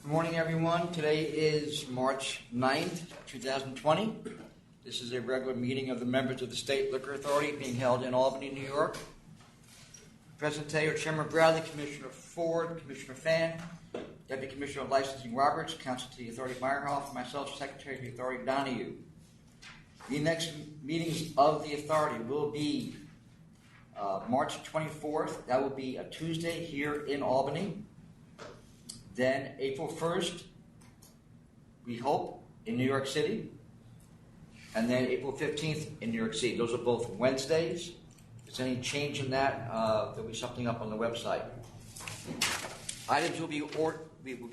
Good morning, everyone. Today is March 9th, 2020. This is a regular meeting of the members of the State Liquor Authority being held in Albany, New York. Present today are Chairman Bradley, Commissioner Ford, Commissioner Fan, Deputy Commissioner of Licensing Roberts, Counsel to the Authority Meyerhoff, myself, Secretary of the Authority Donahue. The next meetings of the Authority will be March 24th. That will be a Tuesday here in Albany. Then April 1st, we hope, in New York City. And then April 15th in New York City. Those are both Wednesdays. If there's any change in that, there'll be something up on the website. Items will be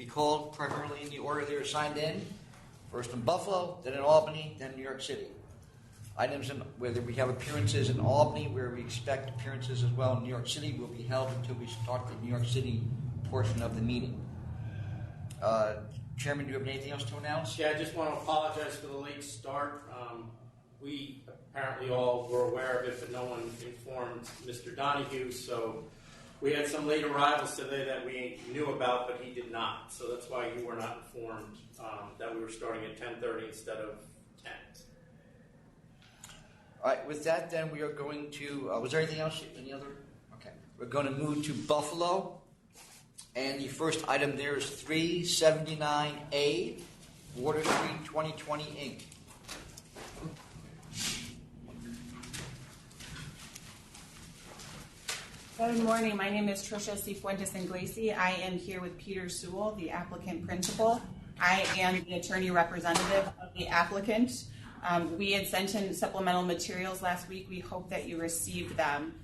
called primarily in the order they're assigned in. First in Buffalo, then in Albany, then New York City. Items whether we have appearances in Albany, where we expect appearances as well in New York City, will be held until we start the New York City portion of the meeting. Chairman, do you have anything else to announce? Yeah, I just want to apologize for the late start. We apparently all were aware of it, but no one informed Mr. Donahue, so we had some late arrivals today that we knew about, but he did not. So that's why you were not informed that we were starting at 10:30 instead of 10. All right, with that, then, we are going to, was there anything else? Any other? Okay. We're going to move to Buffalo. And the first item there is 379A, Water Street 2020, Inc. Good morning. My name is Tricia Cifuentes-Inglesi. I am here with Peter Sewell, the applicant principal. I am the attorney representative of the applicant. We had sent in supplemental materials last week. We hope that you received them.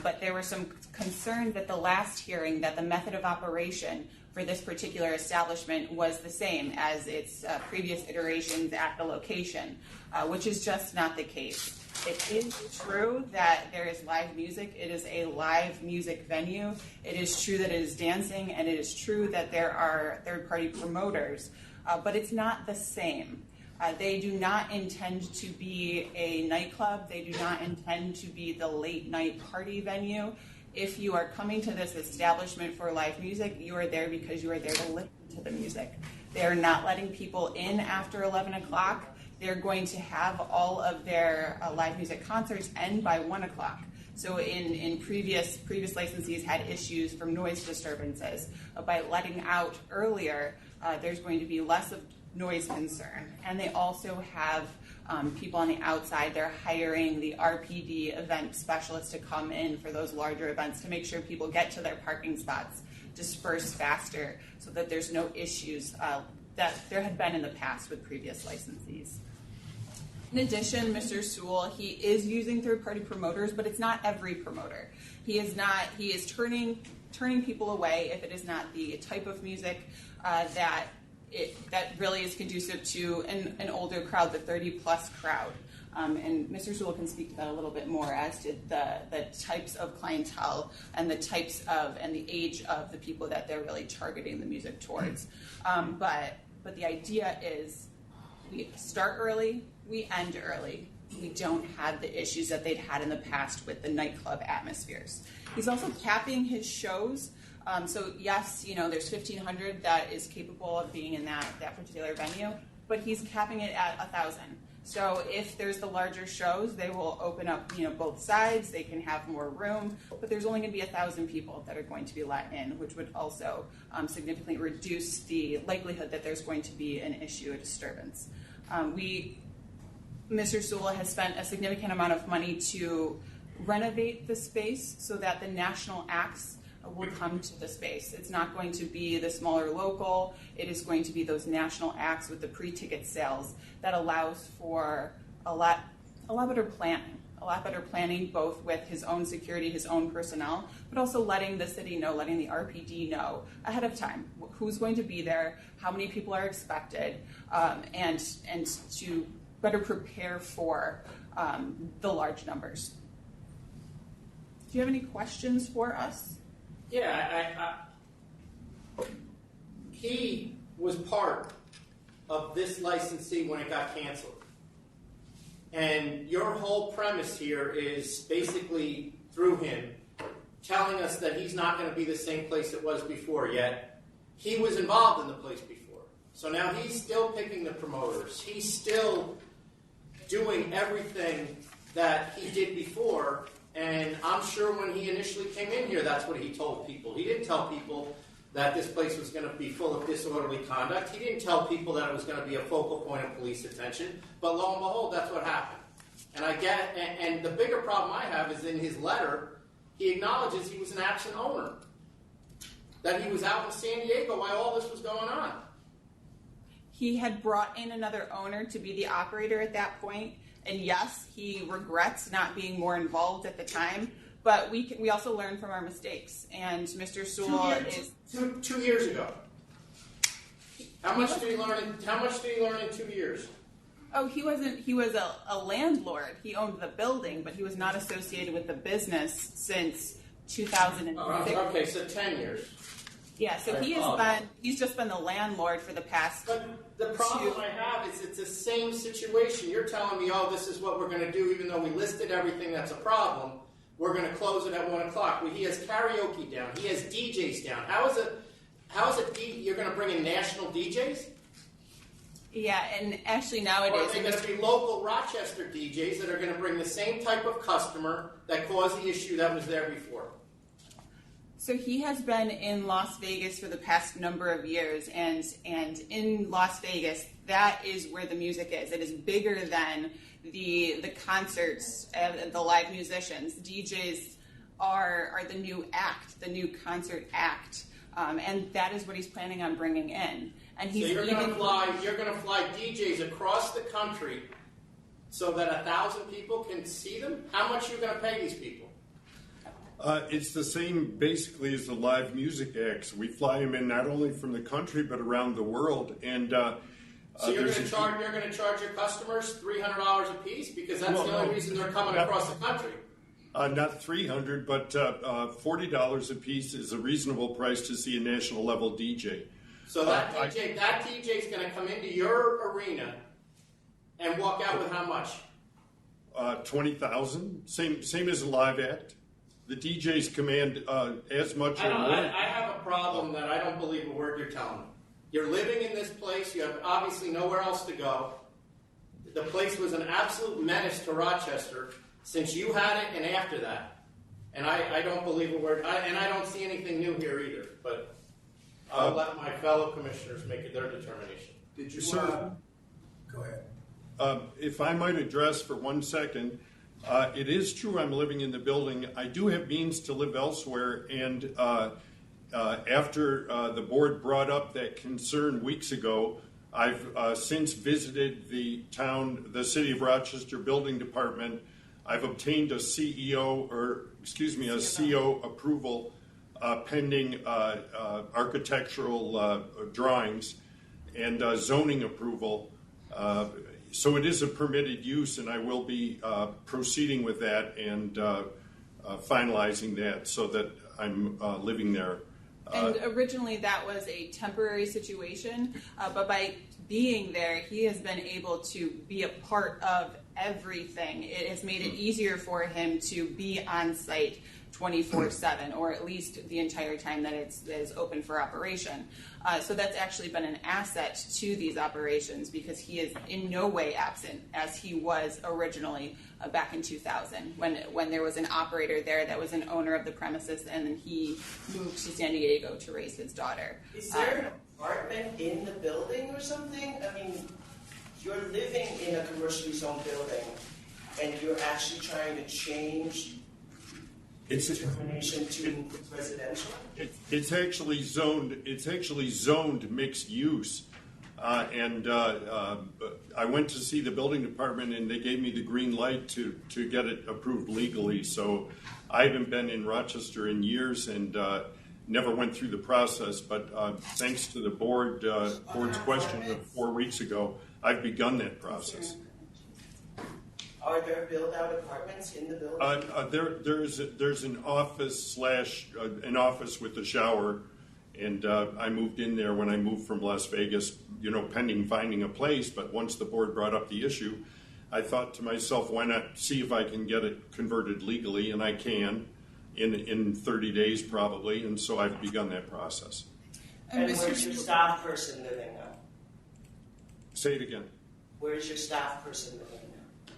But there were some concerns at the last hearing that the method of operation for this particular establishment was the same as its previous iterations at the location, which is just not the case. It is true that there is live music. It is a live music venue. It is true that it is dancing, and it is true that there are third-party promoters, but it's not the same. They do not intend to be a nightclub. They do not intend to be the late night party venue. If you are coming to this establishment for live music, you are there because you are there to listen to the music. They are not letting people in after 11 o'clock. They're going to have all of their live music concerts end by 1 o'clock. So in previous licensees had issues from noise disturbances. By letting out earlier, there's going to be less of noise concern. And they also have people on the outside. They're hiring the RPD event specialists to come in for those larger events to make sure people get to their parking spots, disperse faster, so that there's no issues that there had been in the past with previous licensees. In addition, Mr. Sewell, he is using third-party promoters, but it's not every promoter. He is turning people away if it is not the type of music that really is conducive to an older crowd, the 30-plus crowd. And Mr. Sewell can speak to that a little bit more as to the types of clientele and the types of and the age of the people that they're really targeting the music towards. But the idea is we start early, we end early. We don't have the issues that they'd had in the past with the nightclub atmospheres. He's also capping his shows. So yes, there's 1,500 that is capable of being in that particular venue, but he's capping it at 1,000. So if there's the larger shows, they will open up, both sides. They can have more room, but there's only going to be 1,000 people that are going to be let in, which would also significantly reduce the likelihood that there's going to be an issue, a disturbance. Mr. Sewell has spent a significant amount of money to renovate the space so that the national acts will come to the space. It's not going to be the smaller local. It is going to be those national acts with the pre-ticket sales that allows for a lot better planning, both with his own security, his own personnel, but also letting the city know, letting the RPD know ahead of time who's going to be there, how many people are expected, and to better prepare for the large numbers. Do you have any questions for us? Yeah, he was part of this licensee when it got canceled. And your whole premise here is basically, through him, telling us that he's not going to be the same place it was before, yet he was involved in the place before. So now he's still picking the promoters. He's still doing everything that he did before. And I'm sure when he initially came in here, that's what he told people. He didn't tell people that this place was going to be full of disorderly conduct. He didn't tell people that it was going to be a focal point of police attention. But lo and behold, that's what happened. And the bigger problem I have is in his letter, he acknowledges he was an absent owner. That he was out in San Diego while all this was going on. He had brought in another owner to be the operator at that point, and yes, he regrets not being more involved at the time. But we also learn from our mistakes, and Mr. Sewell is 2 years ago. How much did he learn in 2 years? Oh, he wasn't. He was a landlord. He owned the building, but he was not associated with the business since 2006. Okay, so 10 years. Yeah, so he's just been the landlord for the past. But the problem I have is it's the same situation. You're telling me, oh, this is what we're going to do, even though we listed everything that's a problem. We're going to close it at 1 o'clock. Well, he has karaoke down. He has DJs down. How is it you're going to bring in national DJs? Yeah, and actually nowadays, or are they going to be local Rochester DJs that are going to bring the same type of customer that caused the issue that was there before? So he has been in Las Vegas for the past number of years, and in Las Vegas, that is where the music is. It is bigger than the concerts and the live musicians. DJs are the new act, the new concert act, and that is what he's planning on bringing in. And he's so you're going to fly DJs across the country so that 1,000 people can see them? How much are you going to pay these people? It's the same basically as the live music acts. We fly them in not only from the country but around the world. And so you're going to charge your customers $300 a piece because that's the only reason they're coming across the country. Not $300, but $40 a piece is a reasonable price to see a national level DJ. So that DJ is going to come into your arena and walk out with how much? $20,000. Same as a live act. The DJs command as much or more. I have a problem that I don't believe a word you're telling me. You're living in this place. You have obviously nowhere else to go. The place was an absolute menace to Rochester since you had it and after that. And I don't believe a word. And I don't see anything new here either. But I'll let my fellow commissioners make their determination. Did you, sir? Go ahead. If I might address for 1 second, it is true I'm living in the building. I do have means to live elsewhere, and after the board brought up that concern weeks ago, I've since visited the City of Rochester Building Department. I've obtained a CO approval pending architectural drawings and zoning approval. So it is a permitted use, and I will be proceeding with that and finalizing that so that I'm living there. And originally that was a temporary situation, but by being there, he has been able to be a part of everything. It has made it easier for him to be on site 24/7, or at least the entire time that it is open for operation. So that's actually been an asset to these operations because he is in no way absent as he was originally back in 2000 when there was an operator there that was an owner of the premises, and then he moved to San Diego to raise his daughter. Is there an apartment in the building or something? I mean, you're living in a commercially zoned building and you're actually trying to change its determination to residential? It's actually zoned. It's actually zoned mixed use, and I went to see the building department, and they gave me the green light to get it approved legally. So I haven't been in Rochester in years, and never went through the process. But thanks to the board's question of 4 weeks ago, I've begun that process. Are there build-out apartments in the building? There's an office an office with a shower, and I moved in there when I moved from Las Vegas, pending finding a place. But once the board brought up the issue, I thought to myself, why not see if I can get it converted legally, and I can in 30 days probably, and so I've begun that process. And And Mr. where's your Sewell- staff person living now? Say it again. Where's your staff person living now?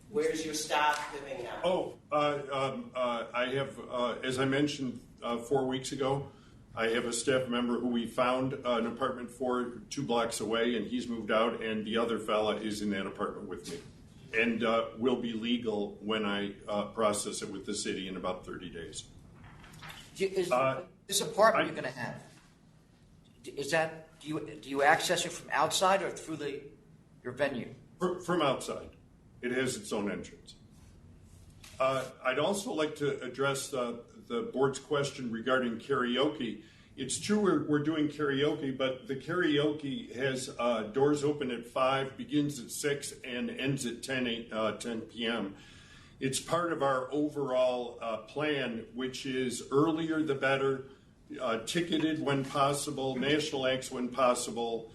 Where's your staff living now? Oh, I have, as I mentioned 4 weeks ago, I have a staff member who we found an apartment for 2 blocks away, and he's moved out, and the other fella is in that apartment with me. And will be legal when I process it with the city in about 30 days. Is this apartment you're going to have? Is that do you access it from outside or through your venue? From outside. It has its own entrance. I'd also like to address the board's question regarding karaoke. It's true we're doing karaoke, but the karaoke has doors open at 5, begins at 6, and ends at 10 p.m. It's part of our overall plan, which is earlier the better, ticketed when possible, national acts when possible,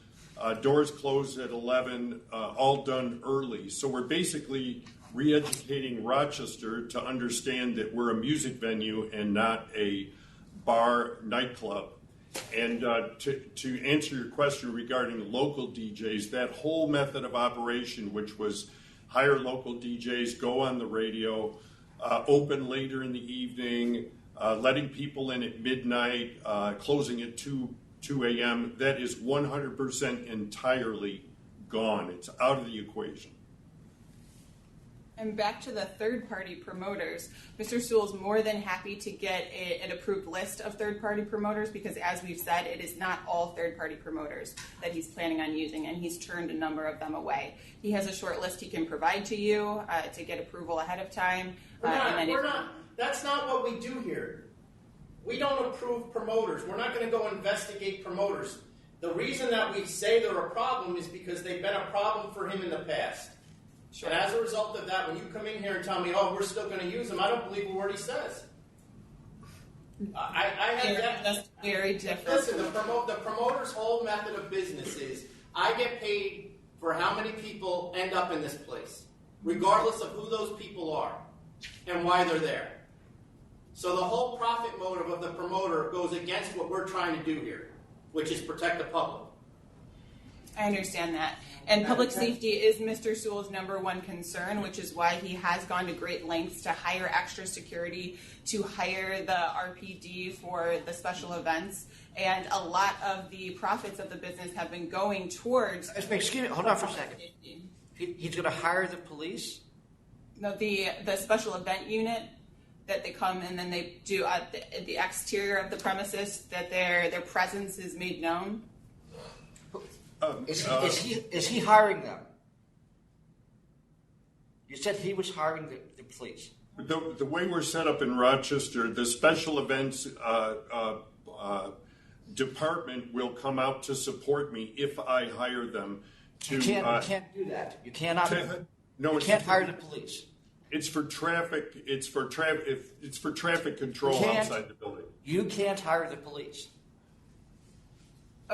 doors closed at 11, all done early. So we're basically re-educating Rochester to understand that we're a music venue and not a bar nightclub. And to answer your question regarding local DJs, that whole method of operation, which was hire local DJs, go on the radio, open later in the evening, letting people in at midnight, closing at 2 a.m., that is 100% entirely gone. It's out of the equation. And back to the third-party promoters, Mr. Sewell's more than happy to get an approved list of third-party promoters because, as we've said, it is not all third-party promoters that he's planning on using, and he's turned a number of them away. He has a short list he can provide to you to get approval ahead of time. That's not what we do here. We don't approve promoters. We're not going to go investigate promoters. The reason that we say they're a problem is because they've been a problem for him in the past. Sure. And as a result of that, when you come in here and tell me, oh, we're still going to use them, I don't believe a word he says. I had that. That's very different. Listen, the promoter's whole method of business is I get paid for how many people end up in this place, regardless of who those people are and why they're there. So the whole profit motive of the promoter goes against what we're trying to do here, which is protect the public. I understand that. And public safety is Mr. Sewell's number one concern, which is why he has gone to great lengths to hire extra security, to hire the RPD for the special events. And a lot of the profits of the business have been going towards... Excuse me, hold on for a second. He's going to hire the police? No, the special event unit that they come and then they do at the exterior of the premises, that their presence is made known. Is he hiring them? You said he was hiring the police. The way we're set up in Rochester, the special events department will come out to support me if I hire them. You can't do that. You cannot. No, you can't hire the police. It's for traffic. It's for traffic control outside the building. You can't hire the police.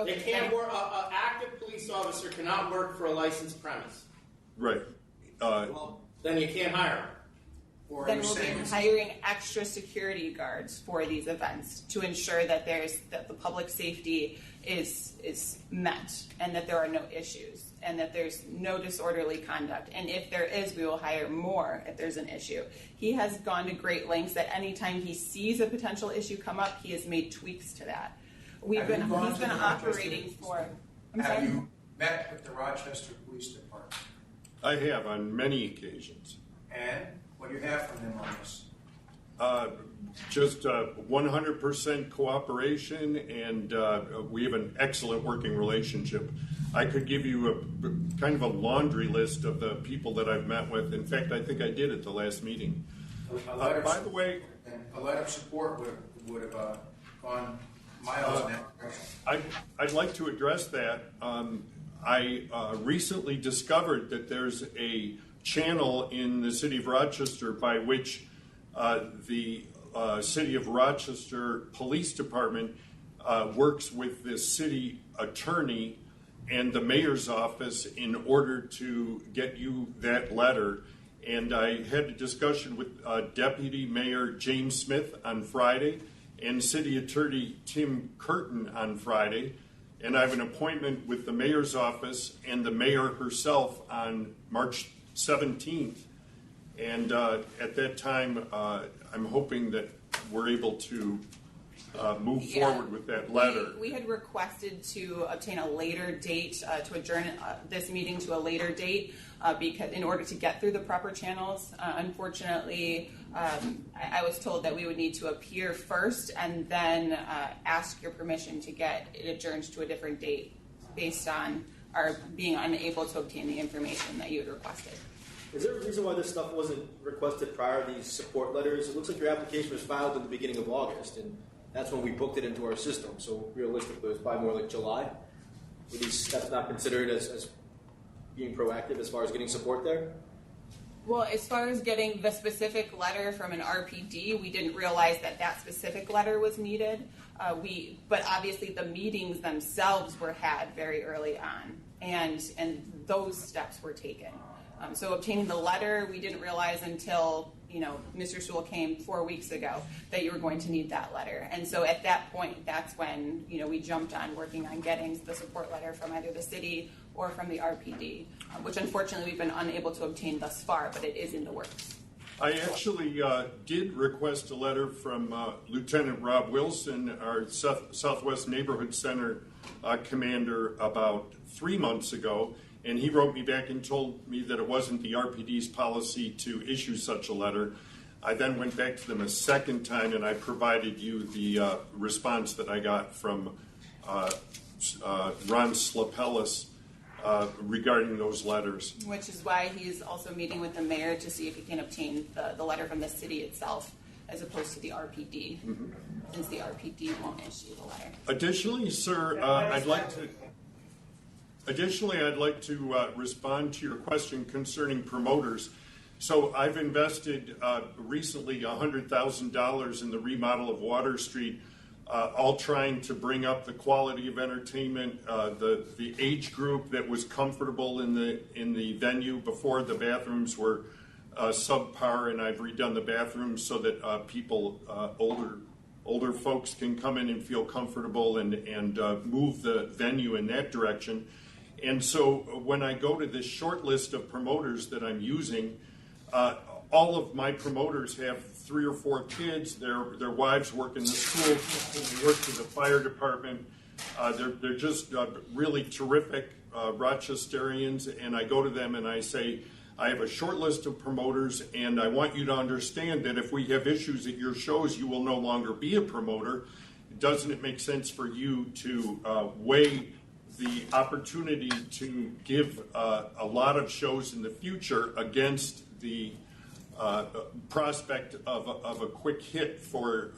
They can't work. An active police officer cannot work for a licensed premise. Right. Then you can't hire them. Or are Then you we'll be saying hiring extra security guards for these events to ensure that the public safety is met and that there are no issues and that there's no disorderly conduct. And if there is, we will hire more if there's an issue. He has gone to great lengths that anytime he sees a potential issue come up, he has made tweaks to that. He's been operating for. have you met with the Rochester Police Department? I have on many occasions. And what do you have from them on this? Just 100% cooperation, and we have an excellent working relationship. I could give you a kind of a laundry list of the people that I've met with. In fact, I think I did at the last meeting. By the way, a letter of support would have gone miles in that direction. I'd like to address that. I recently discovered that there's a channel in the city of Rochester by which the City of Rochester Police Department works with the city attorney and the mayor's office in order to get you that letter. And I had a discussion with Deputy Mayor James Smith on Friday, and City Attorney Tim Curtin on Friday. And I have an appointment with the mayor's office and the mayor herself on March 17th. And at that time, I'm hoping that we're able to move forward with that letter. We had requested to obtain a later date, to adjourn this meeting to a later date, because in order to get through the proper channels. Unfortunately, I was told that we would need to appear first and then ask your permission to get it adjourned to a different date based on our being unable to obtain the information that you had requested. Is there a reason why this stuff wasn't requested prior to these support letters? It looks like your application was filed in the beginning of August, and that's when we booked it into our system. So realistically, it was probably more like July. Were these steps not considered as being proactive as far as getting support there? Well, as far as getting the specific letter from an RPD, we didn't realize that that specific letter was needed. But obviously the meetings themselves were had very early on, and those steps were taken. So obtaining the letter, we didn't realize until, Mr. Sewell came 4 weeks ago that you were going to need that letter. And so at that point, that's when, we jumped on working on getting the support letter from either the city or from the RPD, which unfortunately we've been unable to obtain thus far, but it is in the works. I actually did request a letter from Lieutenant Rob Wilson, our Southwest Neighborhood Center commander, about 3 months ago. And he wrote me back and told me that it wasn't the RPD's policy to issue such a letter. I then went back to them a second time, and I provided you the response that I got from Ron Slapellis regarding those letters. Which is why he's also meeting with the mayor to see if he can obtain the letter from the city itself as opposed to the RPD, since the RPD won't issue the letter. Additionally, sir, I'd like to respond to your question concerning promoters. So I've invested recently $100,000 in the remodel of Water Street, all trying to bring up the quality of entertainment, the age group that was comfortable in the venue. Before, the bathrooms were subpar, and I've redone the bathrooms so that people, older folks, can come in and feel comfortable and move the venue in that direction. And so when I go to this short list of promoters that I'm using, all of my promoters have 3 or 4 kids. Their wives work in the school, they work for the fire department. They're just really terrific Rochesterians, and I go to them and I say, I have a short list of promoters, and I want you to understand that if we have issues at your shows, you will no longer be a promoter. Doesn't it make sense for you to weigh the opportunity to give a lot of shows in the future against the prospect of a quick hit for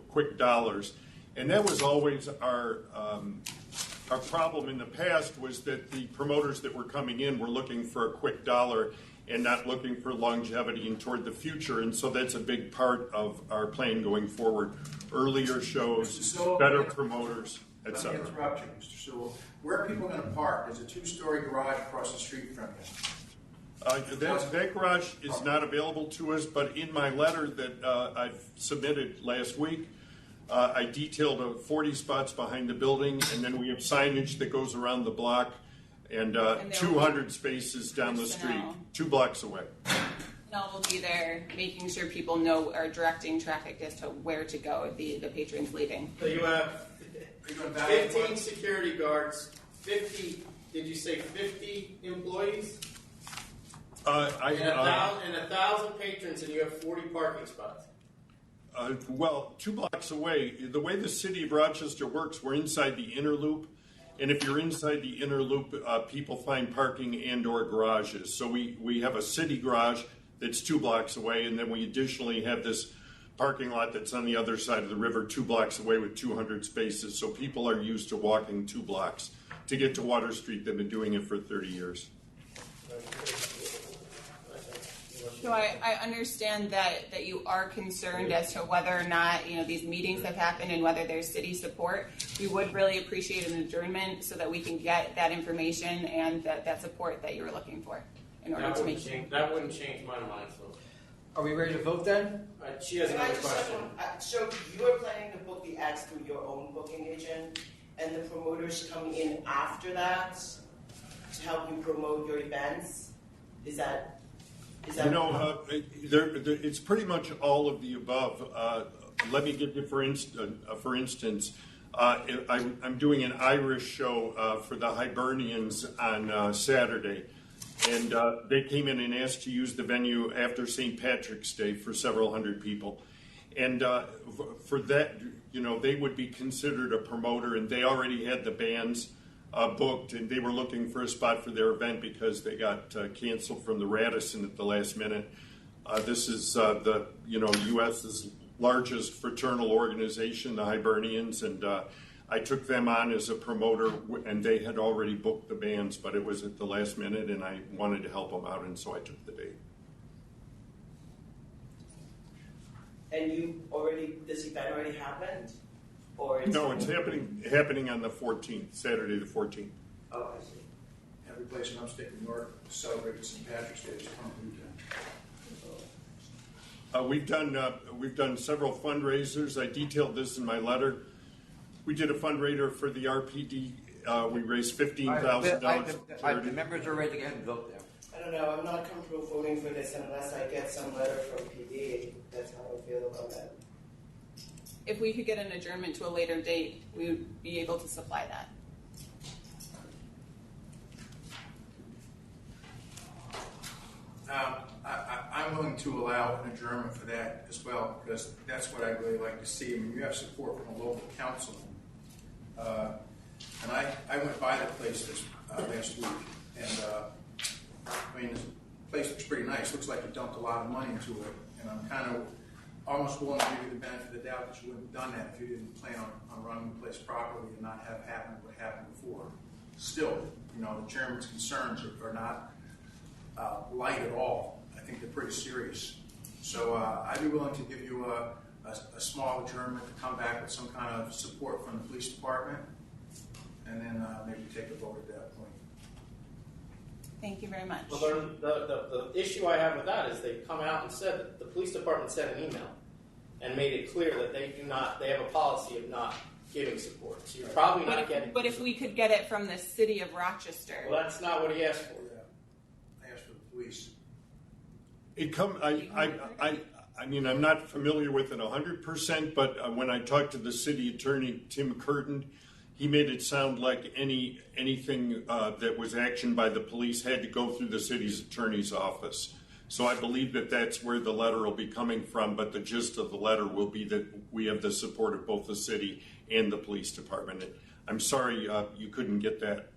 quick dollars? And that was always our problem in the past, was that the promoters that were coming in were looking for a quick dollar and not looking for longevity and toward the future. And so that's a big part of our plan going forward. Earlier shows, better promoters, etc. Let me interrupt you, Mr. Sewell. Where are people going to park? There's a 2-story garage across the street from you. That garage is not available to us, but in my letter that I've submitted last week, I detailed 40 spots behind the building, and then we have signage that goes around the block, and 200 spaces down the street, 2 blocks away. Nell will be there making sure people know, or directing traffic as to where to go if the patrons leaving. So you have 15 security guards, 50, did you say 50 employees? And 1,000 patrons, and you have 40 parking spots. Well, 2 blocks away, the way the city of Rochester works, we're inside the inner loop. And if you're inside the inner loop, people find parking and or garages. So we have a city garage that's 2 blocks away, and then we additionally have this parking lot that's on the other side of the river 2 blocks away with 200 spaces. So people are used to walking 2 blocks to get to Water Street. They've been doing it for 30 years. So I understand that you are concerned as to whether or not these meetings have happened and whether there's city support. We would really appreciate an adjournment so that we can get that information and that support that you were looking for in order to make sure. That wouldn't change my mind. So Are we ready to vote then? She has Can I another just have question. one? So you're planning to book the ads through your own booking agent, and the promoters come in after that to help you promote your events? Is that? It's pretty much all of the above. Let me give you, for instance, I'm doing an Irish show for the Hibernians on Saturday, and they came in and asked to use the venue after St. Patrick's Day for several hundred people. And for that, they would be considered a promoter, and they already had the bands booked, and they were looking for a spot for their event because they got canceled from the Radisson at the last minute. This is the U.S.'s largest fraternal organization, the Hibernians, and I took them on as a promoter, and they had already booked the bands, but it was at the last minute, and I wanted to help them out, and so I took the date. And this event already happened? Or No, it's happening on the 14th, Saturday the 14th. Oh, I see. Every place in upstate New York celebrates St. Patrick's Day. It's come weekend. We've done several fundraisers. I detailed this in my letter. We did a fundraiser for the RPD. We raised $15,000. The members are ready to go ahead and vote there. I don't know. I'm not comfortable voting for this unless I get some letter from PD. That's how I feel about that. If we could get an adjournment to a later date, we would be able to supply that. I'm willing to allow an adjournment for that as well, because that's what I'd really like to see. I mean, you have support from a local council. And I went by the place this last week, and I mean, the place looks pretty nice. Looks like you dumped a lot of money into it, and I'm kind of almost willing to give you the benefit of the doubt that you wouldn't have done that if you didn't plan on running the place properly and not have happened what happened before. Still, the chairman's concerns are not light at all. I think they're pretty serious. So I'd be willing to give you a small adjournment to come back with some kind of support from the police department, and then maybe take a vote at that point. Thank you very much. Well, the issue I have with that is they come out and said that the police department sent an email and made it clear that they have a policy of not giving support. So you're probably not getting. But if we could get it from the city of Rochester. Well, that's not what he asked for. Yeah, I asked for the police. I mean, I'm not familiar with it 100%, but when I talked to the city attorney, Tim Curtin, he made it sound like anything that was actioned by the police had to go through the city's attorney's office. So I believe that that's where the letter will be coming from, but the gist of the letter will be that we have the support of both the city and the police department. I'm sorry you couldn't get that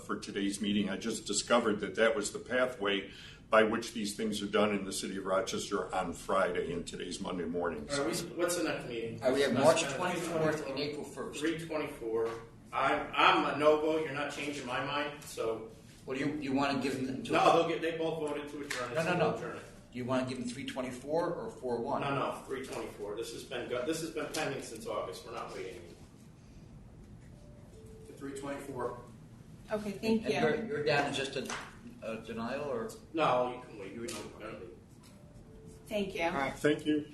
for today's meeting. I just discovered that was the pathway by which these things are done in the city of Rochester on Friday, and today's Monday morning. So. What's the next meeting? We have March 24th and April 1st. 3/24. I'm a no vote. You're not changing my mind. So. Well, do you want to give them? No, they both voted to adjourn. No. Do you want to give them 324 or 41? No, 324. This has been pending since August. We're not waiting. To 324. Okay, thank you. And you're down as just a denial, or? No, you can wait. Thank you. All right. Thank you.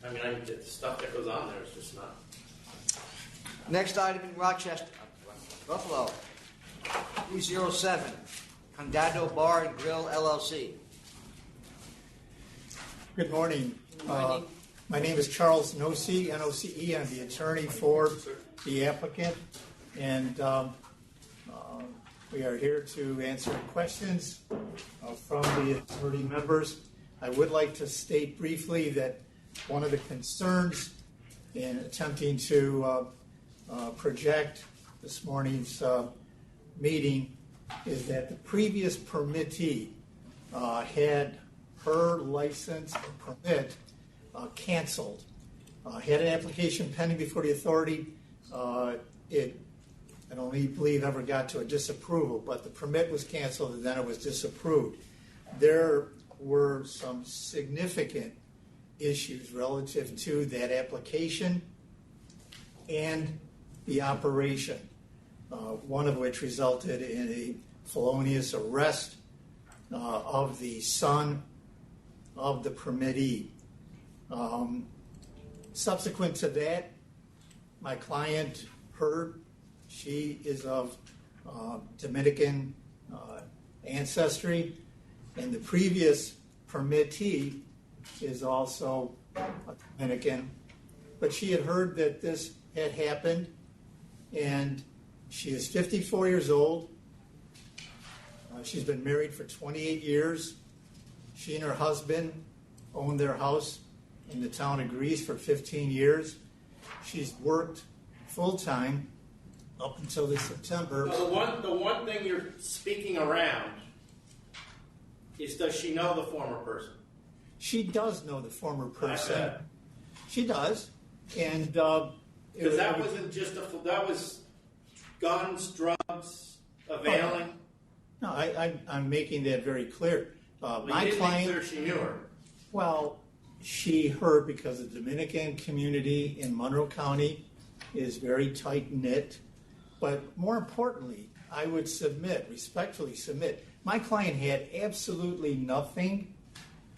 I mean, the stuff that goes on there is just not. Next item in Rochester, Buffalo, 207, Condado Bar and Grill, LLC. Good morning. Good morning. My name is Charles Noce, N-O-C-E. I'm the attorney for the applicant, and we are here to answer questions from the attorney members. I would like to state briefly that one of the concerns in attempting to project this morning's meeting is that the previous permittee had her license and permit canceled. Had an application pending before the authority. I don't believe ever got to a disapproval, but the permit was canceled and then it was disapproved. There were some significant issues relative to that application and the operation, one of which resulted in a felonious arrest of the son of the permittee. Subsequent to that, my client heard she is of Dominican ancestry, and the previous permittee is also a Dominican. But she had heard that this had happened, and she is 54 years old. She's been married for 28 years. She and her husband owned their house in the town of Greece for 15 years. She's worked full-time up until this September. Now, the one thing you're speaking around is, does she know the former person? She does know the former person. bet. She does. And Because that wasn't just that was guns, drugs, availing. No, I'm making that very clear. Well, My you didn't client, make clear she knew her. well, she heard because the Dominican community in Monroe County is very tight-knit. But more importantly, I would respectfully submit, my client had absolutely nothing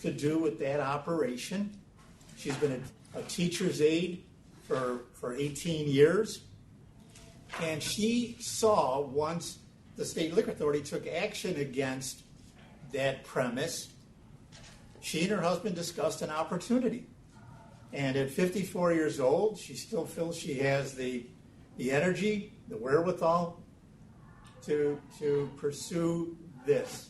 to do with that operation. She's been a teacher's aide for 18 years. And she saw, once the State Liquor Authority took action against that premise, she and her husband discussed an opportunity. And at 54 years old, she still feels she has the energy, the wherewithal to pursue this.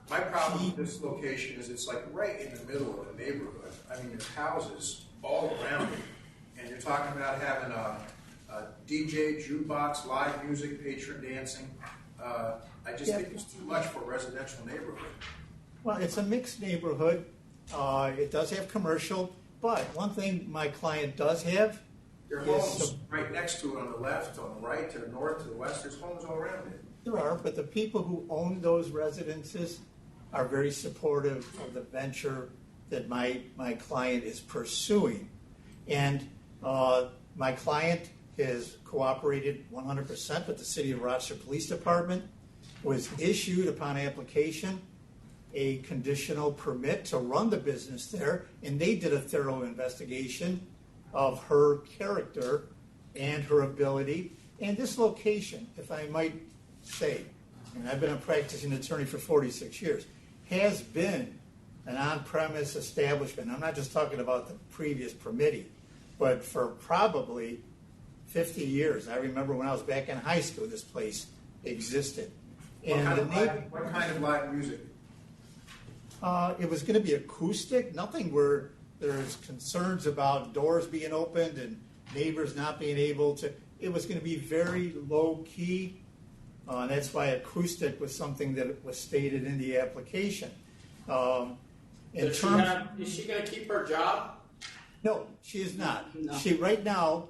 My problem with this location is it's like right in the middle of a neighborhood. I mean, there's houses all around it. And you're talking about having a DJ, jukebox, live music, patron dancing. I just think it's too much for a residential neighborhood. Well, it's a mixed neighborhood. It does have commercial, but one thing my client does have There are is homes right next to it on the left, on the right, to the north, to the west. There's homes all around it. there are, but the people who own those residences are very supportive of the venture that my client is pursuing. And my client has cooperated 100% with the City of Rochester Police Department, was issued upon application a conditional permit to run the business there, and they did a thorough investigation of her character and her ability. And this location, if I might say, and I've been a practicing attorney for 46 years, has been an on-premise establishment. I'm not just talking about the previous permittee, but for probably 50 years. I remember when I was back in high school, this place existed. What kind of live music? It was going to be acoustic, nothing where there's concerns about doors being opened and neighbors not being able to. It was going to be very low key, and that's why acoustic was something that was stated in the application. Is she going to keep her job? No, she is not. No. She right now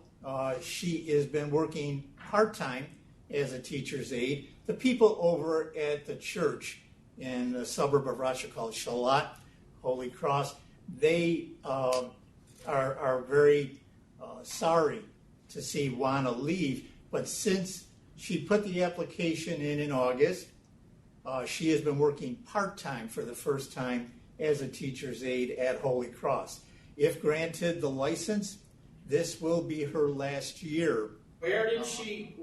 she has been working part-time as a teacher's aide. The people over at the church in the suburb of Rochester called Shalat, Holy Cross, they are very sorry to see Juana leave. But since she put the application in August, she has been working part-time for the first time as a teacher's aide at Holy Cross. If granted the license, this will be her last year. Where did she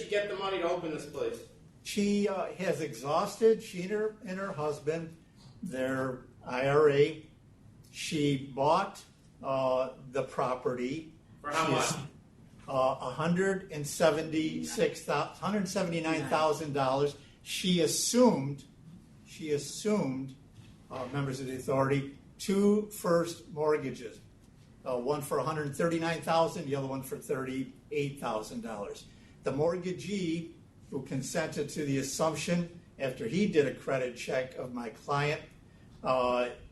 get the money to open this place? She has exhausted, she and her husband, their IRA. She bought the property. For how much? $179,000. She assumed, members of the authority, two first mortgages. One for $139,000, the other one for $38,000. The mortgagee, who consented to the assumption after he did a credit check of my client,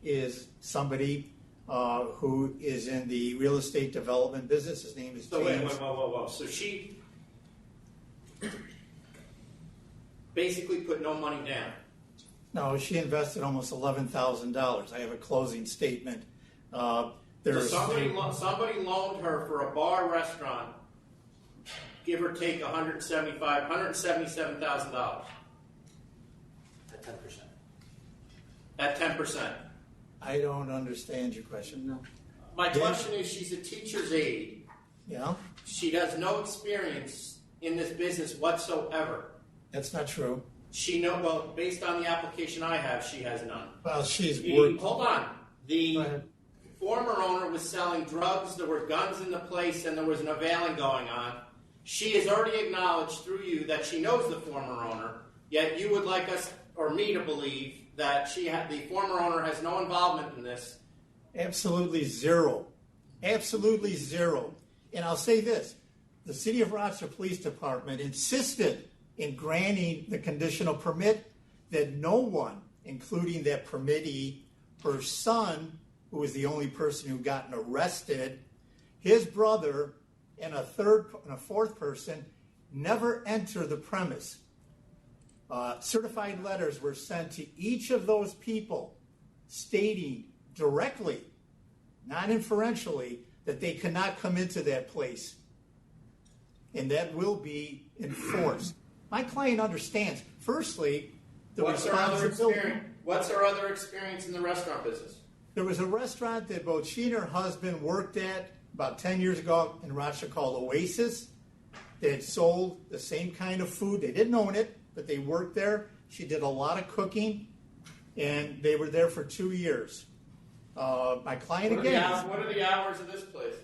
is somebody who is in the real estate development business. His name is So James. whoa. So she basically put no money down. No, she invested almost $11,000. I have a closing statement. So somebody loaned her for a bar restaurant, give or take $177,000. At 10%. At 10%. I don't understand your question. My question is, she's a teacher's aide. Yeah, She has no experience in this business whatsoever. that's not true. Well, based on the application I have, she has none. Well, she's worked. Hold on. Go The ahead. former owner was selling drugs, there were guns in the place, and there was an availing going on. She has already acknowledged through you that she knows the former owner, yet you would like us, or me, to believe that the former owner has no involvement in this. Absolutely zero. Absolutely zero. And I'll say this. The City of Rochester Police Department insisted in granting the conditional permit that no one, including that permittee, her son, who was the only person who gotten arrested, his brother, and a fourth person, never enter the premise. Certified letters were sent to each of those people stating directly, not inferentially, that they cannot come into that place. And that will be enforced. My client understands, firstly, the responsibility. What's her other experience in the restaurant business? There was a restaurant that both she and her husband worked at about 10 years ago in Rochester called Oasis. They had sold the same kind of food. They didn't own it, but they worked there. She did a lot of cooking, and they were there for 2 years. My client, What are the hours of this place?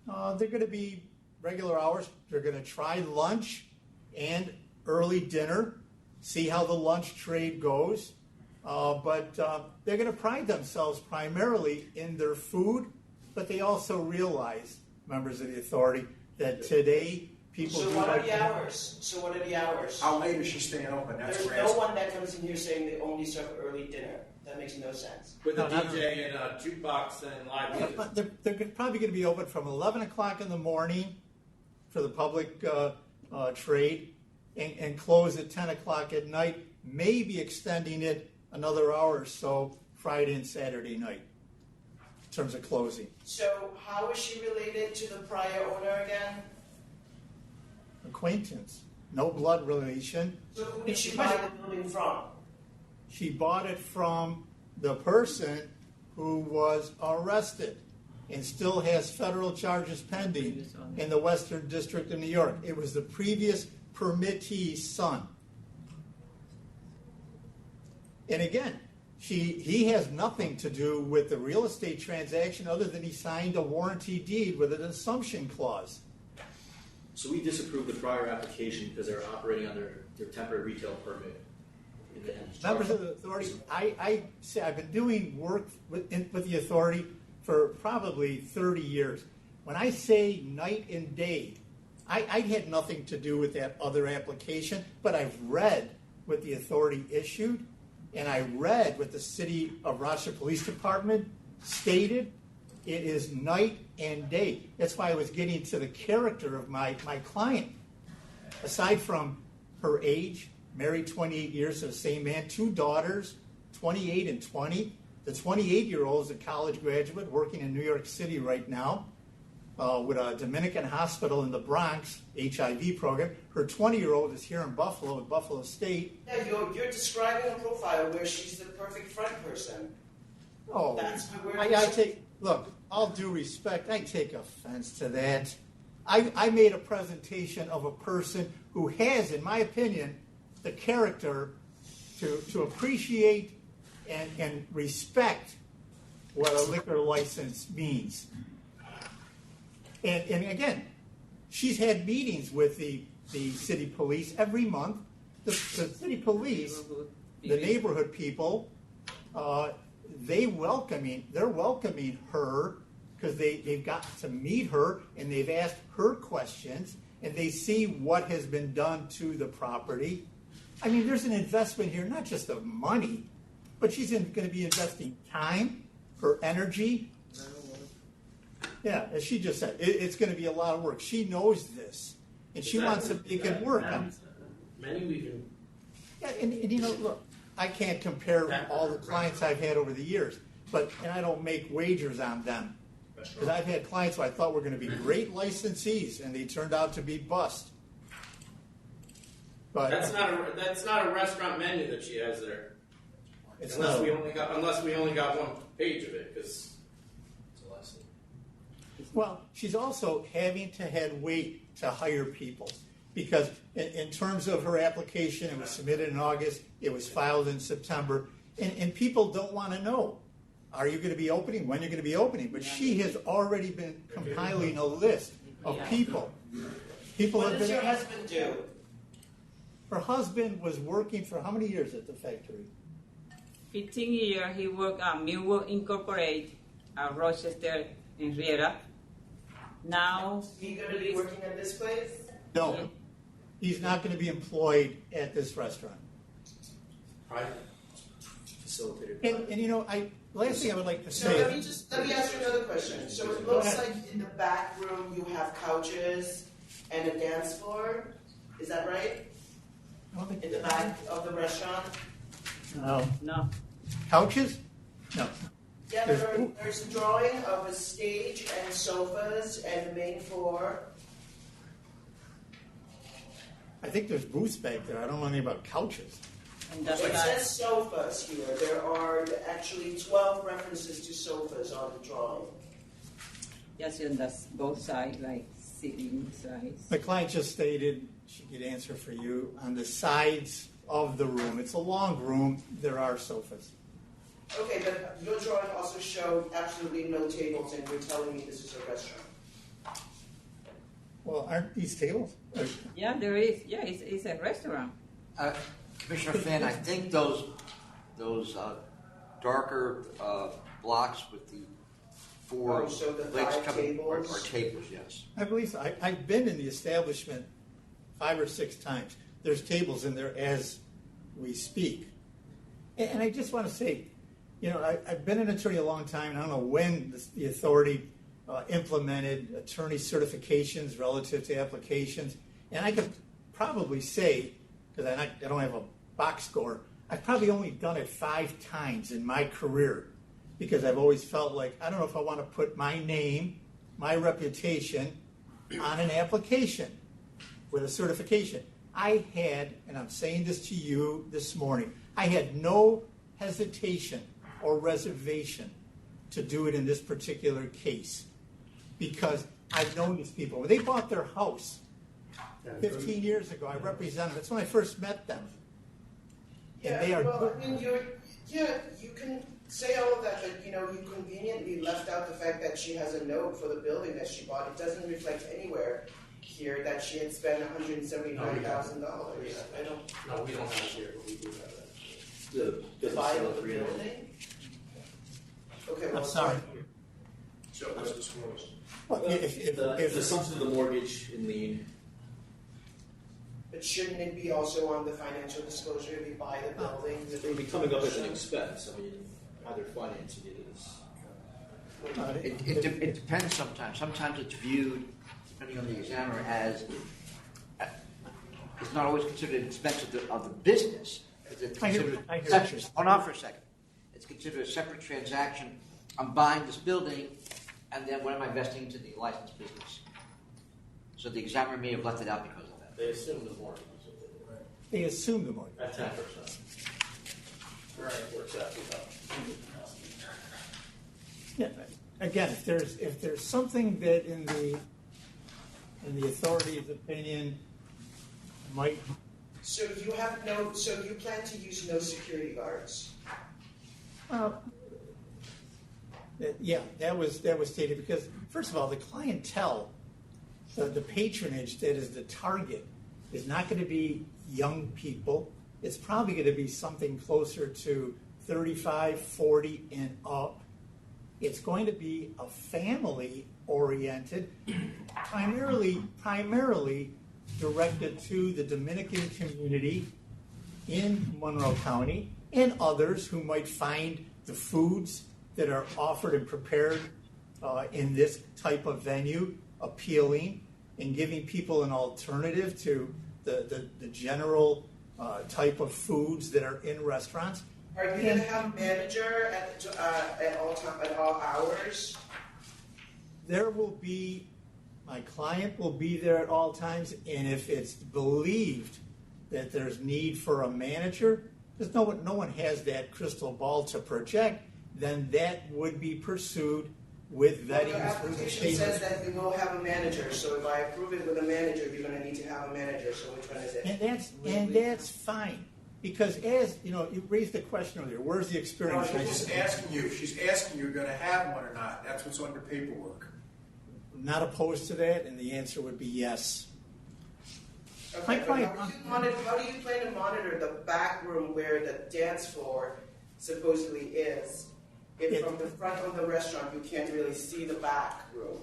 they're going to be regular hours. They're going to try lunch and early dinner, see how the lunch trade goes. But they're going to pride themselves primarily in their food, but they also realize, members of the authority, that today people So do what are like the to- hours? So what are the hours? How late is she staying open? That's There's what no I'm one that comes in here saying they only serve early dinner. That makes no sense. With No, a not- DJ and a jukebox and live music. But they're probably going to be open from 11 o'clock in the morning for the public trade and close at 10 o'clock at night, maybe extending it another hour or so Friday and Saturday night in terms of closing. So how is she related to the prior owner again? Acquaintance, no blood relation. So who did she buy the building from? She bought it from the person who was arrested and still has federal charges pending in the Western District of New York. It was the previous permittee's son. And again, he has nothing to do with the real estate transaction other than he signed a warranty deed with an assumption clause. So we disapproved the prior application because they were operating under their temporary retail permit. Members of the authority, I say I've been doing work with the authority for probably 30 years. When I say night and day, I had nothing to do with that other application, but I've read what the authority issued, and I read what the City of Rochester Police Department stated. It is night and day. That's why I was getting to the character of my client. Aside from her age, married 28 years to the same man, 2 daughters, 28 and 20. The 28-year-old is a college graduate working in New York City right now with a Dominican hospital in the Bronx HIV program. Her 20-year-old is here in Buffalo at Buffalo State. Yeah, you're describing a profile where she's the perfect front person. Oh, That's where I take, look, all due respect, I take offense to that. I made a presentation of a person who has, in my opinion, the character to appreciate and respect what a liquor license means. And again, she's had meetings with the city police every month. The city police, the neighborhood people, they're welcoming her because they've got to meet her and they've asked her questions and they see what has been done to the property. I mean, there's an investment here, not just of money, but she's going to be investing time, her energy. Yeah, as she just said, it's going to be a lot of work. She knows this, and she wants to make it work. Many we can. Yeah, and you know, look, I can't compare all the clients I've had over the years, and I don't make wagers on them. Because I've had clients who I thought were going to be great licensees, and they turned out to be bust. But That's not a restaurant menu that she has there. It's Unless not. we only got one page of it, because Well, she's also having to had wait to hire people because in terms of her application, it was submitted in August, it was filed in September, and people don't want to know, are you going to be opening, when you're going to be opening? But she has already been compiling a list of people. People What have does been. your husband do? Her husband was working for how many years at the factory? 15 years he worked at Millwork Incorporated at Rochester in Riera. Now Is he going to be working at this place? No, he's not going to be employed at this restaurant. Facilitated. And you know, last thing I would like to So say. let me ask you another question. So it looks like in the back room you have couches and a dance floor. Is that right? I don't think- In the back of the restaurant? No. no. Couches? No. Yeah, there's a drawing of a stage and sofas and the main floor. I think there's booths back there. I don't know anything about couches. And that's It not, says sofas here. There are actually 12 references to sofas on the drawing. just on the both sides, like sitting sides. The client just stated she could answer for you on the sides of the room. It's a long room. There are sofas. Okay, but your drawing also showed absolutely no tables, and you're telling me this is a restaurant. Well, aren't these tables? Yeah, there is. Yeah, it's a restaurant. Commissioner Finn, I think those darker blocks with the four Oh, so the legs 5 coming are tables? tables, yes. I believe so. I've been in the establishment 5 or 6 times. There's tables in there as we speak. And I just want to say, you know, I've been an attorney a long time, and I don't know when the authority implemented attorney certifications relative to applications. And I could probably say, because I don't have a box score, I've probably only done it 5 times in my career because I've always felt like, I don't know if I want to put my name, my reputation on an application with a certification. I had, and I'm saying this to you this morning, I had no hesitation or reservation to do it in this particular case because I've known these people. When they bought their house 15 years ago, I represented them. That's when I first met them. And they are well, I mean, you can say all of that, but you know, you conveniently left out the fact that she has a note for the building that she bought. It doesn't reflect anywhere here that she had spent $179,000. I don't. No, we don't have it here, but we do have that. The To business buy sale the agreement. building? Okay, well, I'm sorry. So it was disclosed. Well, if The assumption of the mortgage in lien. But shouldn't it be also on the financial disclosure if you buy the building? It would be coming up as an expense. I mean, either financing it is. It depends sometimes. Sometimes it's viewed, depending on the examiner, as it's not always considered an expense of the business. It's I hear considered what you're separate. saying. Hold on for a second. It's considered a separate transaction. I'm buying this building, and then what am I investing into the licensed business? So the examiner may have left it out because of that. They assume the mortgage they assume the mortgage. at 10%. Right, works out to about. Yeah. Again, if there's something that in the authority's opinion might. So you have no. So you plan to use no security guards. Yeah, that was stated because first of all, the clientele, the patronage that is the target, is not going to be young people. It's probably going to be something closer to 35, 40 and up. It's going to be a family-oriented, primarily directed to the Dominican community in Monroe County and others who might find the foods that are offered and prepared in this type of venue appealing and giving people an alternative to the general type of foods that are in restaurants. Are you going to have a manager at all hours? There will be, my client will be there at all times, and if it's believed that there's need for a manager, because no one has that crystal ball to project, then that would be pursued with Well, vetting your through the application state. says that we will have a manager, so if I approve it with a manager, you're gonna need to have a manager, so which one is it? And that's fine, because as, you know, you raised the question earlier, where's the No, experience? she's just asking you, she's asking you, gonna have one or not, that's what's on your paperwork. Not opposed to that, and the answer would be yes. Okay, My but client- how do you plan to monitor the back room where the dance floor supposedly is? If from the front of the restaurant, you can't really see the back room.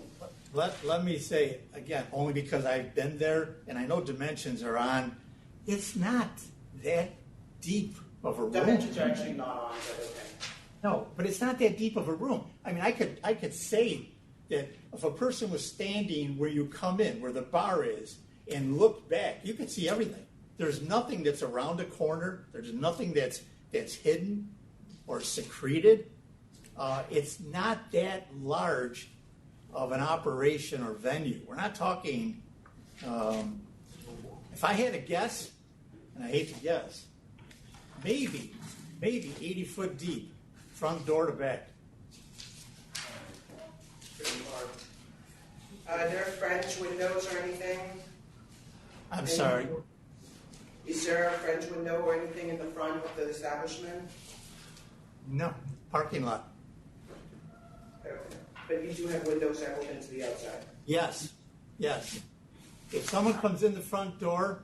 Let me say, again, only because I've been there, and I know dimensions are on, it's not that deep of a room. Dimensions are actually not on, but okay. No, but it's not that deep of a room. I mean, I could say that if a person was standing where you come in, where the bar is, and looked back, you could see everything. There's nothing that's around a corner. There's nothing that's hidden or secreted. It's not that large of an operation or venue. We're not talking. If I had to guess, and I hate to guess, maybe 80 foot deep, front door to back. Are there French windows or anything? I'm sorry. Is there a French window or anything in the front of the establishment? No, parking lot. Okay. But you do have windows that open to the outside. Yes. If someone comes in the front door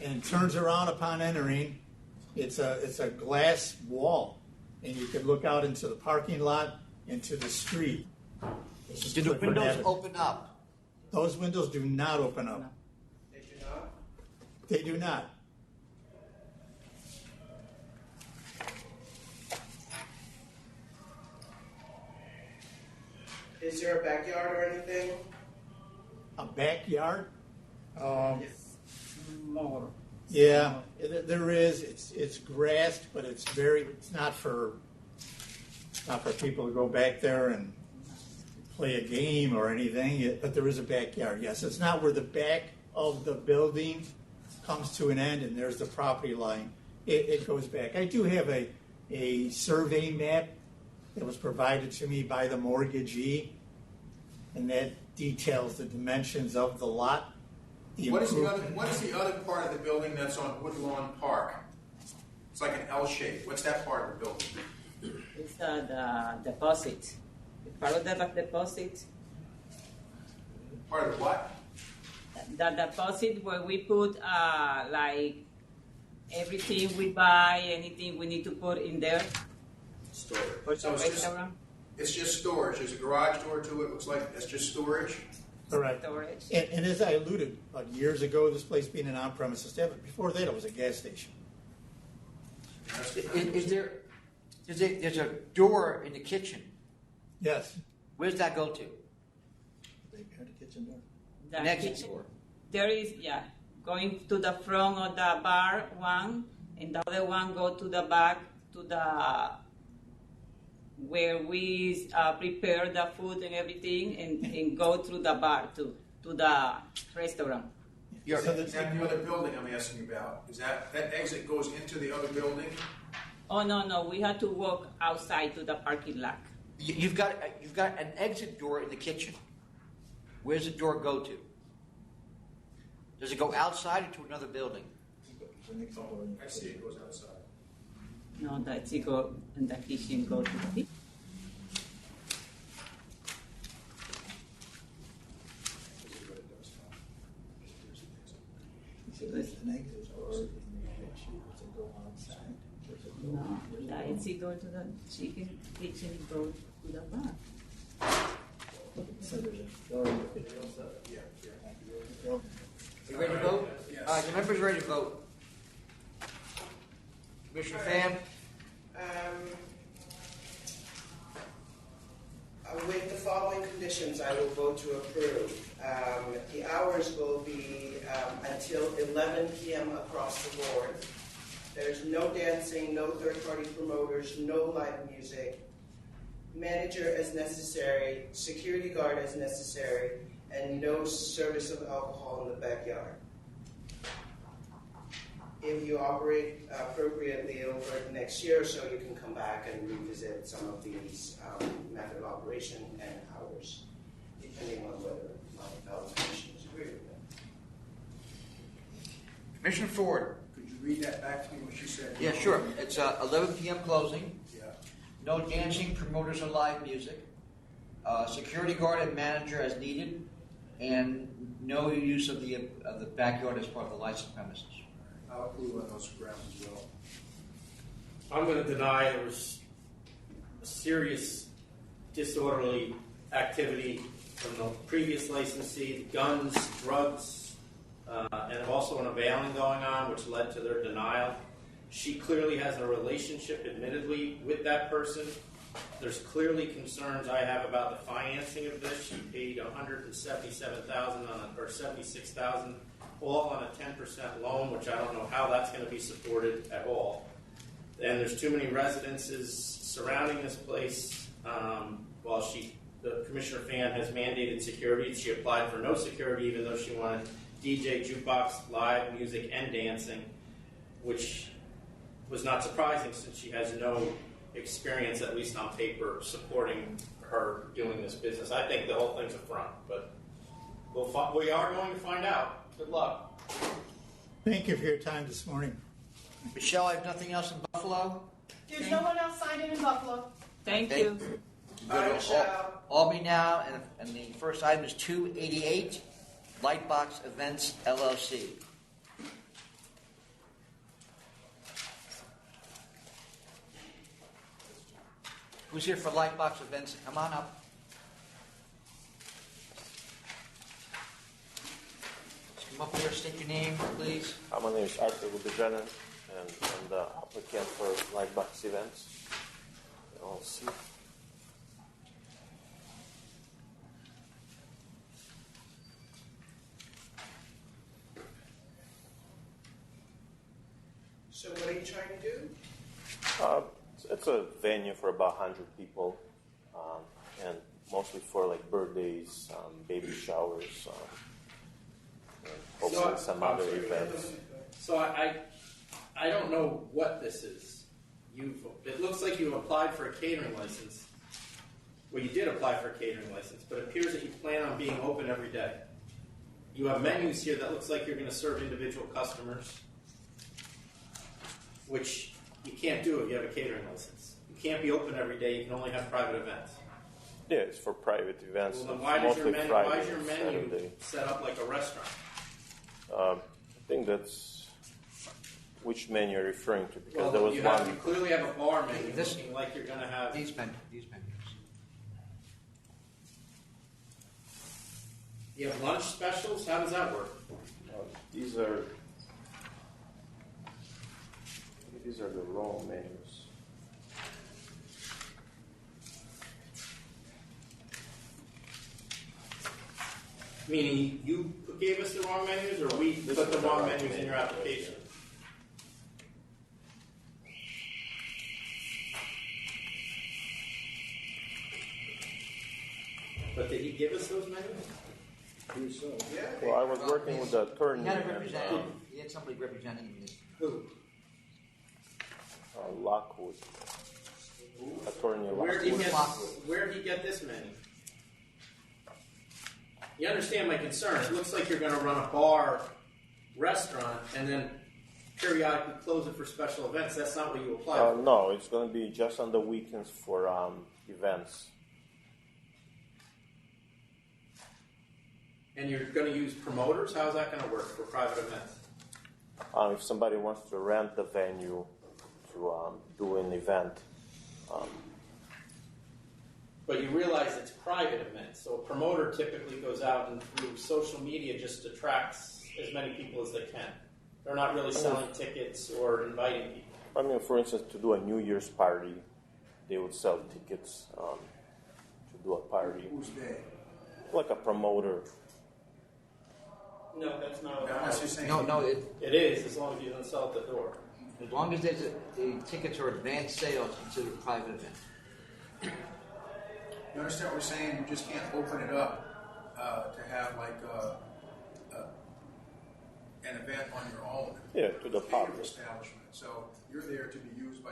and turns around upon entering, it's a glass wall, and you can look out into the parking lot, into the street. This is Do the Clifford windows Avenue. open up? Those windows do not open up. They do not? They do not. Is there a backyard or anything? A backyard? More. Yeah, there is. It's grassed, but it's not for people to go back there and play a game or anything. But there is a backyard. Yes, it's not where the back of the building comes to an end and there's the property line. It goes back. I do have a survey map that was provided to me by the mortgagee, and that details the dimensions of the lot. What is the other part of the building that's on Woodlawn Park? It's like an L shape. What's that part of the building? It's the deposit. Part of the deposit. Part of the what? The deposit where we put like everything we buy, anything we need to put in there Storage. for So the it's just, restaurant it's just storage. There's a garage door to it. Looks like that's just storage. Correct. storage. And as I alluded, years ago, this place being an on-premise establishment, before that, it was a gas station. There's a door in the kitchen. Yes. Where's that go to? They had a kitchen door. The An exit kitchen- door. There is, going to the front of the bar one, and the other one go to the back to the where we prepare the food and everything, and go through the bar to the restaurant. You're- So Is that the other building I'm asking about? Is that exit goes into the other building? Oh no, we had to walk outside to the parking lot. You've got an exit door in the kitchen. Where's the door go to? Does it go outside or to another building? I see it goes outside. No, that's it go and the kitchen go to the no, the exit go to the chicken kitchen go to the bar. You ready to vote? Yes. All right, the members ready to vote. Commissioner Pham? With the following conditions, I will vote to approve. The hours will be until 11 p.m. across the board. There's no dancing, no third-party promoters, no live music. Manager as necessary, security guard as necessary, and no service of alcohol in the backyard. if you operate appropriately over the next year, so you can come back and revisit some of these method of operation and hours, depending on whether my fellow commissioners agree with them. Commissioner Ford. Could you read that back to me, what you said? Yeah, sure. It's 11 p.m. closing. Yeah. No dancing, promoters, or live music. Security guard and manager as needed, and no use of the backyard as part of the licensed premises. I'll approve on those grounds as well. I'm going to deny there was a serious disorderly activity from the previous licensee, guns, drugs, and also an availing going on, which led to their denial. She clearly has a relationship, admittedly, with that person. There's clearly concerns I have about the financing of this. She paid $177,000 or $76,000, all on a 10% loan, which I don't know how that's going to be supported at all. And there's too many residences surrounding this place. While the Commissioner Fan has mandated security, she applied for no security, even though she wanted DJ, jukebox, live music, and dancing, which was not surprising since she has no experience, at least on paper, supporting her doing this business. I think the whole thing's a front, but we are going to find out. Good luck. Thank you for your time this morning. Michelle, I have nothing else in Buffalo. There's no one else signed in Buffalo. Thank Okay. you. Go to Albany now, and the first item is 288, Lightbox Events, LLC. Who's here for Lightbox Events? Come on up. Just come up here, state your name, please. My name is Arthur Buchanan, and I'm the applicant for Lightbox Events, LLC. So what are you trying to do? It's a venue for about 100 people, and mostly for like birthdays, baby showers, and hopefully some other events. So I don't know what this is. It looks like you applied for a catering license. Well, you did apply for a catering license, but it appears that you plan on being open every day. You have menus here that looks like you're going to serve individual customers, which you can't do if you have a catering license. You can't be open every day. You can only have private events. Yeah, it's for private events. Well, then why is mostly your menu Friday and menu Saturday. set up like a restaurant? I think that's which menu you're referring to, because Well, there was you one. clearly have a bar menu This- looking like you're going to have. These menus. You have lunch specials? How does that work? These are the raw menus. Meaning you gave us the wrong menus, or we This put is the the wrong wrong menus in your menu. application? But did he give us those menus? Yeah. Well, I was working with the attorney. He had a and, representative. He had somebody representing him. Who? Lockwood. Attorney Where did he Lockwood. get? Lockwood. Where did he get this menu? You understand my concern. It looks like you're going to run a bar, restaurant, and then periodically close it for special events. That's not what you applied for. No, it's going to be just on the weekends for events. And you're going to use promoters? How's that going to work for private events? If somebody wants to rent the venue to do an event, But you realize it's private events, so a promoter typically goes out and through social media just attracts as many people as they can. They're not really selling tickets or inviting people. I mean, for instance, to do a New Year's party, they would sell tickets to do a party. Who's they? Like a promoter. No, that's not No, that's just saying. No, It is, as long as you don't sell at the door. as long as there's the tickets are advanced sales, it's considered a private event. You understand what we're saying? You just can't open it up to have like an event on your own. Yeah, to the Catered public. establishment. So you're there to be used by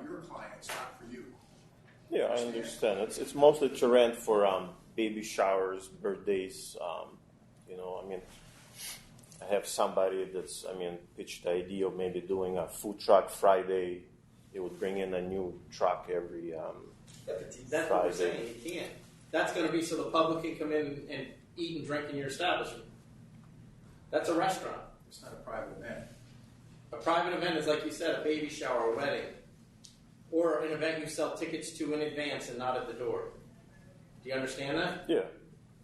your clients, not for you. Yeah, I understand. It's mostly to rent for baby showers, birthdays. I mean, I have somebody that's pitched the idea of maybe doing a food truck Friday. They would bring in a new truck every That's what we're saying. You can't. That's going to be so the public can come in and eat and drink in your establishment. That's a restaurant. It's not a private event. A private event is, like you said, a baby shower, a wedding, or an event you sell tickets to in advance and not at the door. Do you understand that? Yeah,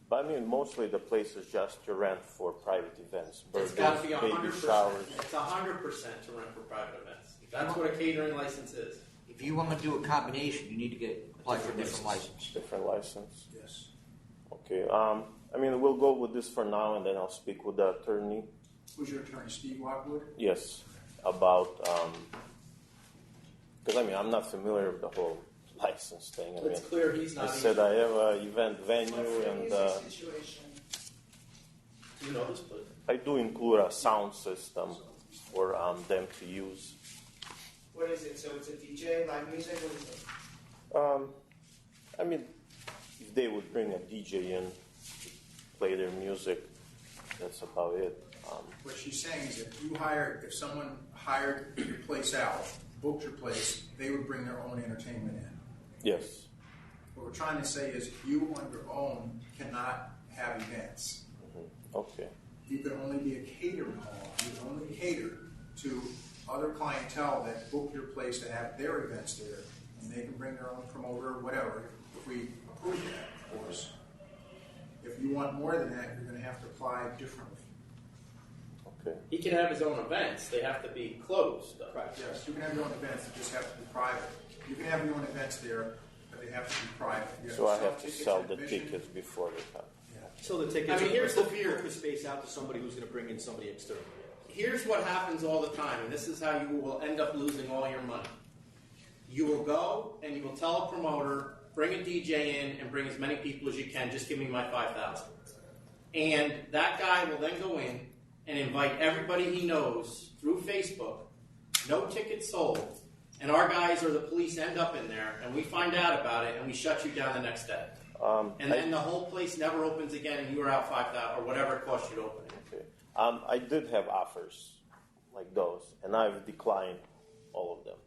but I mean, mostly the place is just to rent for private events, It's birthdays, got to be baby 100%. showers. It's 100% to rent for private events. That's what a catering license is. If you want to do a combination, you need to apply for a different license. Different license. Yes. Okay. We'll go with this for now, and then I'll speak with the attorney. Who's your attorney, Steve Lockwood? Yes, about because I'm not familiar with the whole license thing. It's clear he's I not. said I have an event venue, and Situation. You know this place. I do include a sound system for them to use. What is it? So it's a DJ, live music? What is it? If they would bring a DJ in to play their music, that's about it. What she's saying is if someone hired your place out, booked your place, they would bring their own entertainment in. Yes. What we're trying to say is you on your own cannot have events. Okay. You can only be a catering hall. You can only cater to other clientele that book your place to have their events there. And they can bring their own promoter or whatever, if we approve that, of course. If you want more than that, you're going to have to apply differently. Okay. He can have his own events. They have to be closed, though. Right, yes. You can have your own events, they just have to be private. You can have your own events there, but they have to be private. You So I sell have to tickets sell and the admission. tickets before they come. So the tickets. I mean, here's the book fear. the space out to somebody who's going to bring in somebody external. Here's what happens all the time, and this is how you will end up losing all your money. You will go and you will tell a promoter, bring a DJ in and bring as many people as you can, just give me my 5,000. And that guy will then go in and invite everybody he knows through Facebook, no tickets sold, and our guys or the police end up in there, and we find out about it, and we shut you down the next day. And then the whole place never opens again, and you are out 5,000 or whatever it cost you to open it. Okay. I did have offers like those, and I've declined all of them.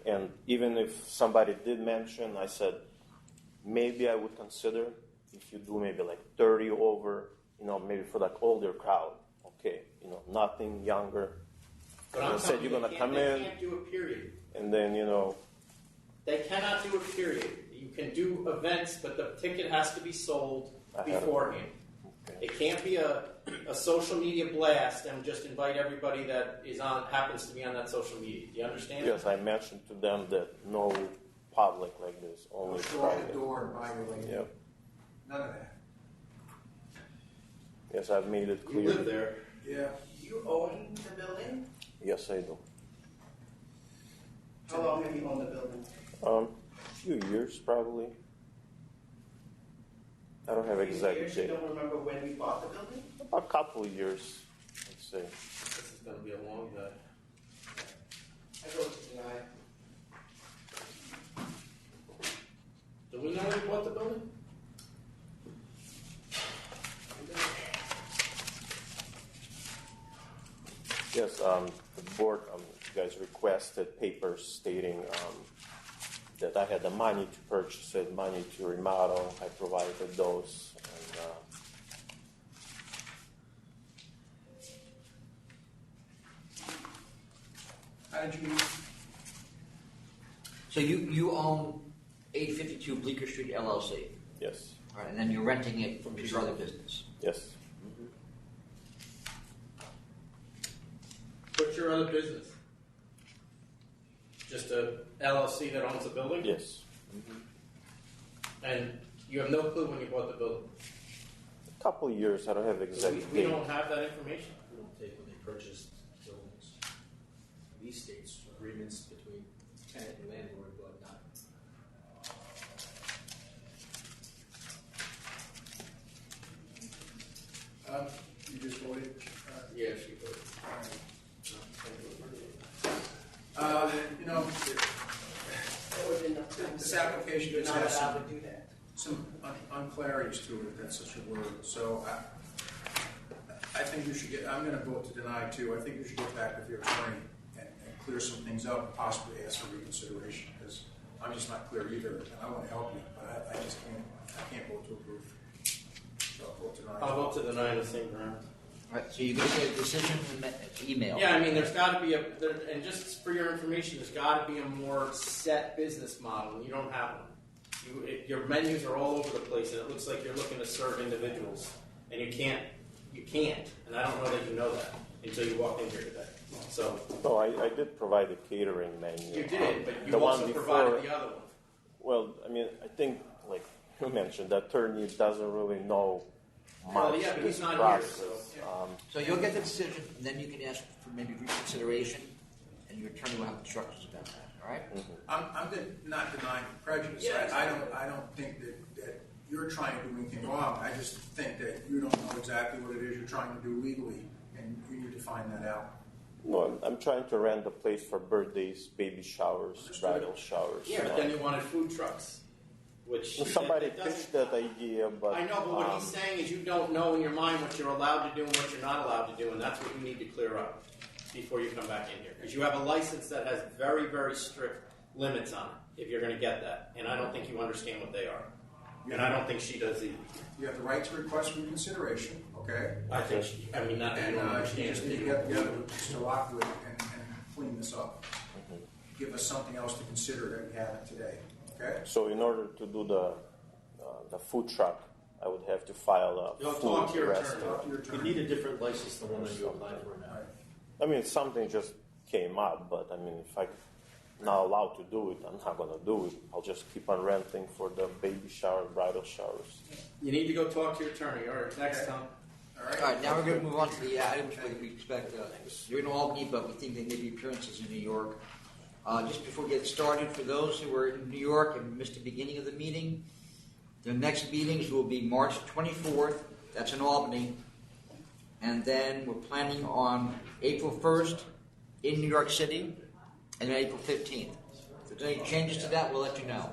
And even if somebody did mention, I said, maybe I would consider if you do maybe like 30 over, maybe for like older crowd. Okay, nothing younger. But I I'm said telling you're you, gonna they come can't- in, They can't do a period. and then They cannot do a period. You can do events, but the ticket has to be sold beforehand. Okay. It can't be a social media blast and just invite everybody that happens to be on that social media. Do you understand? Yes, I mentioned to them that no public like this, only Show at the private. door and buy your way in. Yep. None of that. Yes, I've made it You clear. live there. Yeah. You own the building? Yes, I do. How long have you owned the building? A few years probably. I don't have exact Years? You date. don't remember when we bought the building? A couple of years, I'd say. This is going to be a long day. I go to deny. Do we know when you bought the building? Yes, the board, you guys requested papers stating that I had the money to purchase it, money to remodel. I provided those. And, How did you meet? So you own 852 Bleecker Street LLC, yes, right? And then you're renting it from your other business. yes. What's your other business? Just a LLC that owns the building? Yes. And you have no clue when you bought the building? A couple of years, I don't have exact We date. don't have that information. We don't take when they purchase buildings. These states agreements between tenant and landlord, but not. You just voted? application You're just not has allowed to do that. some unclarities to it, if that's such a word. So I think you should get, I'm going to vote to deny too. I think you should get back with your attorney and clear some things up, and possibly ask for reconsideration, because I'm just not clear either, and I want to help you, but I just can't vote to approve. So I'll vote to deny. I'll vote to deny on the same ground. All right, so you're going to get a decision in the email. Yeah, I mean, there's got to be and just for your information, there's got to be a more set business model. You don't have one. Your menus are all over the place, and it looks like you're looking to serve individuals, and you can't, and I don't know that you know that until you walk in here today. So No, I did provide a catering menu. you did, but you The one also before- provided the other one. Well, I mean, I think, like you mentioned, the attorney doesn't really know much Well, yeah, but this he's not here, process. so- So you'll get the decision, and then you can ask for maybe reconsideration, and your attorney will have instructions about that, all right? I'm not denying prejudice. Yeah, I don't think that you're trying to do anything wrong. I just think that you don't know exactly what it is you're trying to do legally, and you need to find that out. No, I'm trying to rent a place for birthdays, baby showers, bridal showers. Yeah, but then you wanted food trucks, which Well, somebody it doesn't- pitched that idea, but I know, but what he's saying is you don't know in your mind what you're allowed to do and what you're not allowed to do, and that's what you need to clear up before you come back in here. Because you have a license that has very, very strict limits on it, if you're going to get that. And I don't think you understand what they are. And I don't think she does either. You have the right to request reconsideration, okay? I think she, I mean, not that And you don't you understand just need to it. get together with Mr. Lockwood and clean this up. Give us something else to consider that we haven't today, okay? so in order to do the food truck, I would have to file a You'll food talk to your restaurant. attorney. Talk to your You attorney. need a different license than one that you applied for now. I mean, something just came up, but I mean, if I'm not allowed to do it, I'm not going to do it. I'll just keep on renting for the baby shower, bridal showers. You need to go talk to your attorney. All right, next, Tom. All right? All right, now we're going to move on to the items where we expect, you're in Albany, but we think there may be appearances in New York. Just before we get started, for those who are in New York and missed the beginning of the meeting, the next meetings will be March 24th, that's in Albany, and then we're planning on April 1st in New York City, and then April 15th. If there's any changes to that, we'll let you know.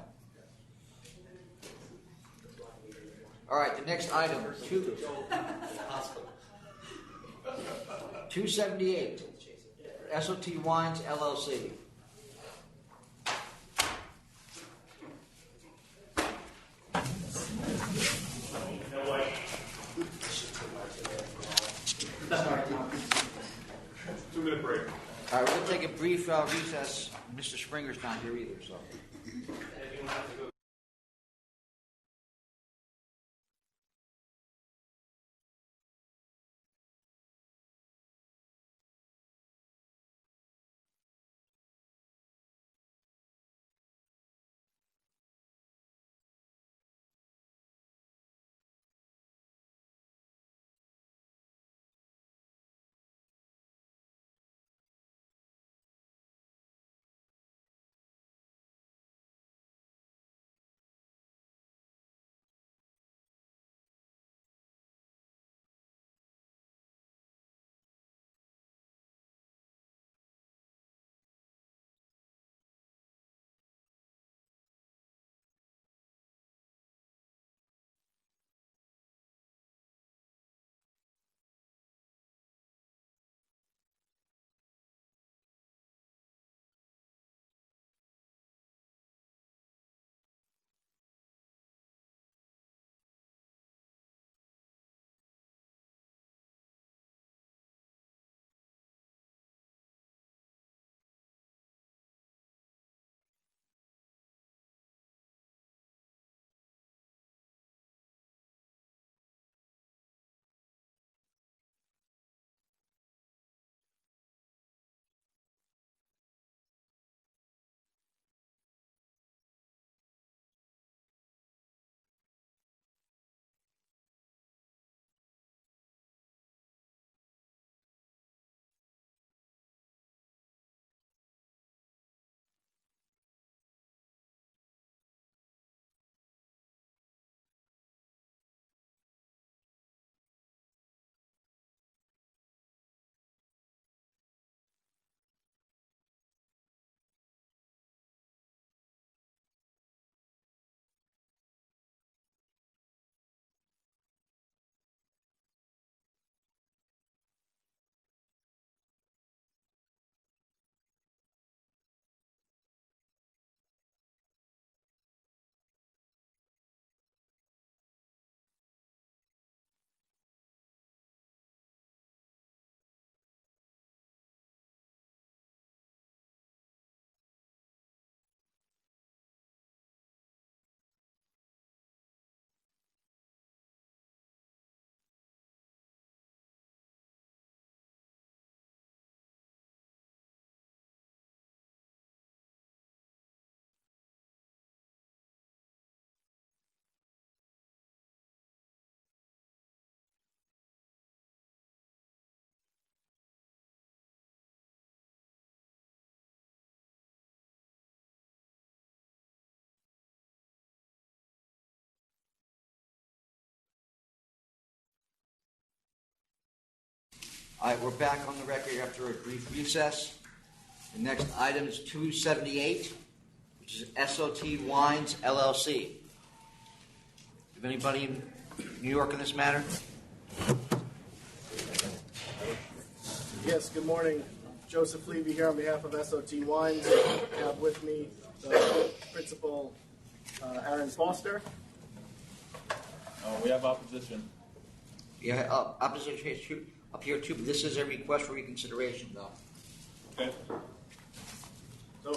All right, the next item, 278, SOT Wines LLC. Two-minute break. All right, we're going to take a brief recess. Mr. Springer's not here either, so. All right, we're back on the record after a brief recess. The next item is 278, which is SOT Wines, LLC. Have anybody in New York in this matter? Yes, good morning. Joseph Levy here on behalf of SOT Wines. I have with me the principal, Aaron Foster. We have opposition. Yeah, opposition is up here too, but this is a request for reconsideration, though. Okay. So,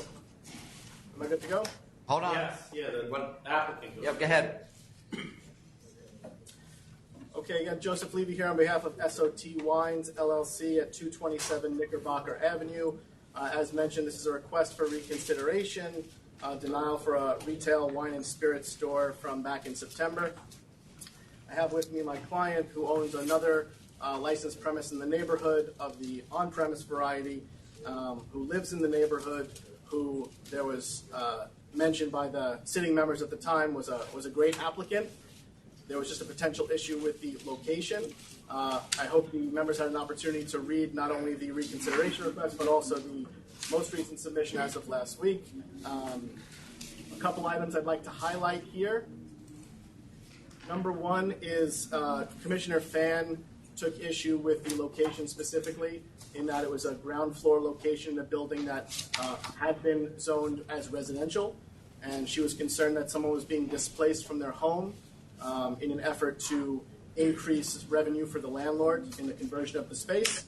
am I good to go? Hold on. Yes, yeah, the applicant. Yep, go ahead. Okay, again, Joseph Levy here on behalf of SOT Wines, LLC at 227 Knickerbocker Avenue. As mentioned, this is a request for reconsideration, denial for a retail wine and spirit store from back in September. I have with me my client who owns another licensed premise in the neighborhood of the on-premise variety, who lives in the neighborhood, who there was mentioned by the sitting members at the time was a great applicant. There was just a potential issue with the location. I hope the members had an opportunity to read not only the reconsideration request, but also the most recent submission as of last week. A couple items I'd like to highlight here. Number one is Commissioner Fan took issue with the location specifically, in that it was a ground floor location in a building that had been zoned as residential, and she was concerned that someone was being displaced from their home in an effort to increase revenue for the landlord in the conversion of the space.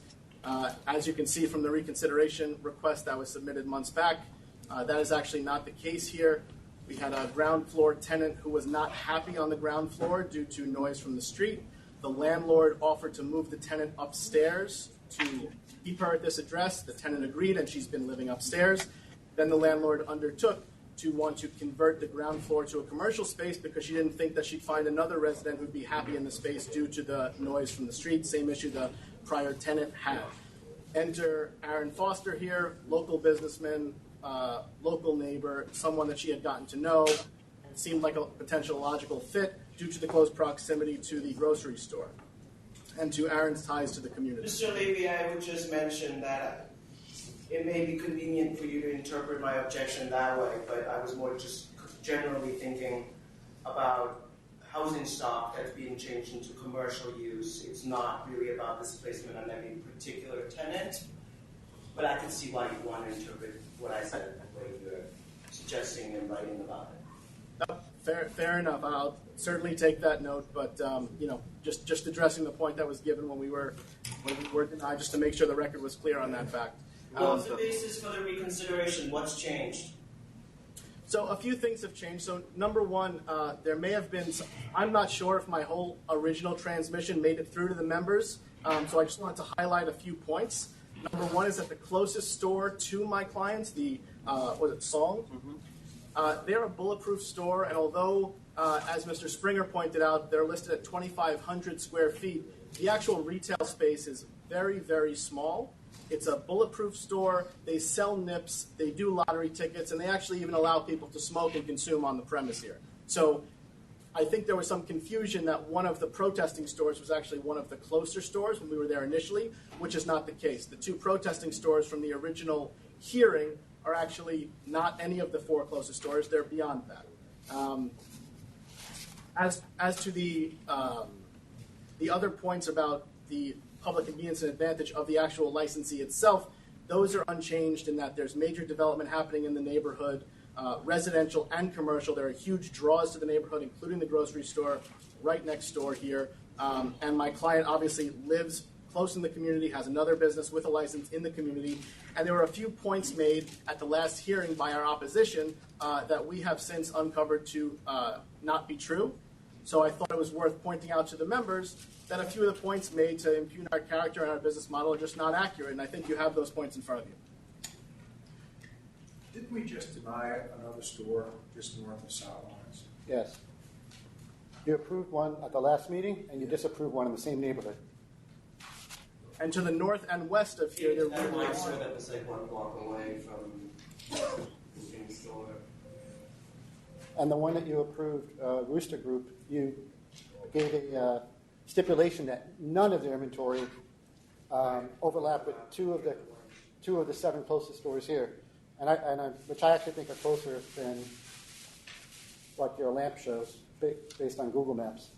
As you can see from the reconsideration request that was submitted months back, that is actually not the case here. We had a ground floor tenant who was not happy on the ground floor due to noise from the street. The landlord offered to move the tenant upstairs to keep her at this address. The tenant agreed, and she's been living upstairs. Then the landlord undertook to want to convert the ground floor to a commercial space because she didn't think that she'd find another resident who'd be happy in the space due to the noise from the street, same issue the prior tenant had. Enter Aaron Foster here, local businessman, local neighbor, someone that she had gotten to know. It seemed like a potential logical fit due to the close proximity to the grocery store and to Aaron's ties to the community. Mr. Levy, I would just mention that it may be convenient for you to interpret my objection that way, but I was more just generally thinking about housing stock that's being changed into commercial use. It's not really about displacement on any particular tenant, but I can see why you want to interpret what I said the way you're suggesting and writing about it. No, fair enough. I'll certainly take that note, but just addressing the point that was given when we were denied, just to make sure the record was clear on that fact. What's the basis for the reconsideration? What's changed? So a few things have changed. So number one, there may have been I'm not sure if my whole original transmission made it through to the members, so I just wanted to highlight a few points. Number one is that the closest store to my clients, the was it Song? Mm-hmm. They're a bulletproof store, and although, as Mr. Springer pointed out, they're listed at 2,500 square feet, the actual retail space is very, very small. It's a bulletproof store. They sell nips. They do lottery tickets, and they actually even allow people to smoke and consume on the premise here. So I think there was some confusion that one of the protesting stores was actually one of the closer stores when we were there initially, which is not the case. The two protesting stores from the original hearing are actually not any of the four closest stores. They're beyond that. As to the other points about the public convenience and advantage of the actual licensee itself, those are unchanged in that there's major development happening in the neighborhood, residential and commercial. There are huge draws to the neighborhood, including the grocery store right next door here. And my client obviously lives close in the community, has another business with a license in the community. And there were a few points made at the last hearing by our opposition that we have since uncovered to not be true. So I thought it was worth pointing out to the members that a few of the points made to impugn our character and our business model are just not accurate, and I think you have those points in front of you. Didn't we just deny another store just north of South Lawrence? Yes. You approved one at the last meeting, and you disapproved one in the same neighborhood. And to the north and west of here, there That really might are. that was like 1 block away from the same store. And the one that you approved, Rooster Group, you gave a stipulation that none of their inventory overlap with two of the 7 closest stores here, which I actually think are closer than what your lamp shows based on Google Maps.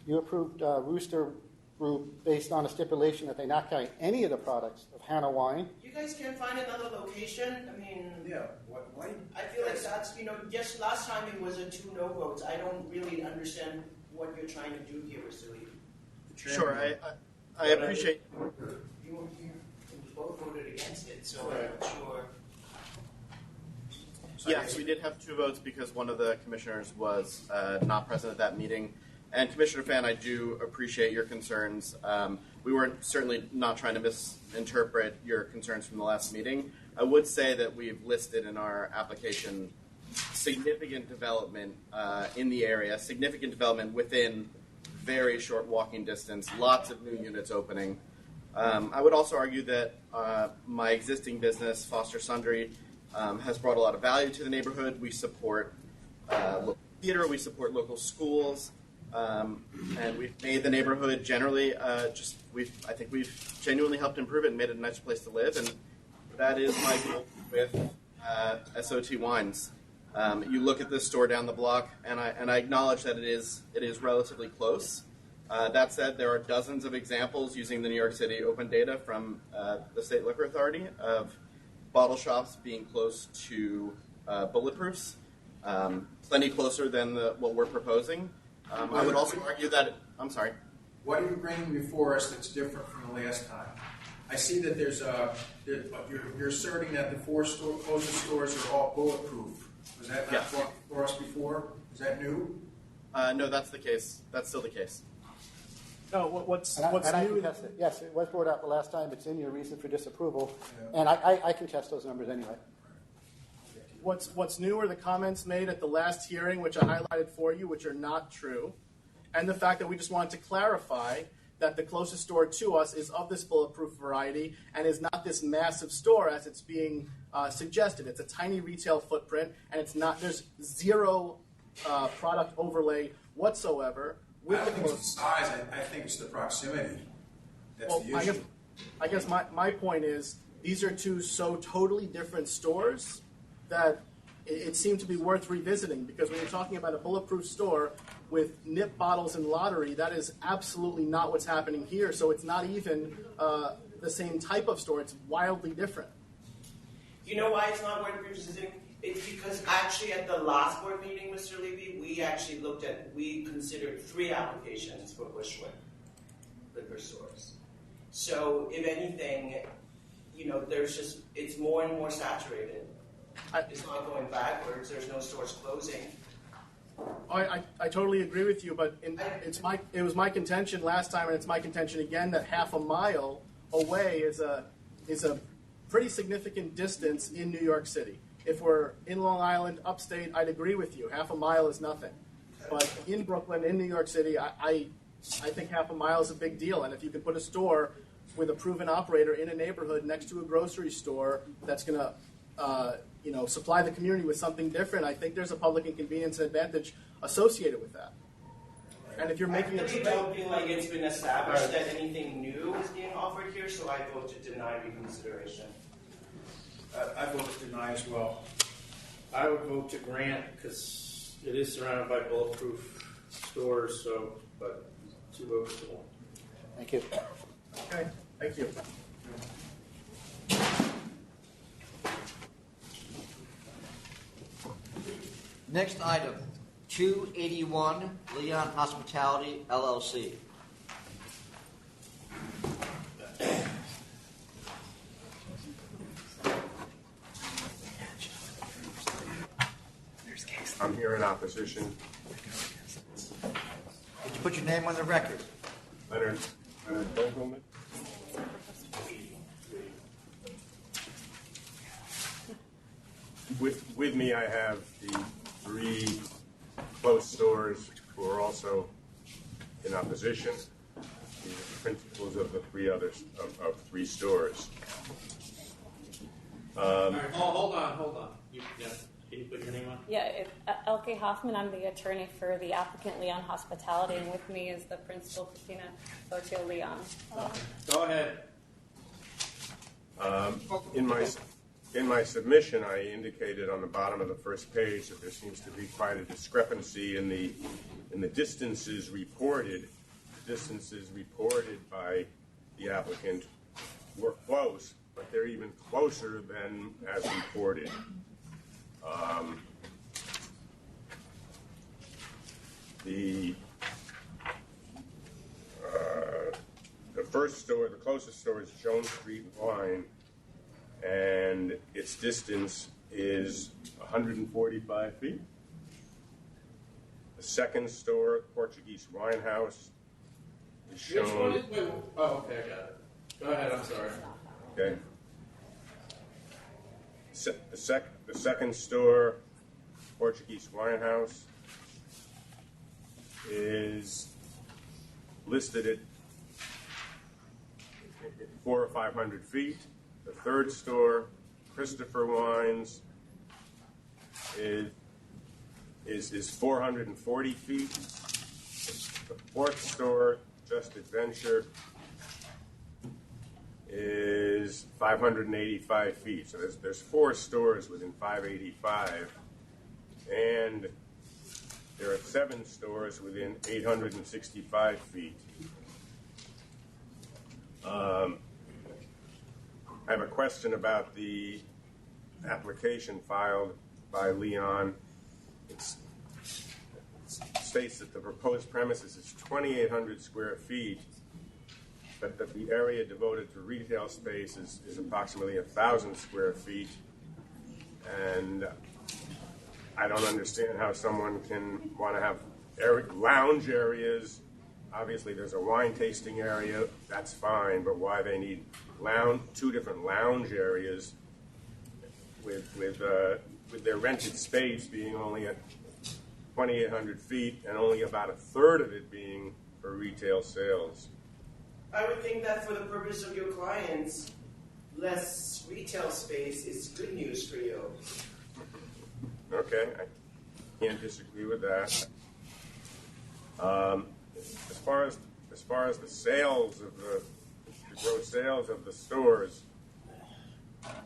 You approved Rooster Group based on a stipulation that they not carry any of the products of Hannah Wine. You guys can't find another location? I mean, Yeah, why? I feel like that's, yes, last time it was a 2 no votes. I don't really understand what you're trying to do here, Mr. Lee. Sure, I appreciate. You both voted against it, so I'm not sure. Yes, we did have 2 votes because one of the commissioners was not present at that meeting. And Commissioner Fan, I do appreciate your concerns. We were certainly not trying to misinterpret your concerns from the last meeting. I would say that we've listed in our application significant development in the area, significant development within very short walking distance, lots of new units opening. I would also argue that my existing business, Foster Sundry, has brought a lot of value to the neighborhood. We support local theater, we support local schools, and we've made the neighborhood generally I think we've genuinely helped improve it and made it a nicer place to live, and that is my goal with SOT Wines. You look at this store down the block, and I acknowledge that it is relatively close. That said, there are dozens of examples using the New York City open data from the State Liquor Authority of bottle shops being close to bulletproofs, plenty closer than what we're proposing. I would also argue that, I'm sorry. What are you bringing before us that's different from the last time? I see that you're asserting that the 4 closest stores are all bulletproof. Was that not for us before? Is that new? No, that's the case. That's still the case. No, what's new? Yes, it was brought up the last time. It's in your reason for disapproval, and I can test those numbers anyway. What's new are the comments made at the last hearing, which I highlighted for you, which are not true, and the fact that we just wanted to clarify that the closest store to us is of this bulletproof variety and is not this massive store as it's being suggested. It's a tiny retail footprint, and it's not. There's zero product overlay whatsoever. I don't think it's the size. I think it's the proximity. That's the issue. I guess my point is these are 2 so totally different stores that it seemed to be worth revisiting, because when you're talking about a bulletproof store with nip bottles and lottery, that is absolutely not what's happening here. So it's not even the same type of store. It's wildly different. You know why it's not worth revisiting? It's because actually at the last board meeting, Mr. Levy, we considered 3 applications for Bushwick liquor stores. So if anything, it's more and more saturated. It's not going backwards. There's no stores closing. I totally agree with you, but it was my contention last time, and it's my contention again, that half a mile away is a pretty significant distance in New York City. If we're in Long Island, upstate, I'd agree with you. Half a mile is nothing. But in Brooklyn, in New York City, I think half a mile is a big deal. And if you can put a store with a proven operator in a neighborhood next to a grocery store that's going to supply the community with something different, I think there's a public inconvenience advantage associated with that. And if you're making I really don't feel like it's been established that anything new is being offered here, so I vote to deny reconsideration. I vote to deny as well. I would vote to grant because it is surrounded by bulletproof stores. But 2 votes to 1. Thank you. Okay, thank you. Next item, 281 Leon Hospitality, LLC. I'm here in opposition. Would you put your name on the record? Leonard Vogelman. With me, I have the 3 close stores who are also in opposition. The principals of the 3 others of 3 stores. All right, hold on. Can you put your name on? Yeah, Elke Hoffman. I'm the attorney for the applicant Leon Hospitality, and with me is the principal, Christina Socio Leon. Go ahead. In my submission, I indicated on the bottom of the first page that there seems to be quite a discrepancy in the distances reported. The distances reported by the applicant were close, but they're even closer than as reported. The first store, the closest store is Jones Street Wine, and its distance is 145 feet. The second store, Portuguese Wine House, is shown. Which one is? Wait, oh, okay, I got it. Go ahead. I'm sorry. Okay. The second store, Portuguese Wine House, is listed at 400 or 500 feet. The third store, Christopher Wines, is 440 feet. The fourth store, Just Adventure, is 585 feet. So there's 4 stores within 585, and there are 7 stores within 865 feet. I have a question about the application filed by Leon. It states that the proposed premises is 2,800 square feet, but that the area devoted to retail space is approximately 1,000 square feet. And I don't understand how someone can want to have lounge areas. Obviously, there's a wine tasting area, that's fine, but why they need 2 different lounge areas with their rented space being only at 2,800 feet and only about a third of it being for retail sales. I would think that for the purpose of your clients, less retail space is good news for you. Okay, I can't disagree with that. As far as the sales of the gross sales of the stores,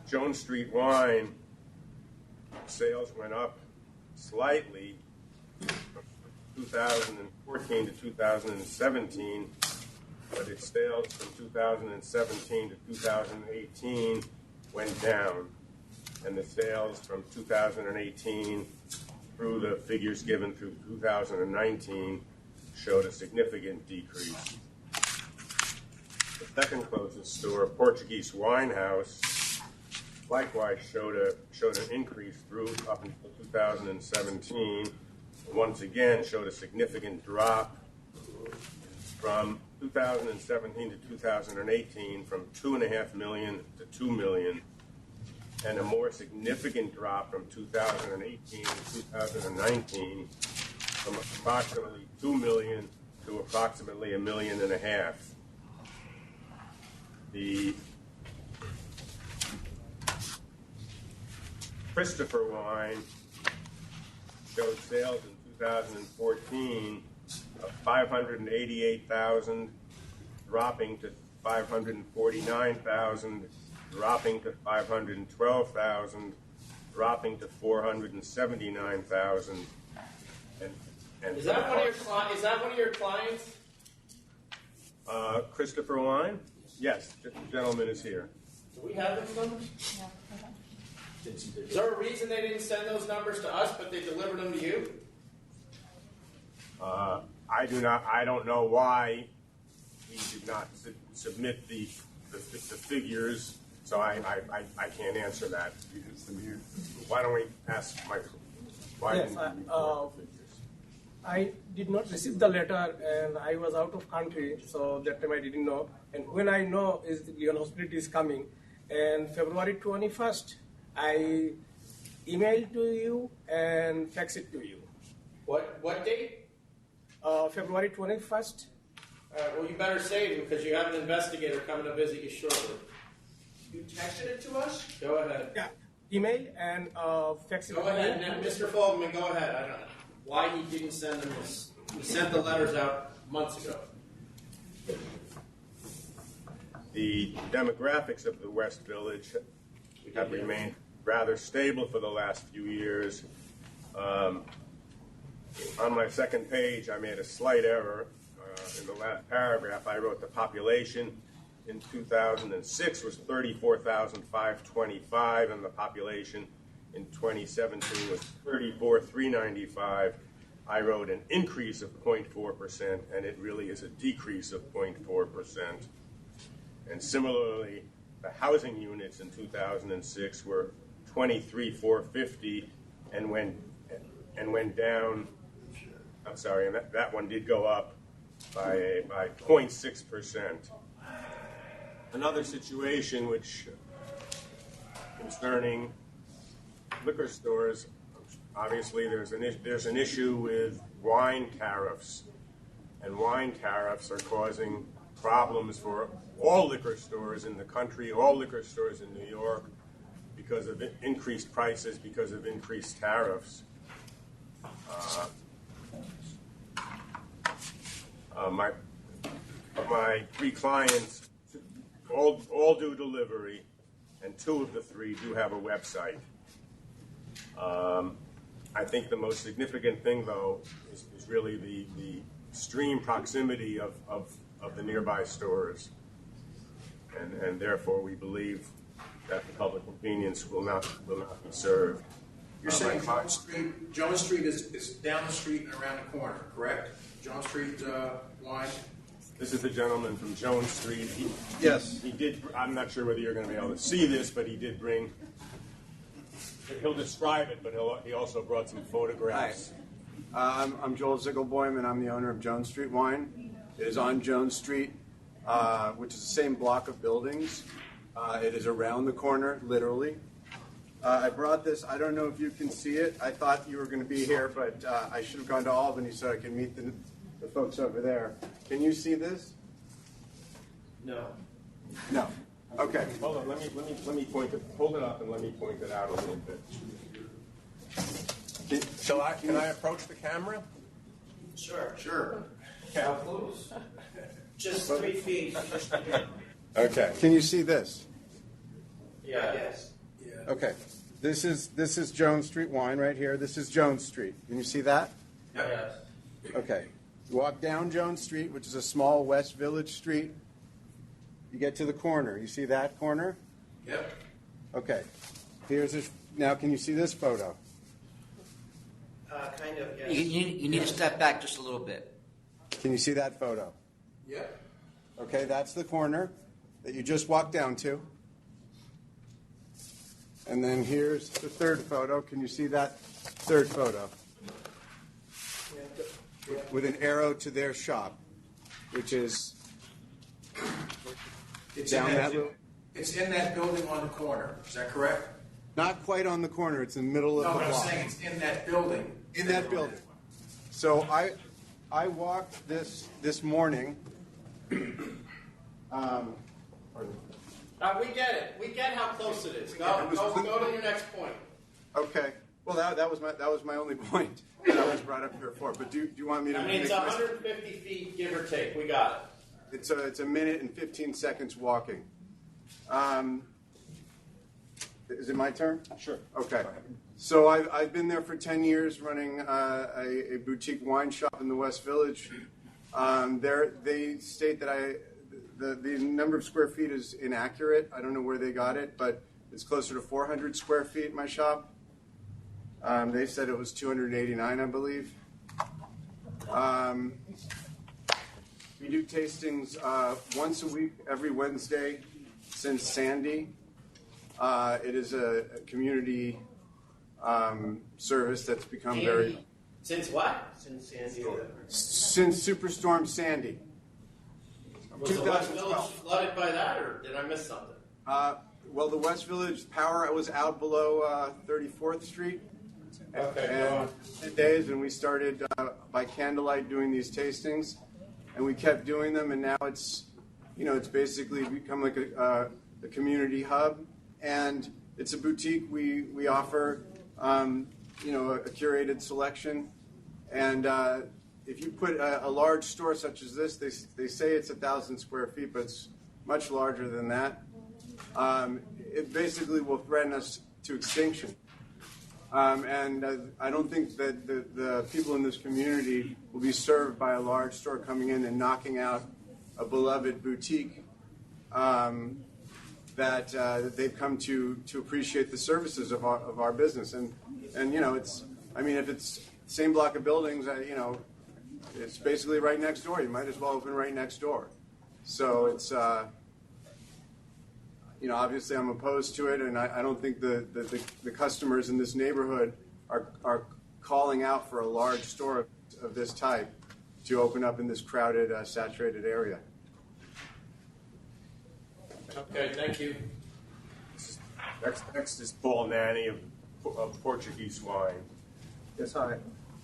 Jones Street Wine sales went up slightly from 2014 to 2017, but its sales from 2017 to 2018 went down, and the sales from 2018 through the figures given through 2019 showed a significant decrease. The second closest store, Portuguese Wine House, likewise showed an increase up until 2017. Once again, showed a significant drop from 2017 to 2018, from 2.5 million to 2 million, and a more significant drop from 2018 to 2019, from approximately 2 million to approximately 1.5 million. The Christopher Wine showed sales in 2014 of 588,000, dropping to 549,000, dropping to 512,000, dropping to 479,000. Is that one of your clients? Christopher Wine? Yes, the gentleman is here. Do we have those numbers? Is there a reason they didn't send those numbers to us, but they delivered them to you? I don't know why he did not submit the figures, so I can't answer that. Why don't we ask Michael? Why yes, didn't you report the figures? I did not receive the letter, and I was out of country, so that time I didn't know. And when I know is the Leon Hospitality is coming, and February 21st, I emailed to you and fax it to you. What date? February 21st. Well, you better save them because you have an investigator coming to visit you shortly. You texted it to us? Go ahead. Yeah. email and fax it. Go ahead, now, Mr. Fogelman, go ahead. I don't know why he didn't send them this. He sent the letters out months ago. The demographics of the West Village have remained rather stable for the last few years. On my second page, I made a slight error. In the last paragraph, I wrote the population in 2006 was 34,525, and the population in 2017 was 34,395. I wrote an increase of 0.4%, and it really is a decrease of 0.4%. And similarly, the housing units in 2006 were 23,450 and went down. I'm sorry, and that one did go up by 0.6%. Another situation which concerning liquor stores, obviously there's an issue with wine tariffs, and wine tariffs are causing problems for all liquor stores in the country, all liquor stores in New York, because of increased prices, because of increased tariffs. My three clients all do delivery, and 2 of the 3 do have a website. I think the most significant thing, though, is really the extreme proximity of the nearby stores, and therefore we believe that the public convenience will not be served. You're saying Jones Street is down the street and around the corner, correct? Jones Street wine? This is the gentleman from Jones Street. Yes. He did. I'm not sure whether you're going to be able to see this, but he did bring. He'll describe it, but he also brought some photographs. Hi. I'm Joel Ziegelboim, and I'm the owner of Jones Street Wine. It is on Jones Street, which is the same block of buildings. It is around the corner, literally. I brought this. I don't know if you can see it. I thought you were going to be here, but I should have gone to Albany so I can meet the folks over there. Can you see this? No. No. Okay. Hold on. Let me point it. Hold it up and let me point it out a little bit. Can I approach the camera? Sure. Sure. How close? Just 3 feet. Okay. Can you see this? Yeah. Yes. Okay. This is Jones Street Wine right here. This is Jones Street. Can you see that? Yes. Okay. You walk down Jones Street, which is a small West Village street. You get to the corner. You see that corner? Yep. Okay. Now, can you see this photo? Kind of, yes. You need to step back just a little bit. Can you see that photo? Yep. Okay, that's the corner that you just walked down to. And then here's the third photo. Can you see that third photo? With an arrow to their shop, which is down that road. It's in that building on the corner. Is that correct? Not quite on the corner. It's in the middle of No, the but I'm block. saying it's in that building. In that building. So I walked this morning. We get it. We get how close it is. Go to your next point. Okay. Well, that was my only point that I was brought up here for. But do you want me to? I mean, it's 150 feet, give or take. We got it. It's a minute and 15 seconds walking. Is it my turn? Sure. Okay. So I've been there for 10 years running a boutique wine shop in the West Village. They state that the number of square feet is inaccurate. I don't know where they got it, but it's closer to 400 square feet, my shop. They said it was 289, I believe. We do tastings once a week, every Wednesday since Sandy. It is a community service that's become very... Since what? Since Sandy. Since Superstorm Sandy. Was the West Village flooded by that, or did I miss something? Well, the West Village power was out below 34th Street. Okay, and 10 days, and we started by candlelight doing these tastings, and we kept doing them, and now it's basically become like a community hub. And it's a boutique. We offer, you know, a curated selection. And if you put a large store such as this, they say it's 1,000 square feet, but it's much larger than that. It basically will threaten us to extinction. And I don't think that the people in this community will be served by a large store coming in and knocking out a beloved boutique that they've come to appreciate the services of our business. And you know, if it's the same block of buildings, you know, it's basically right next door. You might as well open right next door. So it's, you know, obviously I'm opposed to it, and I don't think the customers in this neighborhood are calling out for a large store of this type to open up in this crowded, saturated area. Okay, thank you. Next is Paul Nanny of Portuguese Wine. Yes, hi.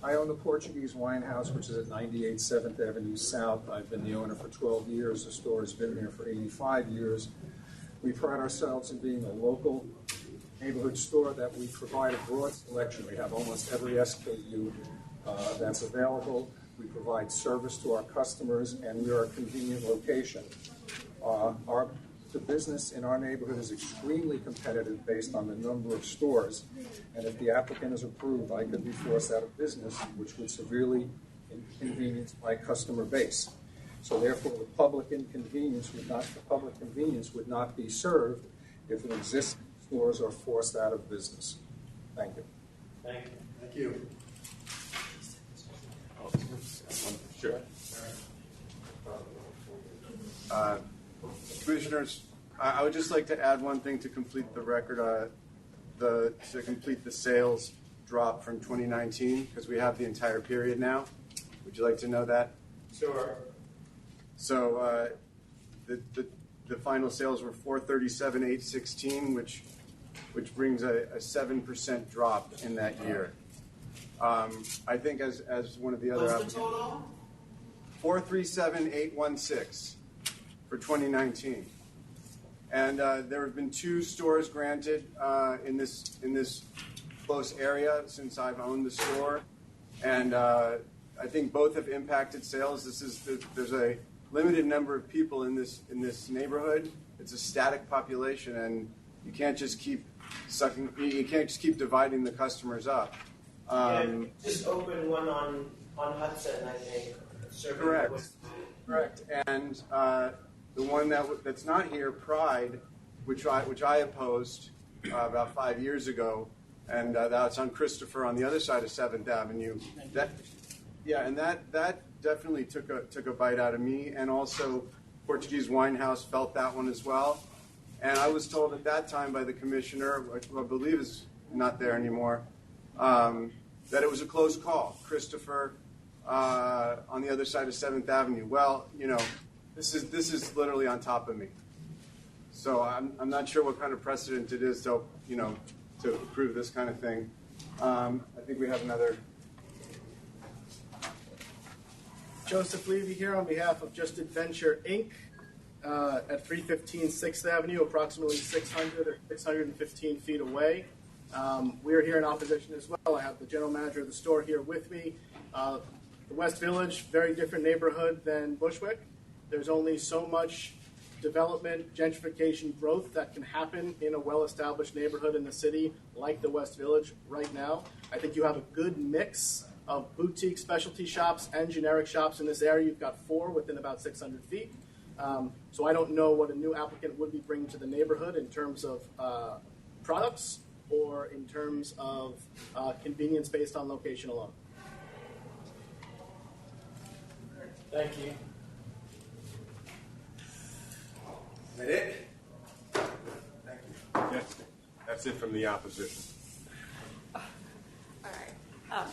I own the Portuguese Wine House, which is at 98 7th Avenue South. I've been the owner for 12 years. The store has been there for 85 years. We pride ourselves in being a local neighborhood store that we provide a broad selection. We have almost every SKU that's available. We provide service to our customers, and we are a convenient location. The business in our neighborhood is extremely competitive based on the number of stores, and if the applicant is approved, I could be forced out of business, which would severely inconvenience my customer base. So therefore, the public convenience would not be served if the existing stores are forced out of business. Thank you. Thank you. Thank you. Sure. Commissioners, I would just like to add one thing to complete the record, to complete the sales drop from 2019, because we have the entire period now. Would you like to know that? Sure. So the final sales were 437,816, which brings a 7% drop in that year. I think as one of the other What's the total? 437,816 for 2019. And there have been 2 stores granted in this close area since I've owned the store, and I think both have impacted sales. There's a limited number of people in this neighborhood. It's a static population, and you can't just keep dividing the customers up. Just opened one on Hudson, I think. Correct. And the one that's not here, Pride, which I opposed about 5 years ago, and that's on Christopher on the other side of 7th Avenue. That definitely took a bite out of me, and also Portuguese Wine House felt that one as well. And I was told at that time by the commissioner, who I believe is not there anymore, that it was a close call. Christopher on the other side of 7th Avenue. Well, you know, this is literally on top of me. So I'm not sure what kind of precedent it is to approve this kind of thing. I think we have another. Joseph Levy here on behalf of Just Adventure Inc. At 315 6th Avenue, approximately 600 or 615 feet away. We are here in opposition as well. I have the general manager of the store here with me. The West Village, very different neighborhood than Bushwick. There's only so much development, gentrification, growth that can happen in a well-established neighborhood in the city like the West Village right now. I think you have a good mix of boutique specialty shops and generic shops in this area. You've got 4 within about 600 feet. So I don't know what a new applicant would be bringing to the neighborhood in terms of products or in terms of convenience based on location alone. Thank you. Is that it? Thank you. Yes, that's it from the opposition. All right.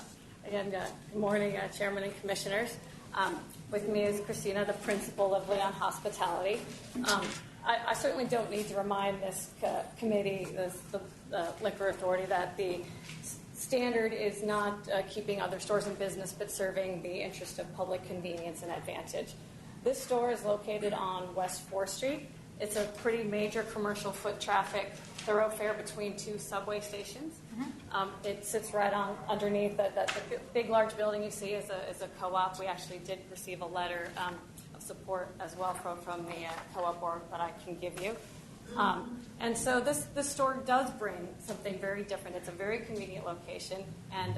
Again, good morning, Chairman and Commissioners. With me is Christina, the principal of Leon Hospitality. I certainly don't need to remind this committee, the Liquor Authority, that the standard is not keeping other stores in business, but serving the interest of public convenience and advantage. This store is located on West 4th Street. It's a pretty major commercial foot traffic thoroughfare between two subway stations. It sits right on underneath the big, large building you see is a co-op. We actually did receive a letter of support as well from the co-op board that I can give you. And so this store does bring something very different. It's a very convenient location, and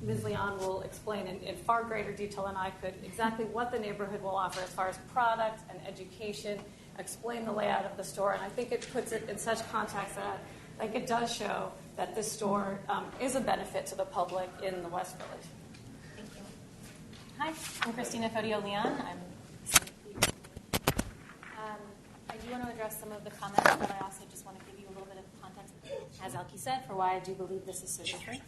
Ms. Leon will explain in far greater detail than I could exactly what the neighborhood will offer as far as product and education, explain the layout of the store, and I think it puts it in such context that I think it does show that this store is a benefit to the public in the West Village. Thank you. Hi, I'm Christina Fodio-Leon. I do want to address some of the comments, but I also just want to give you a little bit of context, as Elke said, for why I do believe this is so different.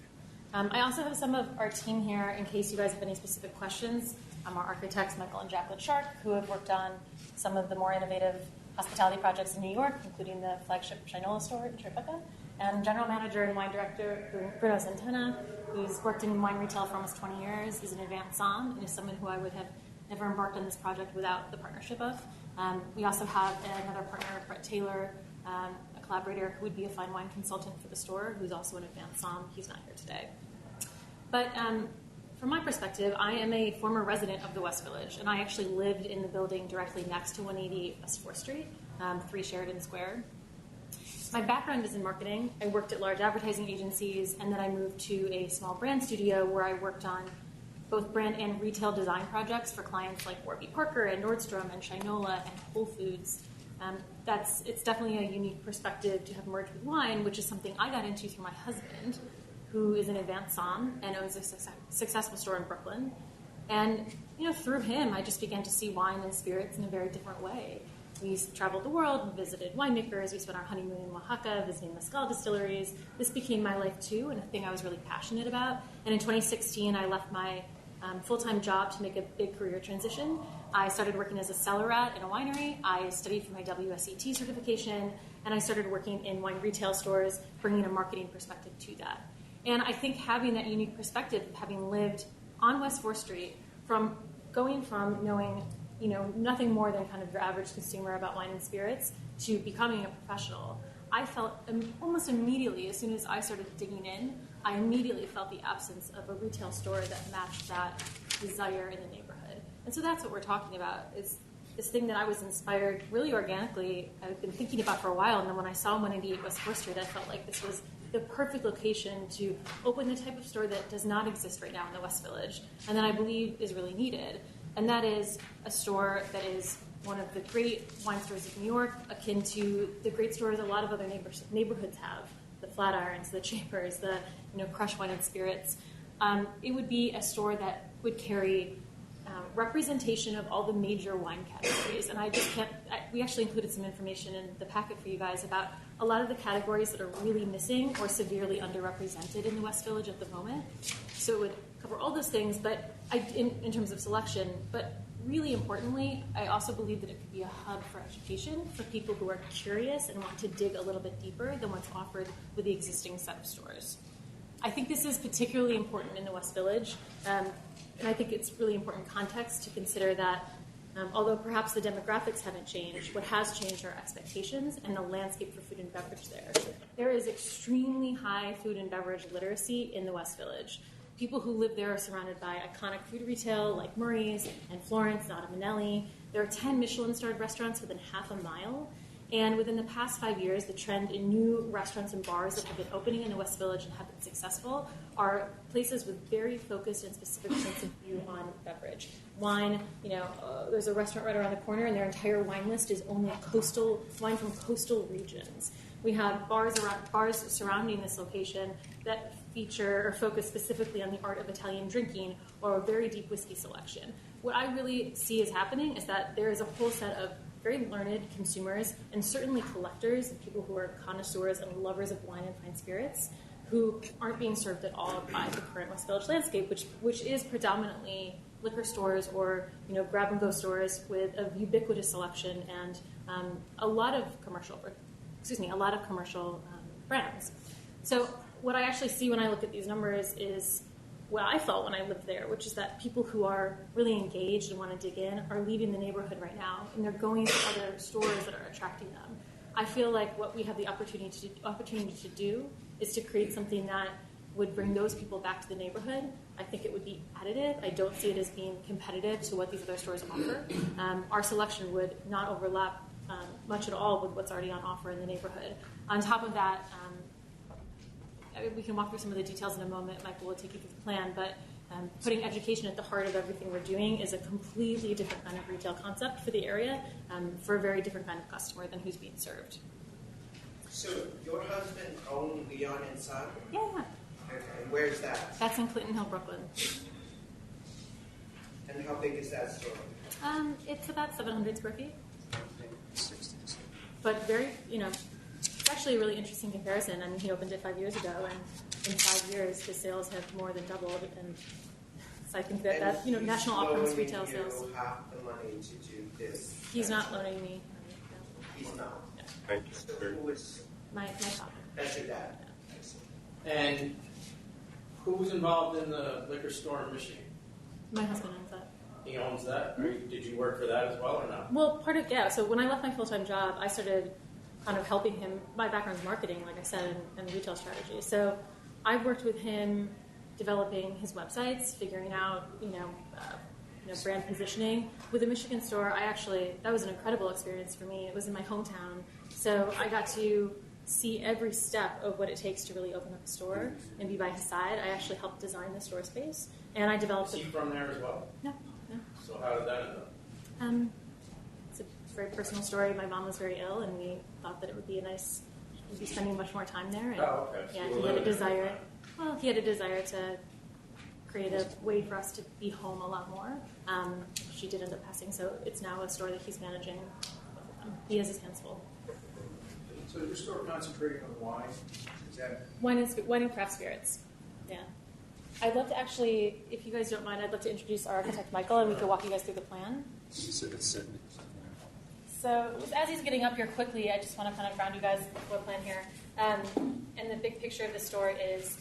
I also have some of our team here in case you guys have any specific questions. Our architects, Michael and Jacqueline Shark, who have worked on some of the more innovative hospitality projects in New York, including the flagship Shinola store in Tribeca, and general manager and wine director Bruno Santana, who's worked in wine retail for almost 20 years, is an advanced som, and is someone who I would have never embarked on this project without the partnership of. We also have another partner, Brett Taylor, a collaborator who would be a fine wine consultant for the store, who's also an advanced som. He's not here today. But from my perspective, I am a former resident of the West Village, and I actually lived in the building directly next to 188 West 4th Street, 3 Sheridan Square. My background is in marketing. I worked at large advertising agencies, and then I moved to a small brand studio where I worked on both brand and retail design projects for clients like Warby Parker and Nordstrom and Shinola and Whole Foods. It's definitely a unique perspective to have merged with wine, which is something I got into through my husband, who is an advanced som and owns a successful store in Brooklyn. And through him, I just began to see wine and spirits in a very different way. We traveled the world, we visited winemakers, we spent our honeymoon in Oaxaca visiting mezcal distilleries. This became my life too, and a thing I was really passionate about. And in 2016, I left my full-time job to make a big career transition. I started working as a cellar rat in a winery. I studied for my WSET certification, and I started working in wine retail stores, bringing a marketing perspective to that. And I think having that unique perspective, having lived on West 4th Street, going from knowing nothing more than kind of your average consumer about wine and spirits to becoming a professional, I felt almost immediately, as soon as I started digging in, I immediately felt the absence of a retail store that matched that desire in the neighborhood. And so that's what we're talking about, is this thing that I was inspired really organically, I've been thinking about for a while, and then when I saw 188 West 4th Street, I felt like this was the perfect location to open the type of store that does not exist right now in the West Village, and that I believe is really needed. And that is a store that is one of the great wine stores of New York, akin to the great stores a lot of other neighborhoods have, the Flatirons, the Chambers, the Crush Wine and Spirits. It would be a store that would carry representation of all the major wine categories. And we actually included some information in the packet for you guys about a lot of the categories that are really missing or severely underrepresented in the West Village at the moment. So it would cover all those things, but in terms of selection. But really importantly, I also believe that it could be a hub for education for people who are curious and want to dig a little bit deeper than what's offered with the existing set of stores. I think this is particularly important in the West Village, and I think it's really important context to consider that although perhaps the demographics haven't changed, what has changed are expectations and the landscape for food and beverage there. There is extremely high food and beverage literacy in the West Village. People who live there are surrounded by iconic food retail like Murray's and Florence and Ottomanelli. There are 10 Michelin-starred restaurants within half a mile. And within the past 5 years, the trend in new restaurants and bars that have been opening in the West Village and have been successful are places with very focused and specific points of view on beverage. Wine, there's a restaurant right around the corner, and their entire wine list is only wine from coastal regions. We have bars surrounding this location that feature or focus specifically on the art of Italian drinking or a very deep whiskey selection. What I really see is happening is that there is a whole set of very learned consumers and certainly collectors and people who are connoisseurs and lovers of wine and fine spirits who aren't being served at all by the current West Village landscape, which is predominantly liquor stores or grab-and-go stores with a ubiquitous selection and a lot of commercial brands. So what I actually see when I look at these numbers is what I felt when I lived there, which is that people who are really engaged and want to dig in are leaving the neighborhood right now, and they're going to other stores that are attracting them. I feel like what we have the opportunity to do is to create something that would bring those people back to the neighborhood. I think it would be additive. I don't see it as being competitive to what these other stores offer. Our selection would not overlap much at all with what's already on offer in the neighborhood. On top of that, we can walk through some of the details in a moment. Michael will take you through the plan, but putting education at the heart of everything we're doing is a completely different kind of retail concept for the area, for a very different kind of customer than who's being served. So your husband owned Leon and Son? Yeah. Okay, and where's that? That's in Clinton Hill, Brooklyn. And how big is that store? It's about 700 square feet. But very, it's actually a really interesting comparison. I mean, he opened it 5 years ago, and in 5 years, his sales have more than doubled. And so I think that national off-premise retail sales. You half the money to do this. He's not loaning me. He's not. No. Thank you. So who is? My father. That's your dad. And who was involved in the liquor store in Michigan? My husband owns that. He owns that? Did you work for that as well or not? Well, so when I left my full-time job, I started kind of helping him. My background is marketing, like I said, and retail strategy. So I worked with him developing his websites, figuring out, brand positioning. With the Michigan store, that was an incredible experience for me. It was in my hometown. So I got to see every step of what it takes to really open up a store and be by his side. I actually helped design the store space, and I developed. Is he from there as well? No. So how did that end up? It's a very personal story. My mom was very ill, and we thought that it would be we'd be spending much more time there. And, oh, okay. Yeah, he had a desire. Well, he had a desire to create a way for us to be home a lot more. She did end up passing, so it's now a store that he's managing. He has his hands full. So is your store concentrating on wine? Is that Wine and craft spirits. Yeah. I'd love to actually, if you guys don't mind, I'd love to introduce our architect, Michael, and we could walk you guys through the plan. So just as he's getting up here quickly, I just want to kind of ground you guys in the floor plan here. And the big picture of the store is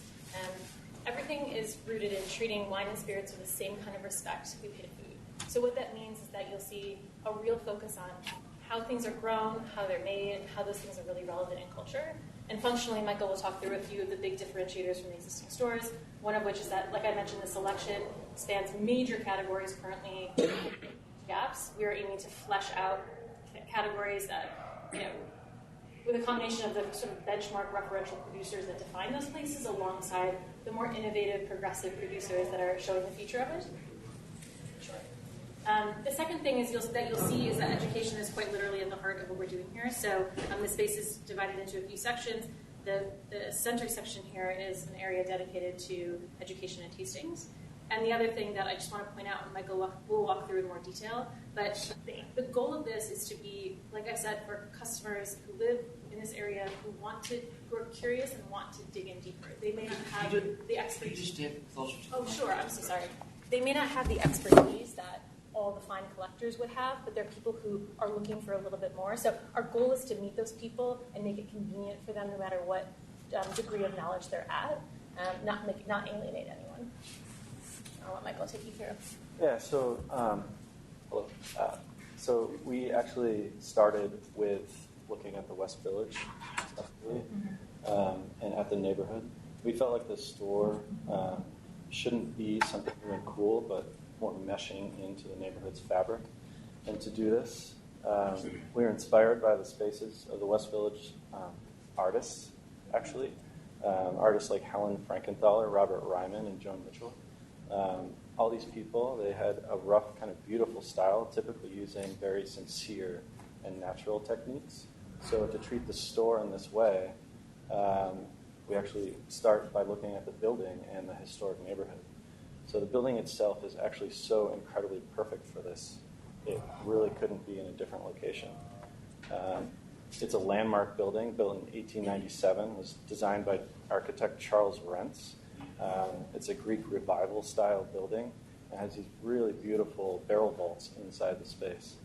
everything is rooted in treating wine and spirits with the same kind of respect we pay to food. So what that means is that you'll see a real focus on how things are grown, how they're made, and how those things are really relevant in culture. And functionally, Michael will talk through a few of the big differentiators from the existing stores, one of which is that, like I mentioned, the selection spans major categories currently gaps. We are aiming to flesh out categories that, with a combination of the sort of benchmark referential producers that define those places alongside the more innovative, progressive producers that are showing the future of it. The second thing is you'll see is that education is quite literally at the heart of what we're doing here. So the space is divided into a few sections. The center section here is an area dedicated to education and tastings. And the other thing that I just want to point out, and Michael will walk through in more detail, but the goal of this is to be, like I said, for customers who live in this area who are curious and want to dig in deeper. They may not have the expertise. Just stand closer. Oh, sure. I'm so sorry. They may not have the expertise that all the fine collectors would have, but they're people who are looking for a little bit more. So our goal is to meet those people and make it convenient for them no matter what degree of knowledge they're at, not alienate anyone. I'll let Michael take you through. Yeah, so hello. So we actually started with looking at the West Village and at the neighborhood. We felt like the store shouldn't be something new and cool, but more meshing into the neighborhood's fabric. And to do this, we were inspired by the spaces of the West Village artists, actually. Artists like Helen Frankenthaler, Robert Ryman, and Joan Mitchell. All these people, they had a rough, kind of beautiful style, typically using very sincere and natural techniques. So to treat the store in this way, we actually start by looking at the building and the historic neighborhood. So the building itself is actually so incredibly perfect for this. It really couldn't be in a different location. It's a landmark building built in 1897. It was designed by architect Charles Rentz. It's a Greek revival style building. It has these really beautiful barrel vaults inside the space.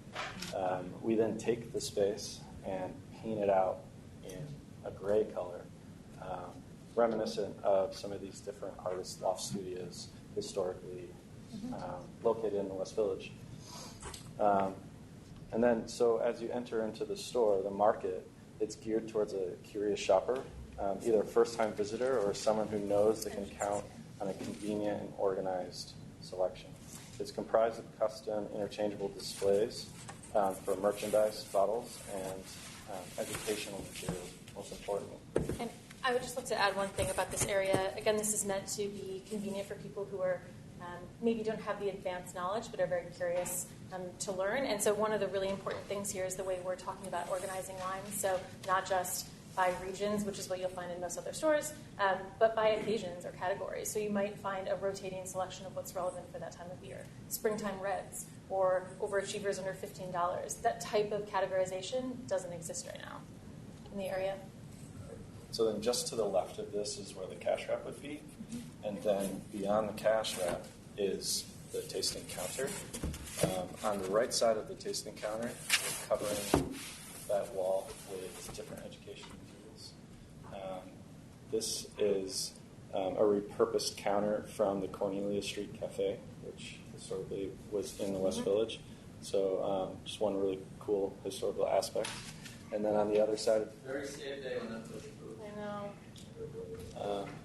We then take the space and paint it out in a gray color, reminiscent of some of these different artist loft studios historically located in the West Village. And then, so as you enter into the store, the market, it's geared towards a curious shopper, either a first-time visitor or someone who knows they can count on a convenient and organized selection. It's comprised of custom interchangeable displays for merchandise, bottles, and educational materials, most importantly. And I would just like to add one thing about this area. Again, this is meant to be convenient for people who are maybe don't have the advanced knowledge but are very curious to learn. And so one of the really important things here is the way we're talking about organizing lines. So not just by regions, which is what you'll find in most other stores, but by occasions or categories. So you might find a rotating selection of what's relevant for that time of year. Springtime reds or overachievers under $15. That type of categorization doesn't exist right now in the area. So then just to the left of this is where the cash wrap would be. And then beyond the cash wrap is the tasting counter. On the right side of the tasting counter, we're covering that wall with different education materials. This is a repurposed counter from the Cornelia Street Cafe, which historically was in the West Village. So just one really cool historical aspect. And then on the other side, Very sad day when that was approved. I know.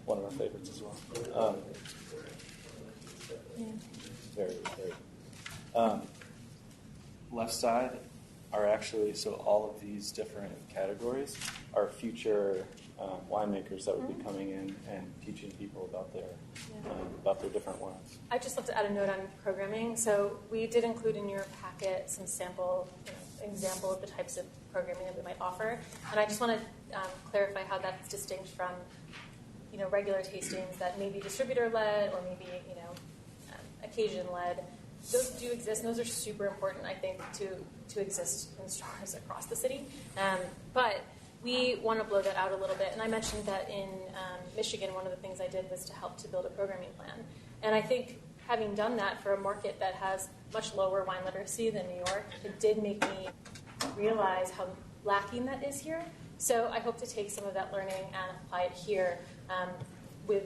one of our favorites as well. Very, very. Left side are actually, so all of these different categories are future winemakers that would be coming in and teaching people about their different wines. I'd just love to add a note on programming. So we did include in your packet some sample example of the types of programming that we might offer. And I just want to clarify how that's distinct from regular tastings that may be distributor-led or maybe occasion-led. Those do exist, and those are super important, I think, to exist in stores across the city. But we want to blow that out a little bit. And I mentioned that in Michigan, one of the things I did was to help to build a programming plan. And I think having done that for a market that has much lower wine literacy than New York, it did make me realize how lacking that is here. So I hope to take some of that learning and apply it here with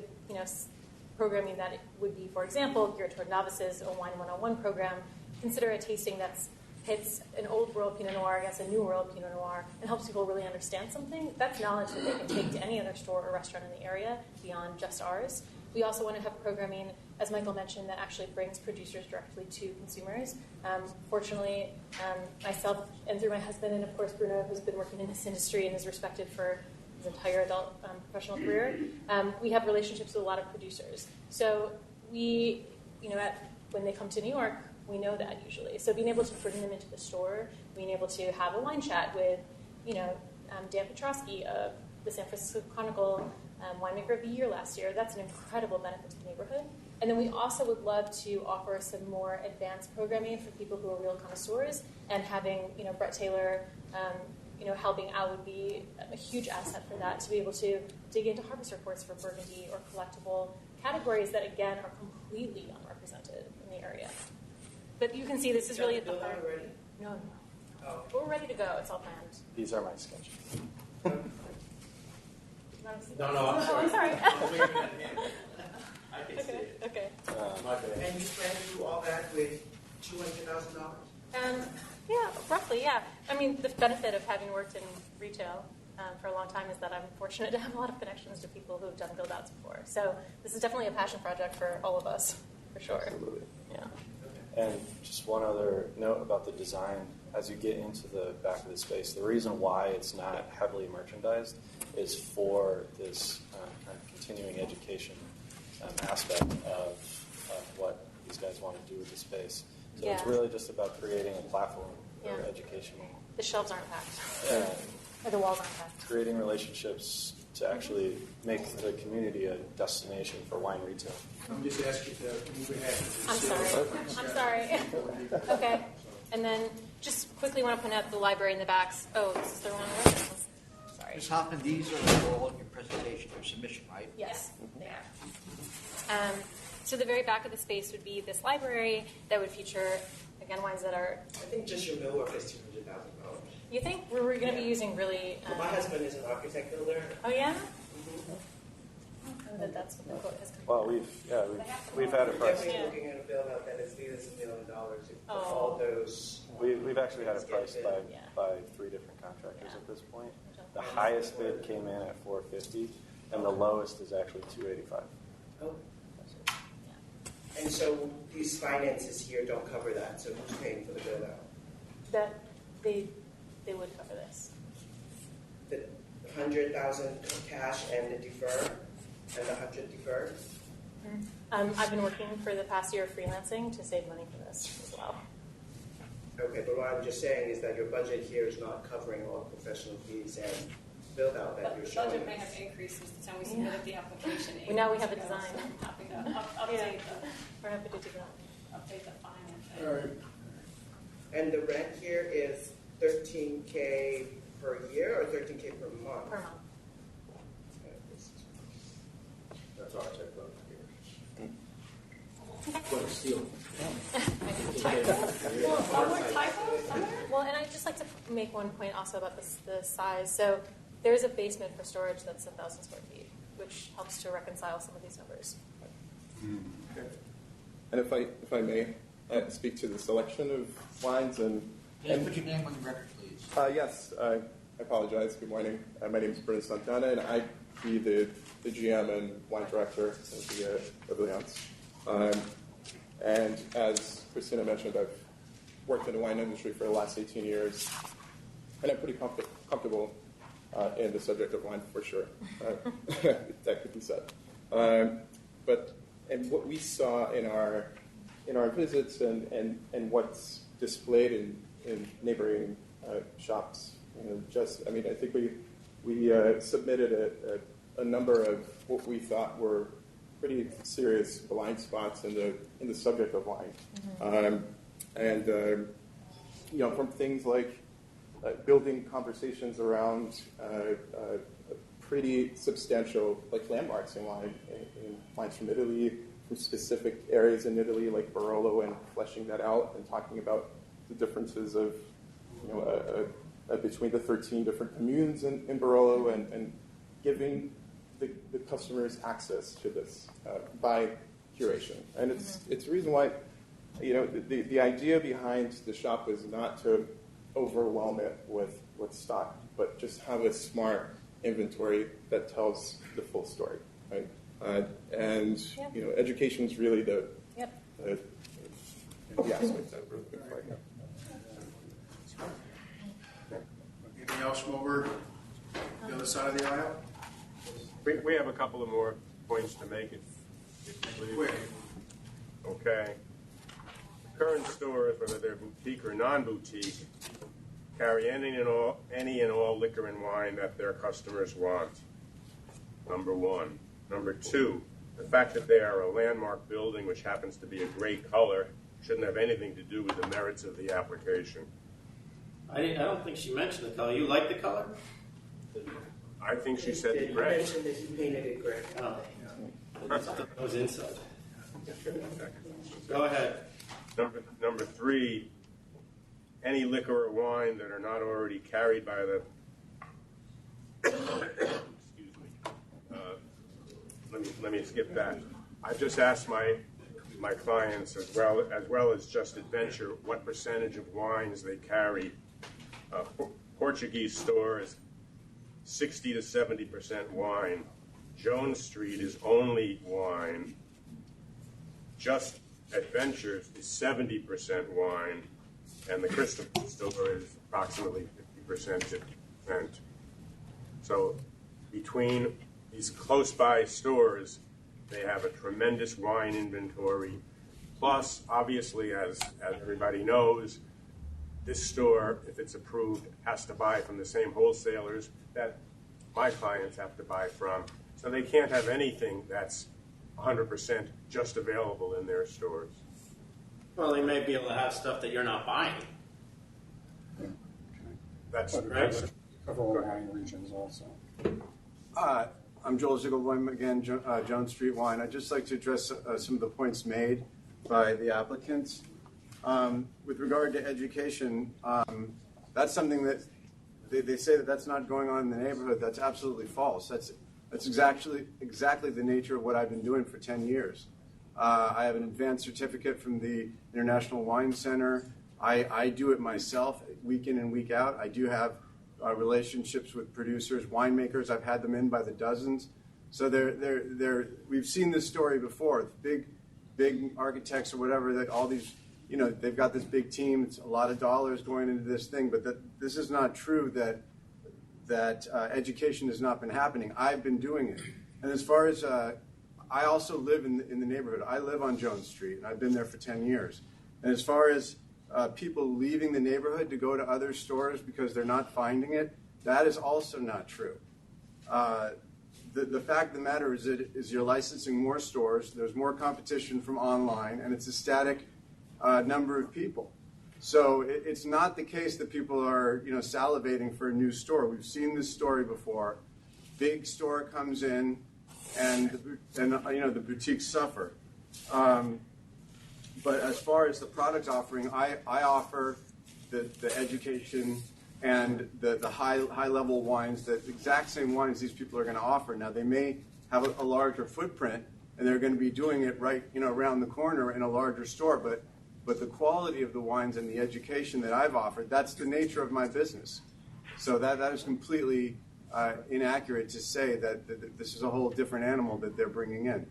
programming that it would be, for example, geared toward novices, a Wine 101 program. Consider a tasting that hits an old world Pinot Noir against a new world Pinot Noir and helps people really understand something. That's knowledge that they can take to any other store or restaurant in the area beyond just ours. We also want to have programming, as Michael mentioned, that actually brings producers directly to consumers. Fortunately, myself and through my husband, and of course Bruno, who's been working in this industry and is respected for his entire adult professional career, we have relationships with a lot of producers. So we, when they come to New York, we know that usually. So being able to bring them into the store, being able to have a wine chat with, Dan Petrosky of the San Francisco Chronicle, Winemaker of the Year last year, that's an incredible benefit to the neighborhood. And then we also would love to offer some more advanced programming for people who are real connoisseurs, and having, Brett Taylor, helping out would be a huge asset for that, to be able to dig into harvest reports for Burgundy or collectible categories that, again, are completely unrepresented in the area. But you can see this is really at the heart. No. Oh. We're ready to go. It's all planned. These are my sketches. No, I'm sorry. I'm sorry. I can see it. Okay. And you plan to do all that with $200,000? Yeah, roughly, yeah. I mean, the benefit of having worked in retail for a long time is that I'm fortunate to have a lot of connections to people who have done build-outs before. So this is definitely a passion project for all of us, for sure. Absolutely. Yeah. And just one other note about the design. As you get into the back of the space, the reason why it's not heavily merchandised is for this kind of continuing education aspect of what these guys want to do with the space. So it's really just about creating a platform for educational. The shelves aren't packed. Yeah. Or the walls aren't packed. Creating relationships to actually make the community a destination for wine retail. I'm just asking to move ahead. I'm sorry. Okay. And then just quickly want to point out the library in the backs. Oh, this is the wrong way. Sorry. Ms. Hoffman, these are all in your presentation, your submission, right? Yes, they are. So the very back of the space would be this library that would feature, again, wines that are... I think just your millwork is $200,000. You think? We're going to be using really... My husband is an architect builder. Oh, yeah? And that's what the quote has come Well, we've had a price. Definitely looking at a build out that is at least $1 million. All those. We've actually had it priced by 3 different contractors at this point. The highest bid came in at $450, and the lowest is actually $285. Oh. And so these finances here don't cover that, so who's paying for the build out? That they would cover this. The 100,000 cash and the deferred, and the 100 deferred? I've been working for the past year freelancing to save money for this as well. Okay, but what I'm just saying is that your budget here is not covering all the professional fees and build out that you're The showing. budget may have increased since the time we submitted the application. Well, now we have a ago, design. so I'm happy to We're happy to do that. update the financing. All right. And the rent here is $13K per year or $13K per month? Per month. That's our type of here. What, steel? Well, and I'd just like to make one point also about the size. So there's a basement for storage that's 1,000 square feet, which helps to reconcile some of these numbers. And if I may speak to the selection of wines and Put your name on the record, please. Yes, I apologize. Good morning. My name is Bruno Santana, and I be the GM and wine director of Leon's. And as Christina mentioned, I've worked in the wine industry for the last 18 years, and I'm pretty comfortable in the subject of wine for sure. That could be said. But what we saw in our visits and what's displayed in neighboring shops, I think we submitted a number of what we thought were pretty serious blind spots in the subject of wine, from things like building conversations around pretty substantial landmarks in wine, in wines from Italy, from specific areas in Italy like Barolo, and fleshing that out and talking about the differences of between the 13 different communes in Barolo, and giving the customers access to this by curation. And it's the reason why the idea behind the shop was not to overwhelm it with stock, but just have a smart inventory that tells the full story, right? Education is really the aspect that we're looking for right now. Anything else from over the other side of the aisle? We have a couple of more points to make, if you please. Okay. Current stores, whether they're boutique or non-boutique, carry any and all liquor and wine that their customers want. Number one. Number two, the fact that they are a landmark building, which happens to be a great color, shouldn't have anything to do with the merits of the application. I don't think she mentioned the color. You like the color? I think she said You gray. mentioned that you painted it gray. Oh. That was inside. Go ahead. Number three, any liquor or wine that are not already carried by the excuse me. Let me skip that. I've just asked my clients as well as Just Adventure what percentage of wines they carry. Portuguese store is 60 to 70% wine. Jones Street is only wine. Just Adventures is 70% wine, and the Crystal store is approximately 50%. So between these close by stores, they have a tremendous wine inventory. Plus, obviously, as everybody knows, this store, if it's approved, has to buy from the same wholesalers that my clients have to buy from. So they can't have anything that's 100% just available in their stores. Well, they may be able to have stuff that you're not buying. That's right. Cover all wine regions also. I'm Joel Ziegelboim, again, Jones Street Wine. I'd just like to address some of the points made by the applicants. With regard to education, that's something that they say that's not going on in the neighborhood. That's absolutely false. That's exactly the nature of what I've been doing for 10 years. I have an advanced certificate from the International Wine Center. I do it myself week in and week out. I do have relationships with producers, winemakers. I've had them in by the dozens. So we've seen this story before. Big architects or whatever, that all these, they've got this big team. It's a lot of dollars going into this thing, but this is not true that education has not been happening. I've been doing it. And as far as, I also live in the neighborhood. I live on Jones Street, and I've been there for 10 years. And as far as people leaving the neighborhood to go to other stores because they're not finding it, that is also not true. The fact of the matter is you're licensing more stores, there's more competition from online, and it's a static number of people. So it's not the case that people are salivating for a new store. We've seen this story before. Big store comes in, and the boutiques suffer. But as far as the product offering, I offer the education and the high level wines, the exact same wines these people are going to offer. Now they may have a larger footprint, and they're going to be doing it right around the corner in a larger store, but the quality of the wines and the education that I've offered, that's the nature of my business. So that is completely inaccurate to say that this is a whole different animal that they're bringing in.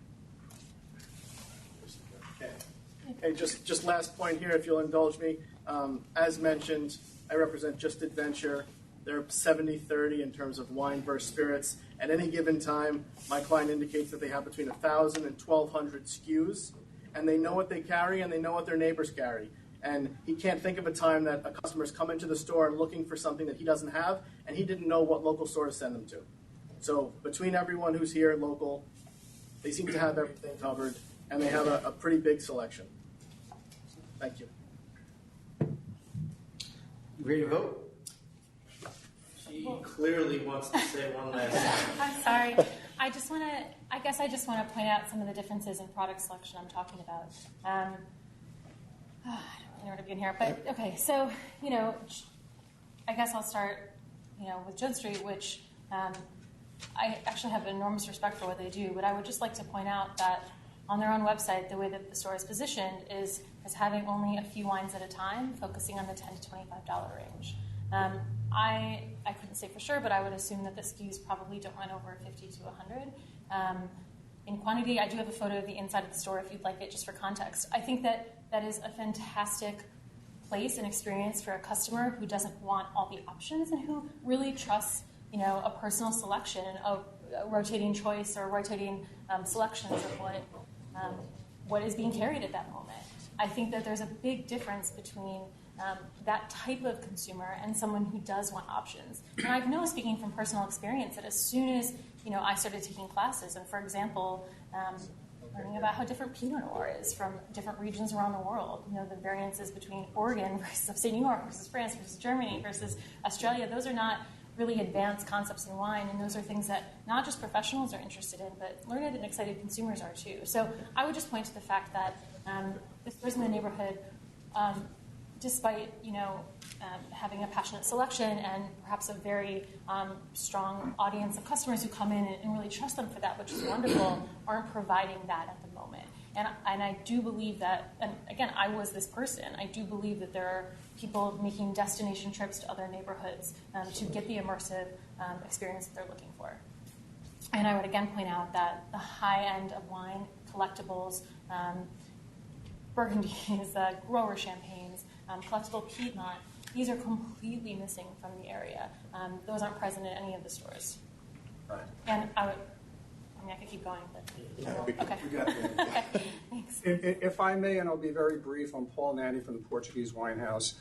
Okay, just last point here, if you'll indulge me. As mentioned, I represent Just Adventure. They're 70-30 in terms of wine versus spirits. At any given time, my client indicates that they have between 1,000 and 1,200 SKUs, and they know what they carry and they know what their neighbors carry. And he can't think of a time that a customer's come into the store and looking for something that he doesn't have, and he didn't know what local store to send them to. So between everyone who's here local, they seem to have everything covered, and they have a pretty big selection. Thank you. Ready to vote? She clearly wants to say one last thing. I'm sorry. I just want to point out some of the differences in product selection I'm talking about. I don't really know where to begin here, but okay. So, I guess I'll start, with Jones Street, which I actually have enormous respect for what they do, but I would just like to point out that on their own website, the way that the store is positioned is as having only a few wines at a time, focusing on the $10 to $25 range. I couldn't say for sure, but I would assume that the SKUs probably don't run over 50 to 100. In quantity, I do have a photo of the inside of the store if you'd like it, just for context. I think that is a fantastic place and experience for a customer who doesn't want all the options and who really trusts, a personal selection of rotating choice or rotating selections of what is being carried at that moment. I think that there's a big difference between that type of consumer and someone who does want options. And I've known, speaking from personal experience, that as soon as I started taking classes, and for example, learning about how different Pinot Noir is from different regions around the world, the variances between Oregon versus upstate New York versus France versus Germany versus Australia, those are not really advanced concepts in wine, and those are things that not just professionals are interested in, but learned and excited consumers are too. So I would just point to the fact that the stores in the neighborhood, despite having a passionate selection and perhaps a very strong audience of customers who come in and really trust them for that, which is wonderful, aren't providing that at the moment. And I do believe that, and again, I was this person, I do believe that there are people making destination trips to other neighborhoods to get the immersive experience that they're looking for. And I would again point out that the high end of wine, collectibles, Burgundies, grower champagnes, collectible Piedmont, these are completely missing from the area. Those aren't present in any of the stores. Right. And I could keep going, but okay. Okay, thanks. If I may, and I'll be very brief, I'm Paul Nanny from the Portuguese Wine House.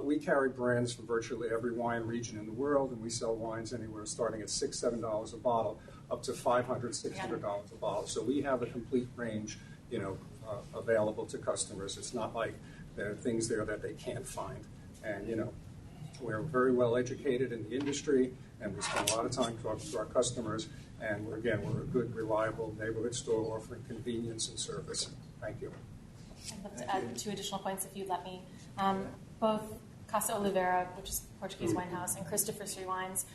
We carry brands from virtually every wine region in the world, and we sell wines anywhere starting at $6, $7 a bottle up to $500, $600 a bottle. So we have a complete range, available to customers. It's not like there are things there that they can't find. And, we're very well educated in the industry, and we spend a lot of time talking to our customers. And we're a good, reliable neighborhood store offering convenience and service. Thank you. I'd love to add 2 additional points if you'd let me. Both Casa Oliveira, which is Portuguese Wine House, and Christopher Street Wines,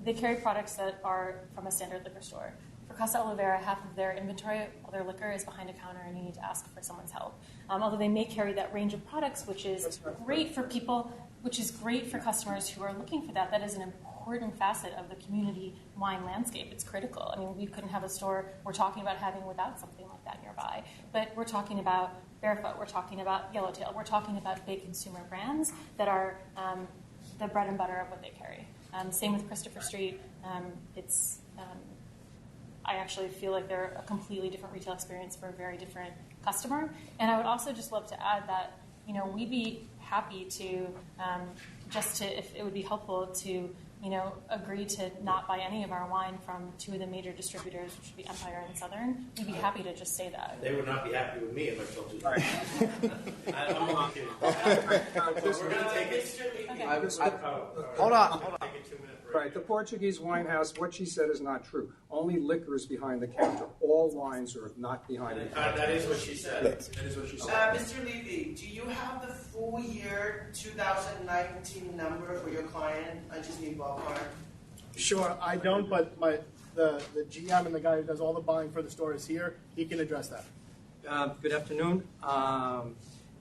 they carry products that are from a standard liquor store. For Casa Oliveira, half of their inventory, all their liquor, is behind a counter, and you need to ask for someone's help. Although they may carry that range of products, which is great for people which is great for customers who are looking for that. That is an important facet of the community wine landscape. It's critical. I mean, we couldn't have a store we're talking about having without something like that nearby. But we're talking about Barefoot, we're talking about Yellowtail, we're talking about big consumer brands that are the bread and butter of what they carry. Same with Christopher Street. I actually feel like they're a completely different retail experience for a very different customer. And I would also just love to add that, we'd be happy to, if it would be helpful to, agree to not buy any of our wine from two of the major distributors, which would be Empire and Southern. We'd be happy to just say that. They would not be happy with me if I told you that. I'm only kidding. We're going to take it. Hold on. Take a 2-minute break. Right, the Portuguese wine house, what she said is not true. Only liquor is behind the counter. All wines are not behind the counter. That is what she said. That is what she said. Mr. Levy, do you have the full year 2019 number for your client? I just need ballpark. Sure, I don't, but the GM and the guy who does all the buying for the store is here. He can address that. Good afternoon.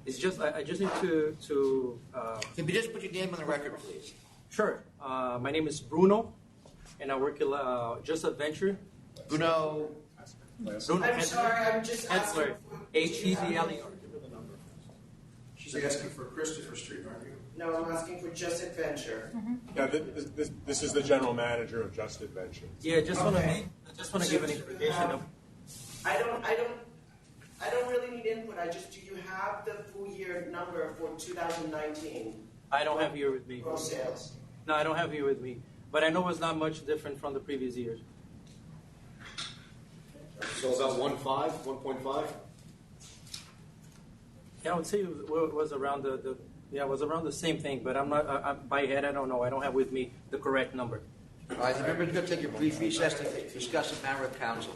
It's just I just need to. Can you just put your name on the record, please? Sure. My name is Bruno, and I work at Just Adventure. Bruno. Bruno. I'm sorry, I'm just asking. Hedler. She's asking for Christopher Street, aren't you? No, I'm asking for Just Adventure. Yeah, this is the general manager of Just Adventure. Yeah, I just want to give an information of. I don't really need input. Do you have the full year number for 2019? I don't have here with me. Gross sales. No, I don't have here with me, but I know it's not much different from the previous years. So about 1.5. Yeah, I would say it was around it was around the same thing, but I'm not by head. I don't know. I don't have with me the correct number. All right, the members are going to take a brief recess to discuss the matter with council.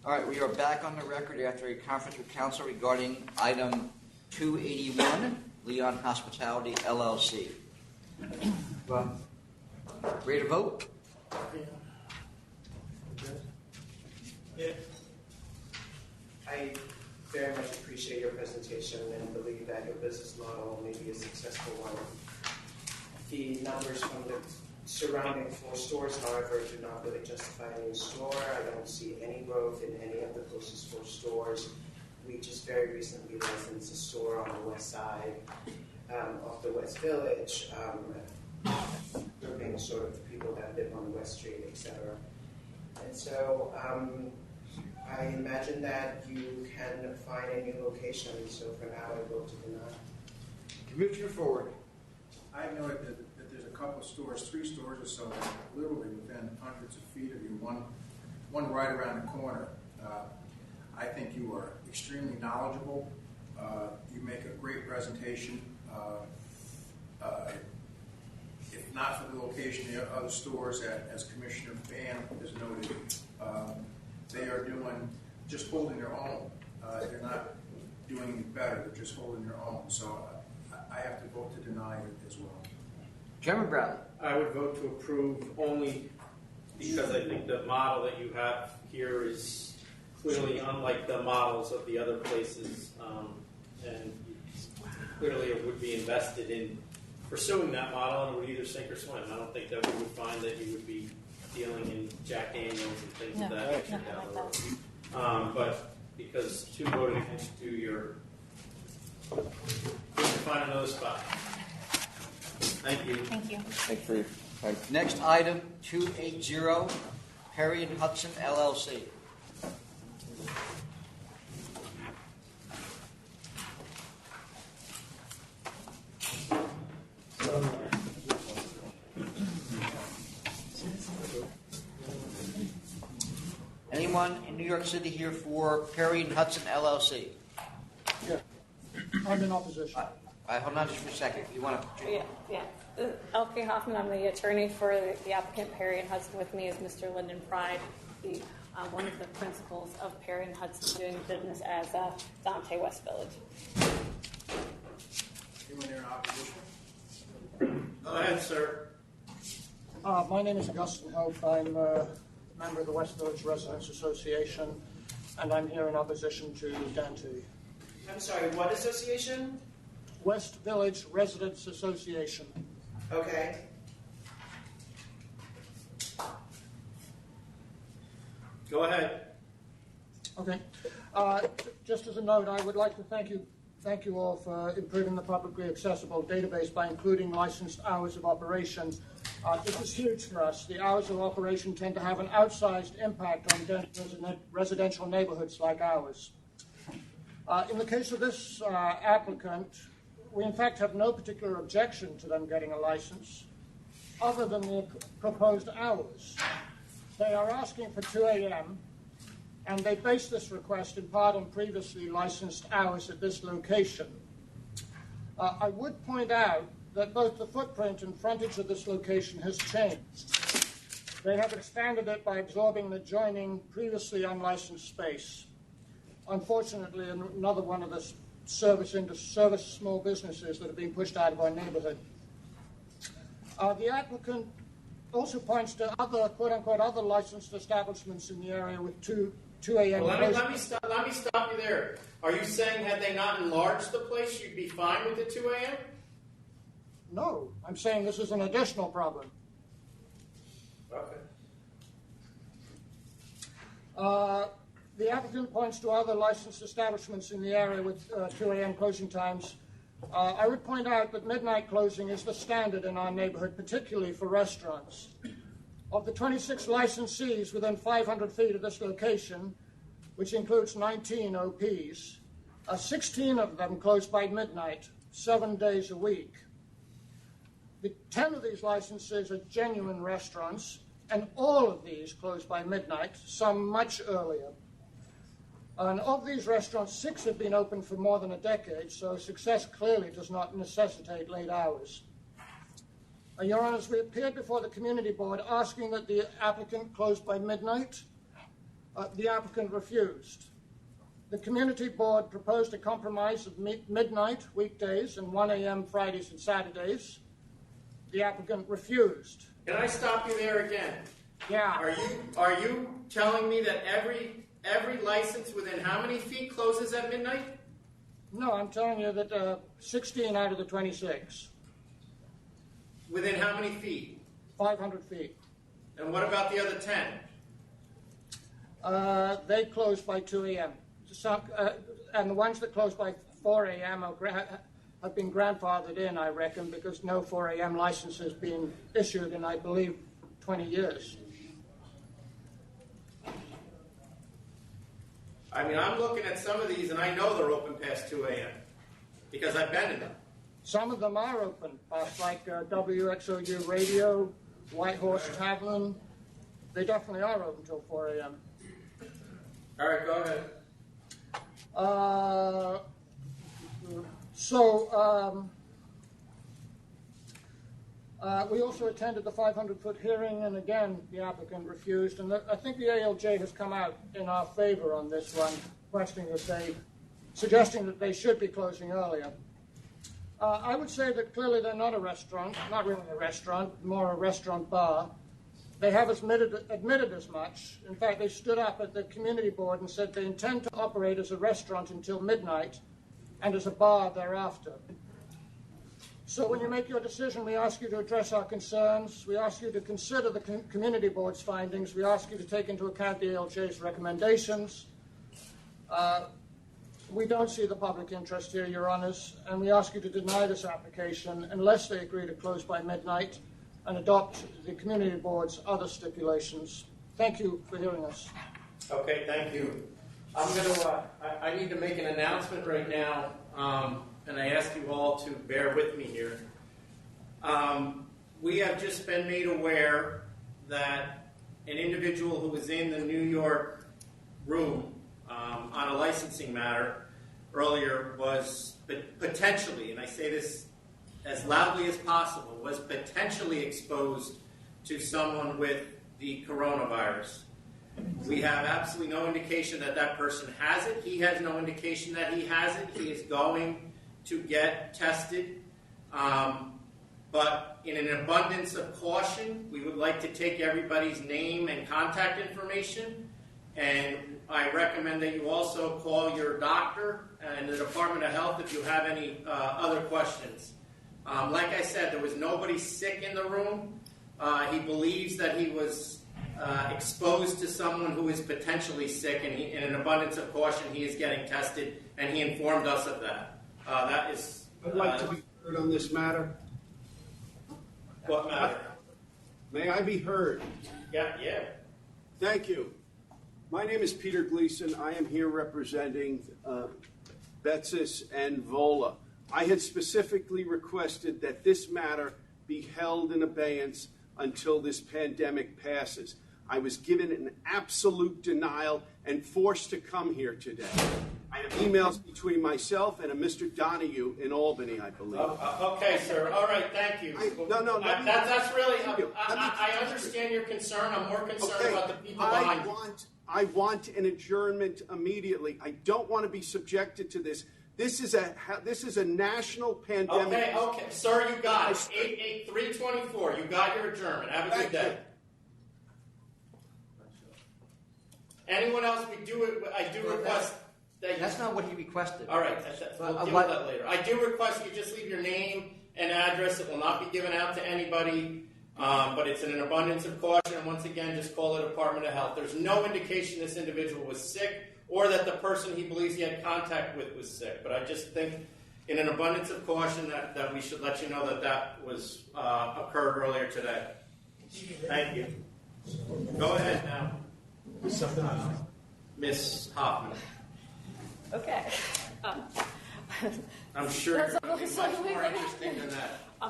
All right, we are back on the record after a conference with council regarding item 281, Leon Hospitality LLC. Well, ready to vote? Yeah. I very much appreciate your presentation and believe that your business model may be a successful one. The numbers from the surrounding 4 stores, however, do not really justify a new store. I don't see any growth in any of the closest 4 stores. We just very recently licensed a store on the west side of the West Village, grouping sort of the people that live on West Street, etc. And so I imagine that you can find a new location, so for now I vote to deny. Commissioner Ford. I know that there's a couple of stores, 3 stores or so, literally within hundreds of feet of you, one right around the corner. I think you are extremely knowledgeable. You make a great presentation. If not for the location of the other stores, as Commissioner Ban has noted, they are doing, just holding their own. They're not doing any better, they're just holding their own. So I have to vote to deny it as well. Chairman Bradley. I would vote to approve only because I think the model that you have here is clearly unlike the models of the other places, and clearly it would be invested in pursuing that model, and it would either sink or swim. I don't think that we would find that you would be dealing in Jack Daniels and things of that nature down the road. But because 2 voted against 2, you're going to find another spot. Thank you. Thank you. Thanks for your time. Next item, 280, Perry and Hudson LLC. Anyone in New York City here for Perry and Hudson LLC? Yeah. I'm in opposition. All right, hold on just for a second. You want to? Yeah. Elke Hoffman, I'm the attorney for the applicant Perry and Hudson. With me is Mr. Lyndon Pride, one of the principals of Perry and Hudson doing business as Dante West Village. Anyone there in opposition? Go ahead, sir. My name is Augustine Hope. I'm a member of the West Village Residents Association, and I'm here in opposition to Dante. I'm sorry, what association? West Village Residents Association. Okay. Go ahead. Okay. Just as a note, I would like to thank you all for improving the publicly accessible database by including licensed hours of operation. This is huge for us. The hours of operation tend to have an outsized impact on dense residential neighborhoods like ours. In the case of this applicant, we in fact have no particular objection to them getting a license other than the proposed hours. They are asking for 2 a.m., and they base this request in part on previously licensed hours at this location. I would point out that both the footprint and frontage of this location has changed. They have expanded it by absorbing the adjoining previously unlicensed space. Unfortunately, another one of the service small businesses that are being pushed out of our neighborhood. The applicant also points to other, quote-unquote, other licensed establishments in the area with 2 a.m. Well, let me stop you there. Are you saying had they not enlarged the place, you'd be fine with the 2 a.m.? No, I'm saying this is an additional problem. Okay. The applicant points to other licensed establishments in the area with 2 a.m. closing times. I would point out that midnight closing is the standard in our neighborhood, particularly for restaurants. Of the 26 licensees within 500 feet of this location, which includes 19 OPs, 16 of them close by midnight, 7 days a week. The 10 of these licenses are genuine restaurants, and all of these close by midnight, some much earlier. And of these restaurants, 6 have been open for more than a decade, so success clearly does not necessitate late hours. Your Honors, we appeared before the Community Board asking that the applicant close by midnight. The applicant refused. The community board proposed a compromise of midnight weekdays and 1 a.m. Fridays and Saturdays. The applicant refused. Can I stop you there again? Yeah. Are you telling me that every license within how many feet closes at midnight? No, I'm telling you that 16 out of the 26. Within how many feet? 500 feet. And what about the other 10? They close by 2 a.m. And the ones that close by 4 a.m. have been grandfathered in, I reckon, because no 4 a.m. license has been issued in, I believe, 20 years. I mean, I'm looking at some of these, and I know they're open past 2 a.m. because I've been in them. Some of them are open, like WXOU Radio, White Horse Tavern. They definitely are open until 4 a.m. All right, go ahead. We also attended the 500-foot hearing, and again, the applicant refused. And I think the ALJ has come out in our favor on this one, suggesting that they should be closing earlier. I would say that clearly they're not a restaurant, not really a restaurant, more a restaurant bar. They have admitted as much. In fact, they stood up at the community board and said they intend to operate as a restaurant until midnight and as a bar thereafter. So when you make your decision, we ask you to address our concerns. We ask you to consider the community board's findings. We ask you to take into account the ALJ's recommendations. We don't see the public interest here, Your Honors, and we ask you to deny this application unless they agree to close by midnight and adopt the community board's other stipulations. Thank you for hearing us. Okay, thank you. I'm going to, I need to make an announcement right now, and I ask you all to bear with me here. We have just been made aware that an individual who was in the New York room on a licensing matter earlier was potentially, and I say this as loudly as possible, was potentially exposed to someone with the coronavirus. We have absolutely no indication that that person has it. He has no indication that he has it. He is going to get tested. But in an abundance of caution, we would like to take everybody's name and contact information. And I recommend that you also call your doctor and the Department of Health if you have any other questions. Like I said, there was nobody sick in the room. He believes that he was exposed to someone who is potentially sick, and in an abundance of caution, he is getting tested, and he informed us of that. That is. I'd like to be heard on this matter. What matter? May I be heard? Yeah. Thank you. My name is Peter Gleason. I am here representing Betsis and Vola. I had specifically requested that this matter be held in abeyance until this pandemic passes. I was given an absolute denial and forced to come here today. I have emails between myself and a Mr. Donahue in Albany, I believe. Okay, sir. All right, thank you. That's really. I understand your concern. I'm more concerned about the people behind you. I want an adjournment immediately. I don't want to be subjected to this. This is a national pandemic. Okay, sir, you got it. 324. You got your adjournment. Have a good day. Anyone else? I do request. That's not what he requested. All right, we'll deal with that later. I do request you just leave your name and address. It will not be given out to anybody, but it's in an abundance of caution. And once again, just call the Department of Health. There's no indication this individual was sick or that the person he believes he had contact with was sick. But I just think in an abundance of caution that we should let you know that was occurred earlier today. Thank you. Go ahead now. Miss Hoffman. Okay. I'm sure you're going to be much more interesting than that. I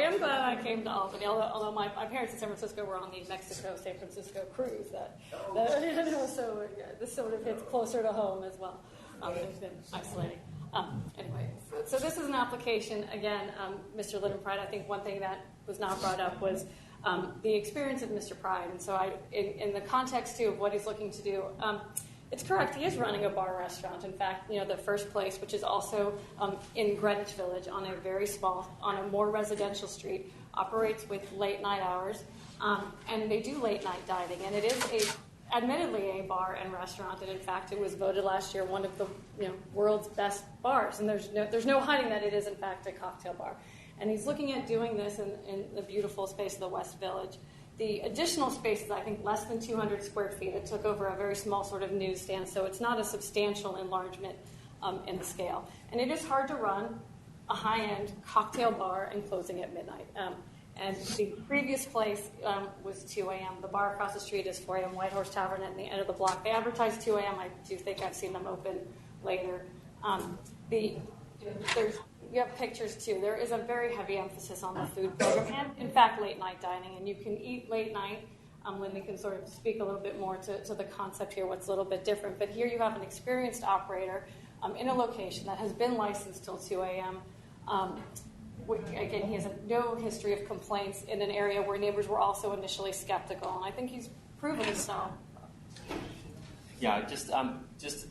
am glad I came to Albany, although my parents in San Francisco were on the Mexico-San Francisco cruise. So this sort of hits closer to home as well. It's been isolating. Anyway, so this is an application. Again, Mr. Littenpride, I think one thing that was not brought up was the experience of Mr. Pride. And so in the context, too, of what he's looking to do, it's correct. He is running a bar restaurant. In fact, the first place, which is also in Greenwich Village on a very small, on a more residential street, operates with late night hours. And they do late night dining. And it is admittedly a bar and restaurant. And in fact, it was voted last year one of the world's best bars. And there's no hiding that it is, in fact, a cocktail bar. And he's looking at doing this in the beautiful space of the West Village. The additional space is, I think, less than 200 square feet. It took over a very small sort of newsstand, so it's not a substantial enlargement in the scale. And it is hard to run a high-end cocktail bar and closing at midnight. And the previous place was 2 a.m. The bar across the street is 4 a.m. White Horse Tavern at the end of the block. They advertise 2 a.m. I do think I've seen them open later. You have pictures, too. There is a very heavy emphasis on the food program and, in fact, late-night dining. And you can eat late night. Lindsay can sort of speak a little bit more to the concept here, what's a little bit different. But here you have an experienced operator in a location that has been licensed till 2 a.m. Again, he has no history of complaints in an area where neighbors were also initially skeptical. And I think he's proven so. Yeah, just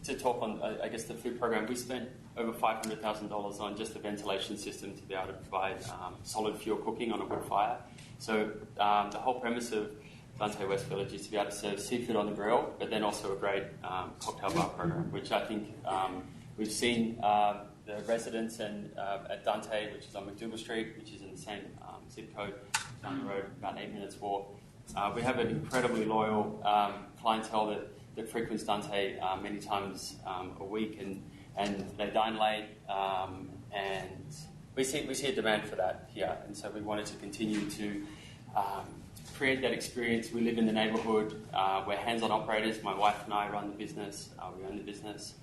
to talk on, I guess, the food program, we spent over $500,000 on just the ventilation system to be able to provide solid fuel cooking on a wood fire. So the whole premise of Dante West Village is to be able to serve seafood on the grill, but then also a great cocktail bar program, which I think we've seen the residents at Dante, which is on McDougal Street, which is in the same zip code down the road, about 8 minutes walk. We have an incredibly loyal clientele that frequents Dante many times a week, and they dine late, and we see a demand for that here, and so we wanted to continue to create that experience. We live in the neighbourhood. We're hands-on operators. My wife and I run the business. We own the business.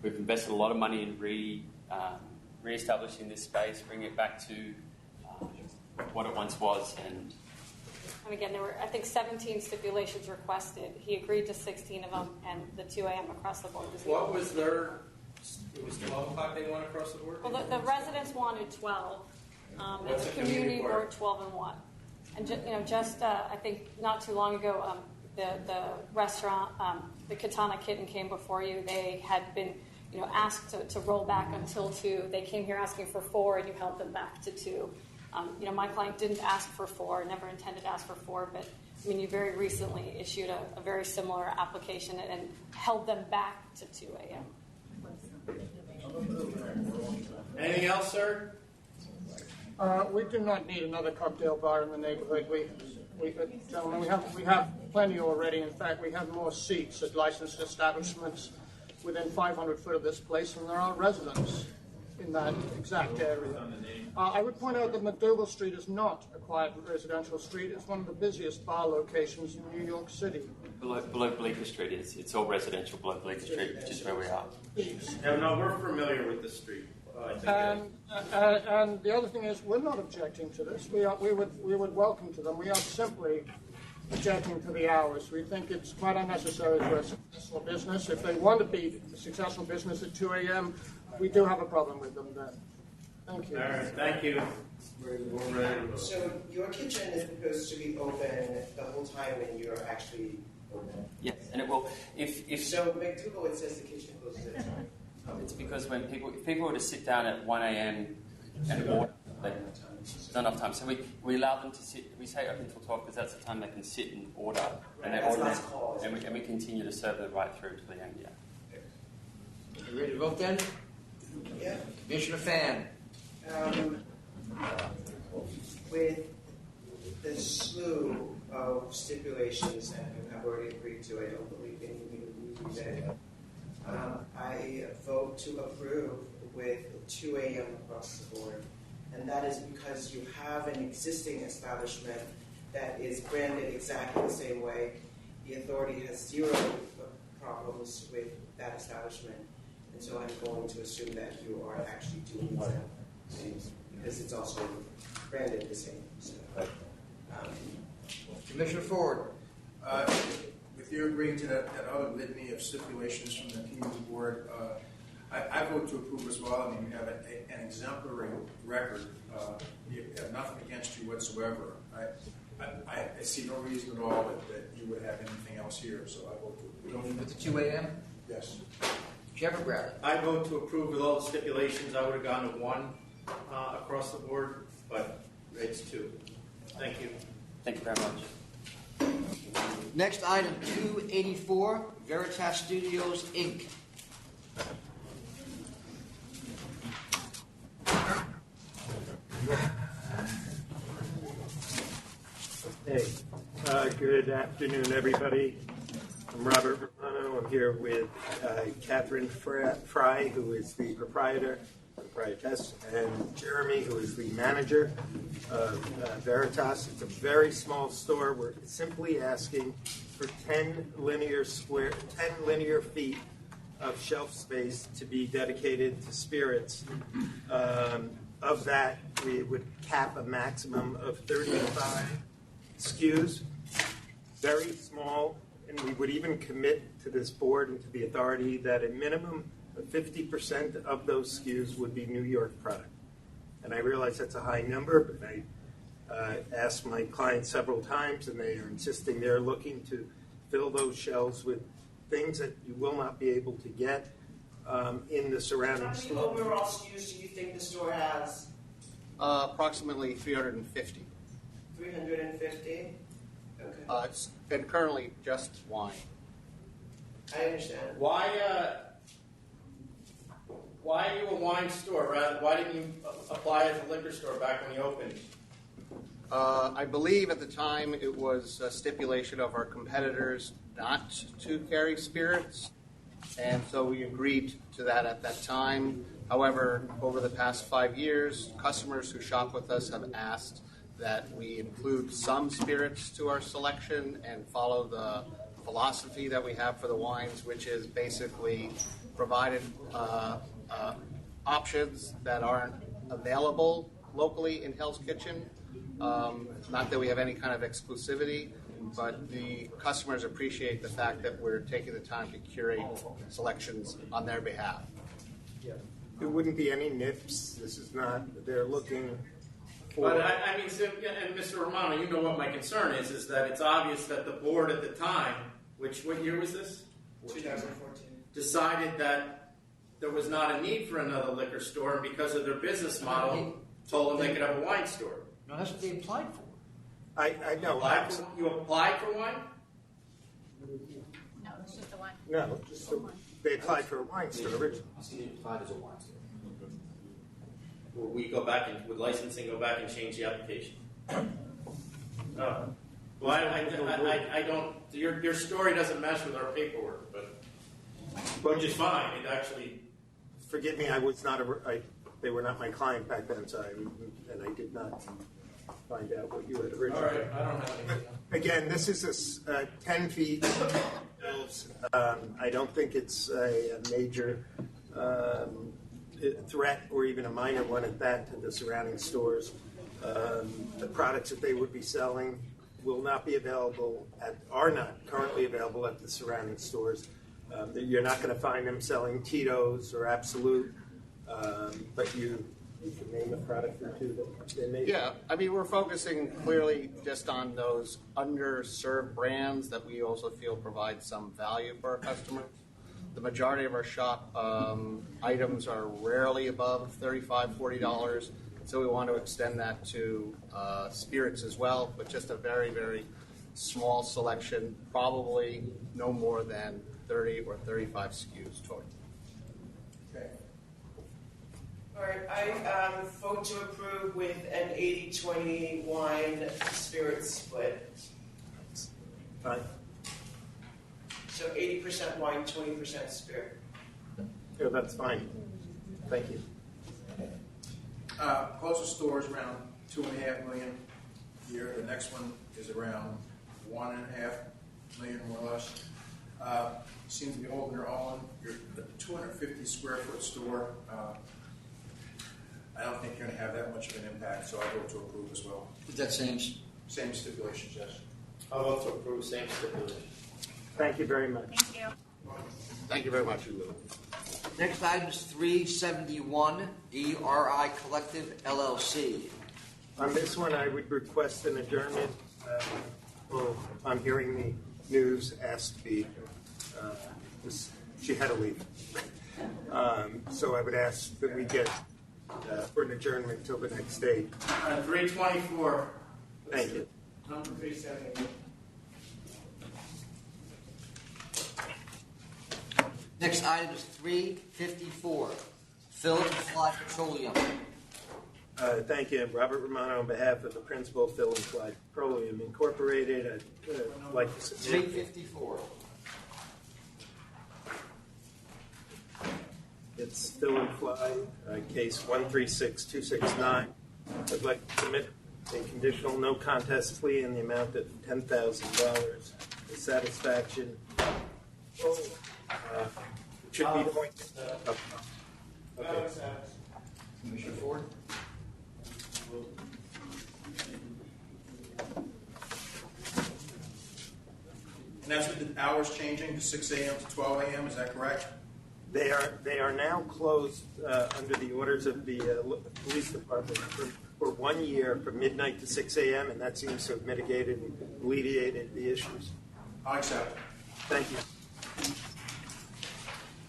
We've invested a lot of money in re-establishing this space, bringing it back to what it once was. And again, there were, I think, 17 stipulations requested. He agreed to 16 of them, and the 2 a.m. across the board was the What was their? It was 12 o'clock they went across the board? Well, the residents wanted 12. And What's the the community community board 12 and 1. And I think not too long ago, the restaurant, the Katana Kitten came before you. They had been, asked to roll back until 2. They came here asking for 4, and you held them back to 2. My client didn't ask for 4, never intended to ask for 4, but you very recently issued a very similar application and held them back to 2 a.m. Anything else, sir? We do not need another cocktail bar in the neighborhood. Gentlemen, we have plenty already. In fact, we have more seats at licensed establishments within 500 foot of this place than there are residents in that exact area. I would point out that McDougal Street is not a quiet residential street. It's one of the busiest bar locations in New York City. below Bleecker Street it's all residential below Bleecker Street, which is where we are. Yeah, no, we're familiar with the street. And the other thing is, we're not objecting to this. We would welcome to them. We are simply objecting to the hours. We think it's quite unnecessary for a successful business. If they want to be a successful business at 2 a.m., we do have a problem with them then. Thank you. All right, thank you. So your kitchen is supposed to be open the whole time when you're actually open? Yes, and it will. If so, McDougal, it says the kitchen closes at 2. It's because if people were to sit down at 1 a.m. and order, there's not enough time. So we allow them to sit. We say open until 12 because that's the time they can sit and order, and they order, and we continue to serve them right through to the end. Yeah. You ready to vote then? Yeah. Commissioner Fan. With the slew of stipulations that you have already agreed to, I don't believe any of you agree today. I vote to approve with 2 a.m. across the board. And that is because you have an existing establishment that is branded exactly the same way. The authority has zero problems with that establishment. And so I'm going to assume that you are actually doing that because it's also branded the same. So, Commissioner Ford. With you agreeing to that other litany of stipulations from the community board, I vote to approve as well. I mean, you have an exemplary record. You have nothing against you whatsoever. I see no reason at all that you would have anything else here, so I vote to approve. With the 2 a.m.? Yes. Sheriff Bradley. I vote to approve with all the stipulations. I would have gone to 1 across the board, but it's 2. Thank you. Thank you very much. Next item, 284, Veritas Studios, Inc. Hey, good afternoon, everybody. I'm Robert Romano. I'm here with Catherine Fry, who is the proprietress, and Jeremy, who is the manager of Veritas. It's a very small store. We're simply asking for 10 linear feet of shelf space to be dedicated to spirits. Of that, we would cap a maximum of 35 SKUs, very small, and we would even commit to this board and to the authority that a minimum of 50% of those SKUs would be New York product. And I realize that's a high number, but I asked my clients several times, and they are insisting they're looking to fill those shelves with things that you will not be able to get in the surrounding store. How many overall SKUs do you think the store has? Approximately 350. 350? Okay. It's and currently just wine. I understand. Why are you a wine store? Why didn't you apply as a liquor store back when you opened? I believe at the time it was a stipulation of our competitors not to carry spirits, and so we agreed to that at that time. However, over the past 5 years, customers who shop with us have asked that we include some spirits to our selection and follow the philosophy that we have for the wines, which is basically provided options that aren't available locally in Hell's Kitchen. Not that we have any kind of exclusivity, but the customers appreciate the fact that we're taking the time to curate selections on their behalf. Yeah. There wouldn't be any nips. This is not, they're looking for... But I mean, and Mr. Romano, you know what my concern is that it's obvious that the board at the time, what year was this? 2014. Decided that there was not a need for another liquor store, and because of their business model, told them they could have a wine store. No, that's what they applied for. I know. You applied for wine? No, it's just the one. No, they applied for a wine store originally. He applied as a wine store. Will we go back and, with licensing, go back and change the application? No. Well, I don't. Your story doesn't mesh with our paperwork, but which is fine. It actually. Forgive me. I was not they were not my client back then, so and I did not find out what you had originally. All right, I don't have anything. Again, this is a 10 feet. I don't think it's a major threat or even a minor one at that to the surrounding stores. The products that they would be selling will not be available are not currently available at the surrounding stores. You're not going to find them selling Tito's or Absolute, but you can name a product or two that they make. Yeah, I mean, we're focusing clearly just on those underserved brands that we also feel provide some value for our customers. The majority of our shop items are rarely above $35, $40, so we want to extend that to spirits as well, but just a very, very small selection, probably no more than 30 or 35 SKUs total. Okay. All right, I vote to approve with an 80-20 wine spirit split. Fine. So 80% wine, 20% spirit. Yeah, that's fine. Thank you. Closest store is around $2.5 million a year. The next one is around $1.5 million, more or less. Seems to be holding their own. You're a 250 square foot store. I don't think you're going to have that much of an impact, so I vote to approve as well. Is that same stipulations, yes. I'll vote to approve same stipulations. Thank you very much. Thank you. Thank you very much. Next item is 371, DRI Collective LLC. On this one, I would request an adjournment. On hearing the news, asked to be, she had to leave. So I would ask that we get for an adjournment till the next date. 324. Thank you. Number 370. Next item is 354, Phil and Clyde Petroleum. Thank you. Robert Romano on behalf of the principal, Phil and Clyde Petroleum Incorporated. I'd like to submit. 354. It's Phil and Clyde, case 136269. I'd like to submit a conditional no contest plea in the amount of $10,000 with satisfaction. Should be pointed. Okay. Commissioner Ford? And that's with the hours changing to 6 a.m. to 12 a.m., is that correct? They are now closed under the orders of the police department for 1 year from midnight to 6 a.m., and that seems to have mitigated and alleviated the issues. I accept. Thank you.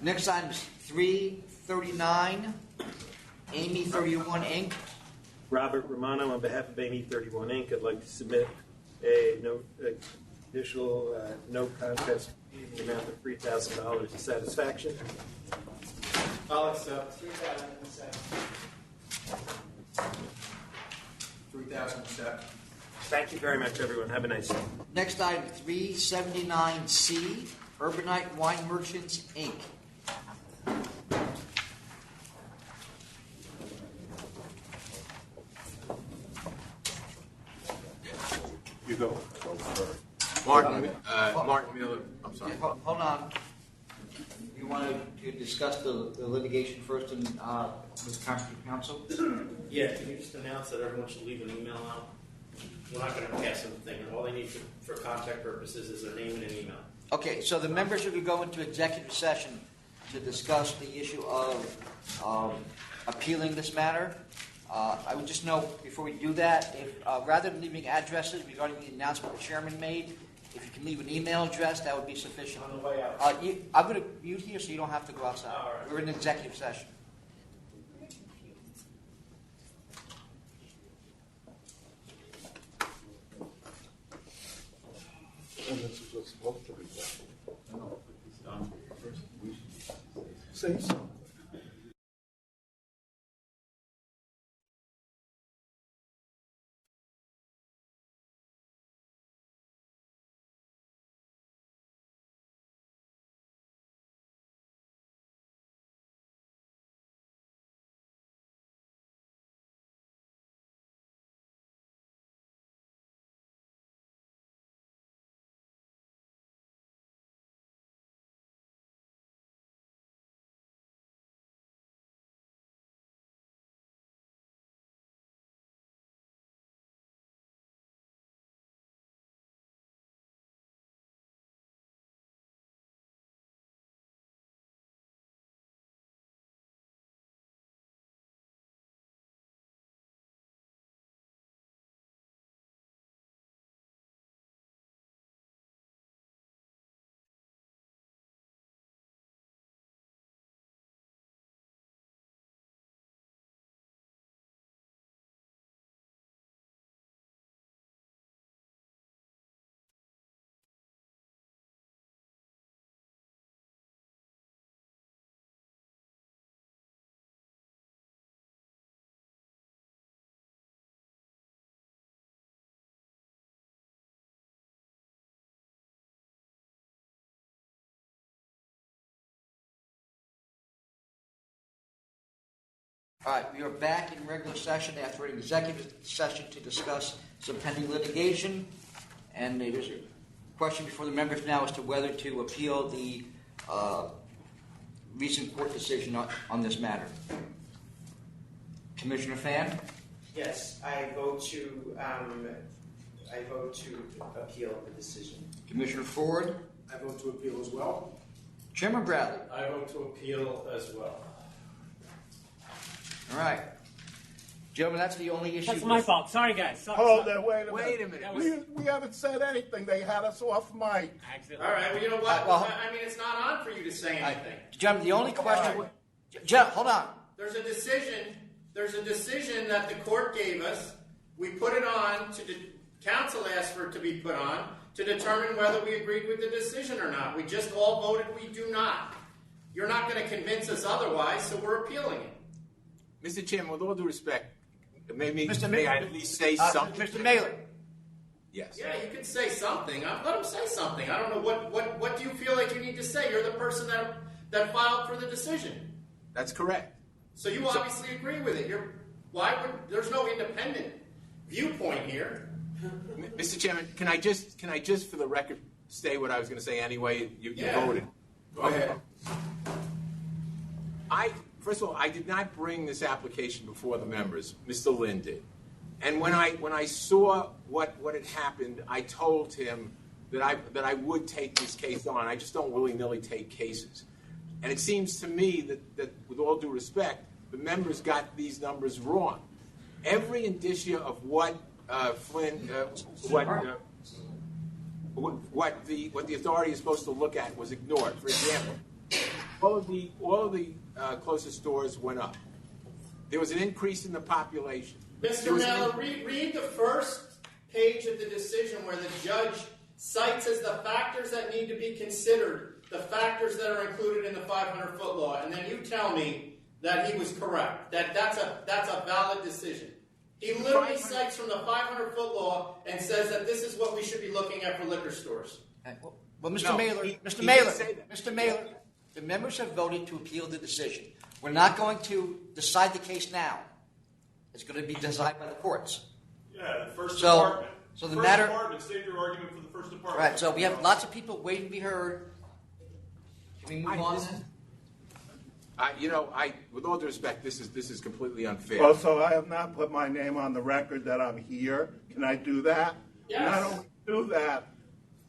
Next item is 339, Amy 31 Inc. Robert Romano on behalf of Amy 31 Inc. I'd like to submit a additional no contest in the amount of $3,000 of satisfaction. I'll accept. 3,007. 3,007. Thank you very much, everyone. Have a nice day. Next item, 379C, Urbanite Wine Merchants Inc. You go. Martin Miller. I'm sorry. Yeah, hold on. You wanted to discuss the litigation first with counsel? Yeah, can you just announce that everyone should leave an email out? We're not going to pass anything. All they need for contact purposes is their name and an email. Okay, so the members are going to go into executive session to discuss the issue of appealing this matter. I would just note before we do that, if rather than leaving addresses regarding the announcement the chairman made, if you can leave an email address, that would be sufficient. On the way out. I'm going to mute here so you don't have to go outside. All right. We're in executive session. Say so. All right, we are back in regular session after an executive session to discuss some pending litigation. And there's a question before the members now as to whether to appeal the recent court decision on this matter. Commissioner Fan? Yes, I vote to appeal the decision. Commissioner Ford? I vote to appeal as well. Chairman Bradley. I vote to appeal as well. All right. Gentlemen, that's the only issue. That's my fault. Sorry, guys. Sorry. Hold there, wait a minute. Wait a minute. We haven't said anything. They had us off mic. All right, well, you know what? I mean, it's not on for you to say anything. Gentlemen, the only question... Hold on. There's a decision that the court gave us. We put it on, council asked for it to be put on, to determine whether we agreed with the decision or not. We just all voted we do not. You're not going to convince us otherwise, so we're appealing it. Mr. Chairman, with all due respect, may I at least say something? Mr. Mailer. Yes. Yeah, you can say something. Let him say something. I don't know what do you feel like you need to say? You're the person that filed for the decision. That's correct. So you obviously agree with it. There's no independent viewpoint here. Mr. Chairman, can I just for the record say what I was going to say anyway? You voted. Go ahead. First of all, I did not bring this application before the members. Mr. Lynn did. And when I saw what had happened, I told him that I would take this case on. I just don't willy-nilly take cases. And it seems to me that with all due respect, the members got these numbers wrong. Every indicia of what the authority is supposed to look at was ignored. For example, all of the closest stores went up. There was an increase in the population. Mr. Miller, read the first page of the decision where the judge cites as the factors that need to be considered the factors that are included in the 500-foot law, and then you tell me that he was correct, that's a valid decision. He literally cites from the 500-foot law and says that this is what we should be looking at for liquor stores. Well, Mr. Mailer, the members have voted to appeal the decision. We're not going to decide the case now. It's going to be decided by the courts. Yeah, the first department. So the first matter. Department, state your argument for the first department. Right. So we have lots of people waiting to be heard. Can we move on then? With all due respect, this is completely unfair. Also, I have not put my name on the record that I'm here. Can I do that? Yes. And I don't do that.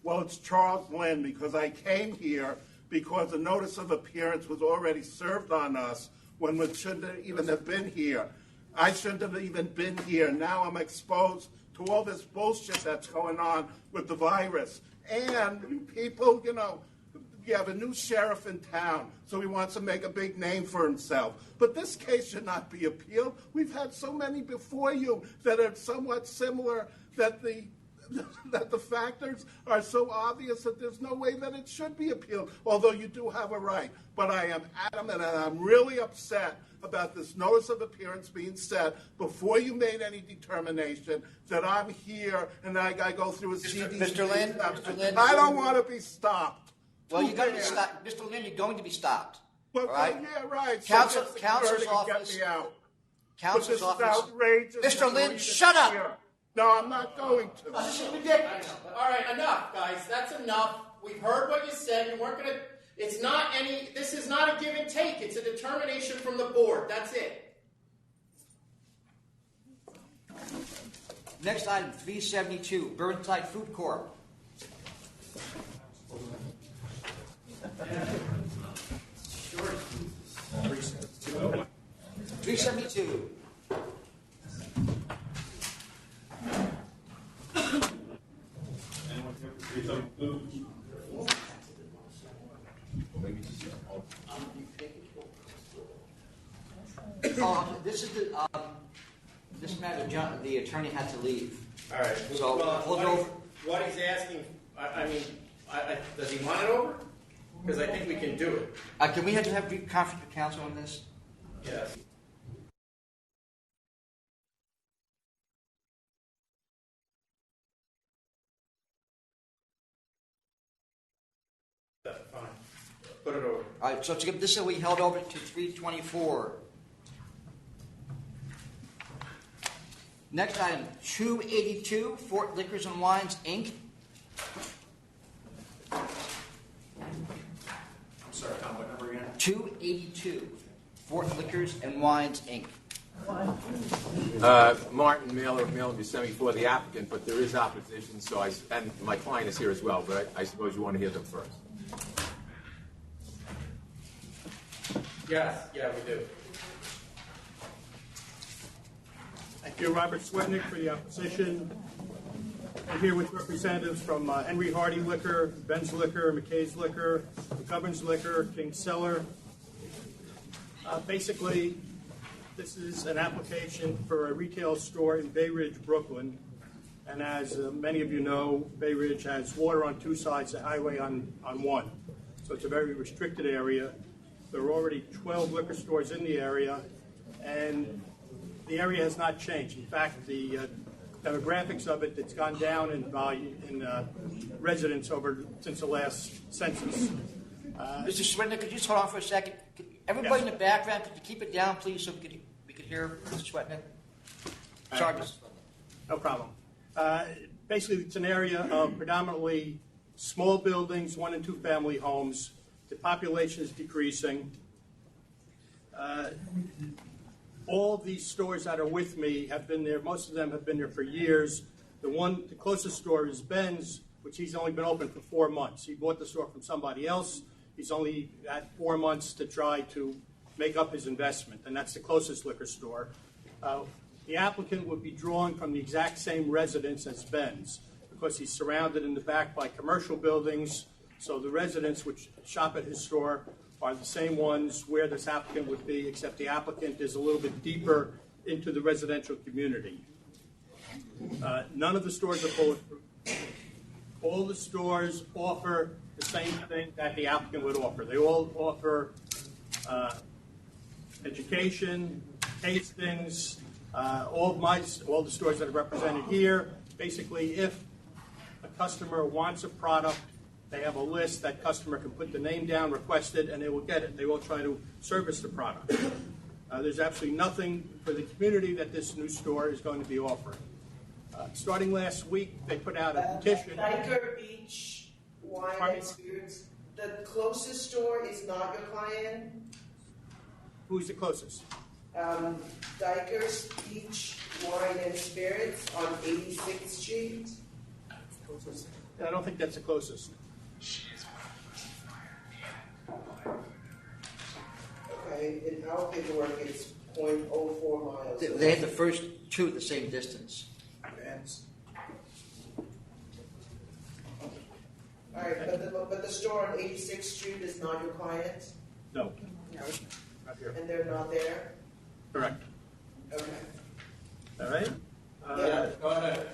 Well, it's Charles Lynn, because I came here because the notice of appearance was already served on us when we shouldn't even have been here. I shouldn't have even been here. Now I'm exposed to all this bullshit that's going on with the virus. And you people, you have a new sheriff in town, so he wants to make a big name for himself. But this case should not be appealed. We've had so many before you that are somewhat similar that the factors are so obvious that there's no way that it should be appealed, although you do have a right. But I am adamant, and I'm really upset about this notice of appearance being set before you made any determination that I'm here and I go through a CDC. Mr. Lynn, I don't want to be stopped. Well, you're going to be stopped. Mr. Lynn, you're going to be stopped. Well, all right? Yeah, right. Counselor's office. Get me out. Counselor's office. Outrageous. Mr. Lynn, shut up. Here. No, I'm not going to. This is ridiculous. All right, enough, guys. That's enough. We've heard what you said. You weren't going to. This is not a give and take. It's a determination from the board. That's it. Next item, 372, Burnside Food Corp. Sure. 372. This is this matter, John, the attorney had to leave. All right. So what he's asking, does he want it over? Because I think we can do it. Can we have conference with counsel on this? Yes. Fine. Put it over. All right, so this is we held over to 324. Next item, 282, Fort Liquors and Wines, Inc. I'm sorry, Tom, what number again? 282, Fort Liquors and Wines, Inc. Martin Mailer Buscemi for the applicant, but there is opposition, and my client is here as well, but I suppose you want to hear them first. Yes, yeah, we do. Thank you, Robert Swetnick, for the opposition. I'm here with representatives from Henry Hardy Liquor, Ben's Liquor, McKay's Liquor, McGovern's Liquor, King's Cellar. Basically, this is an application for a retail store in Bay Ridge, Brooklyn. And as many of you know, Bay Ridge has water on two sides, the highway on one. So it's a very restricted area. There are already 12 liquor stores in the area, and the area has not changed. In fact, the demographics of it, it's gone down in volume in residents since the last census. Mr. Swindler, could you just hold on for a second? Everybody in the background, could you keep it down, please, so we could hear Mr. Swetnick? Sorry, Mr. Swetnick. No problem. Basically, it's an area of predominantly small buildings, 1- and 2-family homes. The population is decreasing. All of these stores that are with me have been there. Most of them have been there for years. The closest store is Ben's, which he's only been open for 4 months. He bought the store from somebody else. He's only had 4 months to try to make up his investment, and that's the closest liquor store. The applicant would be drawn from the exact same residence as Ben's because he's surrounded in the back by commercial buildings. So the residents which shop at his store are the same ones where this applicant would be, except the applicant is a little bit deeper into the residential community. None of the stores are bulletproof. All the stores offer the same thing that the applicant would offer. They all offer education, tastings. All the stores that are represented here, basically, if a customer wants a product, they have a list. That customer can put the name down, request it, and they will get it. They will try to service the product. There's absolutely nothing for the community that this new store is going to be offering. Starting last week, they put out a petition. Diker Beach Wine and Spirits. The closest store is not your client? Who's the closest? Diker's Beach Wine and Spirits on 86th Street. I don't think that's the closest. Okay, in our paperwork it's 0.04 miles. They had the first two at the same distance. All right, but the store on 86th Street is not your client? No. Not here. And they're not there? Correct. Okay. All right? Go ahead.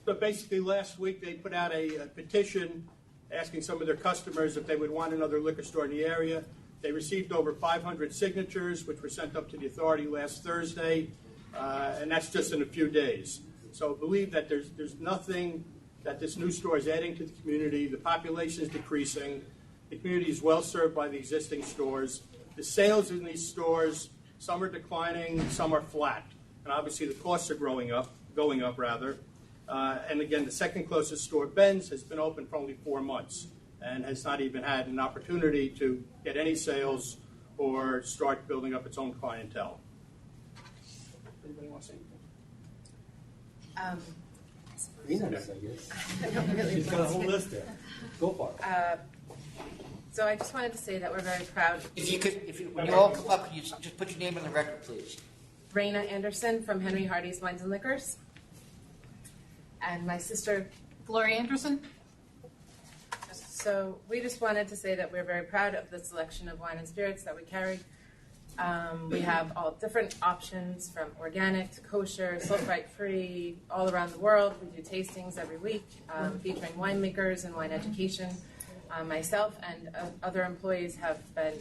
So basically, last week they put out a petition asking some of their customers if they would want another liquor store in the area. They received over 500 signatures, which were sent up to the authority last Thursday, and that's just in a few days. So I believe that there's nothing that this new store is adding to the community. The population is decreasing. The community is well served by the existing stores. The sales in these stores, some are declining, some are flat. And obviously the costs are going up. And again, the second closest store, Ben's, has been open for only 4 months and has not even had an opportunity to get any sales or start building up its own clientele. Anybody want to say anything? I don't really She's got a whole want to. list there. Go for it. So I just wanted to say that we're very proud. When you all come up, could you just put your name on the record, please? Raina Anderson from Henry Hardy's Wines and Liquors. And my sister, Gloria Anderson. So we just wanted to say that we're very proud of the selection of wine and spirits that we carry. We have all different options from organic to kosher, sulfite-free, all around the world. We do tastings every week featuring winemakers and wine education. Myself and other employees have been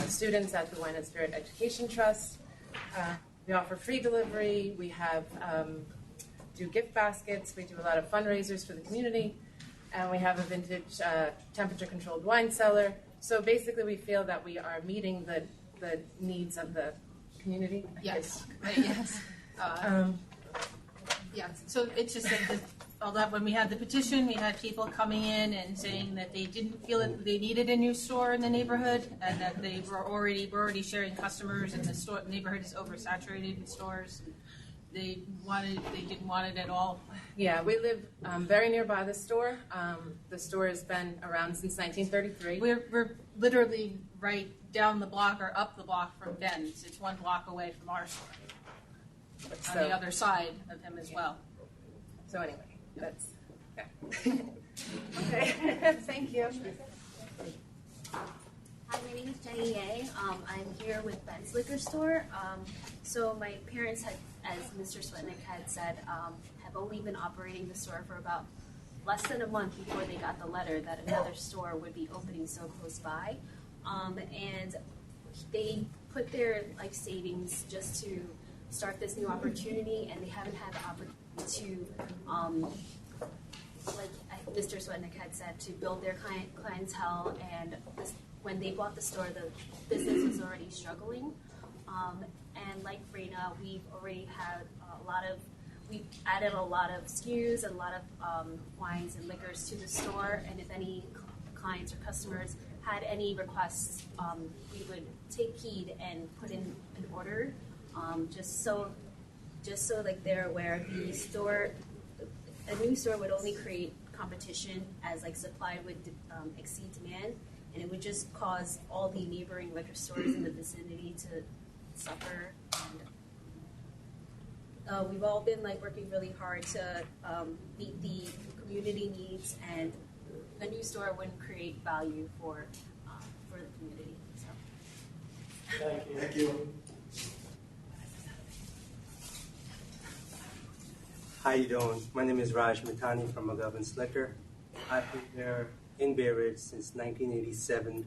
students at the Wine and Spirit Education Trust. We offer free delivery. We have do gift baskets. We do a lot of fundraisers for the community. And we have a vintage temperature-controlled wine cellar. So basically we feel that we are meeting the needs of the community. Yes. Yes. Yeah. So it's just that when we had the petition, we had people coming in and saying that they didn't feel that they needed a new store in the neighborhood, and that we're already sharing customers, and the neighborhood is oversaturated with stores. they didn't want it at all? Yeah, we live very nearby the store. The store has been around since 1933. We're literally right down the block or up the block from Ben's. It's 1 block away from our store. On the other side of him as well. So anyway, that's okay. Okay, thank you. Hi, my name is Jenny Ye. I'm here with Ben's Liquor Store. So my parents had, as Mr. Swetnick had said, have only been operating the store for about less than a month before they got the letter that another store would be opening so close by. And they put their life savings just to start this new opportunity, and they haven't had the opportunity to, like Mr. Swetnick had said, to build their clientele. And when they bought the store, the business was already struggling. And like Frena, we've already had we've added a lot of SKUs and a lot of wines and liquors to the store. And if any clients or customers had any requests, we would take heed and put in an order, just so like they're aware. A new store would only create competition as like supply would exceed demand, and it would just cause all the neighboring liquor stores in the vicinity to suffer. And we've all been like working really hard to meet the community needs, and a new store wouldn't create value for the community. So. Thank you. Thank you. How you doing? My name is Raj Mitani from McGovern's Liquor. I've been here in Bay Ridge since 1987,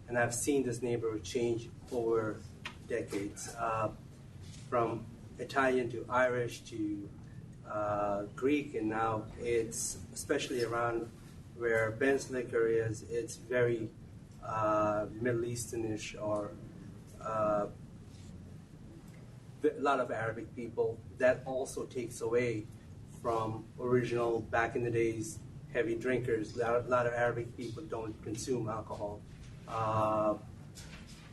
and I've seen this neighborhood change over decades, from Italian to Irish to Greek, and now it's, especially around where Ben's Liquor is, it's very Middle Easternish, or a lot of Arabic people. That also takes away from original, back in the days, heavy drinkers. A lot of Arabic people don't consume alcohol.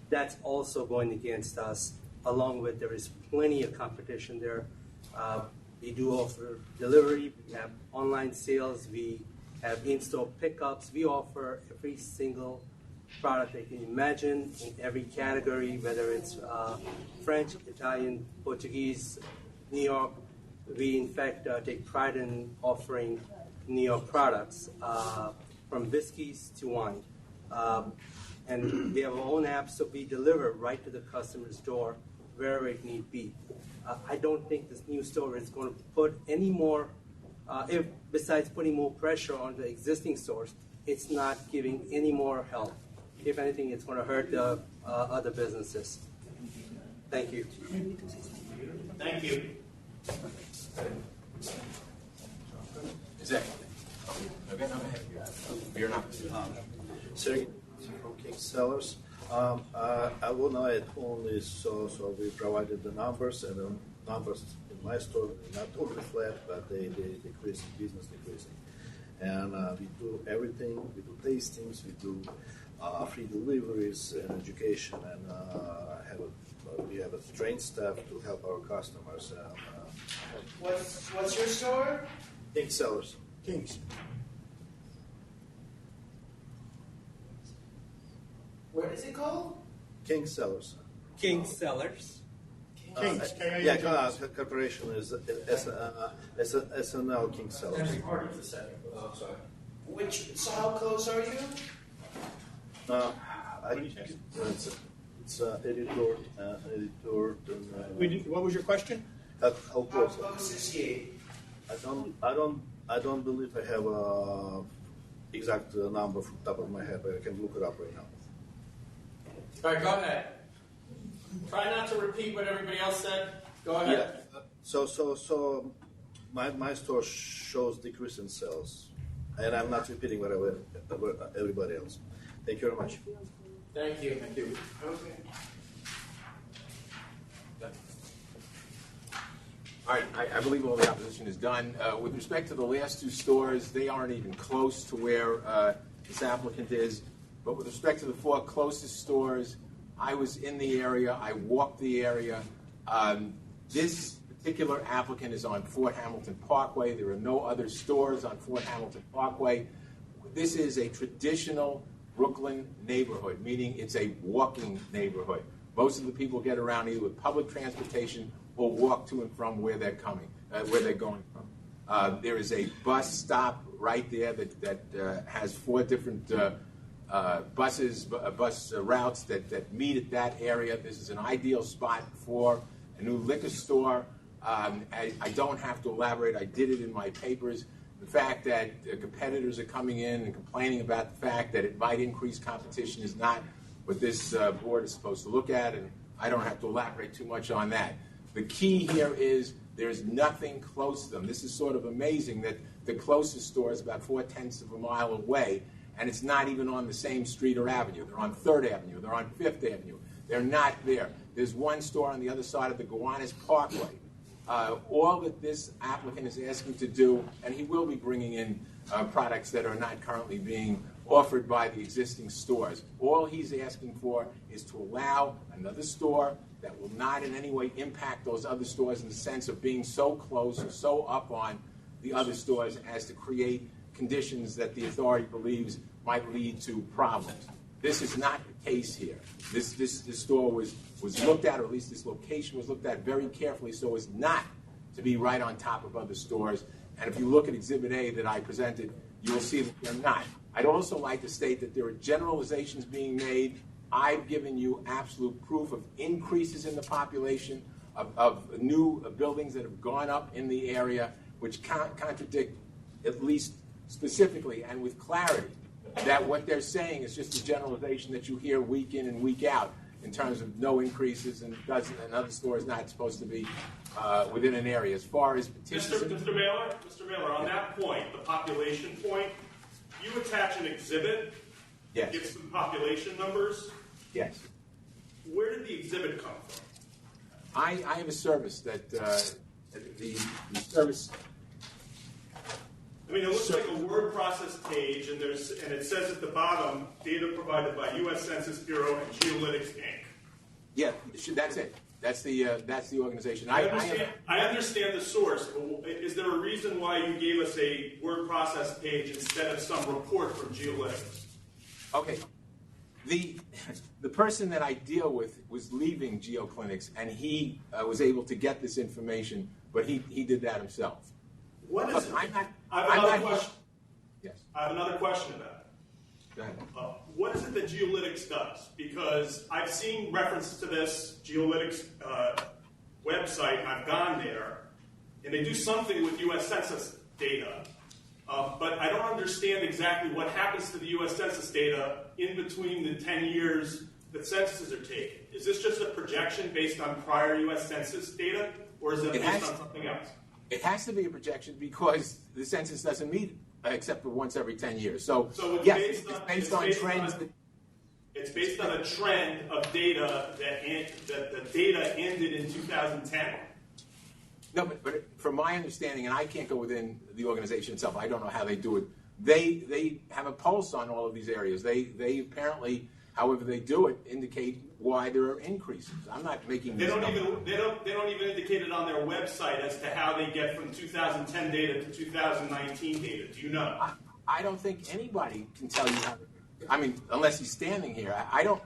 That's also going against us, along with there is plenty of competition there. We do offer delivery, we have online sales, we have in-store pickups. We offer every single product that you can imagine in every category, whether it's French, Italian, Portuguese, New York. We, in fact, take pride in offering New York products, from whiskeys to wine. And we have our own app, so we deliver right to the customer's door, wherever it need be. I don't think this new store is going to put any more, besides putting more pressure on the existing stores, it's not giving any more help. If anything, it's going to hurt the other businesses. Thank you. Thank you. Exactly. Okay, no, go ahead. You're not. Sergey from King Cellars. I will know it only so we provided the numbers, and the numbers in my store not totally flat, but they decreasing, business decreasing. And we do everything. We do tastings, we do free deliveries and education, and we have a trained staff to help our customers. What's your store? King Cellars. Kings. What is it called? King Cellars. King Cellars. Kings. Yeah, corporation is SNL King Cellars. So how close are you? It's editor. What was your question? How How close? close is he? I don't believe I have a exact number from the top of my head, but I can look it up right now. All right, go ahead. Try not to repeat what everybody else said. Go ahead. Yeah. So my store shows decrease in sales, and I'm not repeating what everybody else. Thank you very much. Thank you. Thank you. Okay. All right, I believe all the opposition is done. With respect to the last two stores, they aren't even close to where this applicant is. But with respect to the four closest stores, I was in the area. I walked the area. This particular applicant is on Fort Hamilton Parkway. There are no other stores on Fort Hamilton Parkway. This is a traditional Brooklyn neighborhood, meaning it's a walking neighborhood. Most of the people get around either with public transportation or walk to and from where they're going from. There is a bus stop right there that has 4 different bus routes that meet at that area. This is an ideal spot for a new liquor store. I don't have to elaborate. I did it in my papers. The fact that competitors are coming in and complaining about the fact that it might increase competition is not what this board is supposed to look at, and I don't have to elaborate too much on that. The key here is there's nothing close to them. This is sort of amazing that the closest store is about 4/10 of a mile away, and it's not even on the same street or avenue. They're on 3rd Avenue. They're on 5th Avenue. They're not there. There's one store on the other side of the Gowanus Parkway. All that this applicant is asking to do, and he will be bringing in products that are not currently being offered by the existing stores. All he's asking for is to allow another store that will not in any way impact those other stores in the sense of being so close or so up on the other stores as to create conditions that the authority believes might lead to problems. This is not the case here. This store was looked at, or at least this location was looked at very carefully so as not to be right on top of other stores. And if you look at Exhibit A that I presented, you will see that they're not. I'd also like to state that there are generalizations being made. I've given you absolute proof of increases in the population, of new buildings that have gone up in the area, which contradict, at least specifically and with clarity, that what they're saying is just a generalization that you hear week in and week out in terms of no increases and other stores not supposed to be within an area. As far as petitions... Mr. Mailer, on that point, the population point, you attach an exhibit that gives some population numbers. Yes. Where did the exhibit come from? I have a service that the service... I mean, it looks like a word process page, and it says at the bottom, data provided by U.S. Census Bureau and Geolytics, Inc. Yeah, that's it. That's the organization. I understand the source. But is there a reason why you gave us a word process page instead of some report from Geolytics? Okay. The person that I deal with was leaving GeoClinics, and he was able to get this information, but he did that himself. What is it? I have another question about it. Go ahead. What is it that Geolytics does? Because I've seen references to this Geolytics website, and I've gone there, and they do something with U.S. Census data, but I don't understand exactly what happens to the U.S. Census data in between the 10 years that censuses are taken. Is this just a projection based on prior U.S. Census data, or is it based on something else? It has to be a projection because the census doesn't meet except for once every 10 years. So it's yes, it's based on trends. It's based on a trend of data that the data ended in 2010. No, but from my understanding, and I can't go within the organization itself, I don't know how they do it. They have a pulse on all of these areas. They apparently, however they do it, indicate why there are increases. I'm not making They this don't up. even indicate it on their website as to how they get from 2010 data to 2019 data. Do you know? I don't think anybody can tell you how. I mean, unless he's standing here, I don't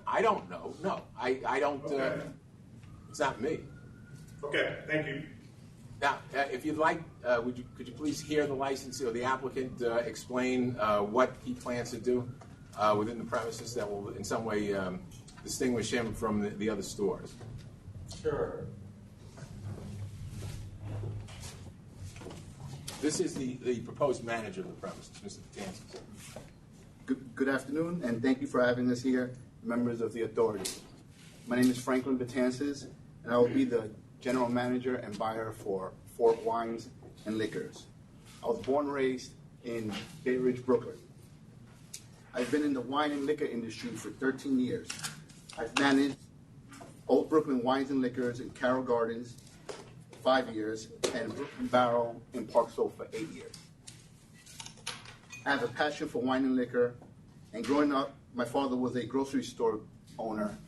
know. No, I don't. Okay. It's not me. Okay, thank you. Now, if you'd like, could you please hear the licensee or the applicant explain what he plans to do within the premises that will in some way distinguish him from the other stores? Sure. This is the proposed manager of the premises, Mr. Patansis. Good afternoon, and thank you for having us here, members of the authority. My name is Franklin Betances, and I will be the general manager and buyer for Fort Wines and Liquors. I was born and raised in Bay Ridge, Brooklyn. I've been in the wine and liquor industry for 13 years. I've managed Old Brooklyn Wines and Liquors in Carroll Gardens 5 years, and Brooklyn Barrel in Park Slope for 8 years. I have a passion for wine and liquor, and growing up, my father was a grocery store owner,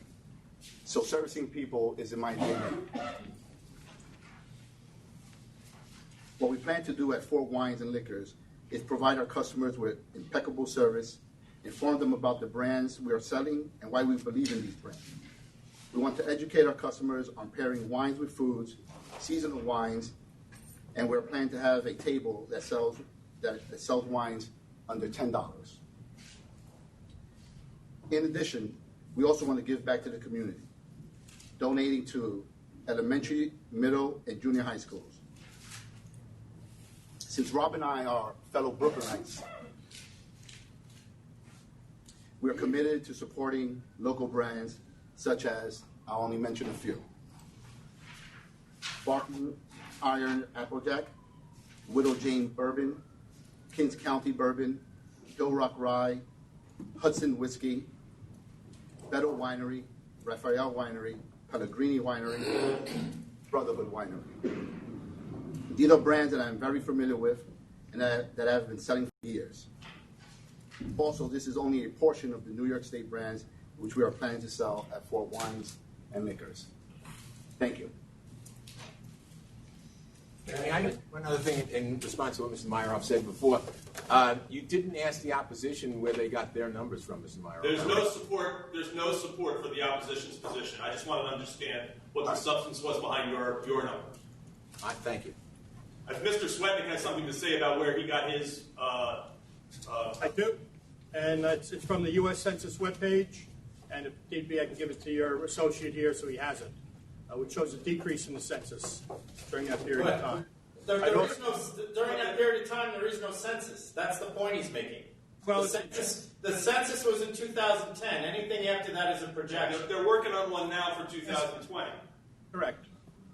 so servicing people is in my DNA. What we plan to do at Fort Wines and Liquors is provide our customers with impeccable service, inform them about the brands we are selling and why we believe in these brands. We want to educate our customers on pairing wines with foods, seasonal wines, and we're planning to have a table that sells wines under $10. In addition, we also want to give back to the community, donating to elementary, middle, and junior high schools. Since Rob and I are fellow Brooklynites, we are committed to supporting local brands such as, I'll only mention a few, Barton Iron Applejack, Widow Jane Bourbon, Kings County Bourbon, Hill Rock Rye, Hudson Whiskey, Beto Winery, Raphael Winery, Pellegrini Winery, Brotherhood Winery. These are brands that I'm very familiar with and that I've been selling for years. Also, this is only a portion of the New York State brands which we are planning to sell at Fort Wines and Liquors. Thank you. One other thing in response to what Mr. Meyerhoff said before, you didn't ask the opposition where they got their numbers from, Mr. Meyerhoff. There's no support. There's no support for the opposition's position. I just wanted to understand what the substance was behind your numbers. Thank you. If Mr. Swetnick has something to say about where he got his, I do, and it's from the U.S. Census webpage, and if need be, I can give it to your associate here so he has it, which shows a decrease in the census during that period of time. During that period of time, there is no census. That's the point he's making. Well, the census was in 2010. Anything after that is a projection. They're working on one now for 2020. Correct.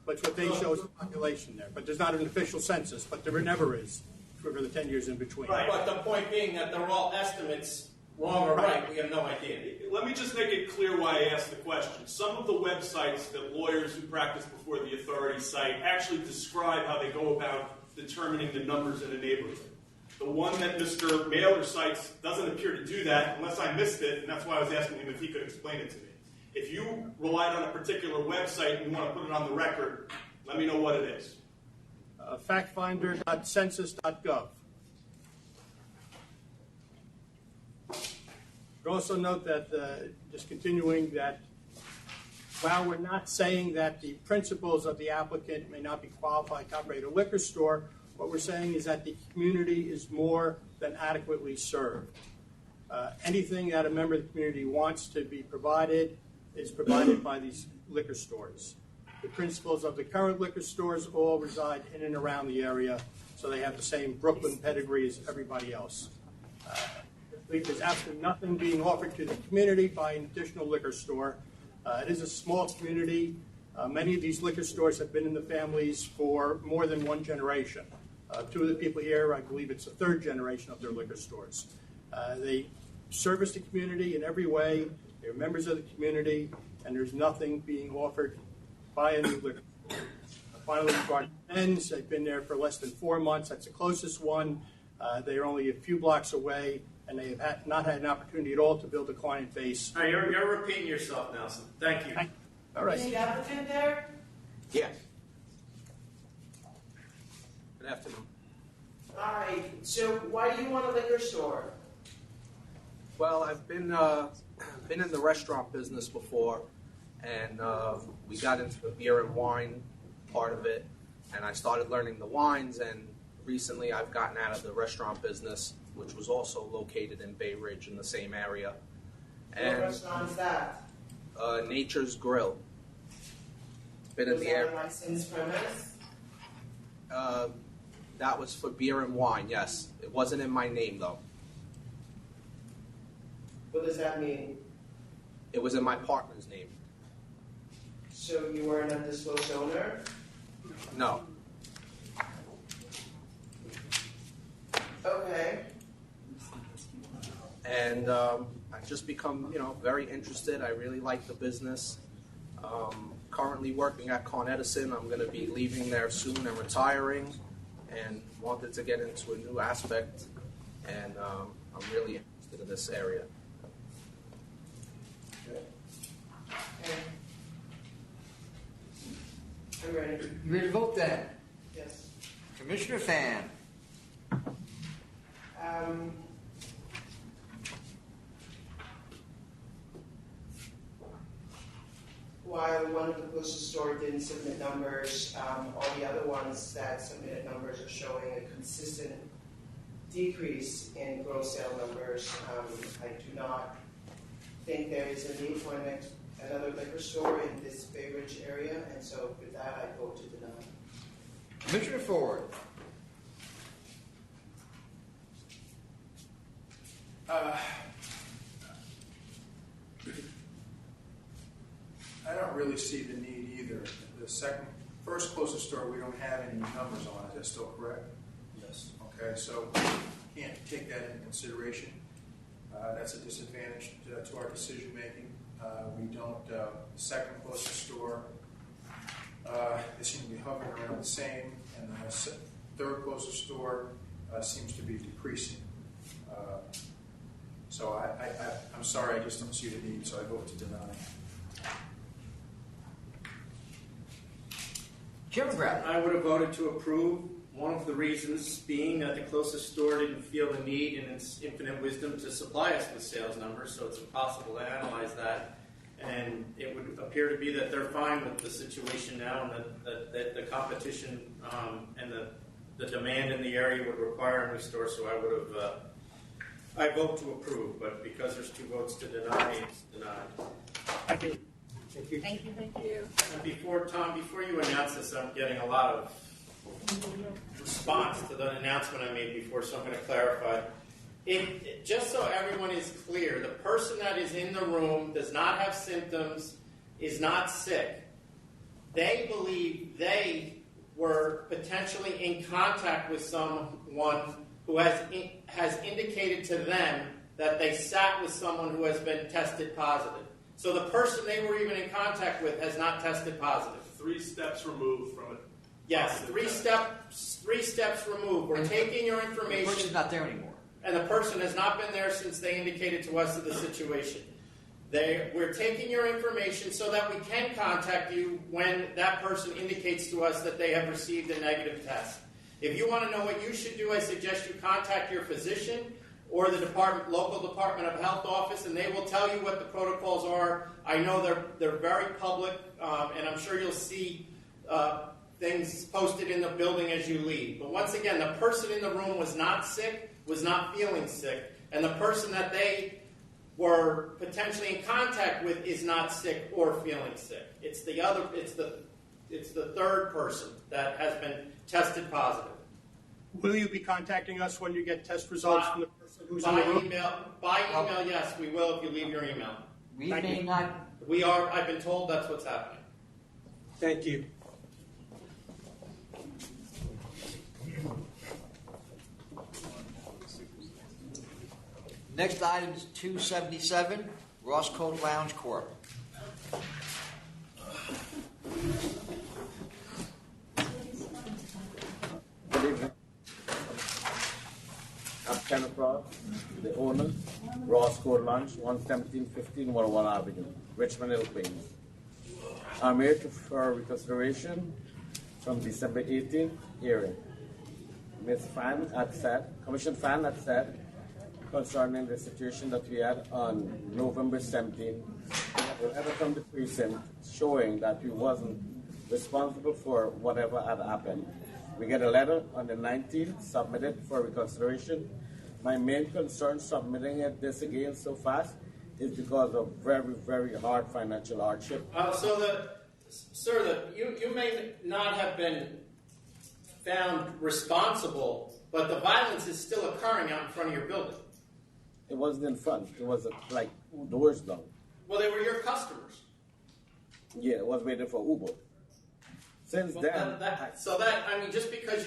But what they show is the population there. But there's not an official census, but there never is for the 10 years in between. Right, but the point being that they're all estimates, wrong or right. We have no idea. Let me just make it clear why I asked the question. Some of the websites that lawyers who practice before the authority cite actually describe how they go about determining the numbers in a neighborhood. The one that Mr. Mailer cites doesn't appear to do that unless I missed it, and that's why I was asking him if he could explain it to me. If you relied on a particular website and you want to put it on the record, let me know what it is. Factfinder.census.gov. Also note that, just continuing that, while we're not saying that the principals of the applicant may not be qualified to operate a liquor store, what we're saying is that the community is more than adequately served. Anything that a member of the community wants to be provided is provided by these liquor stores. The principals of the current liquor stores all reside in and around the area, so they have the same Brooklyn pedigree as everybody else. There's absolutely nothing being offered to the community by an additional liquor store. It is a small community. Many of these liquor stores have been in the families for more than one generation. Two of the people here, I believe it's the third generation of their liquor stores. They service the community in every way. They're members of the community, and there's nothing being offered by a new liquor store. Finally, regarding Ben's, they've been there for less than 4 months. That's the closest one. They're only a few blocks away, and they have not had an opportunity at all to build a client base. All right, you're repeating yourself, Nelson. Thank you. All right. Is the applicant there? Yes. Good afternoon. All right, so why do you want a liquor store? Well, I've been in the restaurant business before, and we got into the beer and wine part of it, and I started learning the wines, and recently I've gotten out of the restaurant business, which was also located in Bay Ridge in the same area. And, What restaurant is that? Nature's Grill. Been in Was the that a area. licensed premise? That was for beer and wine, yes. It wasn't in my name, though. What does that mean? It was in my partner's name. So you weren't a disclosed owner? No. Okay. And I've just become, very interested. I really like the business. Currently working at Con Edison. I'm going to be leaving there soon and retiring, and wanted to get into a new aspect. And I'm really interested in this area. I'm ready. You ready to vote then? Yes. Commissioner Fan. While one of the postal store didn't submit numbers, all the other ones that submitted numbers are showing a consistent decrease in gross sale numbers. I do not think there is a need for another liquor store in this Bay Ridge area, and so with that, I vote to deny. Commissioner Ford. I don't really see the need either. First closest store, we don't have any numbers on. Is that still correct? Yes. Okay, so can't take that into consideration. That's a disadvantage to our decision making. We don't. The second closest store, they seem to be hovering around the same, and the third closest store seems to be decreasing. So I'm sorry, I just don't see the need, so I vote to deny. Chairman Bradley. I would have voted to approve. One of the reasons being that the closest store didn't feel the need in its infinite wisdom to supply us with sales numbers, so it's impossible to analyze that. And it would appear to be that they're fine with the situation now, and that the competition and the demand in the area would require a new store, so I would have, I vote to approve, but because there's 2 votes to deny, it's denied. Thank you. Thank you. Thank you. And before you announce this, I'm getting a lot of response to the announcement I made before, so I'm going to clarify. Just so everyone is clear, the person that is in the room does not have symptoms, is not sick. They believe they were potentially in contact with someone who has indicated to them that they sat with someone who has been tested positive. So the person they were even in contact with has not tested positive. 3 steps removed from it. Yes, 3 steps removed. We're taking your information. The person's not there anymore. And the person has not been there since they indicated to us of the situation. We're taking your information so that we can contact you when that person indicates to us that they have received a negative test. If you want to know what you should do, I suggest you contact your physician or the local Department of Health office, and they will tell you what the protocols are. I know they're very public, and I'm sure you'll see things posted in the building as you leave. But once again, the person in the room was not sick, was not feeling sick, and the person that they were potentially in contact with is not sick or feeling sick. It's the third person that has been tested positive. Will you be contacting us when you get test results from the person who's in the room? By email, yes, we will if you leave your email. We may not. We are. I've been told that's what's happening. Thank you. Next item is 277, Roscoe Lounge Corp. Good evening. I'm Kenneth Ross, the owner, Roscoe Lounge, 11715 Warwan Avenue, Richmond Hill, Queens. I'm here for reconsideration from December 18th hearing. Ms. Fan had said, Commissioner Fan had said, concerning the situation that we had on November 17th, we had a letter from the precinct showing that we wasn't responsible for whatever had happened. We get a letter on the 19th, submitted for reconsideration. My main concern submitting this again so fast is because of very, very hard financial hardship. You may not have been found responsible, but the violence is still occurring out in front of your building. It wasn't in front. It was like doors down. Well, they were your customers. Yeah, it was waiting for Uber. Since then, just because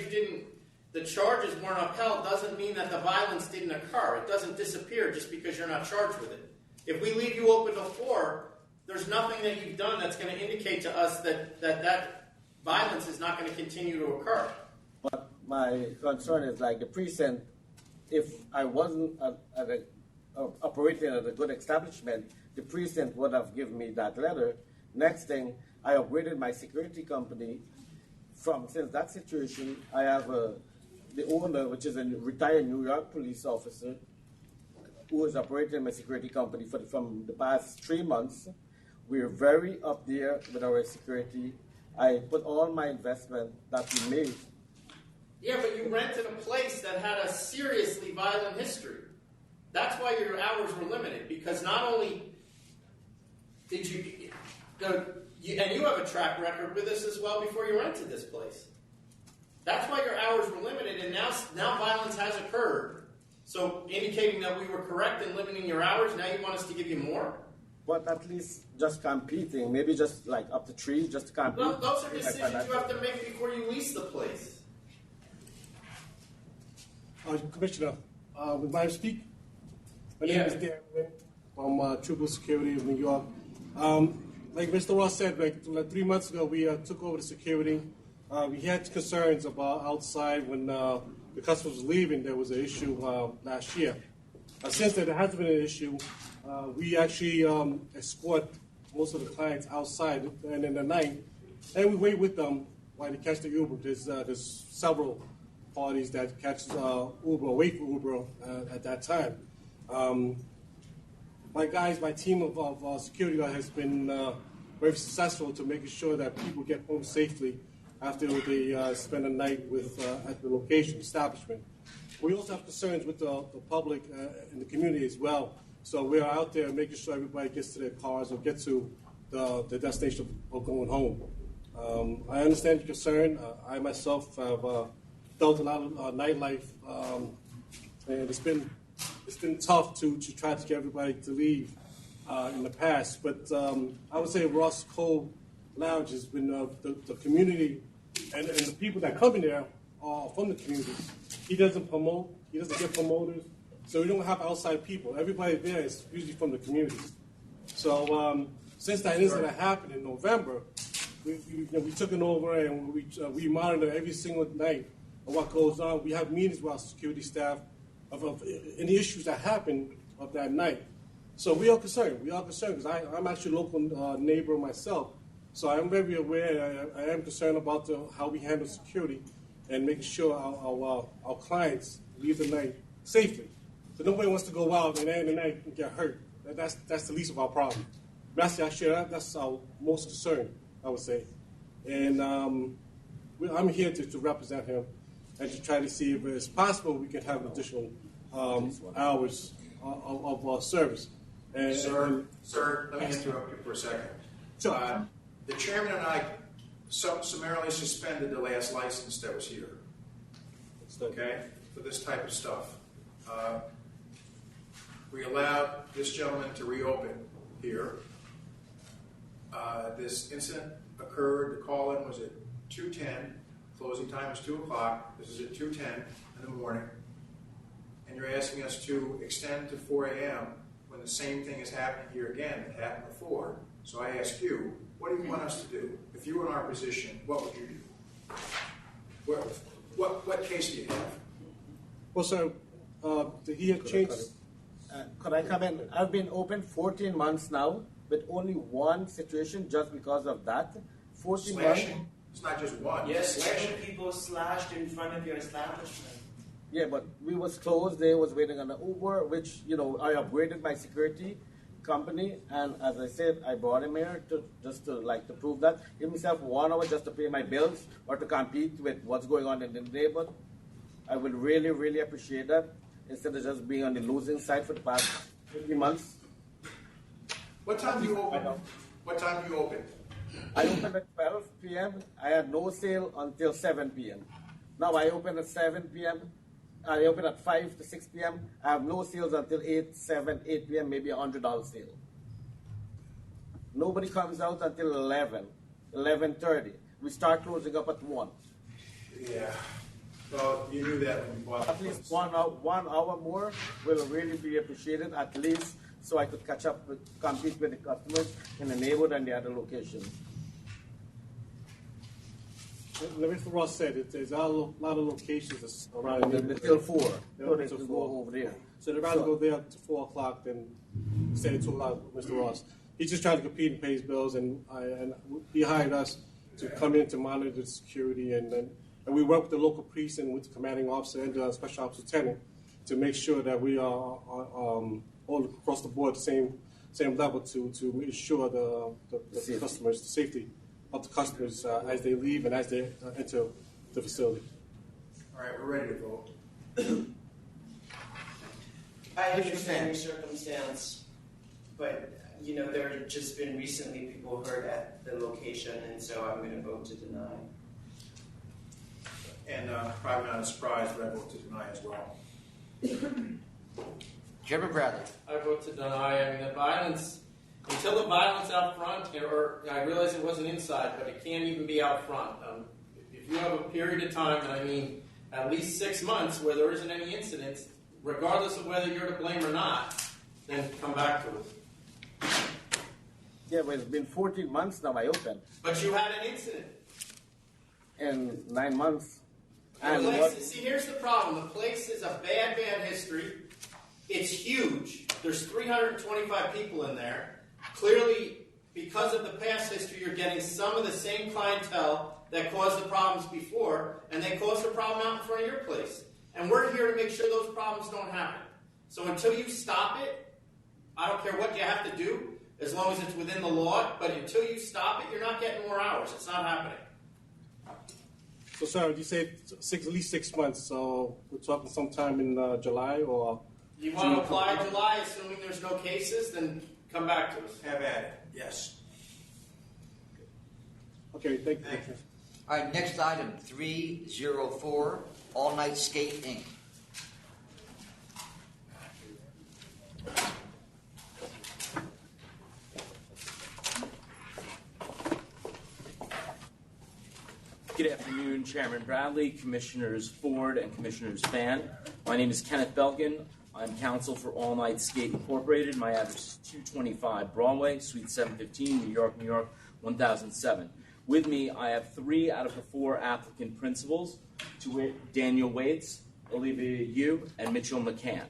the charges weren't upheld doesn't mean that the violence didn't occur. It doesn't disappear just because you're not charged with it. If we leave you open to 4, there's nothing that you've done that's going to indicate to us that violence is not going to continue to occur. But my concern is like the precinct, if I wasn't operating at a good establishment, the precinct would have given me that letter. Next thing, I upgraded my security company since that situation, I have the owner, which is a retired New York police officer, who is operating my security company from the past 3 months. We're very up there with our security. I put all my investment that we made. Yeah, but you rented a place that had a seriously violent history. That's why your hours were limited, because not only did you, and you have a track record with this as well before you rented this place. That's why your hours were limited, and now violence has occurred. So indicating that we were correct in limiting your hours, now you want us to give you more? But at least just competing, maybe just like up to 3, just to compete. Well, those are decisions you have to make before you lease the place. Commissioner, may I speak? My name is Dan Wynn from Triple Security of New York. Like Mr. Ross said, like 3 months ago, we took over the security. We had concerns about outside when the customers were leaving. There was an issue last year. Since then, there hasn't been an issue. We actually escort most of the clients outside and in the night, and we wait with them while they catch the Uber. There's several parties that catch Uber, wait for Uber at that time. My team of security guards has been very successful to making sure that people get home safely after they spend a night at the location establishment. We also have concerns with the public and the community as well. So we are out there making sure everybody gets to their cars or get to the destination of going home. I understand your concern. I myself have dealt a lot of nightlife, and it's been tough to try to get everybody to leave in the past. But I would say Ross Cole Lounge has been the community and the people that come in there are from the community. He doesn't promote. He doesn't get promoters. So we don't have outside people. Everybody there is usually from the community. So since that incident happened in November, we took it over and we monitor every single night of what goes on. We have meetings with our security staff of any issues that happen of that night. So we are concerned. We are concerned because I'm actually a local neighbor myself. So I'm very aware. I am concerned about how we handle security and making sure our clients leave the night safely. So nobody wants to go out and end the night and get hurt. That's the least of our problem. That's our most concern, I would say. And I'm here to represent him and to try to see if it's possible we can have additional hours of service. And, Sir, let me interrupt you for a second. Sure. The chairman and I summarily suspended the last license that was here. Okay, for this type of stuff. We allowed this gentleman to reopen here. This incident occurred, the call-in was at 2:10, closing time was 2 o'clock. This is at 2:10 in the morning. And you're asking us to extend to 4 a.m. when the same thing is happening here again that happened before. So I ask you, what do you want us to do? If you were in our position, what would you do? What case do you have? Well, sir, he had changed. Could I come in? I've been open 14 months now, with only one situation just because of that. 14 months. It's not just one. Yes, seven people slashed in front of your establishment. Yeah, but we was closed. They was waiting on an Uber, which, I upgraded my security company. And as I said, I brought him here to prove that. Give myself 1 hour just to pay my bills or to compete with what's going on in the neighborhood. I would really, really appreciate that instead of just being on the losing side for the past 50 months. What time do you open? What time do you open? I opened at 12 p.m. I had no sale until 7 p.m. Now I open at 7 p.m. I open at 5 to 6 p.m. I have no sales until 8 p.m., maybe $100 sale. Nobody comes out until 11:30. We start closing up at 1. Yeah. Well, you knew that when you bought At least 1 hour more will really be appreciated, at least, so I could compete with the customers in the neighborhood and the other locations. Like Mr. Ross said, there's a lot of locations around here. Until 4. So they can go over there. So they'd rather go there up to 4 o'clock than stay until Mr. Ross. He's just trying to compete and pay his bills, and he hired us to come in to monitor the security, and we work with the local police and with the commanding officer and the special ops lieutenant to make sure that we are all across the board the same level to ensure the customers, the safety of the customers as they leave and as they enter the facility. All right, we're ready to vote. I understand your circumstance, but there have just been recently people hurt at the location, and so I'm going to vote to deny. And probably not a surprise, but I vote to deny as well. Chairman Bradley. I vote to deny. I mean, until the violence out front, or I realize it wasn't inside, but it can't even be out front. If you have a period of time, and I mean at least 6 months, where there isn't any incidents, regardless of whether you're to blame or not, then come back to us. Yeah, but it's been 14 months now I opened. But you had an incident. In 9 months. See, here's the problem. The place is a bad history. It's huge. There's 325 people in there. Clearly, because of the past history, you're getting some of the same clientele that caused the problems before, and they caused the problem out in front of your place. And we're here to make sure those problems don't happen. So until you stop it, I don't care what you have to do, as long as it's within the law, but until you stop it, you're not getting more hours. It's not happening. So, sir, you say at least 6 months, so we're talking sometime in July or... You want to apply July, assuming there's no cases, then come back to us. Have at it. Yes. Okay, thank you. All right, next item, 304, All Night Skate, Inc. Good afternoon, Chairman Bradley, Commissioners Ford, and Commissioners Fan. My name is Kenneth Belkin. I'm counsel for All Night Skate Incorporated. My address is 225 Broadway, Suite 715, New York, New York, 1007. With me, I have 3 out of the 4 applicant principals, to wit, Daniel Waits, Olivia Yu, and Mitchell McCann.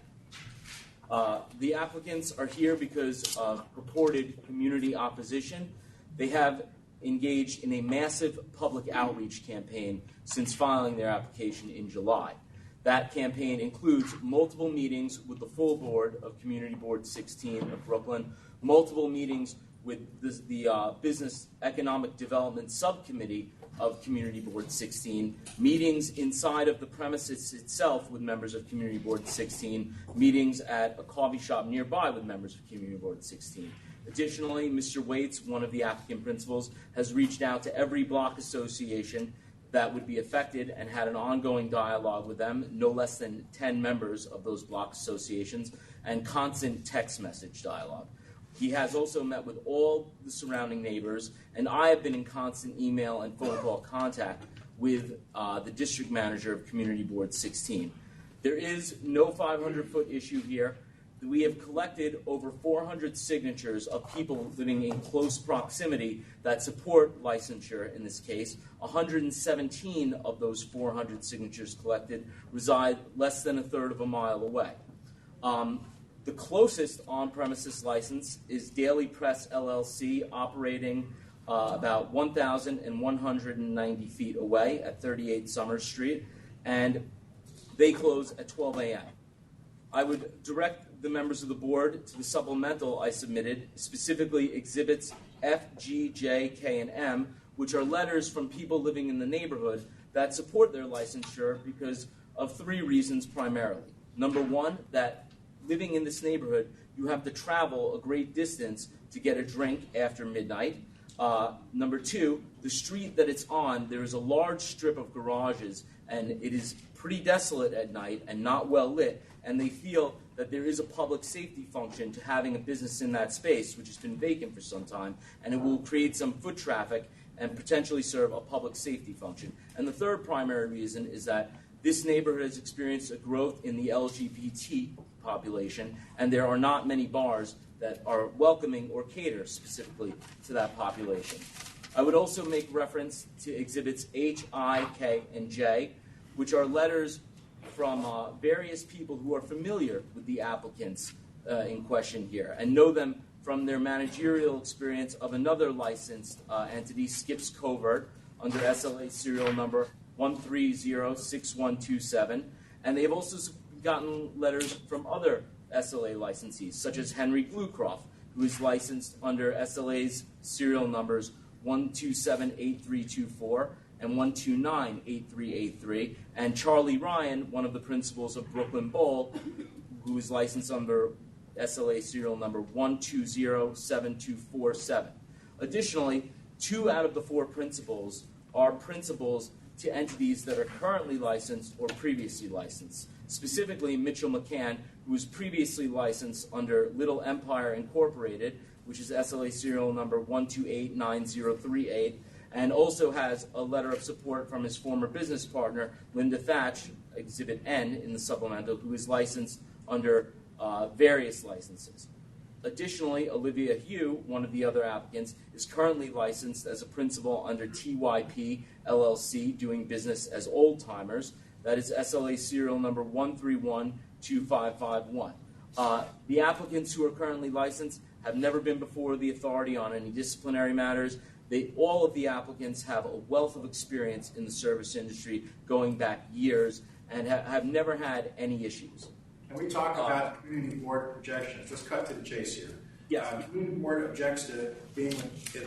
The applicants are here because of purported community opposition. They have engaged in a massive public outreach campaign since filing their application in July. That campaign includes multiple meetings with the full board of Community Board 16 of Brooklyn, multiple meetings with the Business Economic Development Subcommittee of Community Board 16, meetings inside of the premises itself with members of Community Board 16, meetings at a coffee shop nearby with members of Community Board 16. Additionally, Mr. Waits, one of the applicant principals, has reached out to every block association that would be affected and had an ongoing dialogue with them, no less than 10 members of those block associations, and constant text message dialogue. He has also met with all the surrounding neighbors, and I have been in constant email and phone call contact with the district manager of Community Board 16. There is no 500-foot issue here. We have collected over 400 signatures of people living in close proximity that support licensure in this case. 117 of those 400 signatures collected reside less than a third of a mile away. The closest on-premises license is Daily Press LLC, operating about 1,190 feet away at 38 Summers Street, and they close at 12 a.m. I would direct the members of the board to the supplemental I submitted, specifically exhibits F, G, J, K, and M, which are letters from people living in the neighborhood that support their licensure because of 3 reasons primarily. Number 1, that living in this neighborhood, you have to travel a great distance to get a drink after midnight. Number 2, the street that it's on, there is a large strip of garages, and it is pretty desolate at night and not well lit, and they feel that there is a public safety function to having a business in that space, which has been vacant for some time, and it will create some foot traffic and potentially serve a public safety function. And the third primary reason is that this neighborhood has experienced a growth in the LGBT population, and there are not many bars that are welcoming or cater specifically to that population. I would also make reference to exhibits H, I, K, and J, which are letters from various people who are familiar with the applicants in question here and know them from their managerial experience of another licensed entity, Skips Covert, under SLA serial number 1306127. And they've also gotten letters from other SLA licensees, such as Henry Glucroft, who is licensed under SLA's serial numbers 1278324 and 1298383, and Charlie Ryan, one of the principals of Brooklyn Bowl, who is licensed under SLA serial number 1207247. Additionally, 2 out of the 4 principals are principals to entities that are currently licensed or previously licensed. Specifically, Mitchell McCann, who was previously licensed under Little Empire Incorporated, which is SLA serial number 1289038, and also has a letter of support from his former business partner, Linda Thatch, Exhibit N in the supplemental, who is licensed under various licenses. Additionally, Olivia Hugh, one of the other applicants, is currently licensed as a principal under TYP LLC, doing business as Old Timers. That is SLA serial number 1312551. The applicants who are currently licensed have never been before the authority on any disciplinary matters. All of the applicants have a wealth of experience in the service industry going back years and have never had any issues. And we talked about the community board objections. Let's cut to the chase here. Yes. The community board objects to being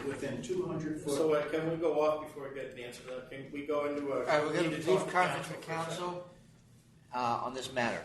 within 200 foot. So can we go off before we get the answer to that? Can we go into a... All right, we're going to brief conference with council on this matter.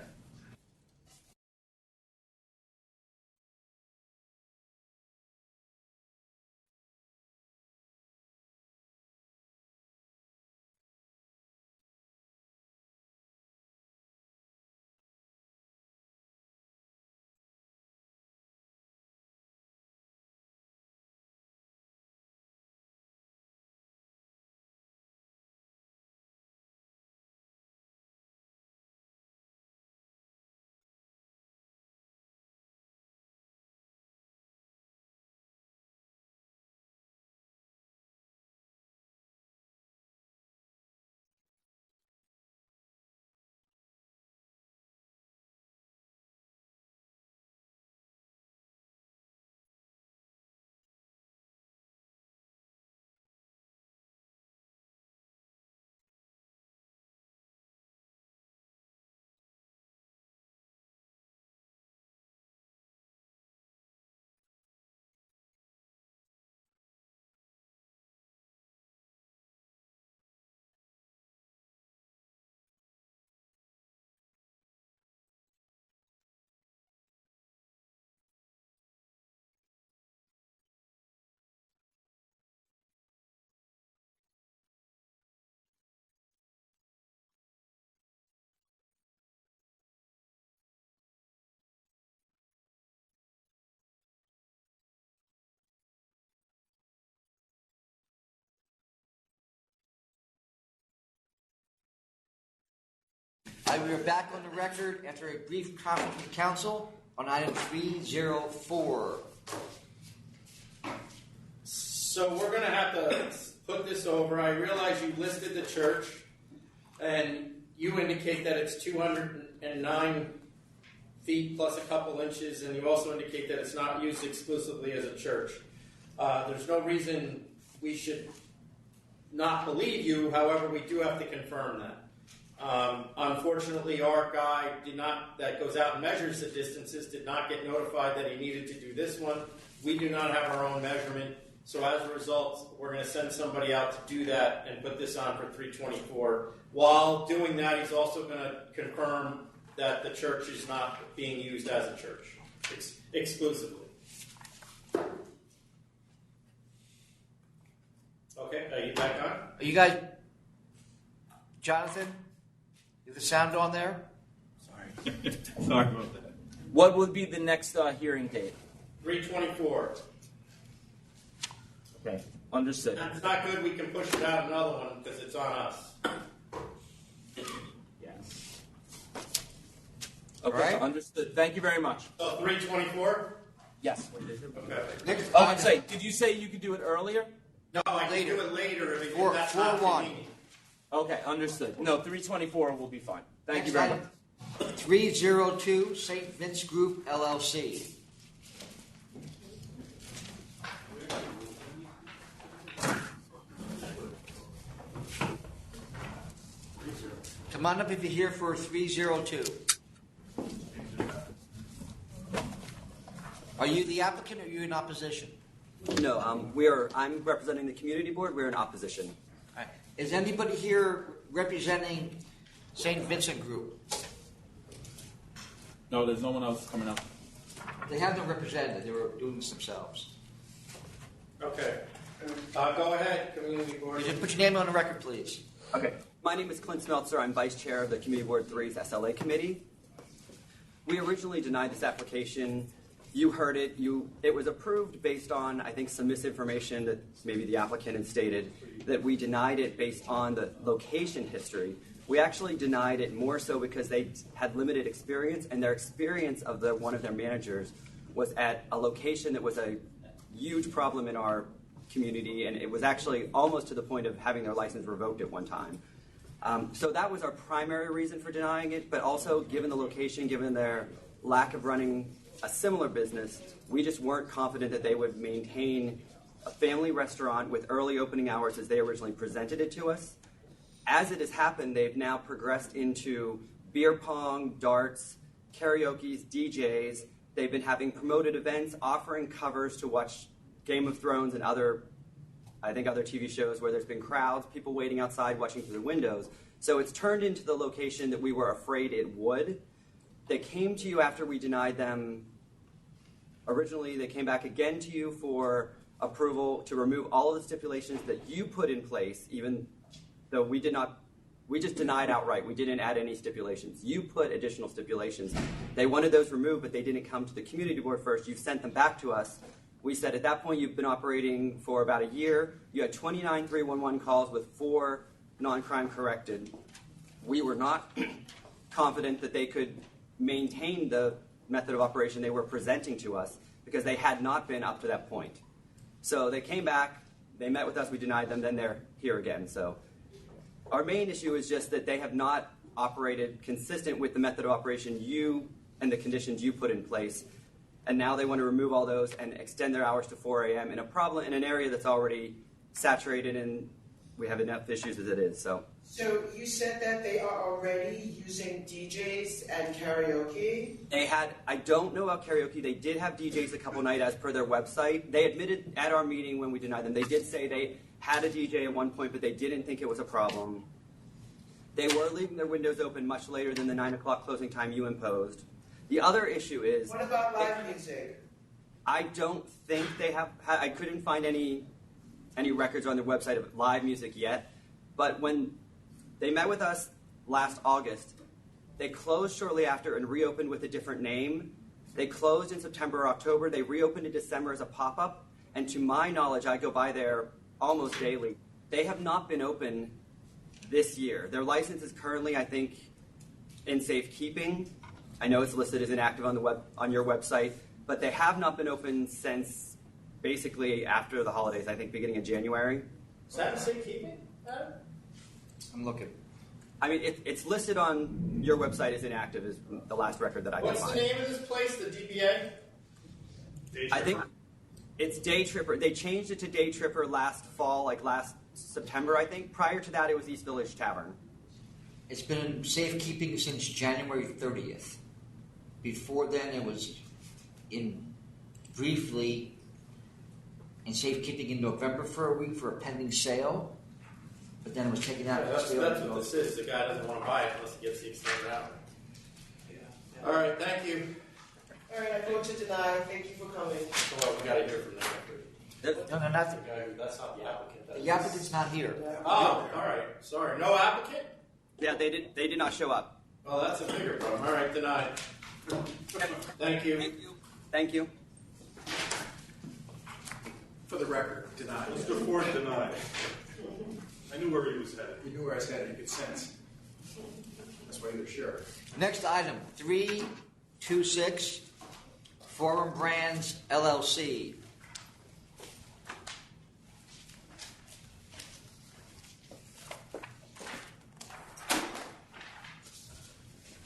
We are back on the record after a brief conference with council on item 304. So we're going to have to put this over. I realize you listed the church, and you indicate that it's 209 feet plus a couple inches, and you also indicate that it's not used exclusively as a church. There's no reason we should not believe you. However, we do have to confirm that. Unfortunately, our guy that goes out and measures the distances did not get notified that he needed to do this one. We do not have our own measurement. So as a result, we're going to send somebody out to do that and put this on for 324. While doing that, he's also going to confirm that the church is not being used as a church exclusively. Okay, are you back on? Are you guys, Jonathan? Is the sound on there? Sorry. Sorry about that. What would be the next hearing date? 324. Okay, understood. If it's not good, we can push it out another one because it's on us. Yes. Okay, right. Understood. Thank you very much. So 324? Yes. Okay. I'm saying, did you say you could do it earlier? No, I can do it later if that's 4-1. not convenient. Okay, understood. No, 324 will be fine. Thank you very much. 302 St. Vince Group LLC. Come on up if you're here for 302. Are you the applicant or are you in opposition? No, I'm representing the community board. We're in opposition. All right. Is anybody here representing St. Vincent Group? No, there's no one else coming up. They have no representative. They were doing this themselves. Okay. Go ahead, community board. Just put your name on the record, please. Okay. My name is Clint Smeltzer. I'm vice chair of the Community Board 3's SLA committee. We originally denied this application. You heard it. It was approved based on, I think, some misinformation that maybe the applicant had stated, that we denied it based on the location history. We actually denied it more so because they had limited experience, and their experience of one of their managers was at a location that was a huge problem in our community, and it was actually almost to the point of having their license revoked at one time. So that was our primary reason for denying it, but also given the location, given their lack of running a similar business, we just weren't confident that they would maintain a family restaurant with early opening hours as they originally presented it to us. As it has happened, they've now progressed into beer pong, darts, karaoke, DJs. They've been having promoted events, offering covers to watch Game of Thrones and other TV shows where there's been crowds, people waiting outside, watching through the windows. So it's turned into the location that we were afraid it would. They came to you after we denied them. Originally, they came back again to you for approval to remove all of the stipulations that you put in place, even though we just denied outright. We didn't add any stipulations. You put additional stipulations. They wanted those removed, but they didn't come to the community board first. You sent them back to us. We said at that point you've been operating for about a year. You had 29 311 calls with 4 non-crime corrected. We were not confident that they could maintain the method of operation they were presenting to us because they had not been up to that point. So they came back, they met with us, we denied them, then they're here again. So our main issue is just that they have not operated consistent with the method of operation you and the conditions you put in place. And now they want to remove all those and extend their hours to 4 a.m. in an area that's already saturated, and we have enough issues as it is. So you said that they are already using DJs and karaoke? I don't know about karaoke. They did have DJs a couple nights as per their website. They admitted at our meeting when we denied them, they did say they had a DJ at one point, but they didn't think it was a problem. They were leaving their windows open much later than the 9 o'clock closing time you imposed. The other issue is... What about live music? I don't think they have... I couldn't find any records on their website of live music yet. But when they met with us last August, they closed shortly after and reopened with a different name. They closed in September or October. They reopened in December as a pop-up. And to my knowledge, I go by there almost daily. They have not been open this year. Their license is currently, I think, in safekeeping. I know it's listed as inactive on your website, but they have not been open since basically after the holidays, I think beginning of January. Is that in safekeeping, Adam? I'm looking. I mean, it's listed on your website as inactive is the last record that I can What's find. the name of this place, the DBA? I think it's Day Tripper. They changed it to Day Tripper last fall, like last September, I think. Prior to that, it was East Village Tavern. It's been in safekeeping since January 30th. Before then, it was briefly in safekeeping in November for a week for a pending sale, but then it was taken out. That's what this is. The guy doesn't want to buy it unless he gets the extended hour. All right, thank you. All right, I vote to deny. Thank you for coming. Well, we got to hear from them. No, not That's not the applicant. the applicant's not here. Oh, all right. Sorry. No applicant? Yeah, they did not show up. Oh, that's a bigger problem. All right, denied. Thank you. Thank you. For the record, denied. Mr. Ford denied. I knew where he was headed. You knew where I was headed. You could sense. That's why you're sure. Next item, 326, Forum Brands, LLC.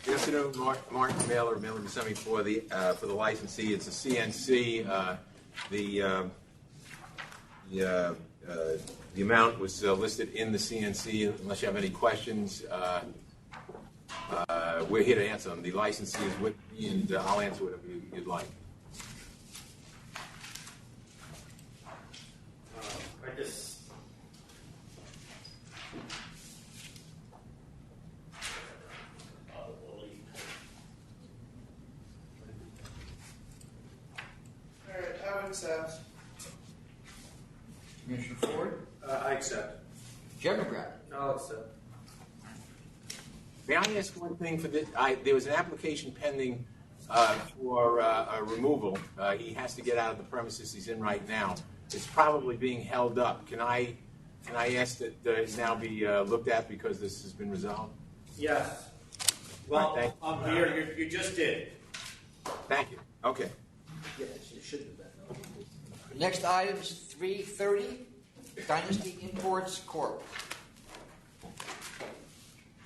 Good afternoon, Martin Mailer, Mailer Buscemi for the licensee. It's a CNC. The amount was listed in the CNC. Unless you have any questions, we're here to answer them. The licensee is with me, and I'll answer whatever you'd like. I just. All right, I would accept. Commissioner Ford? I accept. Chairman Bradley? I'll accept. May I ask one thing for this? There was an application pending for a removal. He has to get out of the premises he's in right now. It's probably being held up. Can I ask that it now be looked at because this has been resolved? Yes. Well, Well, you just did. Thank you. Okay. Yes, you should do that. The next item is 330, Dynasty Imports Corp.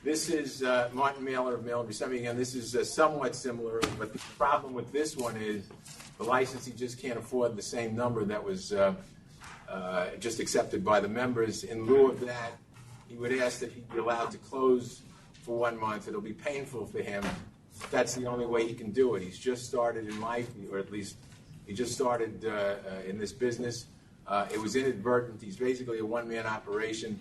This is Martin Mailer of Mail and Reception. Again, this is somewhat similar, but the problem with this one is the licensee just can't afford the same number that was just accepted by the members. In lieu of that, he would ask that he be allowed to close for 1 month. It'll be painful for him. That's the only way he can do it. He's just started in life, or at least he just started in this business. It was inadvertent. He's basically a one-man operation.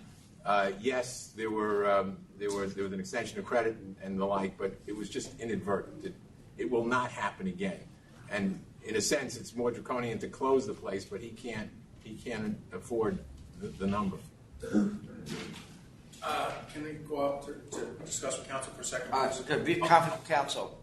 Yes, there was an extension of credit and the like, but it was just inadvertent. It will not happen again. And in a sense, it's more draconian to close the place, but he can't afford the number. Can we go out to discuss with council for a second? Okay, brief conference with council.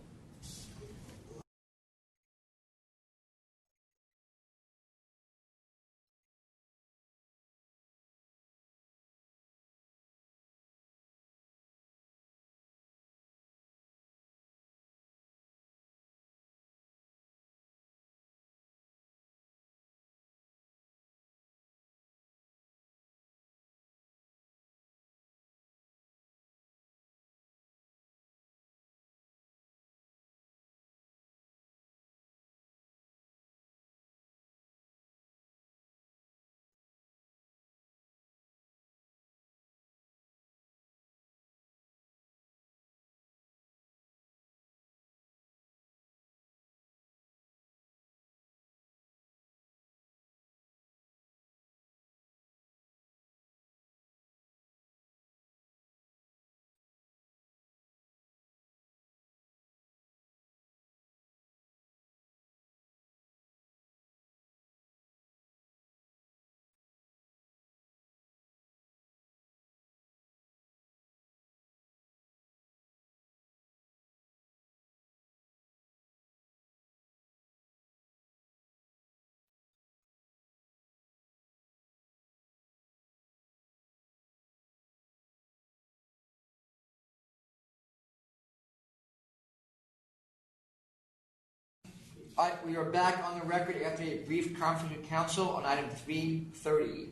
All right, we are back on the record after a brief conference with council on item 330.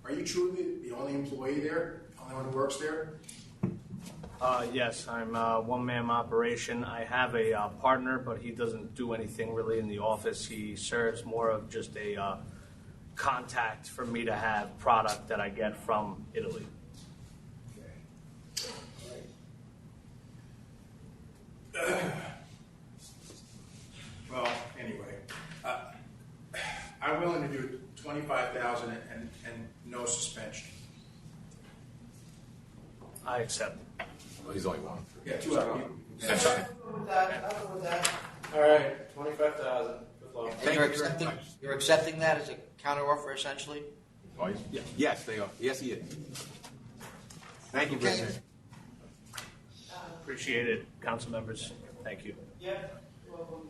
Are you truly the only employee there? Only one who works there? Yes, I'm a one-man operation. I have a partner, but he doesn't do anything really in the office. He serves more of just a contact for me to have product that I get from Italy. Well, anyway, I'm willing to do $25,000 and no suspension. I accept. Well, he's only one. Yeah, 2 hours. I'll go with that. I'll go with that. All right, 25,000. Good luck. And you're accepting that as a counteroffer, essentially? Oh, yeah. Yes, they are. Yes, he is. Thank you, Okay. President. Appreciate it, council members. Thank you. Yeah. Welcome.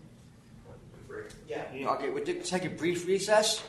Yeah. Okay, we'll take a brief recess.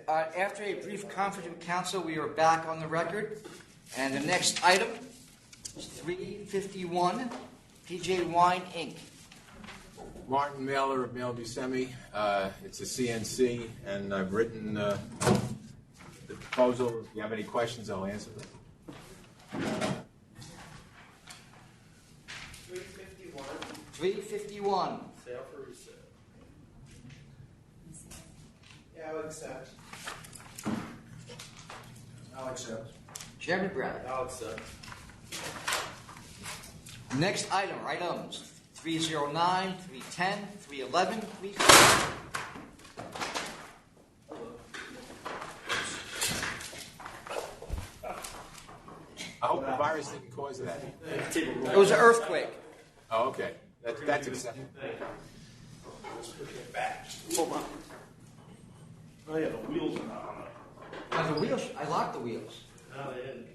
After a brief conference with council, we are back on the record. And the next item is 351, PJ Wine, Inc. Martin Mailer of Mail Buscemi. It's a CNC, and I've written the proposal. If you have any questions, I'll answer them. 351. 351. Sale for resale. Yeah, I'll accept. I'll accept. Chairman Bradley. I'll accept. Next items 309, 310, 311, 312. I hope the virus didn't cause that. It was an earthquake. Oh, okay. That's acceptable. Let's put it back. Hold on. Oh yeah, the wheels are not on it. The wheels, I locked the wheels. No, they didn't.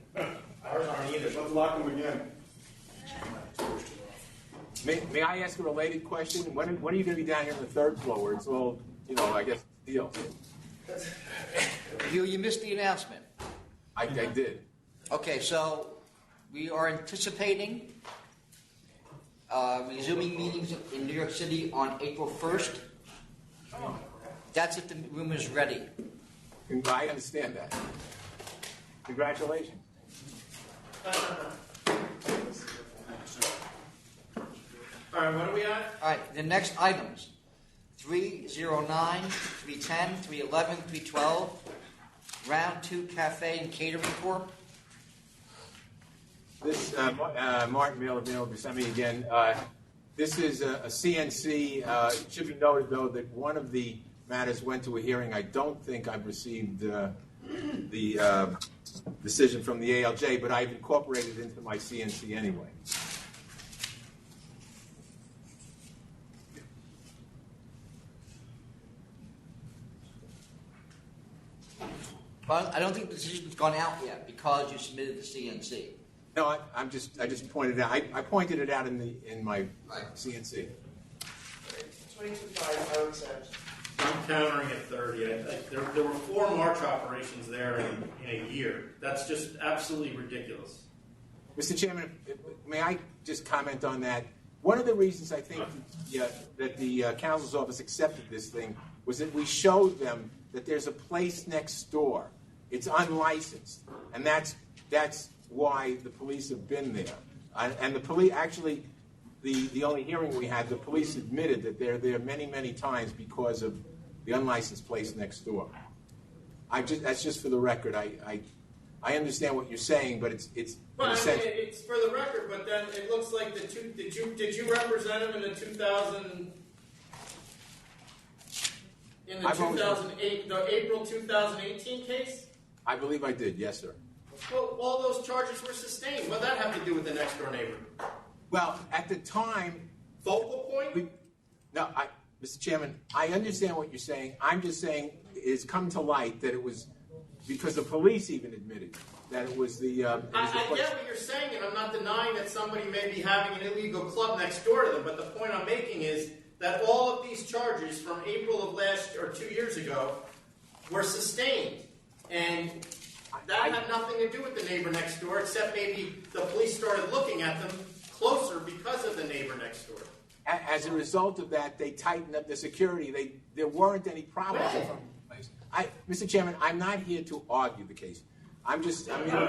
Ours aren't either. Let's lock them again. May I ask a related question? When are you going to be down here on the third floor where it's all, I guess, deal? You missed the announcement. I did. Okay, so we are anticipating resuming meetings in New York City on April 1st. That's if the room is ready. I understand that. Congratulations. All right, what are we on? All right, the next items 309, 310, 311, 312, Round 2 Cafe and Catering Corp. This Martin Mailer of Mail Buscemi again. This is a CNC. It should be noted, though, that one of the matters went to a hearing. I don't think I've received the decision from the ALJ, but I've incorporated it into my CNC anyway. But I don't think the decision's gone out yet because you submitted the CNC. No, I just pointed it out. I pointed it out in my CNC. 22.5, I would accept. I'm countering at 30. There were 4 March operations there in a year. That's just absolutely ridiculous. Mr. Chairman, may I just comment on that? One of the reasons I think that the council's office accepted this thing was that we showed them that there's a place next door. It's unlicensed, and that's why the police have been there. And the police actually, the only hearing we had, the police admitted that they're there many, many times because of the unlicensed place next door. That's just for the record. I understand what you're saying, but it's Well, it's for the record, but then it looks like did you represent him in the 2000 in the 2008 the April 2018 case? I believe I did, yes, sir. Well, all those charges were sustained. What did that have to do with the next door neighbor? Well, at the time, focal point. Mr. Chairman, I understand what you're saying. I'm just saying it's come to light that it was because the police even admitted that it was the. I get what you're saying, and I'm not denying that somebody may be having an illegal club next door to them. But the point I'm making is that all of these charges from April of last or 2 years ago were sustained, and that had nothing to do with the neighbor next door, except maybe the police started looking at them closer because of the neighbor next door. As a result of that, they tightened up the security. There weren't any problems. Mr. Chairman, I'm not here to argue the case. I'm here to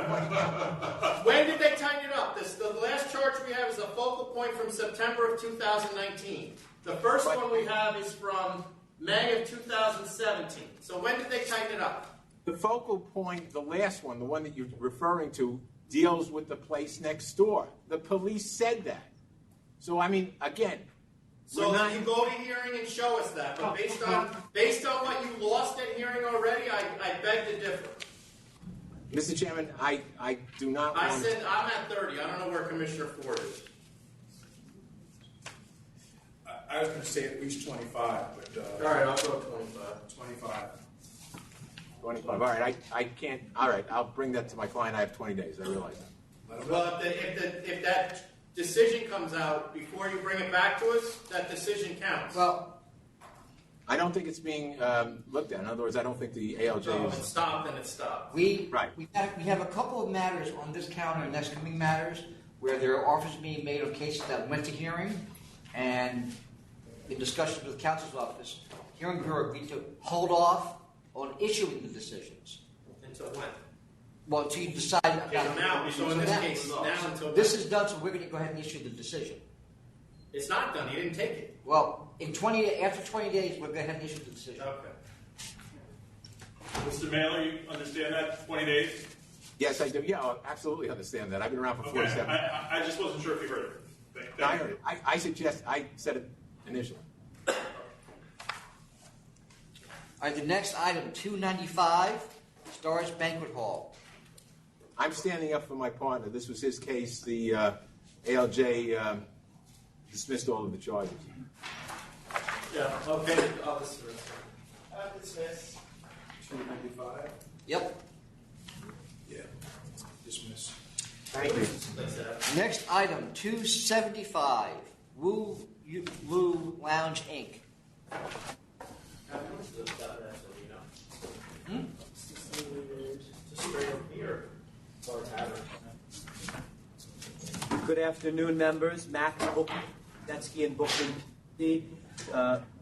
point it out. When did they tighten it up? The last charge we have is a focal point from September of 2019. The first one we have is from May of 2017. So when did they tighten it up? The focal point, the last one, the one that you're referring to, deals with the place next door. The police said that. So, again. So then you go to hearing and show us that. But based on what you lost at hearing already, I beg to differ. Mr. Chairman, I do not want... I said I'm at 30. I don't know where Commissioner Ford is. I was going to say at least 25, but... all right, I'll go 25. 25. 25. All right, I can't... All right, I'll bring that to my client. I have 20 days. I realize that. Well, if that decision comes out before you bring it back to us, that decision counts. Well, I don't think it's being looked at. In other words, I don't think the ALJ No, is. it's stopped and it's stopped. We have a couple of matters on this calendar, next coming matters, where there are offers being made on cases that went to hearing, and in discussions with the counsel's office, hearing bureau agreed to hold off on issuing the decisions. Until when? Well, until you decide. So in this case, now until this is done, so we're going to go ahead and issue the decision. It's not done. He didn't take it. Well, after 20 days, we'll go ahead and issue the decision. Okay. Mr. Mailer, you understand that, 20 days? Yes, I do. Yeah, I absolutely understand that. I've been around for Okay, 47. I just wasn't sure if you heard it. No, I heard it. I said it initially. All right, the next item, 295, Stars Banquet Hall. I'm standing up for my partner. This was his case. The ALJ dismissed all of the charges. Yeah, okay. I'll dismiss. Dismiss. 295. Yep. Yeah. Dismiss. Thank you. Next item, 275, Woo Lounge, Inc. Good afternoon, members. Matt Buketsky and Bookman.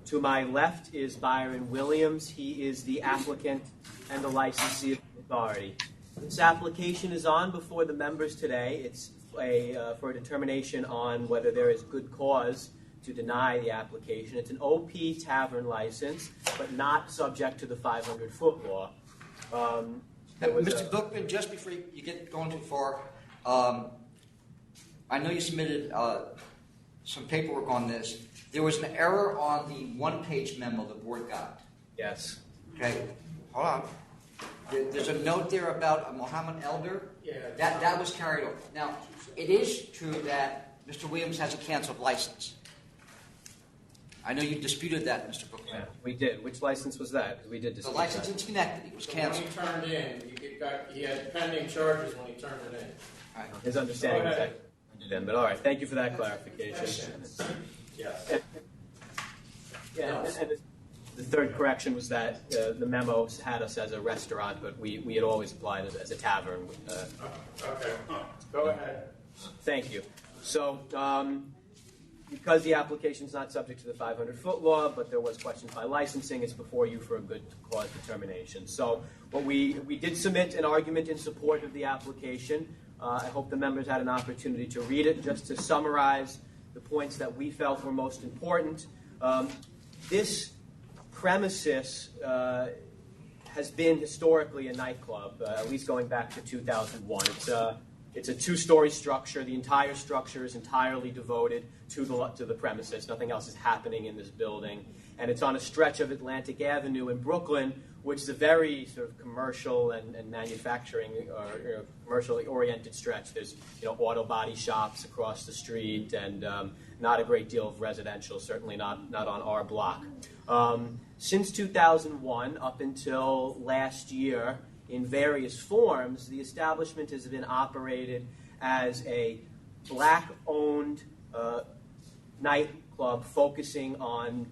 To my left is Byron Williams. He is the applicant and the licensee of the authority. This application is on before the members today. It's for a determination on whether there is good cause to deny the application. It's an OP tavern license, but not subject to the 500-foot law. Mr. Bookman, just before you get going too far, I know you submitted some paperwork on this. There was an error on the one-page memo the board got. Yes. Okay, hold on. There's a note there about a Mohammed elder. Yeah. That was carried over. Now, it is true that Mr. Williams has a canceled license. I know you disputed that, Mr. Bookman. Yeah, we did. Which license was that? We did dispute The license in Schenectady was canceled. When he turned in, he had pending charges when he turned it in. All right. His understanding was that we did, but all right. Thank you for that clarification. Yes. Yeah, and the third correction was that the memo had us as a restaurant, but we had always applied it as a tavern. Okay. Go ahead. Thank you. So, because the application is not subject to the 500-foot law, but there was questions by licensing, it's before you for a good cause determination. So, what we did submit an argument in support of the application. I hope the members had an opportunity to read it. Just to summarize the points that we felt were most important. This premises has been historically a nightclub, at least going back to 2001. It's a two-story structure. The entire structure is entirely devoted to the premises. Nothing else is happening in this building. And it's on a stretch of Atlantic Avenue in Brooklyn, which is a very sort of commercial and manufacturing or commercially oriented stretch. There's auto body shops across the street and not a great deal of residential, certainly not on our block. Since 2001 up until last year, in various forms, the establishment has been operated as a black-owned nightclub focusing on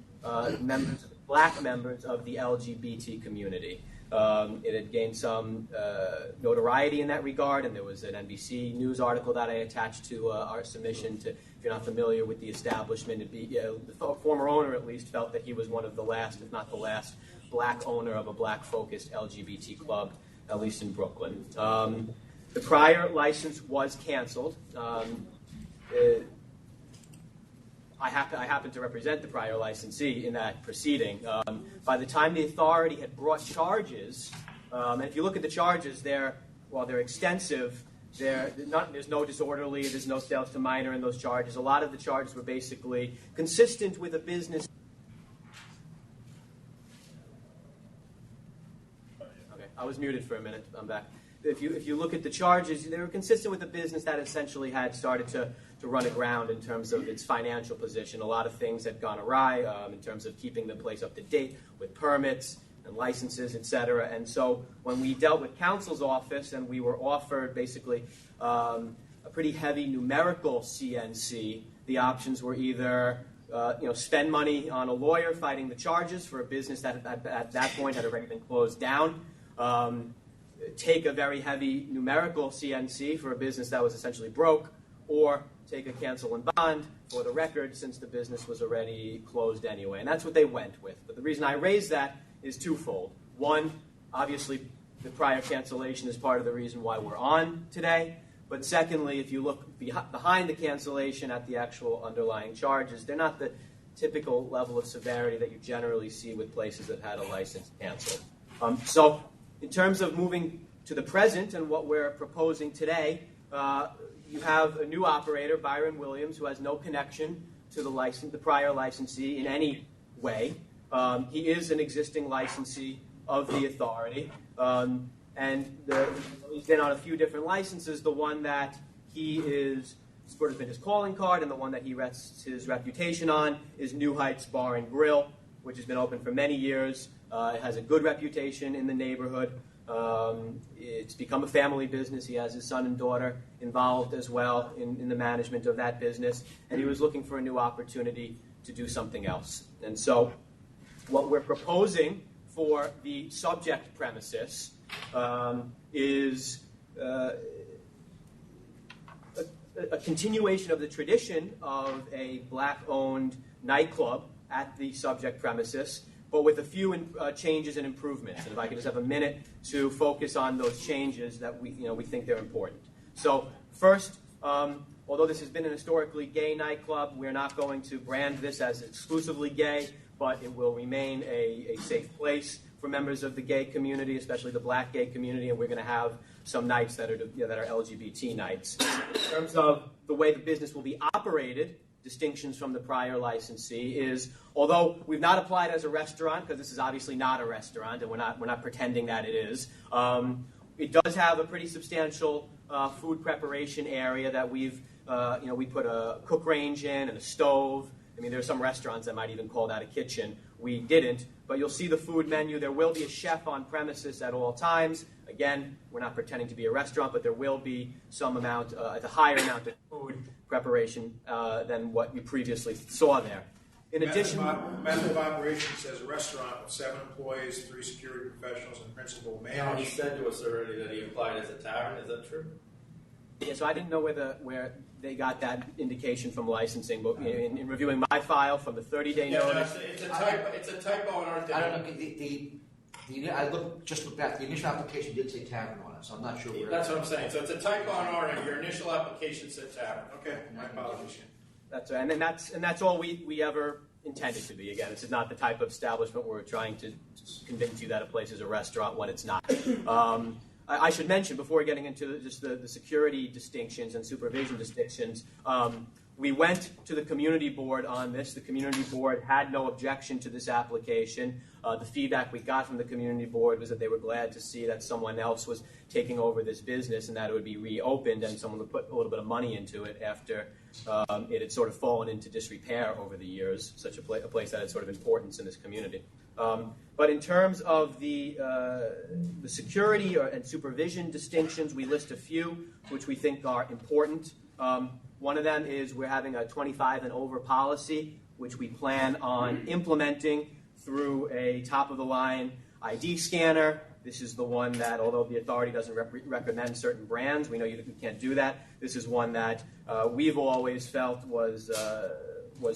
black members of the LGBT community. It had gained some notoriety in that regard, and there was an NBC News article that I attached to our submission. If you're not familiar with the establishment, the former owner at least felt that he was one of the last, if not the last, black owner of a black-focused LGBT club, at least in Brooklyn. The prior license was canceled. I happen to represent the prior licensee in that proceeding. By the time the authority had brought charges, and if you look at the charges, they're extensive. There's no disorderly, there's no sales to minor in those charges. A lot of the charges were basically consistent with a business. Okay, I was muted for a minute. I'm back. If you look at the charges, they were consistent with a business that essentially had started to run aground in terms of its financial position. A lot of things had gone awry in terms of keeping the place up to date with permits and licenses, etc. And so when we dealt with counsel's office and we were offered basically a pretty heavy numerical CNC, the options were either spend money on a lawyer fighting the charges for a business that at that point had already been closed down, take a very heavy numerical CNC for a business that was essentially broke, or take a cancel and bond for the record since the business was already closed anyway. And that's what they went with. But the reason I raise that is twofold. One, obviously, the prior cancellation is part of the reason why we're on today. But secondly, if you look behind the cancellation at the actual underlying charges, they're not the typical level of severity that you generally see with places that had a license canceled. So in terms of moving to the present and what we're proposing today, you have a new operator, Byron Williams, who has no connection to the prior licensee in any way. He is an existing licensee of the authority. And he's been on a few different licenses. The one that he is sort of been his calling card and the one that he rests his reputation on is New Heights Bar and Grill, which has been open for many years. It has a good reputation in the neighborhood. It's become a family business. He has his son and daughter involved as well in the management of that business. And he was looking for a new opportunity to do something else. And so what we're proposing for the subject premises is a continuation of the tradition of a black-owned nightclub at the subject premises, but with a few changes and improvements. And if I could just have a minute to focus on those changes that we think they're important. So first, although this has been an historically gay nightclub, we're not going to brand this as exclusively gay, but it will remain a safe place for members of the gay community, especially the black gay community, and we're going to have some nights that are LGBT nights. In terms of the way the business will be operated, distinctions from the prior licensee is, although we've not applied as a restaurant, because this is obviously not a restaurant, and we're not pretending that it is, it does have a pretty substantial food preparation area that we put a cook range in and a stove. I mean, there are some restaurants that might even call that a kitchen. We didn't, but you'll see the food menu. There will be a chef on premises at all times. Again, we're not pretending to be a restaurant, but there will be some amount, a higher amount of food preparation than what you previously saw there. In addition, method of operation says restaurant with 7 employees, 3 security professionals, and principal manager. He said to us already that he applied as a tavern. Is that true? Yeah, so I didn't know where they got that indication from licensing, but in reviewing my file from the 30-day notice. It's a typo in our thing. I don't know. I looked back. The initial application did say tavern on it, so I'm not sure where. That's what I'm saying. So it's a typo on our end. Your initial application said tavern. Okay, my apologies. That's right, and that's all we ever intended to be. Again, this is not the type of establishment where we're trying to convince you that a place is a restaurant when it's not. I should mention, before getting into just the security distinctions and supervision distinctions, we went to the community board on this. The community board had no objection to this application. The feedback we got from the community board was that they were glad to see that someone else was taking over this business and that it would be reopened and someone would put a little bit of money into it after it had sort of fallen into disrepair over the years, such a place that had sort of importance in this community. But in terms of the security and supervision distinctions, we list a few which we think are important. One of them is we're having a 25 and over policy, which we plan on implementing through a top-of-the-line ID scanner. This is the one that, although the authority doesn't recommend certain brands, we know you can't do that. This is one that we've always felt was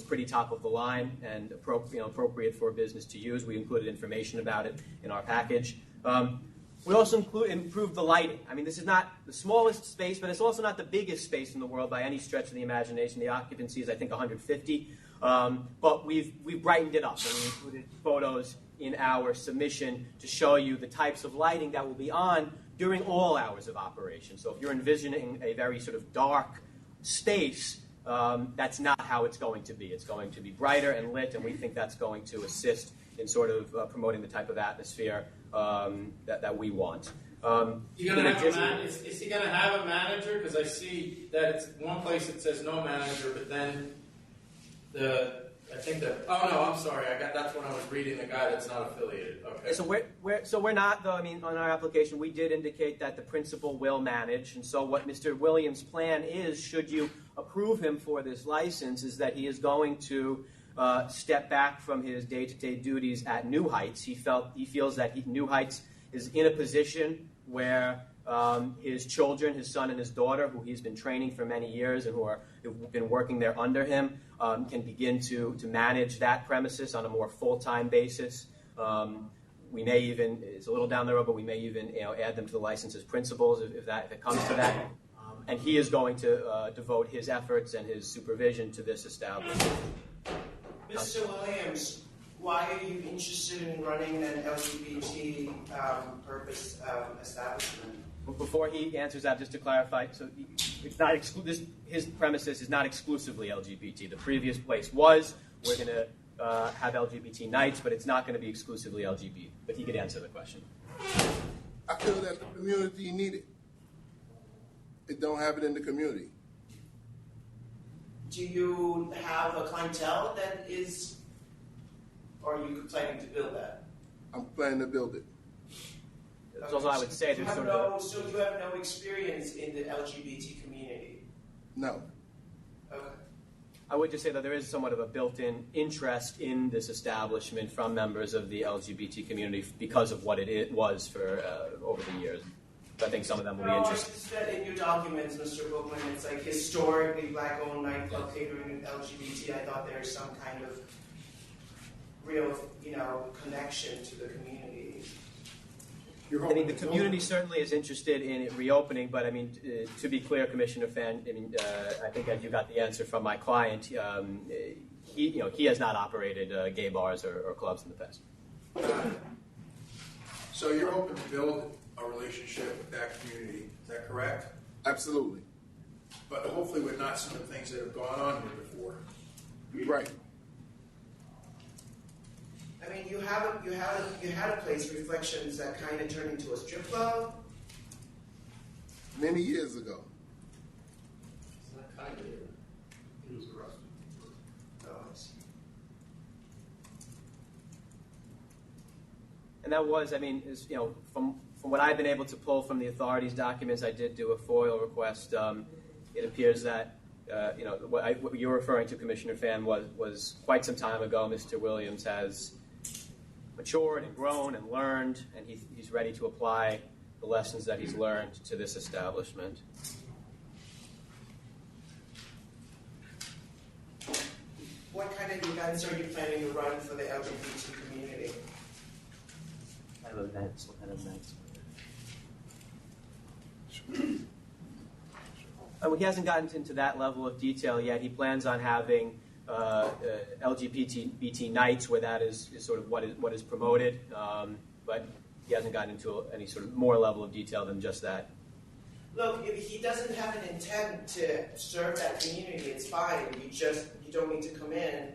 pretty top of the line and appropriate for a business to use. We included information about it in our package. We also improved the lighting. I mean, this is not the smallest space, but it's also not the biggest space in the world by any stretch of the imagination. The occupancy is, I think, 150. But we've brightened it up, and we included photos in our submission to show you the types of lighting that will be on during all hours of operation. So if you're envisioning a very sort of dark space, that's not how it's going to be. It's going to be brighter and lit, and we think that's going to assist in sort of promoting the type of atmosphere that we want. Is he going to have a manager? Because I see that it's one place it says no manager, but then I'm sorry. That's when I was reading the guy that's not affiliated. Okay. So we're not, though. I mean, on our application, we did indicate that the principal will manage, and so what Mr. Williams' plan is, should you approve him for this license, is that he is going to step back from his day-to-day duties at New Heights. He feels that New Heights is in a position where his children, his son and his daughter, who he's been training for many years and who've been working there under him, can begin to manage that premises on a more full-time basis. We may even, it's a little down the road, but we may even add them to the license as principals if it comes to that. And he is going to devote his efforts and his supervision to this establishment. Mr. Williams, why are you interested in running an LGBT purpose establishment? Before he answers that, just to clarify, so it's not his premises is not exclusively LGBT. The previous place was. We're going to have LGBT nights, but it's not going to be exclusively LGBT. But he could answer the question. I feel that the community need it. It don't have it in the community. Do you have a clientele that is, or are you planning to build that? I'm planning to build it. That's also I would say there's sort of So you have no experience in the LGBT community? No. Okay. I would just say that there is somewhat of a built-in interest in this establishment from members of the LGBT community because of what it was for over the years. I think some of them will be interested. I just read in your documents, Mr. Bookman, it's like historically black-owned nightclub catering LGBT. I thought there's some kind of real, connection to the community. I mean, the community certainly is interested in it reopening, but I mean, to be clear, Commissioner Fan, I think that you got the answer from my client. He has not operated gay bars or clubs in the past. So you're hoping to build a relationship with that community, is that correct? Absolutely. But hopefully with not some of the things that have gone on here before. Right. I mean, you had a place, Reflections, that kind of turned into a strip club. Many years ago. He was arrested. And that was, from what I've been able to pull from the authorities' documents, I did do a FOIL request. It appears that, what you're referring to, Commissioner Fan, was quite some time ago. Mr. Williams has matured and grown and learned, and he's ready to apply the lessons that he's learned to this establishment. What kind of events are you planning to run for the LGBT community? What kind of events? He hasn't gotten into that level of detail yet. He plans on having LGBT nights where that is sort of what is promoted, but he hasn't gotten into any sort of more level of detail than just that. Look, if he doesn't have an intent to serve that community, it's fine. You don't need to come in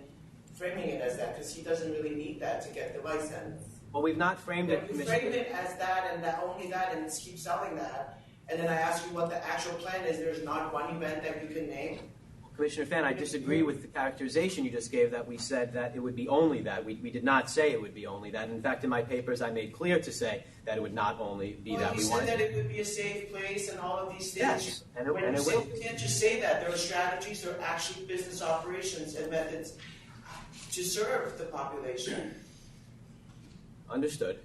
framing it as that because he doesn't really need that to get the license. Well, we've not framed it. You frame it as that and that only that, and keep selling that. And then I ask you what the actual plan is. There's not one event that you can name. Commissioner Fan, I disagree with the characterization you just gave that we said that it would be only that. We did not say it would be only that. In fact, in my papers, I made clear to say that it would not only be that. You said that it would be a safe place and all of these things. Yes, and it will. You can't just say that. There are strategies, there are actually business operations and methods to serve the population. Understood.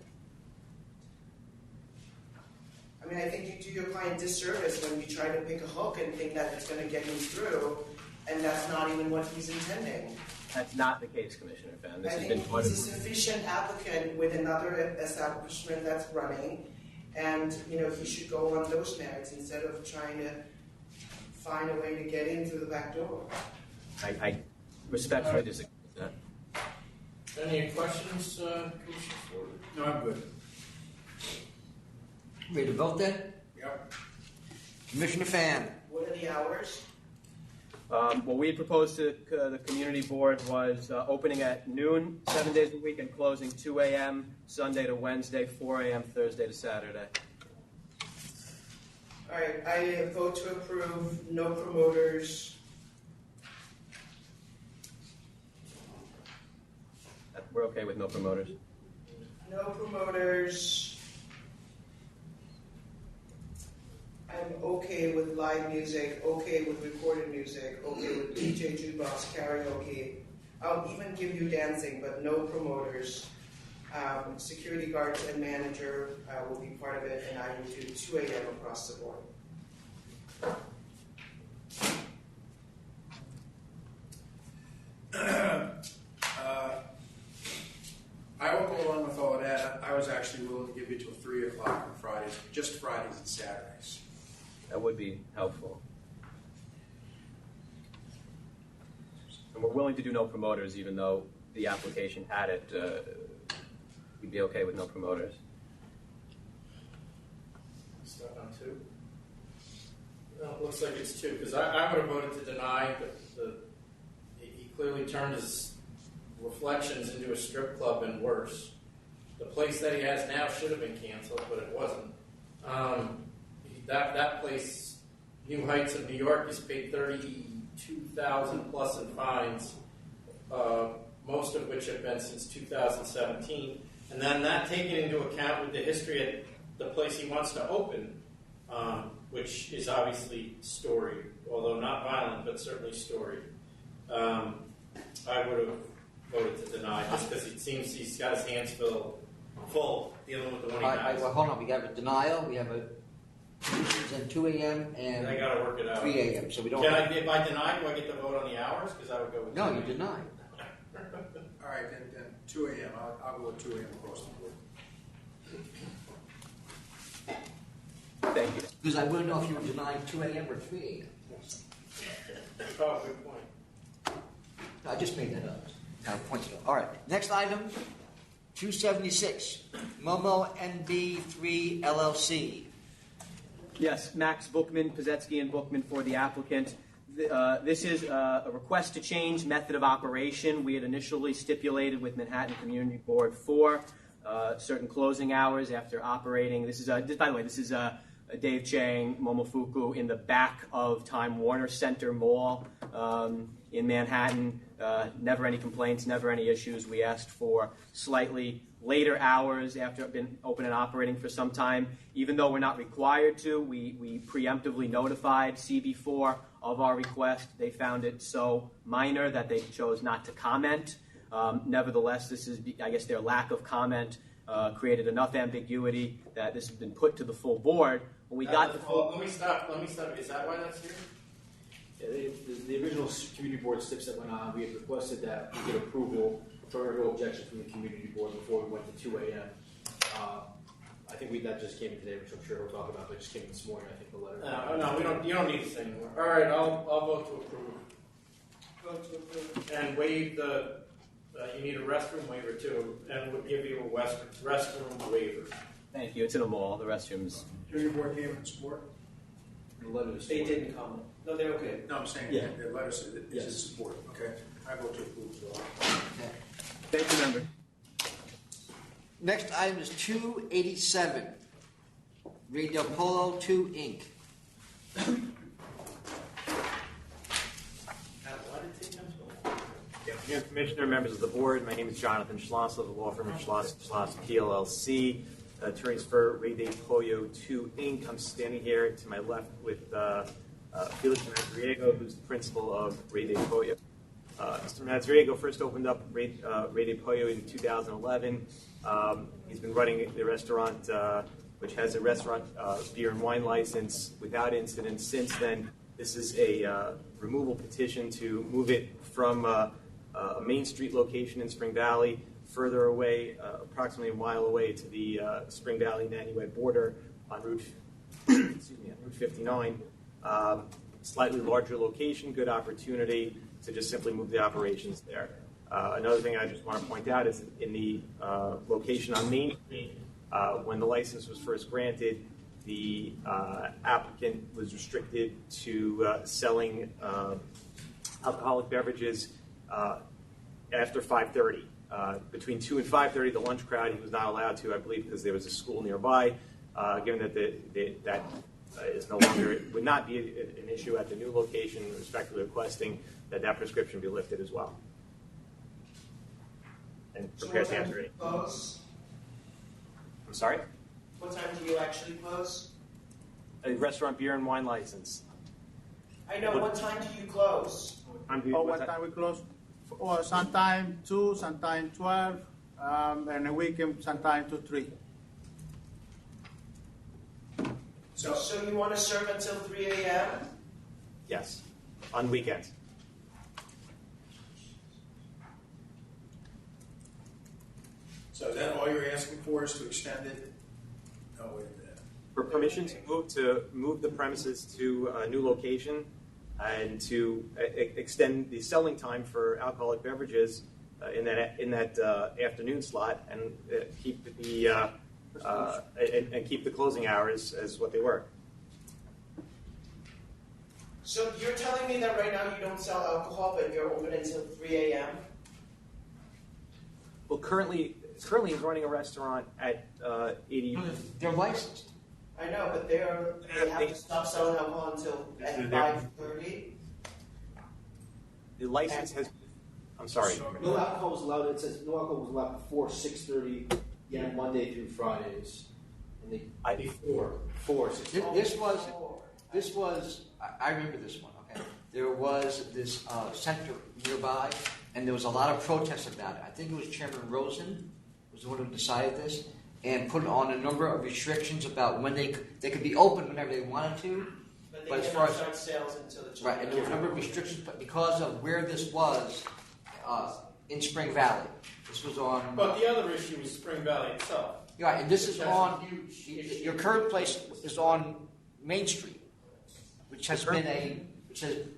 I mean, I think you do your client disservice when you try to pick a hook and think that it's going to get him through, and that's not even what he's intending. That's not the case, Commissioner Fan. I think he's a sufficient applicant with another establishment that's running, and he should go on those merits instead of trying to find a way to get in through the back door. I respectfully disagree with that. Any questions, Commissioner Ford? No, I'm good. Ready to vote then? Yep. Commissioner Fan. What are the hours? What we had proposed to the community board was opening at noon, 7 days a week, and closing 2 a.m. Sunday to Wednesday, 4 a.m. Thursday to Saturday. All right, I vote to approve. No promoters. We're okay with no promoters. No promoters. I'm okay with live music, okay with recorded music, okay with DJ jukebox, karaoke, I'll even give you dancing, but no promoters. Security guards and manager will be part of it, and I will do 2 a.m. across the board. I will go along with all of that. I was actually willing to give you till 3 o'clock on Fridays, just Fridays and Saturdays. That would be helpful. And we're willing to do no promoters, even though the application had it. We'd be okay with no promoters. Stuck on 2? Well, it looks like it's 2, because I would have voted to deny, but he clearly turned his Reflections into a strip club and worse. The place that he has now should have been canceled, but it wasn't. That place, New Heights of New York, has paid $32,000 plus in fines, most of which have been since 2017. And then that taken into account with the history at the place he wants to open, which is obviously storied, although not violent, but certainly storied. I would have voted to deny just because it seems he's got his hands full dealing with the one he has. Well, hold on. We have a denial. We have a conditions at 2 a.m. and I got to work it out. 3 a.m. So we don't. If I deny, do I get to vote on the hours? Because I would go with. No, you deny. All right, then 2 a.m. I'll go with 2 a.m. across the board. Thank you. Because I wouldn't know if you were denying 2 a.m. or 3 a.m. Oh, good point. I just made that up. Kind of points. All right. Next item, 276, Momo NB3 LLC. Yes, Max Bookman, Pazetsky and Bookman for the applicant. This is a request to change method of operation. We had initially stipulated with Manhattan Community Board for certain closing hours after operating. This is, by the way, this is Dave Chang, Momofuku in the back of Time Warner Center Mall in Manhattan. Never any complaints, never any issues. We asked for slightly later hours after it's been open and operating for some time. Even though we're not required to, we preemptively notified CB4 of our request. They found it so minor that they chose not to comment. Nevertheless, this is, I guess, their lack of comment created enough ambiguity that this has been put to the full board. When we got the full... Let me stop. Is that why that's here? Yeah, the original community board steps that went on, we had requested that we get approval for no objection from the community board before we went to 2 a.m. I think that just came in today, which I'm sure we'll talk about, but it just came this morning, I think, the letter. No, you don't need to say anymore. All right, I'll vote to approve. Vote to approve. And waive the, you need a restroom waiver too, and we'll give you a restroom waiver. Thank you. It's in a mall. The restrooms. Community board came in support? The letter is They didn't comment. No, they're okay. No, I'm saying the letter said it is in support. Okay. I vote to approve as well. Okay. Thank you, member. Next item is 287, Radio Polo 2 Inc. Commissioner, members of the board, my name is Jonathan Schloss of the law firm of Schloss PLLC, attorneys for Radio Pollo 2 Inc. I'm standing here to my left with Felix Mazariego, who's the principal of Radio Pollo. Mr. Mazariego first opened up Radio Pollo in 2011. He's been running the restaurant, which has a restaurant beer and wine license without incident since then. This is a removal petition to move it from a Main Street location in Spring Valley further away, approximately a mile away to the Spring Valley-Nanuet border on Route 59. Slightly larger location, good opportunity to just simply move the operations there. Another thing I just want to point out is in the location on Main Street, when the license was first granted, the applicant was restricted to selling alcoholic beverages after 5:30. Between 2 and 5:30, the lunch crowd he was not allowed to, I believe, because there was a school nearby. Given that that is no longer, would not be an issue at the new location, respectfully requesting that prescription be lifted as well. And prepared to answer any. Close? I'm sorry? What time do you actually close? A restaurant beer and wine license. I know. What time do you close? What time we close? or sometime 2, sometime 12, and a weekend sometime to 3. So you want to serve until 3 a.m.? Yes, on weekends. So is that all you're asking for, is to extend it? No, wait a minute. For permission to move the premises to a new location and to extend the selling time for alcoholic beverages in that afternoon slot, and keep the and keep the closing hours as what they were. So you're telling me that right now you don't sell alcohol, but you're open until 3 a.m.? Well, currently he's running a restaurant at 80. They're licensed. I know, but they have to stop selling alcohol until at 5:30. The license has. I'm sorry. No alcohol was allowed. It says no alcohol was allowed before 6:30 p.m. Monday through Fridays. And before 6. This was. I remember this one. Okay, there was this center nearby, and there was a lot of protests about it. I think it was Chairman Rosen was the one who decided this and put on a number of restrictions about when they could be open whenever they wanted to. But as far as start sales until the right, and there were a number of restrictions, but because of where this was in Spring Valley, this was on. But the other issue is Spring Valley itself. Right, and this is on. Your current place is on Main Street, which has been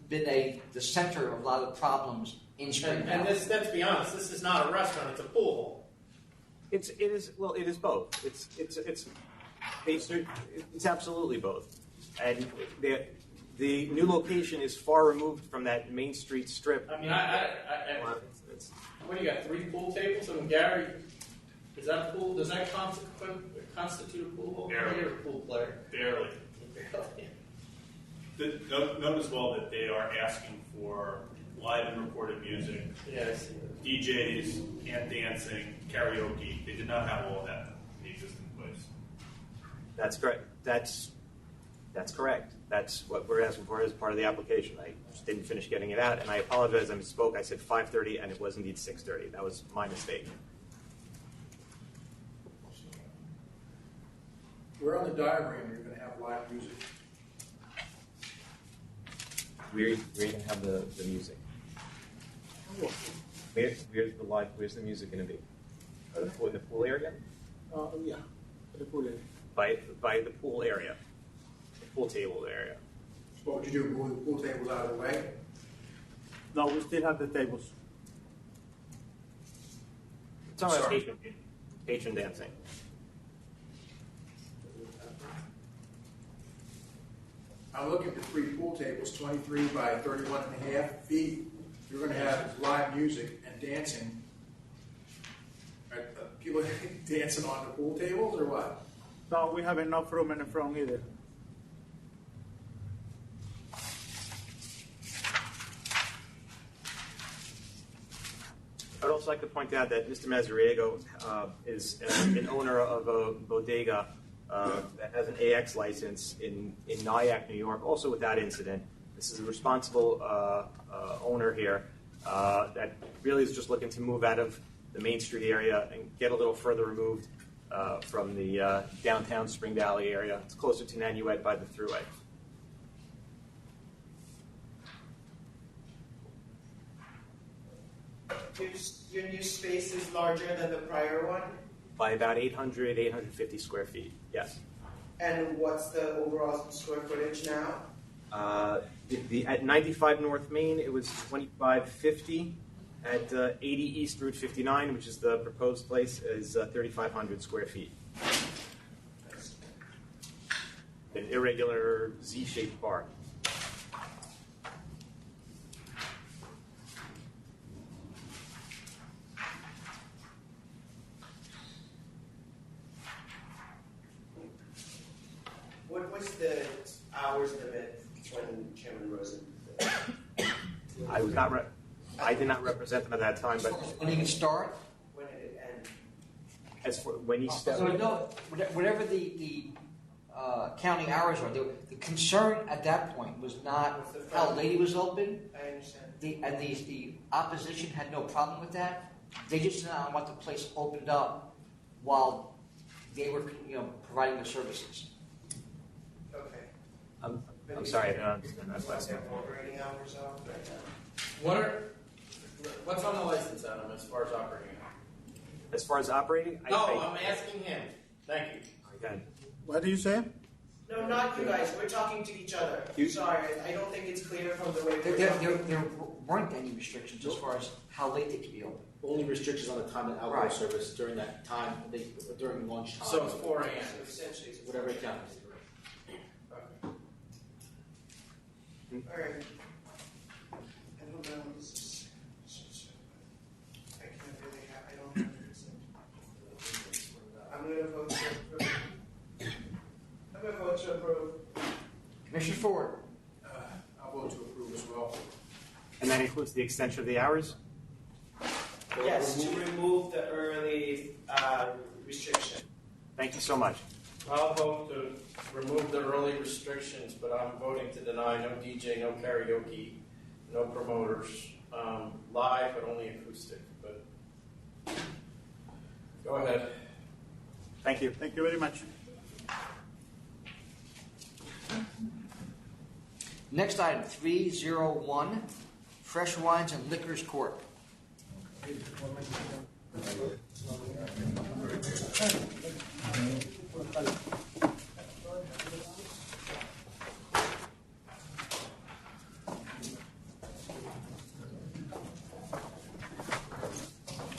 the center of a lot of problems in Spring Valley. And this, let's be honest, this is not a restaurant; it's a pool hall. It is both. It's absolutely both. And the new location is far removed from that Main Street strip. I mean, what do you got? 3 pool tables? I mean, Gary, is that a pool? Does that constitute a pool hall? Barely. You're a pool player. Barely. Note as well that they are asking for live and recorded music, yes, DJs, and dancing, karaoke. They did not have all of that in the existing place. That's correct. That's correct. That's what we're asking for as part of the application. I just didn't finish getting it out, and I apologize. I misspoke. I said 5:30, and it was indeed 6:30. That was my mistake. Where on the diagram you're going to have live music? We're going to have the music. Where's the music going to be? In the pool area? Yeah, the pool area. By the pool area, the pool table area. What would you do? Move the pool tables out of the way? No, we still have the tables. It's all about patron dancing. I'm looking for 3 pool tables, 23 by 31 and a half feet. You're going to have live music and dancing. Are people dancing on the pool tables or what? No, we have enough room in the front either. I'd also like to point out that Mr. Mazariego is an owner of a bodega that has an AX license in Nyack, New York, also without incident. This is a responsible owner here that really is just looking to move out of the Main Street area and get a little further removed from the downtown Spring Valley area. It's closer to Nanuet by the Thruway. Your new space is larger than the prior one? By about 850 square feet, yes. And what's the overall square footage now? At 95 North Main, it was 2550. At 80 East Route 59, which is the proposed place, is 3,500 square feet. An irregular Z-shaped bar. What was the hours limit when Chairman Rosen? I did not represent them at that time, but when he can start, when did it end? As for when he stepped, so no, whatever the counting hours are. The concern at that point was not how late it was open. I understand. The opposition had no problem with that. They just did not want the place opened up while they were, providing their services. Okay. I'm sorry, I don't understand that question. Operating hours off right now. What's on the license, Adam, as far as operating? As far as operating, I'm asking him. Thank you. Okay. What do you say? No, not you guys. We're talking to each other. Sorry, I don't think it's clear from the way we're talking. There weren't any restrictions as far as how late they could be open. Only restrictions on the time of alcohol Right. service during that time, during lunchtime. So it's 4 a.m. Essentially, it's Whatever it counts. All right. I don't know what this is. I can't really have, I don't have this. I'm going to vote to approve. I'm going to vote to approve. Commissioner Ford. I'll vote to approve as well. And that includes the extension of the hours? Yes, to remove the early restriction. Thank you so much. I'll vote to remove the early restrictions, but I'm voting to deny no DJ, no karaoke, no promoters, live but only acoustic. But go ahead. Thank you. Thank you very much. Next item, 301, Fresh Wines and Liquors Corp.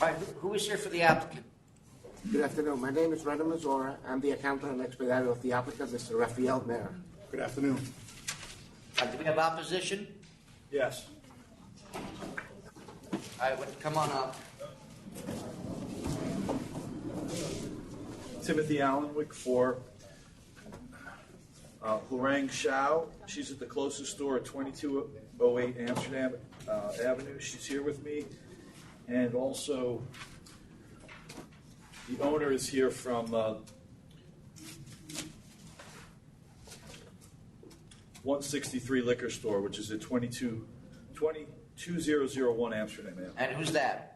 All right, who is here for the applicant? Good afternoon. My name is Rena Mazora. I'm the accountant and expediter of the applicant, Mr. Rafael Mayer. Good afternoon. Do we have opposition? Yes. All right, come on up. Timothy Allenwick for Lorang Shao. She's at the closest store at 2208 Amsterdam Avenue. She's here with me. And also, the owner is here from 163 Liquor Store, which is at 22001 Amsterdam Avenue. And who's that?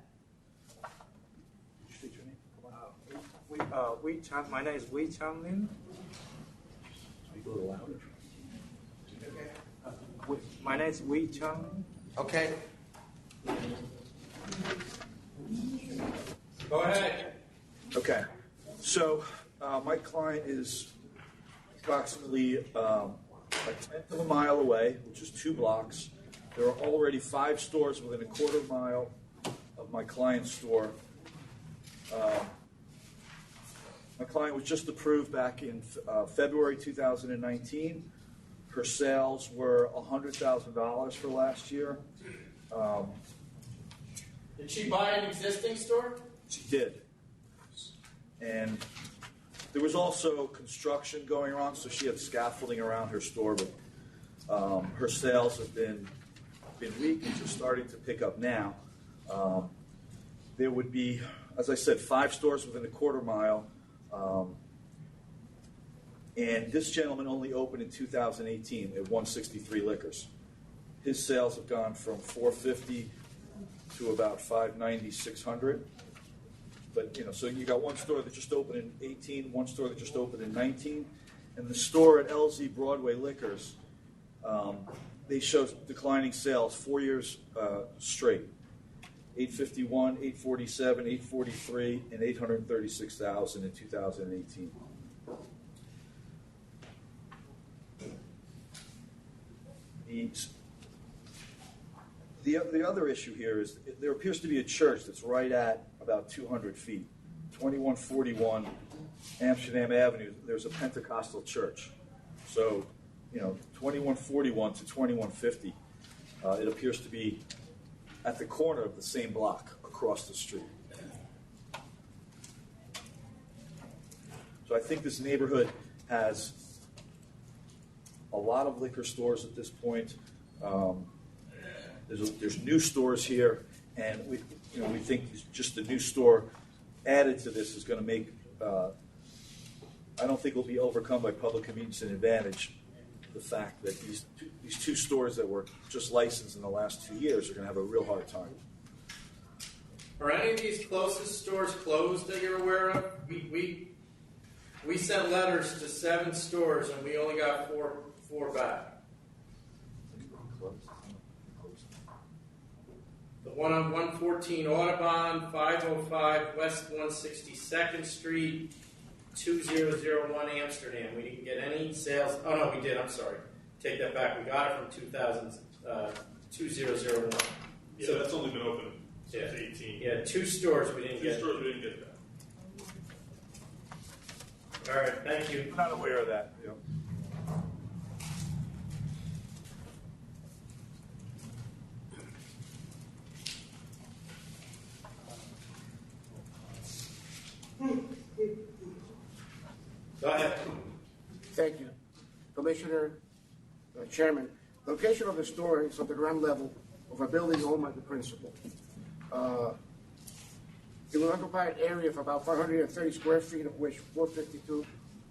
My name is Wei Chanlin. Speak a little louder. My name is Wei Chanlin. Okay. Go ahead. Okay. So, my client is approximately a tenth of a mile away, which is 2 blocks. There are already 5 stores within a quarter mile of my client's store. My client was just approved back in February 2019. Her sales were $100,000 for last year. Did she buy an existing store? She did. And there was also construction going on, so she had scaffolding around her store, but her sales have been weak and just starting to pick up now. There would be, as I said, 5 stores within a quarter mile. And this gentleman only opened in 2018 at 163 Liquors. His sales have gone from $450 to about $590, $600. But, so you got one store that just opened in 18, one store that just opened in 19, and the store at LZ Broadway Liquors, they show declining sales 4 years straight. 851, 847, 843, and 836,000 in 2018. The other issue here is there appears to be a church that's right at about 200 feet, 2141 Amsterdam Avenue. There's a Pentecostal church. So, 2141 to 2150, it appears to be at the corner of the same block across the street. So I think this neighborhood has a lot of liquor stores at this point. There's new stores here, and we think just the new store added to this is going to make I don't think will be overcome by public convenience and advantage. The fact that these two stores that were just licensed in the last 2 years are going to have a real hard time. Are any of these closest stores closed that you're aware of? We sent letters to 7 stores and we only got four back. The one on 114 Audubon, 505 West 162nd Street, 2001 Amsterdam. We didn't get any sales. Oh no, we did. I'm sorry. Take that back. We got it from 2001. Yeah, So that's only been open since yeah. 18. Yeah, 2 stores we didn't get. 2 stores we didn't get that. All right, thank you. I'm not aware of that. You know. Go ahead. Thank you. Commissioner, Chairman, the location of the store is on the ground level of a building owned by the principal. It will occupy an area of about 530 square feet, of which 452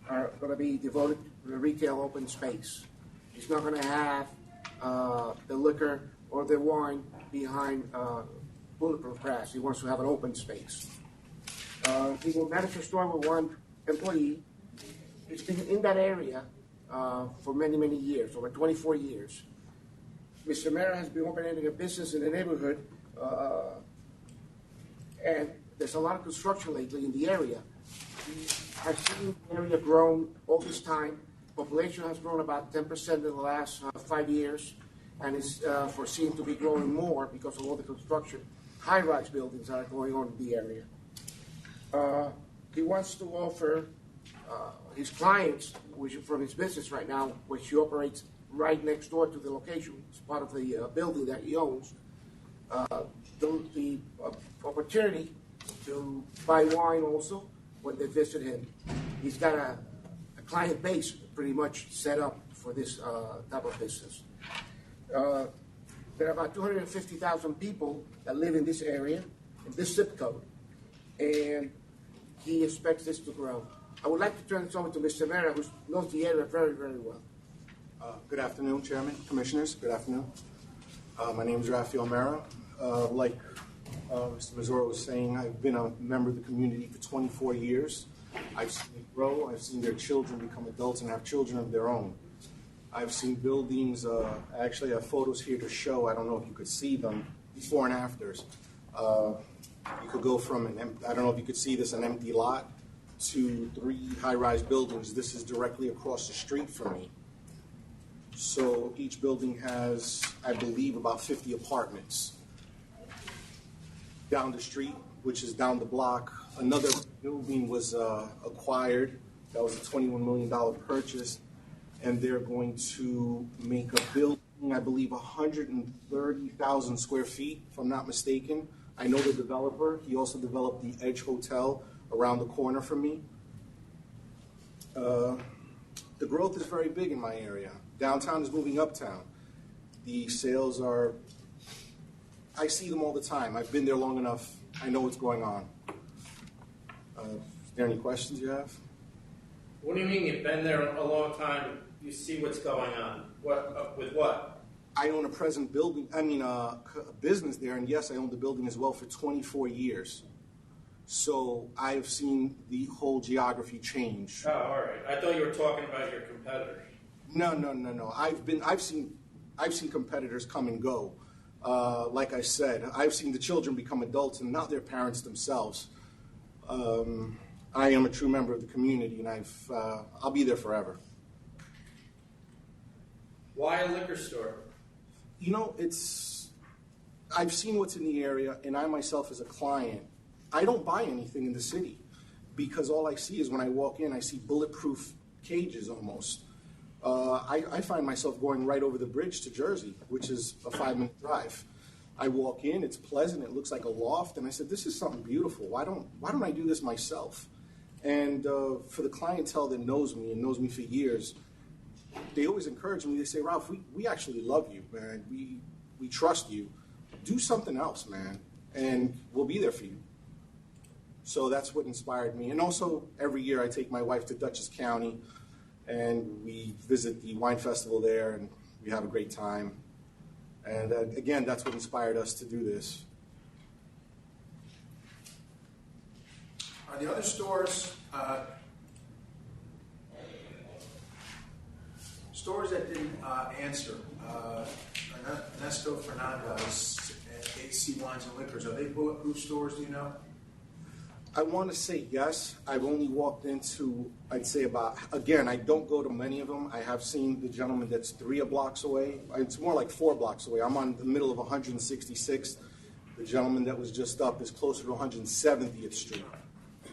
are going to be devoted to the retail open space. It's not going to have the liquor or the wine behind bulletproof glass. He wants to have an open space. He will manage the store with 1 employee. It's been in that area for many, many years, over 24 years. Mr. Mera has been operating a business in the neighborhood, and there's a lot of construction lately in the area. We have seen the area grown all this time. Population has grown about 10% in the last 5 years, and is foreseen to be growing more because of all the construction, high-rise buildings that are going on in the area. He wants to offer his clients, which from his business right now, which he operates right next door to the location, it's part of the building that he owns, the opportunity to buy wine also when they visit him. He's got a client base pretty much set up for this type of business. There are about 250,000 people that live in this area, in this zip code, and he expects this to grow. I would like to turn this over to Mr. Mera, who knows the area very, very well. Good afternoon, Chairman, Commissioners. Good afternoon. My name is Rafael Mera. Like Mr. Mazzoro was saying, I've been a member of the community for 24 years. I've seen it grow. I've seen their children become adults and have children of their own. I've seen buildings. I actually have photos here to show. I don't know if you could see them, before and afters. You could go from I don't know if you could see this, an empty lot, to 3 high-rise buildings. This is directly across the street from me. So each building has, I believe, about 50 apartments. Down the street, which is down the block, another building was acquired. That was a $21 million purchase. And they're going to make a building, I believe, 130,000 square feet, if I'm not mistaken. I know the developer. He also developed the Edge Hotel around the corner from me. The growth is very big in my area. Downtown is moving uptown. The sales are, I see them all the time. I've been there long enough. I know what's going on. Is there any questions you have? What do you mean you've been there a long time? You see what's going on? What with what? I own a present building. A business there, and yes, I own the building as well for 24 years. So I've seen the whole geography change. Oh, all right. I thought you were talking about your competitors. No. I've seen competitors come and go. Like I said, I've seen the children become adults and not their parents themselves. I am a true member of the community, and I'll be there forever. Why a liquor store? You know, I've seen what's in the area, and I myself as a client, I don't buy anything in the city because all I see is when I walk in, I see bulletproof cages almost. I find myself going right over the bridge to Jersey, which is a 5-minute drive. I walk in, it's pleasant, it looks like a loft, and I said, this is something beautiful. Why don't I do this myself? And for the clientele that knows me and knows me for years, they always encourage me. They say, Ralph, we actually love you, man. We trust you. Do something else, man, and we'll be there for you. So that's what inspired me. And also, every year I take my wife to Dutchess County, and we visit the wine festival there, and we have a great time. And again, that's what inspired us to do this. Are the other stores, stores that didn't answer, Ernesto Fernandez and AC Wines and Liquors, are they Bulletproof stores, do you know? I want to say yes. I've only walked into, I'd say about, again, I don't go to many of them. I have seen the gentleman that's 3 blocks away. It's more like 4 blocks away. I'm on the middle of 166th. The gentleman that was just up is closer to 170th Street.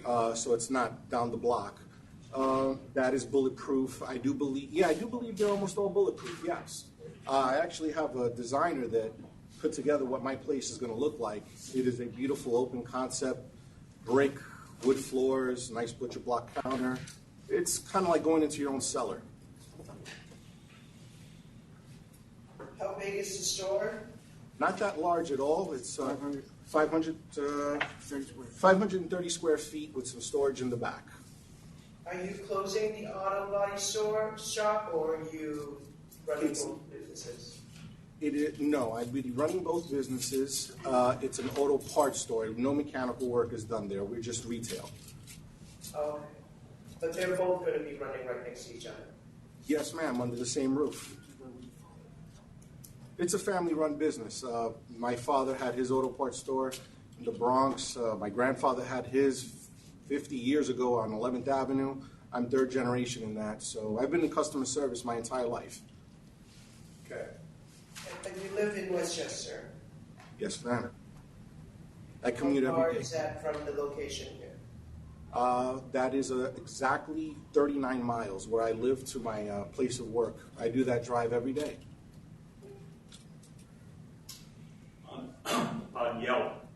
So it's not down the block. That is Bulletproof. I do believe they're almost all Bulletproof, yes. I actually have a designer that put together what my place is going to look like. It is a beautiful open concept, brick, wood floors, nice butcher block counter. It's kind of like going into your own cellar. How big is the store? Not that large at all. It's 530 square feet with some storage in the back. Are you closing the auto body shop, or are you running both businesses? No, I'd be running both businesses. It's an auto parts store. No mechanical work is done there. We're just retail. Okay. But they're both going to be running right next to each other? Yes, ma'am, under the same roof. It's a family-run business. My father had his auto parts store in the Bronx. My grandfather had his 50 years ago on 11th Avenue. I'm 3rd generation in that, so I've been in customer service my entire life. Okay. And you live in Westchester? Yes, ma'am. I commute How far every day. is that from the location here? That is exactly 39 miles where I live to my place of work. I do that drive every day. On Yelp,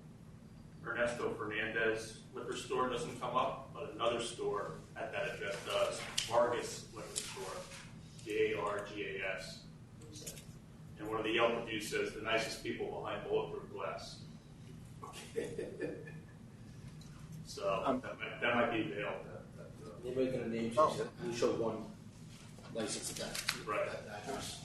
Ernesto Fernandez liquor store doesn't come up, but another store at that address does. Vargas liquor store, Vargas. And one of the Yelp reviews says the nicest people behind Bulletproof Glass. So that might be the help. Anybody gonna name you show one license of that? Right. That address.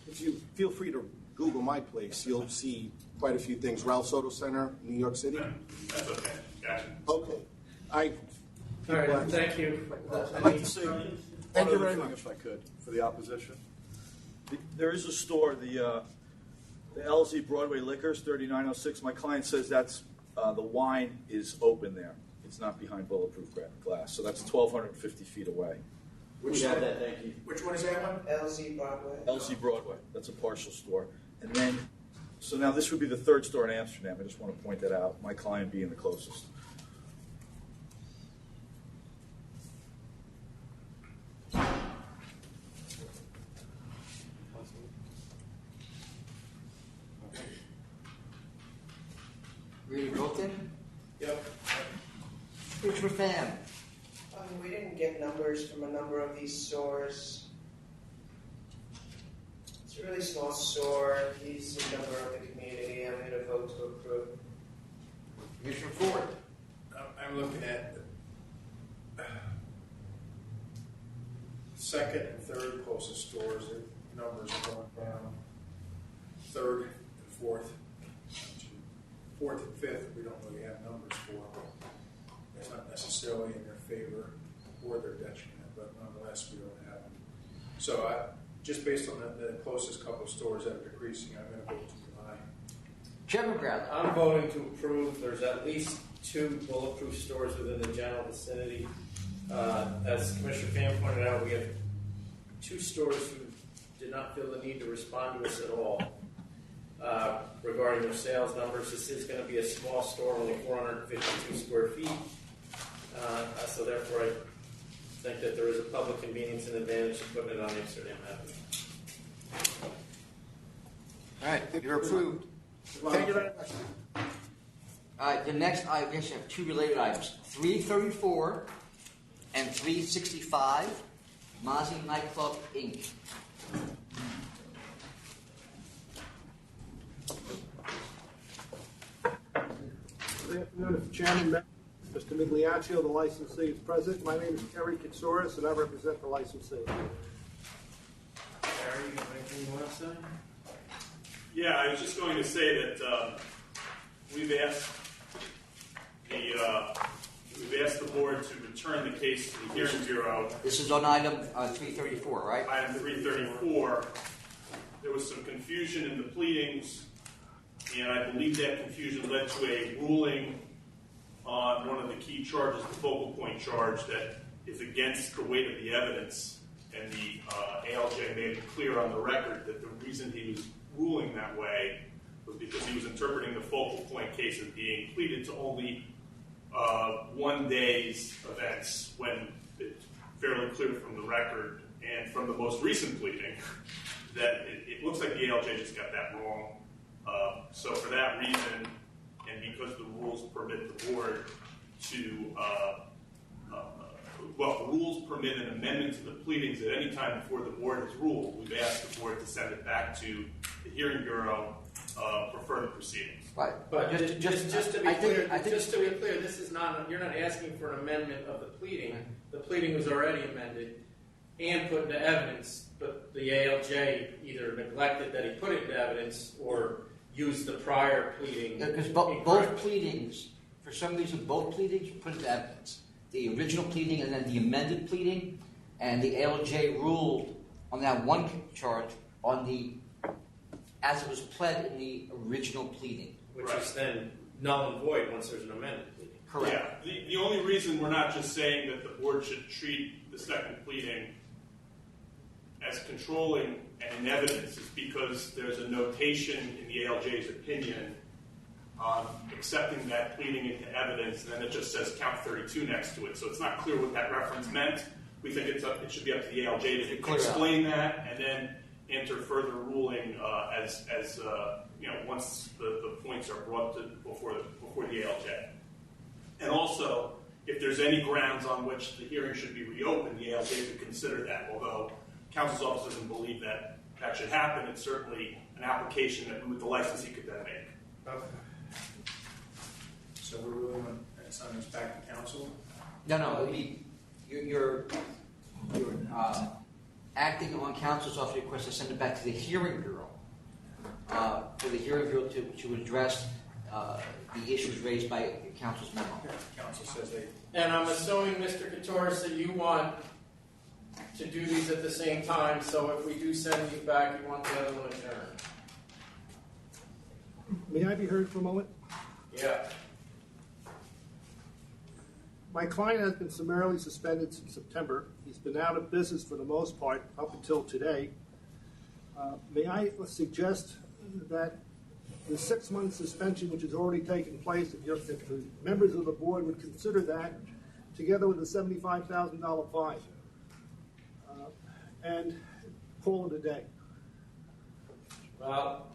If you feel free to Google my place, you'll see quite a few things. Ralph Soto Center, New York City. That's okay. Gotcha. Okay. All right, thank you. I'd like to say Thank you one other very thing, much. if I could, for the opposition. There is a store, the LZ Broadway Liquors, 3906. My client says that's the wine is open there. It's not behind Bulletproof Glass, so that's 1,250 feet away. Which have that, thank you. Which one is that one? LZ Broadway. LZ Broadway. That's a partial store. And then, so now this would be the 3rd store in Amsterdam. I just want to point that out, my client being the closest. Ready to vote then? Yep. Commissioner Fan. We didn't get numbers from a number of these stores. It's a really small store. He's a member of the community. I'm going to vote to approve. Commissioner Ford. I'm looking at the second and third closest stores. The numbers are going down. Third and fourth. Fourth and fifth, we don't really have numbers for. It's not necessarily in their favor or their detriment, but nonetheless, we don't have them. So just based on the closest couple of stores that are decreasing, I'm going to vote to deny. Chairman Bradley. I'm voting to approve. There's at least 2 Bulletproof stores within the general vicinity. As Commissioner Pham pointed out, we have 2 stores who did not feel the need to respond to us at all regarding their sales numbers. This is going to be a small store, only 452 square feet. So therefore, I think that there is a public convenience and advantage to putting it on Amsterdam Avenue. All right, you're approved. Thank you very much. All right, the next, I guess you have 2 related items. 334 and 365, Mozzie Nightclub, Inc. Good afternoon, Mr. Chairman, Mr. Migliaccio, the licensee, is present. My name is Kerry Katsouris, and I represent the licensee. Barry, you have anything you want to say? Yeah, I was just going to say that we've asked the board to return the case to the hearing bureau. This is on item 334, right? Item 334. There was some confusion in the pleadings, and I believe that confusion led to a ruling on one of the key charges, the focal point charge, that is against the weight of the evidence. And the ALJ made it clear on the record that the reason he was ruling that way was because he was interpreting the focal point case as being pleaded to only 1 day's events, when it's fairly clear from the record and from the most recent pleading that it looks like the ALJ just got that wrong. So for that reason, and because the rules permit the board to, the rules permit an amendment to the pleadings at any time before the board has ruled, we've asked the board to send it back to the hearing bureau for further proceedings. Right. But just to be clear, this is not, you're not asking for an amendment of the pleading. The pleading was already amended and put into evidence, but the ALJ either neglected that he put it into evidence or used the prior pleading. Because both pleadings, for some reason, both pleadings were put into evidence. The original pleading and then the amended pleading, and the ALJ ruled on that one charge as it was pled in the original pleading. Which is then null and void once there's an amended pleading. Correct. Yeah. The only reason we're not just saying that the board should treat the second pleading as controlling and in evidence is because there's a notation in the ALJ's opinion on accepting that pleading into evidence, and then it just says count 32 next to it. So it's not clear what that reference meant. We think it should be up to the ALJ to explain that and then enter further ruling once the points are brought to before the ALJ. And also, if there's any grounds on which the hearing should be reopened, the ALJ could consider that. Although counsel's office doesn't believe that should happen, it's certainly an application that the licensee could then make. Okay. So we're ruling on sending this back to council? No. You're acting on counsel's office request to send it back to the hearing bureau for the hearing bureau to address the issues raised by counsel's memo. Council says they. And I'm assuming, Mr. Katoris, that you want to do these at the same time, so if we do send you back, you want the other one adjourned. May I be heard for a moment? Yeah. My client has been summarily suspended since September. He's been out of business for the most part up until today. May I suggest that the 6-month suspension, which has already taken place, if the members of the board would consider that, together with a $75,000 fine, and call it a day. Well,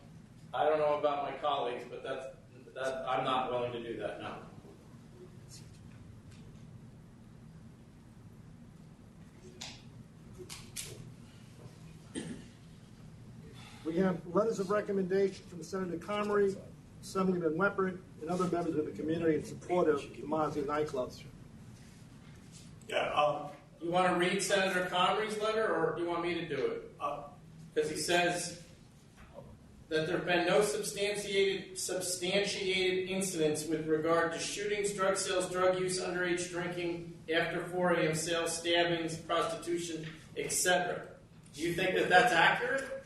I don't know about my colleagues, but that I'm not willing to do that now. We have letters of recommendation from Senator Comrie, Assemblyman Leppert, and other members of the community in support of the Mazia nightclub. Yeah. You want to read Senator Comrie's letter, or do you want me to do it? Because he says that there have been no substantiated incidents with regard to shootings, drug sales, drug use, underage drinking, after 4 a.m. sales, stabbings, prostitution, etc. Do you think that that's accurate?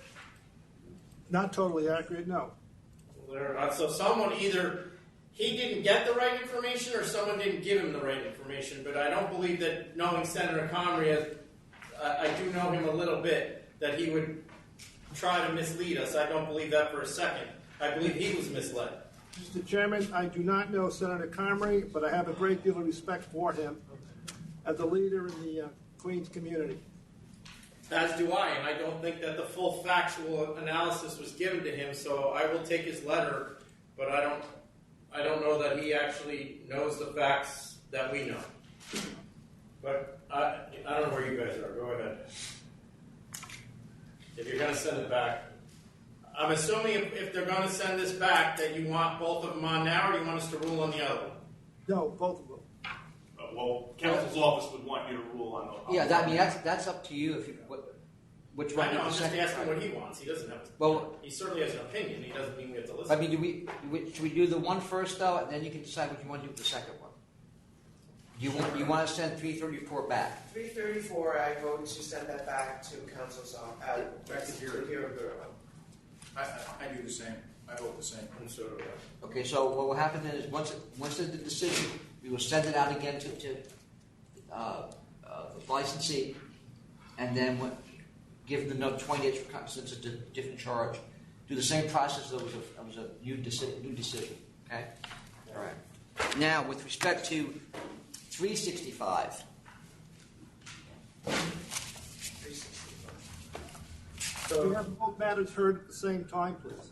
Not totally accurate, no. So someone either he didn't get the right information or someone didn't give him the right information. But I don't believe that, knowing Senator Comrie, I do know him a little bit, that he would try to mislead us. I don't believe that for a second. I believe he was misled. Mr. Chairman, I do not know Senator Comrie, but I have a great deal of respect for him as a leader in the Queens community. As do I, and I don't think that the full factual analysis was given to him, so I will take his letter, but I don't know that he actually knows the facts that we know. But I don't know where you guys are. Go ahead. If you're going to send it back. I'm assuming if they're going to send this back that you want both of them on now, or you want us to rule on the other one? No, both of them. well, council's office would want you to rule on the. Yeah, that, I mean, that's up to you if you, which one. I know, I'm the just second- asking what he wants. He doesn't have. Well, he certainly has an opinion. He doesn't mean we have to listen. I mean, should we do the one first though, and then you can decide what you want to do with the second one? You want to send 334 back? 334, I vote to send that back to council's Back to to Bureau. Bureau. I do the same. I vote the same. And so do I. Okay, so what will happen then is once there's the decision, we will send it out again to the licensee, and then give them another 20 days for since it's a different charge. Do the same process as it was a new decision. Okay. All right. Now, with respect to 365. So we have both matters heard at the same time, please.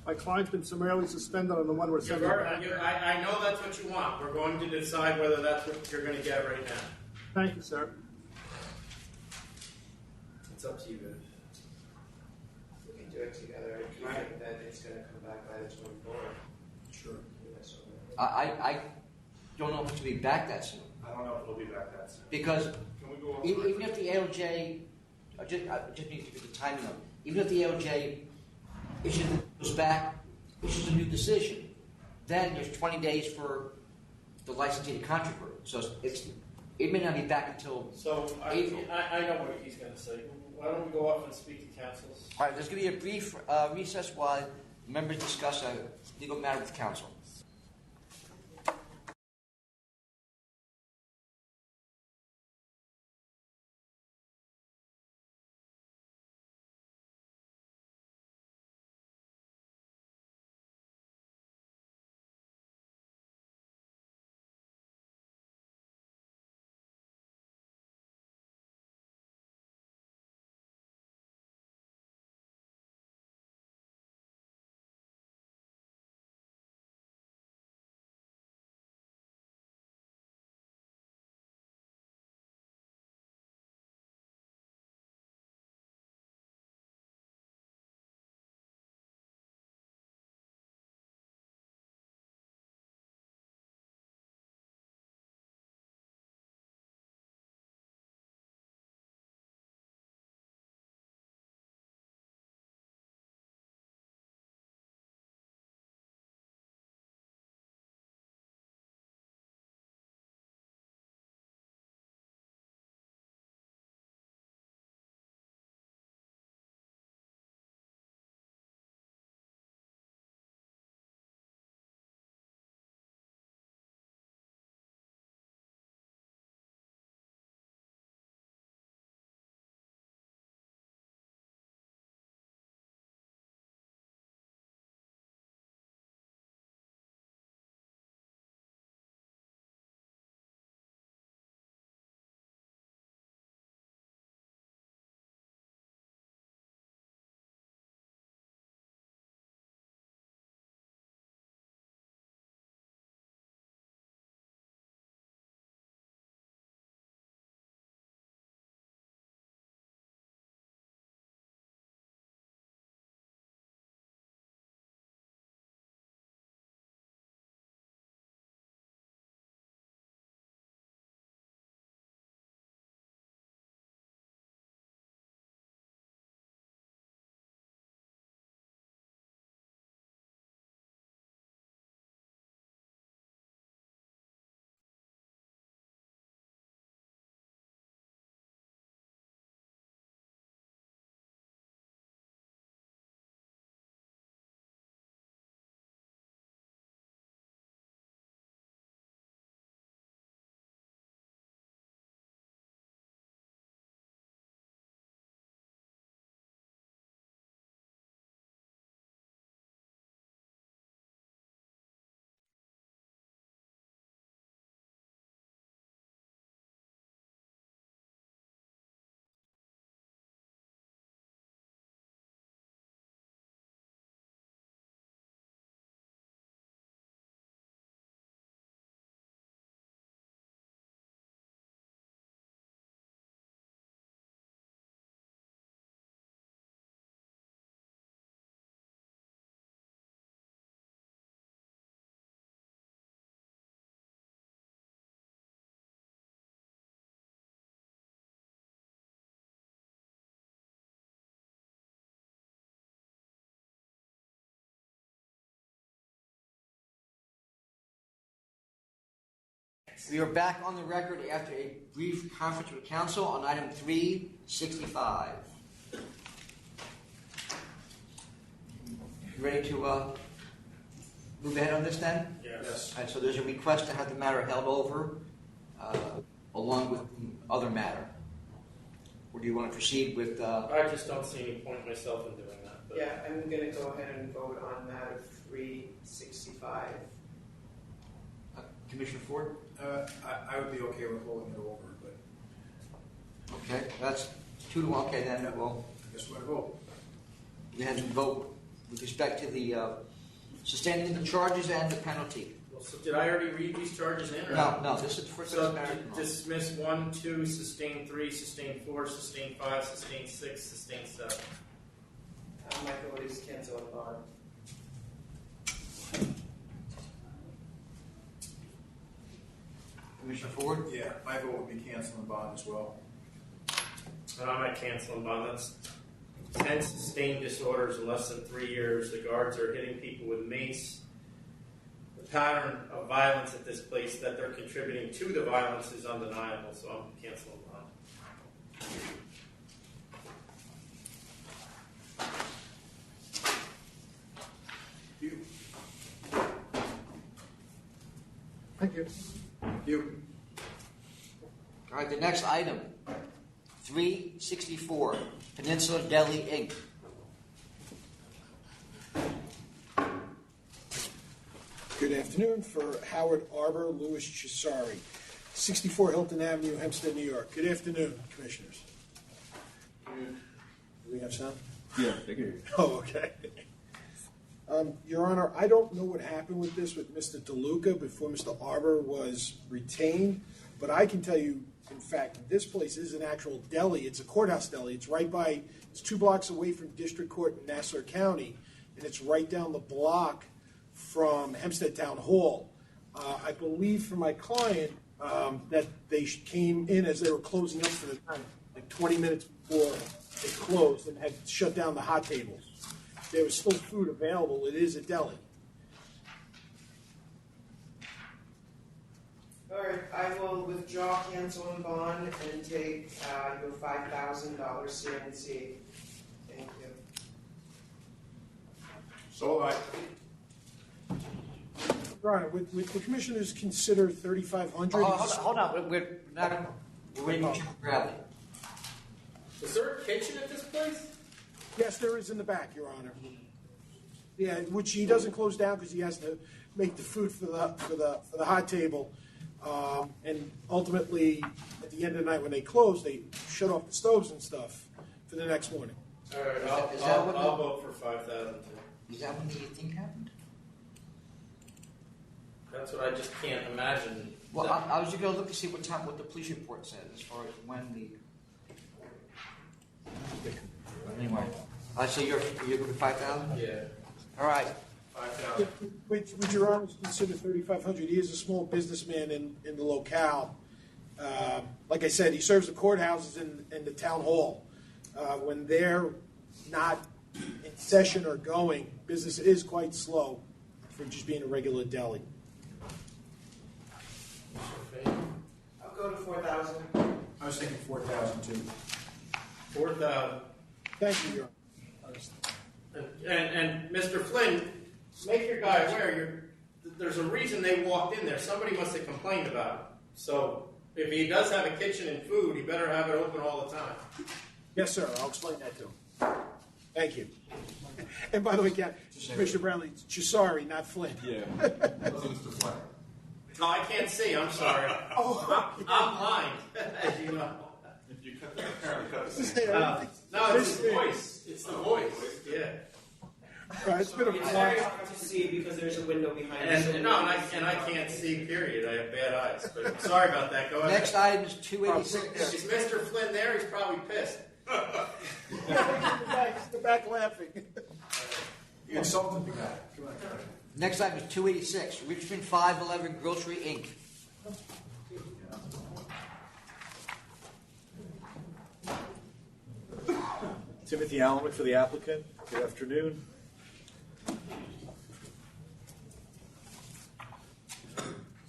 My client's been summarily suspended on the one we're sending back. I know that's what you want. We're going to decide whether that's what you're going to get right now. Thank you, sir. It's up to you, guys. We can do it together. Do you think that it's going to come back by the 24th? Sure. I don't know if it's to be back that soon. I don't know if it'll be back that soon. Because Can we go over even if the ALJ, I just need to get the timing of it. Even if the ALJ goes back, issues a new decision, then there's 20 days for the licensee to controvert. So it may not be back until April. I know what he's going to say. Why don't we go off and speak to councils? All right, there's going to be a brief recess while members discuss a legal matter with council. We are back on the record after a brief conference with council on item 365. You ready to move ahead on this then? Yes. All right, so there's a request to have the matter held over along with other matter. Or do you want to proceed with... I just don't see any point myself in doing that. But. Yeah, I'm going to go ahead and vote on matter 365. Commissioner Ford? I would be okay with holding it over, but Okay, that's 2-1. Okay, then we'll... I guess we'll vote. We had to vote with respect to the sustaining the charges and the penalty. Well, so did I already read these charges in? Or No, this is for so dismiss 1, 2, sustain 3, sustain 4, sustain 5, sustain 6, sustain 7. My vote is cancel and bond. Commissioner Ford? Yeah, my vote would be cancel and bond as well. And I might cancel and bond. That's 10 sustained disorders in less than 3 years. The guards are hitting people with mace. The pattern of violence at this place that they're contributing to the violence is undeniable, so I'm canceling bond. Thank you. You. All right, the next item, 364, Peninsula Deli, Inc. Good afternoon. For Howard Arbor, Louis Chisari, 64 Hilton Avenue, Hempstead, New York. Good afternoon, Commissioners. Do we have sound? Yeah, I can hear you. Oh, okay. Your Honor, I don't know what happened with this with Mr. DeLuca before Mr. Arbor was retained, but I can tell you, in fact, this place is an actual deli. It's a courthouse deli. It's right by, it's 2 blocks away from District Court in Nassau County, and it's right down the block from Hempstead Town Hall. I believe from my client that they came in as they were closing up for the time, like 20 minutes before they closed and had shut down the hot tables. There was still food available. It is a deli. All right, I will withdraw cancel and bond and take your $5,000 CNC. Thank you. So I. Your Honor, would the Commissioners consider $3,500? Hold on. We're waiting for Chairman Bradley. Is there a kitchen at this place? Yes, there is in the back, Your Honor. Yeah, which he doesn't close down because he has to make the food for the hot table. And ultimately, at the end of the night when they close, they shut off the stoves and stuff for the next morning. All right, I'll vote for 5,000 too. Is that what you think happened? That's what I just can't imagine. Well, I was going to look to see what the police report said as far as when the. Anyway, so you're good with 5,000? Yeah. All right. 5,000. Would Your Honor consider $3,500? He is a small businessman in the locale. Like I said, he serves the courthouses and the town hall. When they're not in session or going, business is quite slow for just being a regular deli. I'll go to 4,000. I was thinking 4,000 too. 4,000. Thank you, Your Honor. And Mr. Flynn, make your guy aware. There's a reason they walked in there. Somebody must have complained about it. So if he does have a kitchen and food, he better have it open all the time. Yes, sir. I'll explain that to him. Thank you. And by the way, Commissioner Brownlee, Chisari, not Flynn. Yeah. No, I can't see. I'm sorry. I'm blind, as you know. If you cut the camera, No, it's the voice. It's the voice. Yeah. It's been a It's very hard to see because there's a window behind us. And I can't see. Period. I have bad eyes. But sorry about that. Go ahead. Next item is 286. Is Mr. Flynn there? He's probably pissed. the back laughing. You insulted the guy. Come on. Next item is 286, Richmond 511 Grocery, Inc. Timothy Allenwick for the applicant. Good afternoon.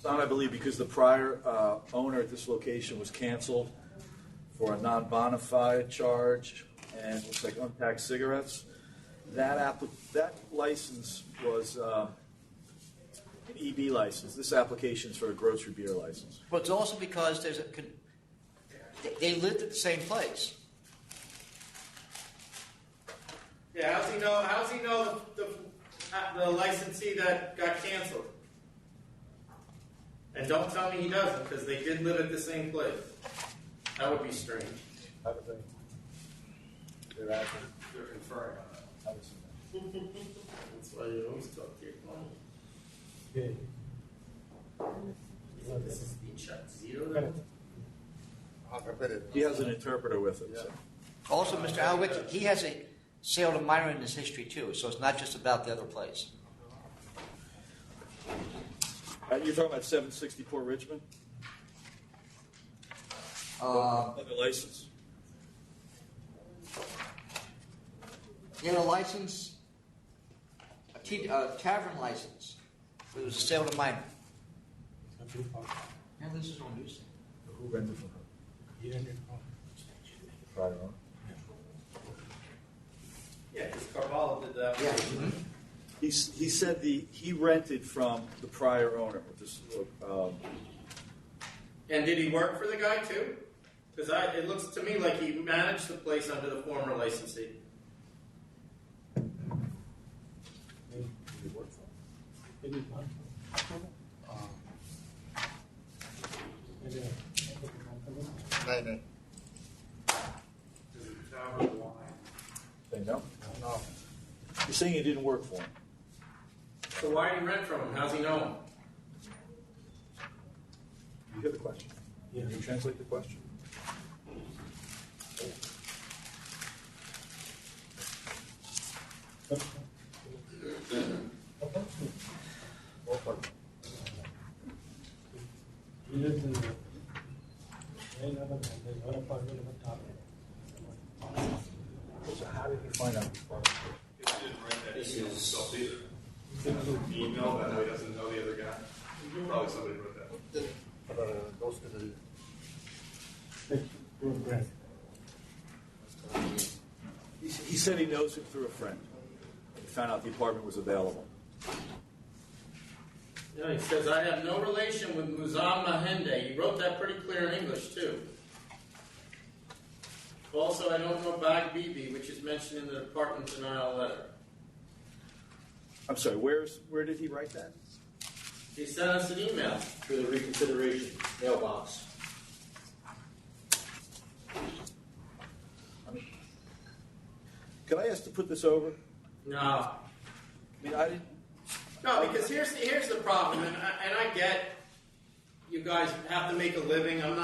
It's not, I believe, because the prior owner at this location was canceled for a non-bona fide charge and looks like untaxed cigarettes. That license was an EB license. This application is for a grocery beer license. But it's also because they lived at the same place. Yeah, how's he know the licensee that got canceled? And don't tell me he doesn't, because they did live at the same place. That would be strange. They're conferring on that. That's why you always talk to your client. So this is the check zero. He has an interpreter with him. So. Also, Mr. Alwick, he has a sale to minor in his history too, so it's not just about the other place. You're talking about 760 Port Richmond? The license. He had a license, a tavern license, but it was a sale to minor. Yeah, this is on news. Who rented from her? He rented from Prior owner? Yeah, because Carvalho did that. Yeah. He said he rented from the prior owner. And did he work for the guy too? Because it looks to me like he managed the place under the former licensee. They know? No. You're saying he didn't work for him? So why did he rent from him? How's he know him? You hear the question? Yeah. Can you translate the question? So how did you find out? He didn't write that email himself either. He emailed that he doesn't know the other guy. Probably somebody wrote that. He said he knows him through a friend. He found out the apartment was available. Yeah, he says, I have no relation with Muzam Mahende. He wrote that pretty clear in English, too. Also, I don't know Bag Bibi, which is mentioned in the department denial letter. I'm sorry, where did he write that? He sent us an email. Through the reconsideration mailbox. Could I ask to put this over? No. I mean, I didn't. No, because here's the problem, and I get you guys have to make a living. I'm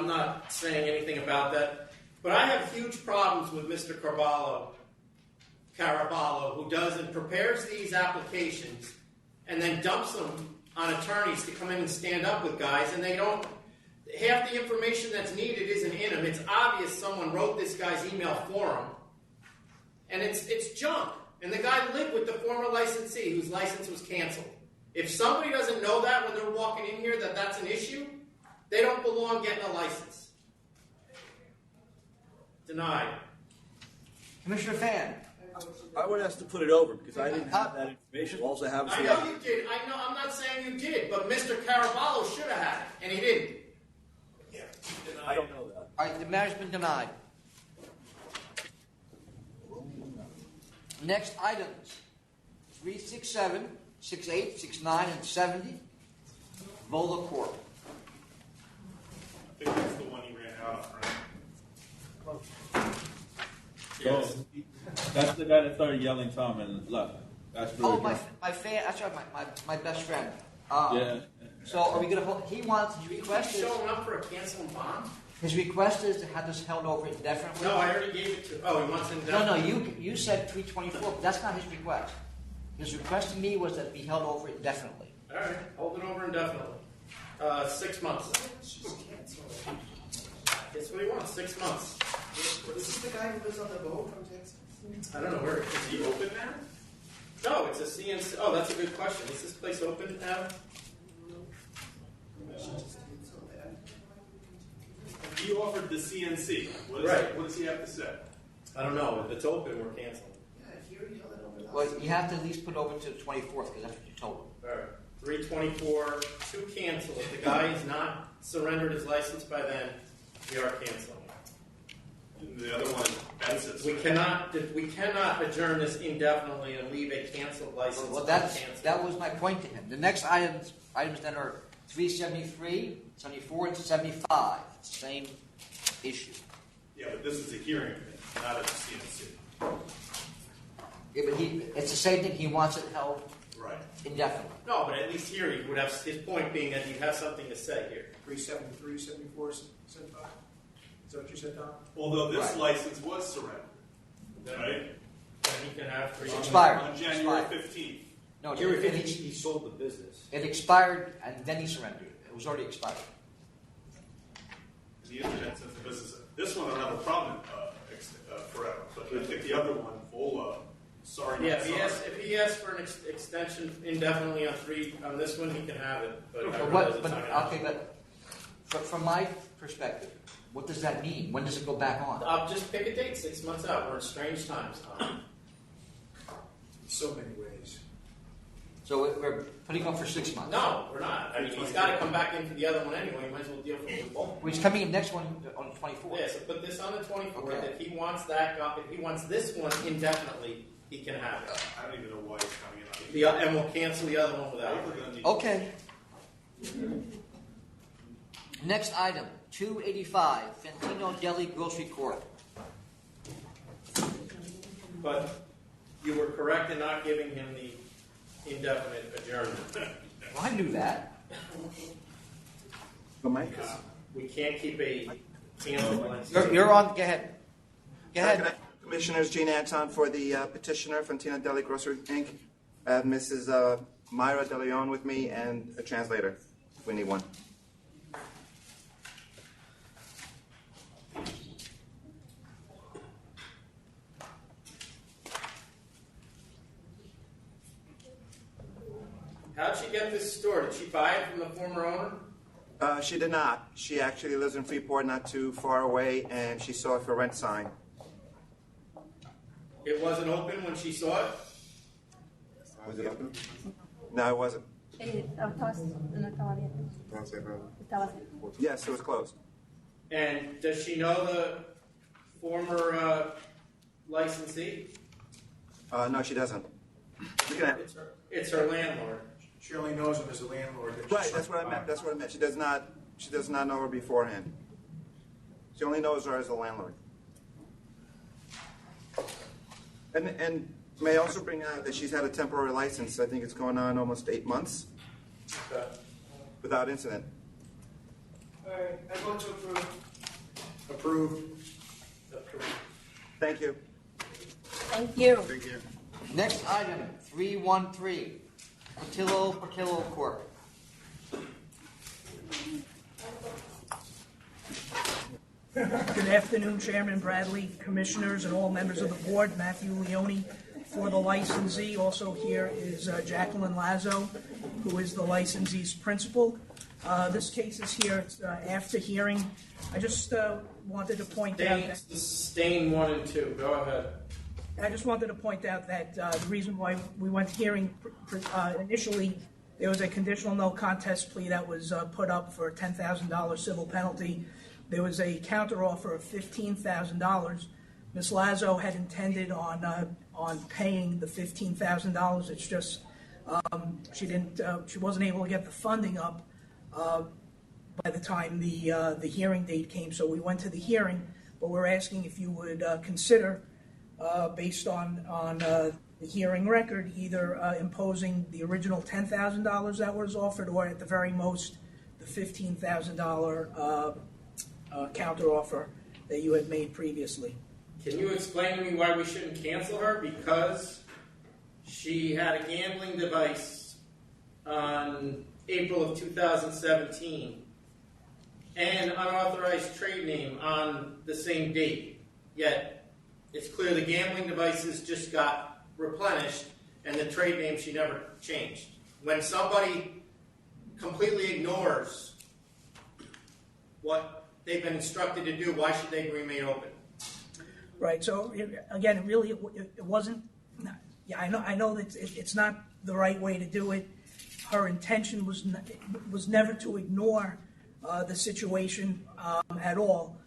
not saying anything about that, but I have huge problems with Mr. Caraballo, who does and prepares these applications and then dumps them on attorneys to come in and stand up with guys, and they don't. Half the information that's needed isn't in them. It's obvious someone wrote this guy's email for him, and it's junk. And the guy lived with the former licensee whose license was canceled. If somebody doesn't know that when they're walking in here that that's an issue, they don't belong getting a license. Denied. Commissioner Fan. I would ask to put it over because I didn't have that information. All I have is I know you did. I know. I'm not saying you did, but Mr. Caraballo should have had it, and he didn't. I don't know that. All right, the matter's been denied. Next items, 367, 68, 69, and 70, Vola Corp. I think that's the one he ran out on, right? Yes. That's the guy that started yelling Tom and left. That's really Oh, my fan. That's right, my best friend. Yeah. So are we gonna? He wants his request. He's showing up for a canceled bond. His request is to have this held over indefinitely. No, I already gave it to. Oh, he wants indefinitely. No, you said 324, but that's not his request. His request to me was that it be held over indefinitely. All right, hold it over indefinitely. 6 months. That's what he wants. 6 months. This is the guy who lives on the boat from Texas? I don't know where. Is he open now? No, it's a CNC. Oh, that's a good question. Is this place open now? He offered the CNC. What does he have to say? I don't know. If it's open, we're canceling. Well, you have to at least put it over to the 24th, because that's what you told him. All right. 324 to cancel. If the guy has not surrendered his license by then, we are canceling. The other one, Benson's. We cannot adjourn this indefinitely and leave a canceled license. Well, that was my point to him. The next items then are 373, 74, and 75. It's the same issue. Yeah, but this is a hearing, not a CNC. Yeah, but it's the same thing. He wants it held indefinitely. No, but at least here he would have his point being that you have something to say here. 373, 74, 75. Is that what you said, Don? Although this license was surrendered, right? And he can have It's expired. On January 15th. No, January 15th, he sold the business. It expired, and then he surrendered. It was already expired. The internet says the business. This one I don't have a problem forever, but I think the other one, Ola, sorry. Yeah, not if he asks for an extension indefinitely on this one, he can have it. But from my perspective, what does that mean? When does it go back on? Just pick a date. 6 months out. We're in strange times. So many ways. So we're putting on for 6 months. No, we're not. I mean, he's got to come back into the other one anyway. Might as well deal with both. Well, he's coming in next one on the 24th. Yeah, so put this on the 24th. Okay. If he wants if he wants this one indefinitely, he can have it. I don't even know why he's coming in. And we'll cancel the other one without it. Okay. Next item, 285, Fantino Deli Grocery Corp. But you were correct in not giving him the indefinite adjournment. Well, I knew that. We can't keep a canceled license. You're on. Go ahead. Go ahead. Commissioners, Gene Anton for the petitioner, Fantino Deli Grocery Inc. I have Mrs. Myra De Leon with me and a translator, if we need one. How'd she get this store? Did she buy it from the former owner? She did not. She actually lives in Freeport, not too far away, and she saw it for rent sign. It wasn't open when she saw it? Was it open? No, it wasn't. Yes, it was closed. And does she know the former licensee? No, she doesn't. It's her landlord. She only knows him as a landlord. Right, that's what I meant. That's what I meant. She does not know her beforehand. She only knows her as a landlord. And may I also bring out that she's had a temporary license. I think it's going on almost 8 months without incident. All right, I vote to approve. Approved. Thank you. Thank you. Thank you. Next item, 313, Portillo Corp. Good afternoon, Chairman Bradley, Commissioners, and all members of the board. Matthew Leone for the licensee. Also here is Jacqueline Lazo, who is the licensee's principal. This case is here after hearing. I just wanted to point out that Stain 1 and 2. Go ahead. I just wanted to point out that the reason why we went to hearing initially, there was a conditional no contest plea that was put up for a $10,000 civil penalty. There was a counteroffer of $15,000. Ms. Lazo had intended on paying the $15,000. It's just she wasn't able to get the funding up by the time the hearing date came. So we went to the hearing, but we're asking if you would consider. Based on the hearing record, either imposing the original $10,000 that was offered, or at the very most, the $15,000 counteroffer that you had made previously. Can you explain to me why we shouldn't cancel her? Because she had a gambling device on April of 2017 and unauthorized trade name on the same date, yet it's clear the gambling devices just got replenished and the trade name she never changed. When somebody completely ignores what they've been instructed to do, why should they remain open? Right. So again, it wasn't. Yeah, I know that it's not the right way to do it. Her intention was never to ignore the situation at all.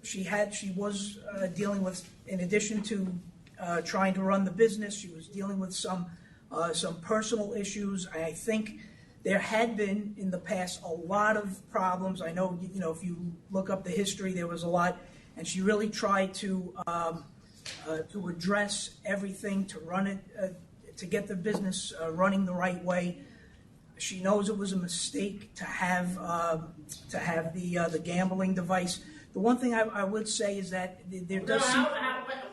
She was dealing with, in addition to trying to run the business, she was dealing with some personal issues. I think there had been in the past a lot of problems. I know, if you look up the history, there was a lot, and she really tried to address everything, to run it, to get the business running the right way. She knows it was a mistake to have the gambling device. The one thing I would say is that there does seem...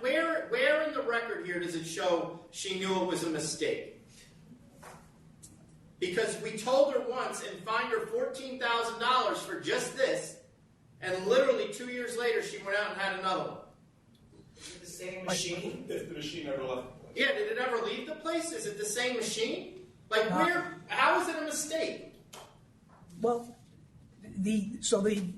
Where in the record here does it show she knew it was a mistake? Because we told her once and fined her $14,000 for just this, and literally 2 years later she went out and had another one. Is it the same machine? If the machine ever left the place. Yeah, did it ever leave the place? Is it the same machine? Like, how is it a mistake? Well,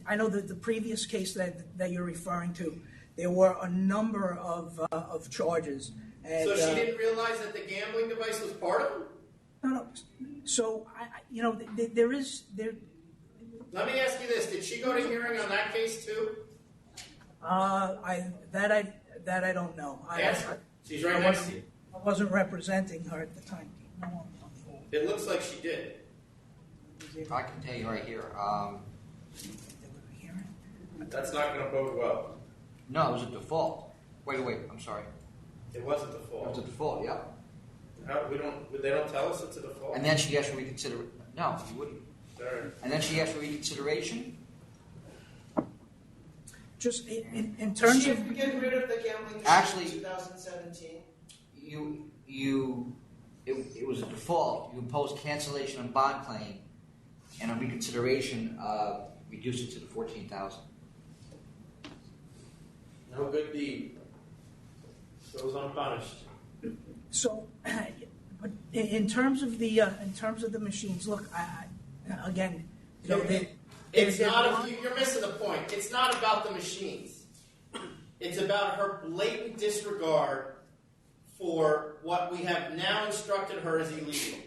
I know that the previous case that you're referring to, there were a number of charges. And, so she didn't realize that the gambling device was part of it? No. So there is. Let me ask you this: did she go to hearing on that case too? I don't know. Ask her. She's right next to you. I wasn't representing her at the time. It looks like she did. I can tell you right here. That's not going to bode well. No, it was a default. Wait, I'm sorry. It was a default. It was a default, yeah. They don't tell us it's a default. And then she asked for reconsideration. No, you wouldn't. Sorry. And then she asked for reconsideration. Just in terms of... Did she get rid of the gambling Actually, in 2017? It was a default. You imposed cancellation on bond claim, and on reconsideration, reduced it to the $14,000. No good deed goes unpunished. So, but in terms of the machines, look, again, It's not. You're missing the point. It's not about the machines. It's about her blatant disregard for what we have now instructed her is illegal.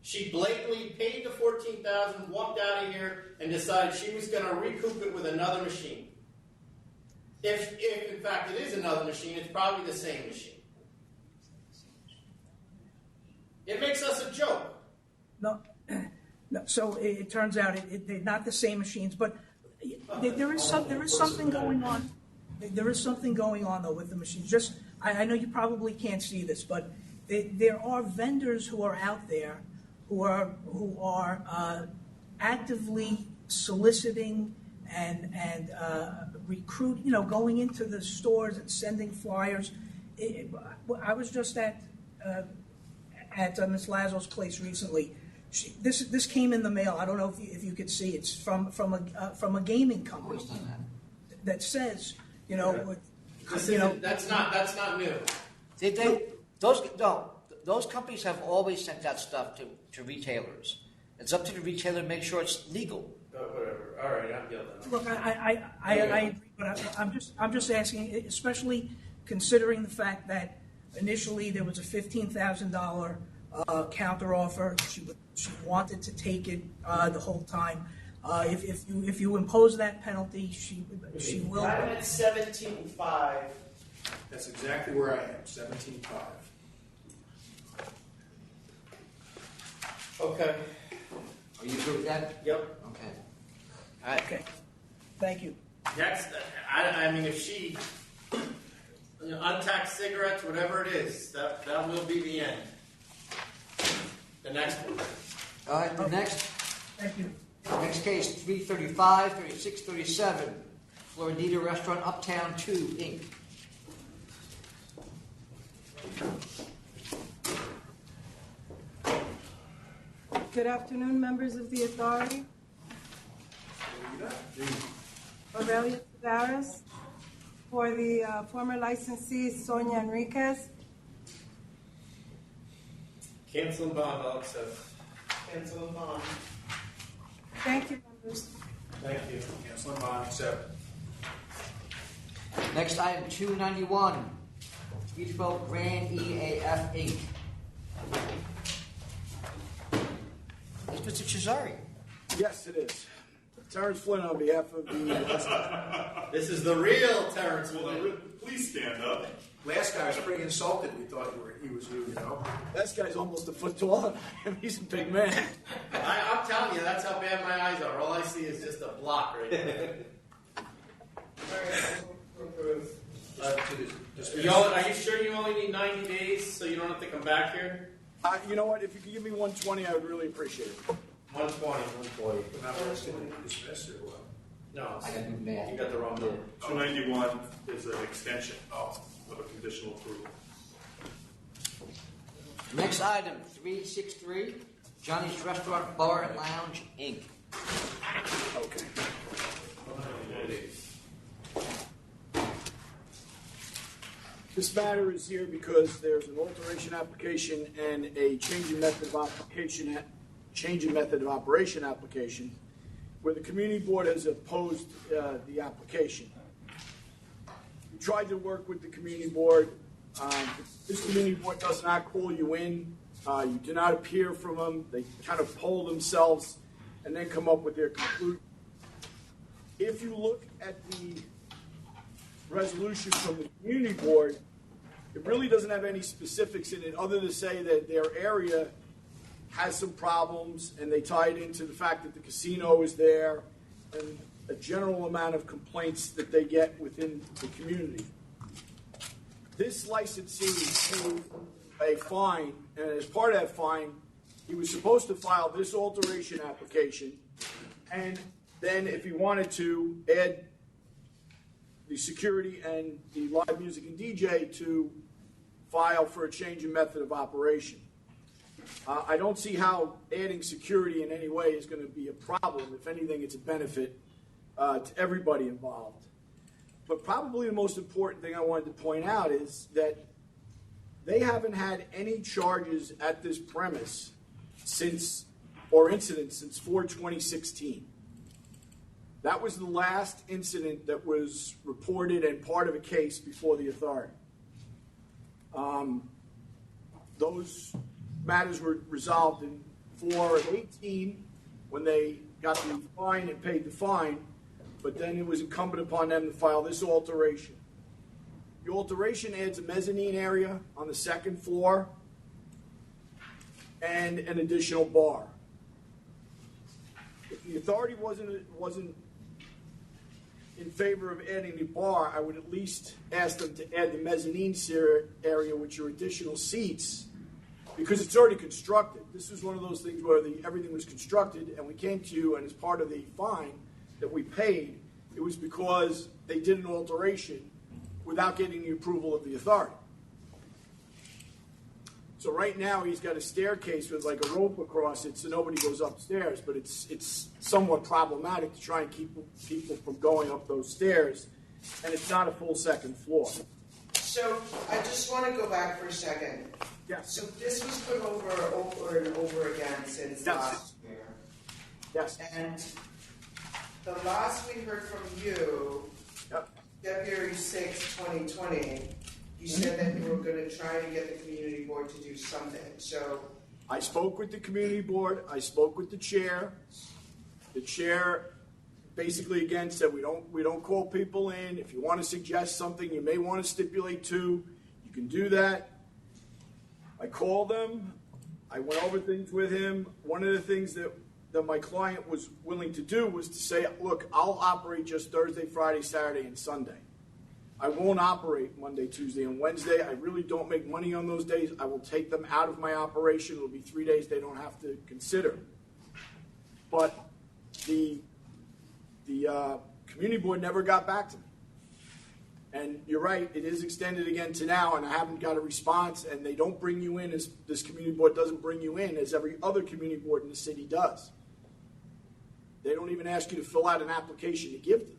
She blatantly paid the $14,000, walked out of here, and decided she was going to recoup it with another machine. If in fact it is another machine, it's probably the same machine. It makes us a joke. No. So it turns out they're not the same machines, but there is something going on. There is something going on though with the machines. Just I know you probably can't see this, but there are vendors who are out there who are actively soliciting and recruit, going into the stores and sending flyers. I was just at Ms. Lazo's place recently. This came in the mail. I don't know if you could see. It's from a gaming company that says, that's not new. Those companies have always sent out stuff to retailers. It's up to the retailer to make sure it's legal. Whatever. All right, I'm yelling. Look, I agree, but I'm just asking, especially considering the fact that initially there was a $15,000 counteroffer. She wanted to take it the whole time. If you impose that penalty, she will. I'm at 17.5. That's exactly where I am, 17.5. Okay. Are you good with that? Yep. Okay. Okay. Thank you. Next, I mean, if she untaxed cigarettes, whatever it is, that will be the end. The next one. All right, the next. Thank you. Next case, 335, 3637, Floridita Restaurant, Uptown 2, Inc. Good afternoon, members of the authority. Aurelia Sedaris for the former licensee Sonia Enriquez. Cancel and bond, I'll accept. Cancel and bond. Thank you, members. Thank you. Councilman Bond, accept. Next item, 291, 312 Grand EAF Inc. It's Mr. Cesari. Yes, it is. Terrence Flynn on behalf of the... This is the real Terrence Flynn. Please stand up. Last guy was pretty insulted. We thought he was you, you know. That guy's almost a foot taller than I am. He's a big man. I'm telling you, that's how bad my eyes are. All I see is just a block right there. Are you sure you only need 90 days so you don't have to come back here? You know what? If you could give me 120, I would really appreciate it. 120, 140. Dismissed or what? No, I gotta do math. you got the wrong number. 291 is an extension of a conditional approval. Next item, 363 Johnny's Restaurant Bar and Lounge Inc. Okay. This matter is here because there's an alteration application and a change in method of operation application where the community board has opposed the application. We tried to work with the community board. This community board does not call you in. You do not appear from them. They kind of poll themselves and then come up with their conclusion. If you look at the resolution from the community board, it really doesn't have any specifics in it other than to say that their area has some problems and they tie it into the fact that the casino is there and a general amount of complaints that they get within the community. This licensee paid a fine, and as part of that fine, he was supposed to file this alteration application, and then if he wanted to, add the security and the live music and DJ to file for a change in method of operation. I don't see how adding security in any way is going to be a problem. If anything, it's a benefit to everybody involved. But probably the most important thing I wanted to point out is that they haven't had any charges at this premise since 4/2016. That was the last incident that was reported and part of a case before the authority. Those matters were resolved in 4/18 when they got the fine and paid the fine, but then it was incumbent upon them to file this alteration. The alteration adds a mezzanine area on the second floor and an additional bar. If the authority wasn't in favor of adding the bar, I would at least ask them to add the mezzanine area, which are additional seats, because it's already constructed. This is one of those things where everything was constructed, and we came to you, and as part of the fine that we paid, it was because they did an alteration without getting the approval of the authority. So right now he's got a staircase with like a rope across it so nobody goes upstairs, but it's somewhat problematic to try and keep people from going up those stairs, and it's not a full second floor. So I just want to go back for a second. Yes. So this was put over and over again since last year. Yes. And the last we heard from you, February 6, 2020, you said that you were going to try to get the community board to do something. So I spoke with the community board. I spoke with the chair. The chair basically again said we don't call people in. If you want to suggest something, you may want to stipulate to. You can do that. I called them. I went over things with him. One of the things that my client was willing to do was to say, look, I'll operate just Thursday, Friday, Saturday, and Sunday. I won't operate Monday, Tuesday, and Wednesday. I really don't make money on those days. I will take them out of my operation. It'll be 3 days they don't have to consider. But the community board never got back to me. And you're right, it is extended again to now, and I haven't got a response, and they don't bring you in, as this community board doesn't bring you in as every other community board in the city does. They don't even ask you to fill out an application to give them.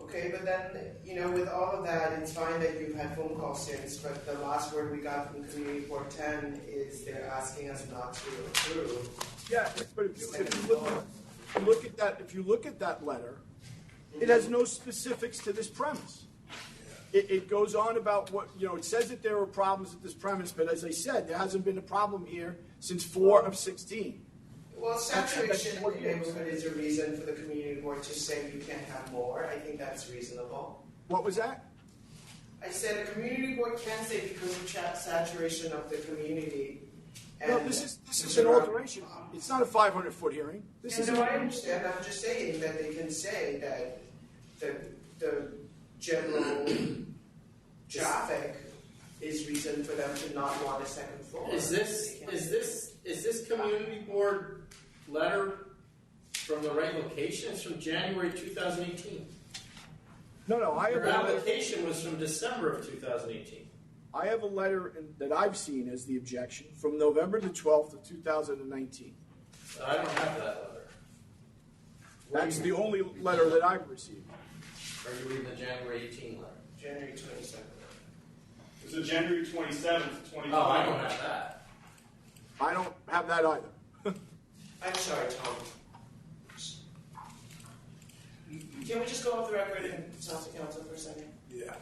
okay, Okay, but then, with all of that, it's fine that you've had phone calls since, but the last word we got from Community Board 10 is they're asking us not to approve. Yeah, but if you look at that letter, it has no specifics to this premise. It goes on about what, it says that there were problems at this premise, but as I said, there hasn't been a problem here since 4 of 16. Well, saturation in the neighborhood is a reason for the Community Board to say you can't have more. I think that's reasonable. What was that? I said a Community Board can say because of saturation of the community. No, this is an alteration. It's not a 500-foot hearing. This is. No, I understand. I'm just saying that they can say that the general traffic is reason for them to not want a second floor. Is this community board letter from the right location? It's from January 2018. No, I have Your application was from December of 2018. I have a letter that I've seen as the objection from November the 12th of 2019. I don't have that letter. That's the only letter that I've received. Are you reading the January 18 letter? January 27th. It's a January 27th, 2020. Oh, I don't have that. I don't have that either. I'm sorry, Tom. Can we just go off the record and talk to council for a second? Yeah.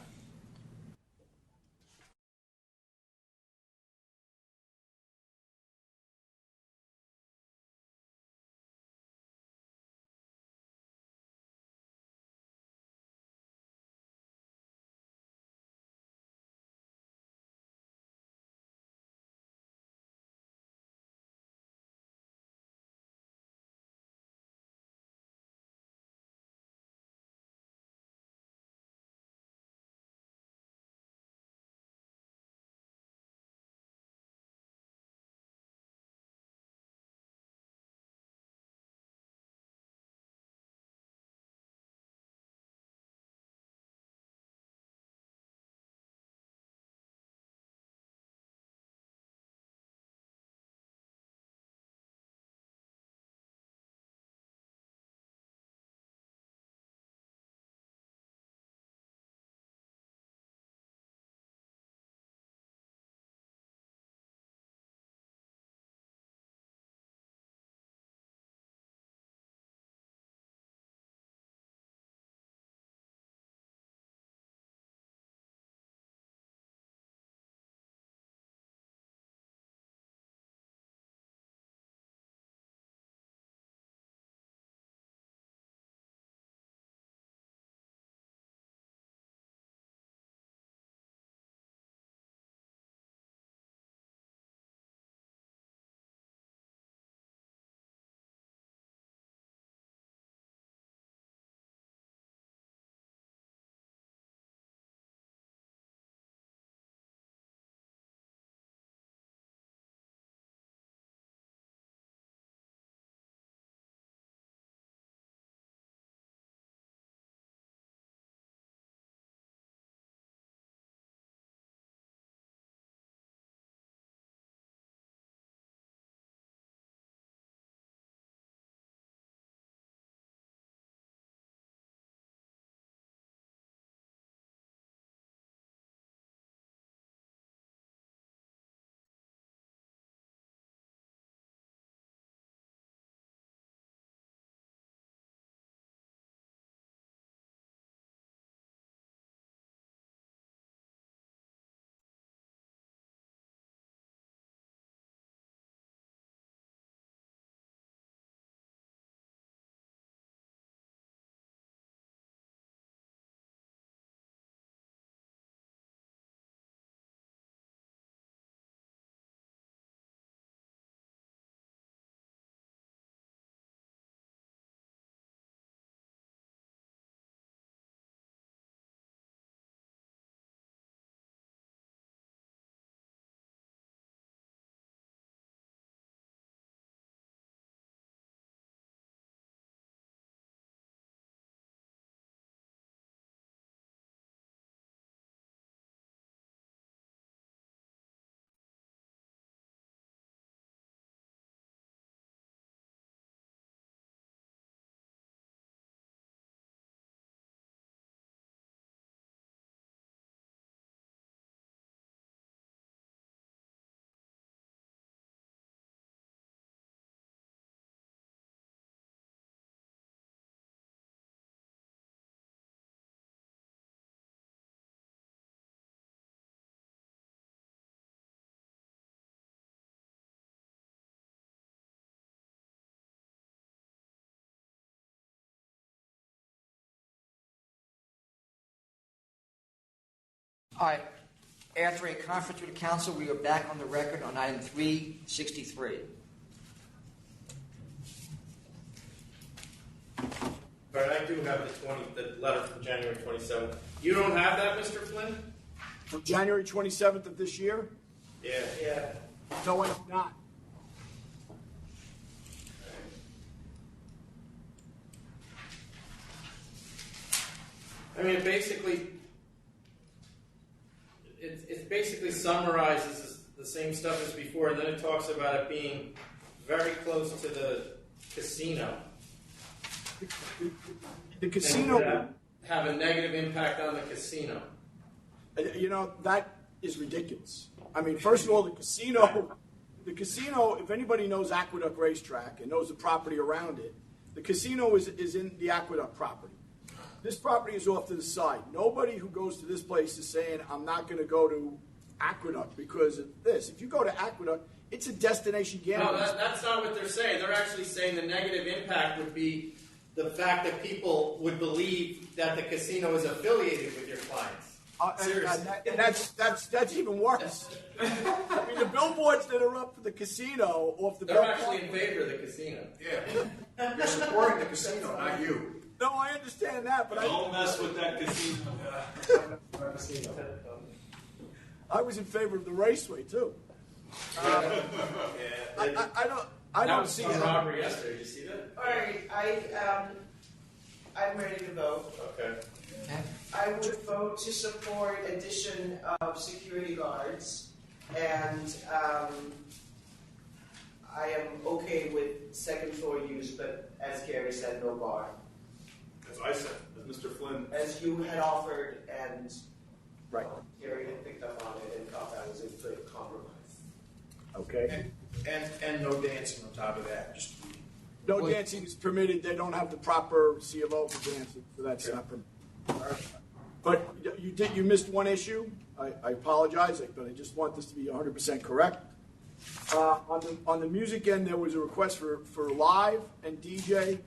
All right. After a conference with the council, we are back on the record on item 363. But I do have the letter from January 27th. You don't have that, Mr. Flynn? From January 27th of this year? Yeah. Yeah. No, I do not. I mean, it basically summarizes the same stuff as before, and then it talks about it being very close to the casino. The casino And have a negative impact on the casino. You know, that is ridiculous. I mean, first of all, the casino, if anybody knows Aqueduct Racetrack and knows the property around it, the casino is in the Aqueduct property. This property is off to the side. Nobody who goes to this place is saying, I'm not going to go to Aqueduct because of this. If you go to Aqueduct, it's a destination gambling. No, that's not what they're saying. They're actually saying the negative impact would be the fact that people would believe that the casino is affiliated with your clients. Seriously. And that's even worse. I mean, the billboards that are up for the casino off the They're actually in favor of the casino. Yeah. You're supporting the casino, not you. No, I understand that, but Don't mess with that casino. I was in favor of the raceway too. I don't see that. Robbery yesterday. Did you see that? All right, I'm ready to vote. Okay. I would vote to support addition of security guards, and I am okay with second floor use, but as Gary said, no bar. As I said, as Mr. Flynn. As you had offered, and right. Gary had picked up on it and thought that was a good compromise. Okay. And no dancing on top of that. Just no dancing is permitted. They don't have the proper C of O for dancing, so that's not permitted. But you missed one issue. I apologize, but I just want this to be 100% correct. On the music end, there was a request for live and DJ.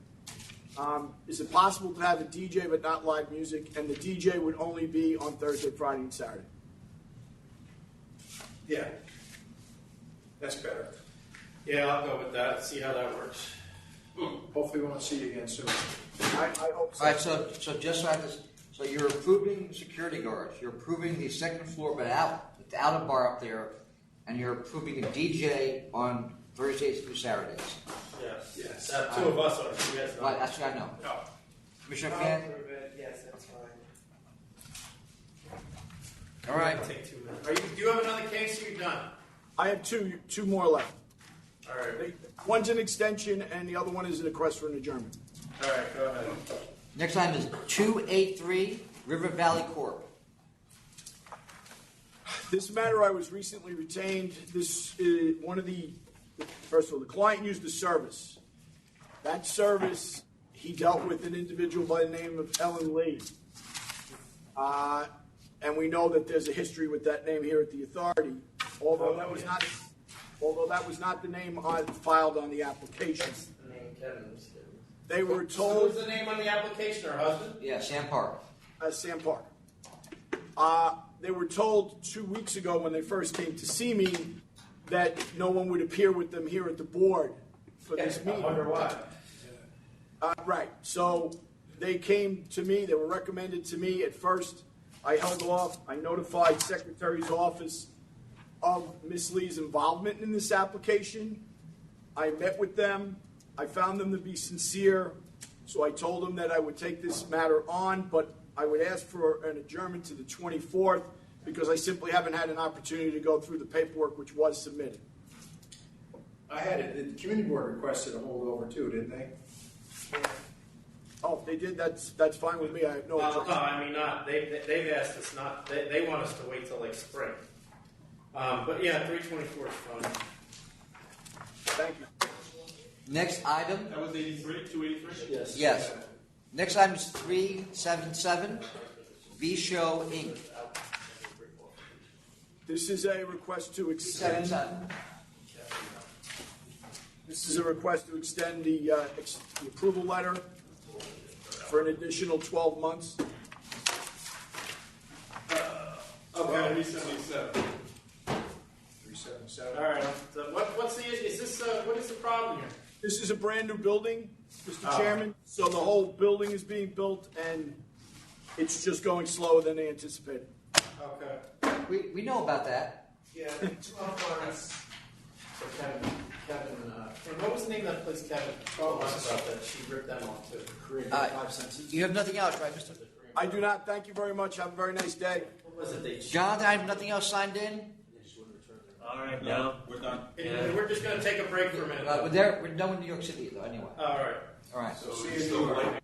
Is it possible to have a DJ but not live music? And the DJ would only be on Thursday, Friday, and Saturday. Yeah. That's better. Yeah, I'll go with that. See how that works. Hopefully we won't see you again soon. I hope so. All right, so just like this, so you're approving security guards, you're approving the second floor, but out a bar up there, and you're approving a DJ on Thursdays through Saturdays. Yes. Two of us are. You guys Right, that's what I know. No. Commissioner Fan? Yes, that's fine. All right. Take 2 minutes. Do you have another case or you done? I have two more left. All right. One's an extension, and the other one is a request for an adjournment. All right, go ahead. Next item is 283 River Valley Corp. This matter, I was recently retained. This is first of all, the client used the service. That service, he dealt with an individual by the name of Ellen Lee. And we know that there's a history with that name here at the authority, although that was not the name filed on the application. The name Kevin was here. They were So told. who's the name on the application, her husband? Yeah, Sam Park. Sam Park. They were told 2 weeks ago when they first came to see me that no one would appear with them here at the board for this meeting. I wonder why. Right. So they came to me. They were recommended to me at first. I held off. I notified Secretary's office of Miss Lee's involvement in this application. I met with them. I found them to be sincere. So I told them that I would take this matter on, but I would ask for an adjournment to the 24th because I simply haven't had an opportunity to go through the paperwork which was submitted. I had it. The community board requested a holdover too, didn't they? Oh, if they did, that's fine with me. I have no No, objection. I mean not. They've asked us not. They want us to wait till like spring. But yeah, 324 is fine. Thank you. Next item. That was 83, 283? Yes. Yes. Next item is 377 V-Show Inc. This is a request to extend. 377. This is a request to extend the approval letter for an additional 12 months. A 377. 377. All right. So what's the issue? Is this what is the problem here? This is a brand new building, Mr. Oh. Chairman, so the whole building is being built, and it's just going slower than they anticipated. Okay. We know about that. Yeah, 12 months. So Kevin, and what was the name of that place Kevin told us about that she ripped them off too? Korean 5 cents. You have nothing else, right, Mr.? I do not. Thank you very much. Have a very nice day. What was it they? Jonathan, I have nothing else signed in? All right, no, we're done. And we're just going to take a break for a minute. We're done with New York City, though, anyway. All right. All right. So see you in New York.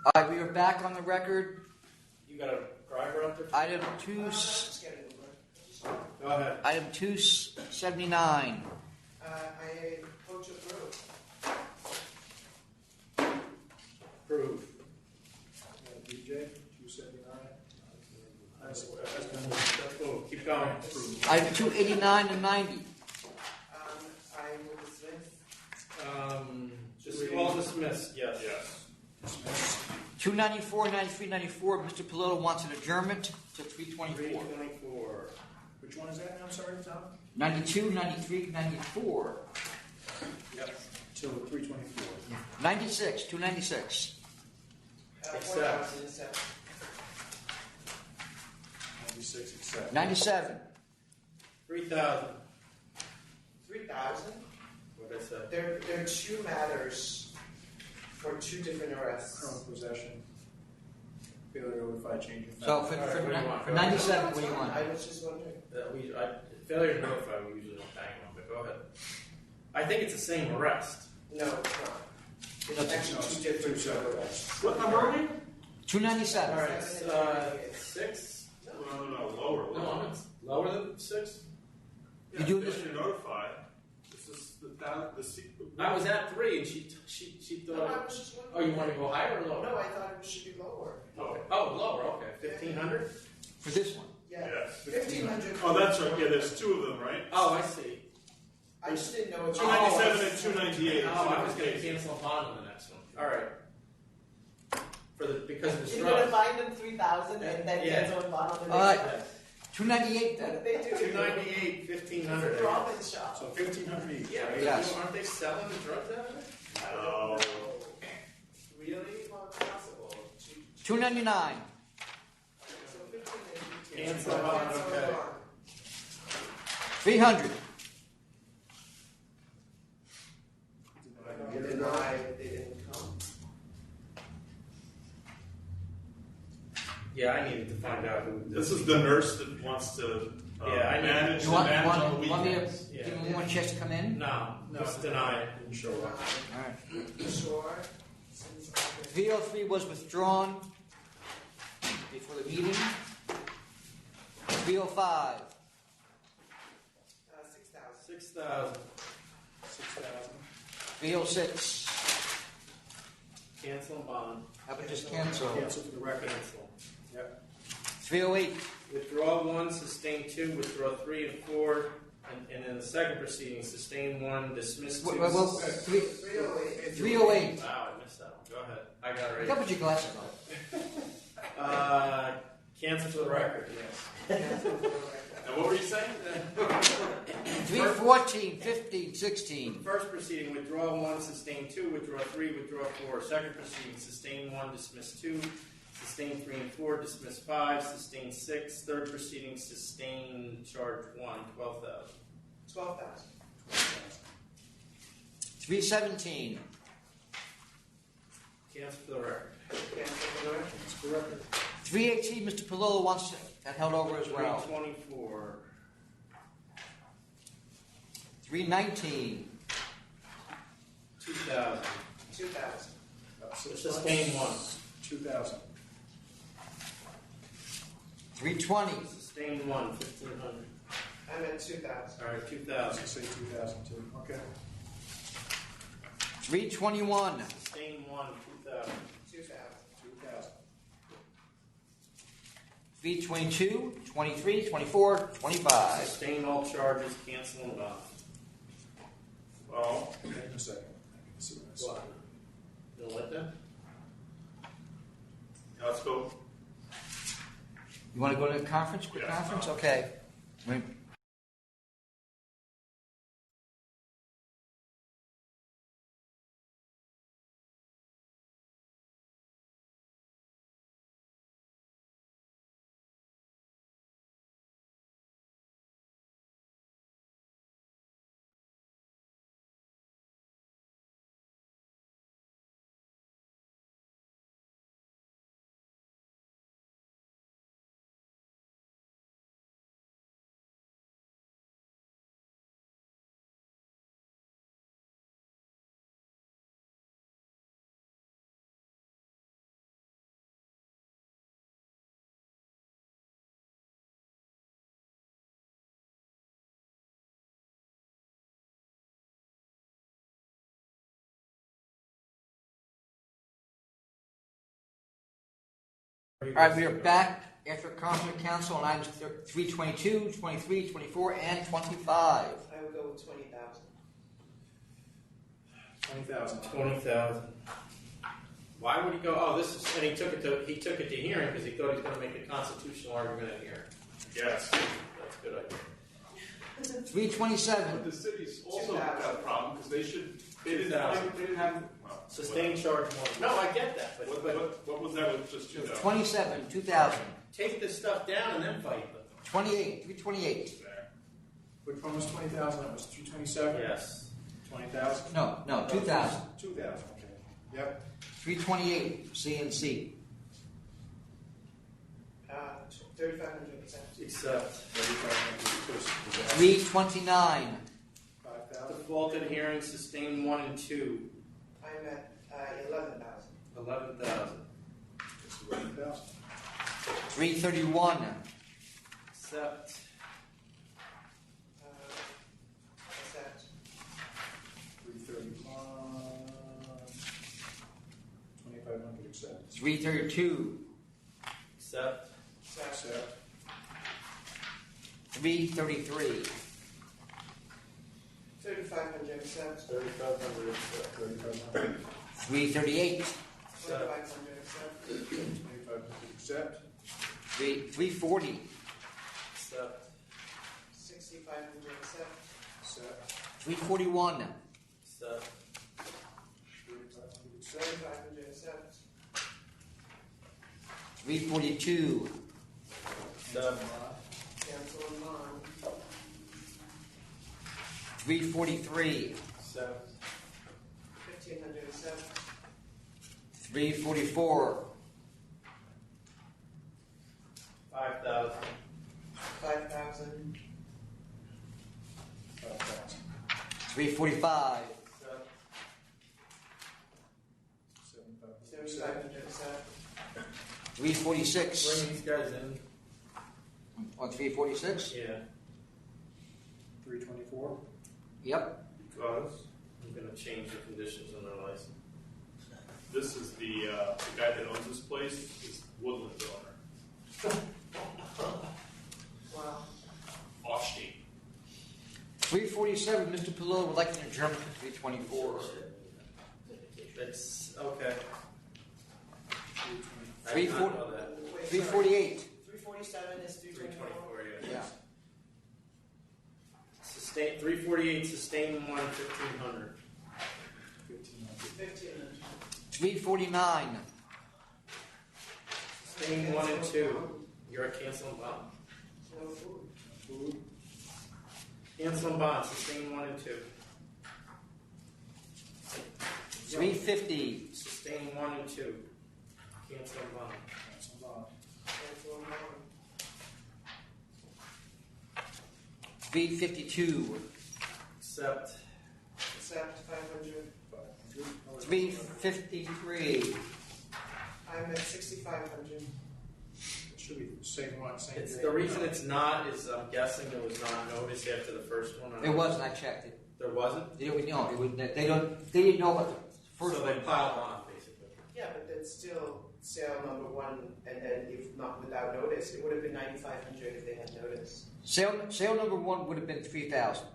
All right, we are back on the record. You got a driver out there? Item 2. Go ahead. Item 279. I vote to approve. Approve. DJ, 279. Let's go. Keep going. Item 289 and 90. I will dismiss. Just all dismissed. Yes. Yes. Dismiss. 294, 93, 94, Mr. Palillo wants an adjournment to 324. 324. Which one is that now? I'm sorry, Tom? 92, 93, 94. Yep. Till 324. 96, 296. Accept. 96, accept. 97. 3,000. 3,000? What did I say? There are two matters for two different arrests. Current possession. Failure to notify change of So fact. for 97, what do you want? I was just wondering. Failure to notify, we usually don't bang on, but go ahead. I think it's the same arrest. No, it's not. It's actually two different arrests. What number are we? 297. All right, 6? No, lower. No, I'm at lower than 6? You do this? Failure to notify. This is I was at 3, and she thought. No, I was just wondering. Oh, you want to go higher or lower? No, I thought it should be lower. Oh, lower. Okay, 1,500. For this one? Yeah. Yes. 1,500. Oh, that's right. Yeah, there's two of them, right? Oh, I see. I just didn't know what 297 and 298. Oh, I was going to cancel a bond on the next one. All right. Because of the You're going to strike. find them 3,000 and then Yeah. cancel a bond on the All next right. one. 298 then. What did they do? 298, It's 1,500. a profit shop. So 1,500 each. Yeah, right? Yes. aren't they selling the drugs out of it? No. Really? Possible. 299. Cancel bond, okay. 300. Deny they didn't come. Yeah, I needed to find out who. This is the nurse that wants to manage You want on the me to weekends. give him one chance to come in? No, just deny it. Didn't show up. All right. Sure. 303 was withdrawn before the meeting. 305. 6,000. 6,000. 6,000. 306. Cancel bond. How about just cancel? Cancel for the record. Cancel. Yep. 308. Withdraw 1, sustain 2, withdraw 3 and 4, and in the second proceeding, sustain 1, dismiss 2. Well, 308. 308. Wow, I missed that one. Go ahead. I got it Look right. up at your glasses on. Cancel for the record, yes. And what were you saying? 314, 15, 16. First proceeding, withdraw 1, sustain 2, withdraw 3, withdraw 4. Second proceeding, sustain 1, dismiss 2, sustain 3 and 4, dismiss 5, sustain 6. Third proceeding, sustain charge 1, 12,000. 12,000. 317. Cancel for the record. Cancel for the record. That's the record. 318, Mr. Palillo wants that held over as well. 324. 319. 2,000. 2,000. Sustain 1. 2,000. 320. Sustain 1, 1,500. I'm at 2,000. All right, I 2,000. say 2,000 too. Okay. 321. Sustain 1, 2,000. 2,000. 2,000. 322, 23, 24, 25. Sustain all charges, cancel and bond. Well, Hang on a second. Let's see what I saw. What? You don't like that? let's go. You want to go to the conference? Quick Yes. conference? Okay. Wait. All right, we are back after conference of council on items 322, 23, 24, and 25. I would go with 20,000. 20,000. 20,000. Why would he go? Oh, this is, and he took it to hearing because he thought he was going to make a constitutional argument at hearing. Yes. That's a good idea. 327. But the city's also got a problem because they didn't have Sustained charge one. No, I get that. But what was that with just 2000? 27, 2000. Take this stuff down and then fight them. 28, 328. Which one was 20,000? That was 327? Yes. 20,000? No, 2000. 2,000, okay. Yep. 328, CNC. 3,500. Except 329. 5,000. defaulted hearing, sustained 1 and 2. I'm at 11,000. 11,000. 11,000. 331. Except Accept. 331. 2,500 accept. 332. Accept. Accept. 333. 3,500 accept. 3,500 accept. 3,500. 338. 2,500 accept. 2,500 accept. 340. Accept. 6,500 accept. Accept. 341. Accept. 3,500 accept. 7,500 accept. 342. Accept. Cancel and bond. 343. Accept. 1,500 accept. 344. 5,000. 5,000. 5,000. 345. Accept. 7,500 accept. 7,500 accept. 346. Bring these guys in. On 346? Yeah. 324. Yep. Because I'm going to change the conditions on their license. This is the guy that owns this place is Woodland's owner. Wow. Offstein. 347. Mr. Pillow would like an adjournment to 324. That's okay. 340 know that. 348. 347 is 324. Yeah. Sustain 348, sustain 1, 1,500. 1,500. 349. Sustain 1 and 2. You're at cancel and bond. No food. Food. Cancel and bond, sustain 1 and 2. 350. Sustain 1 and 2. Cancel and bond. Cancel bond. Cancel and bond. 352. Accept. Accept 500. 353. I'm at 6,500. It should be the same one, same It's date. the reason it's not is I'm guessing there was not notice after the first one. There wasn't. I checked it. There wasn't. They didn't know. They didn't know about the first So one. they piled on basically. Yeah, but that's still sale number 1, and then if not without notice, it would have been 9,500 if they had notice. Sale number 1 would have been 3,000.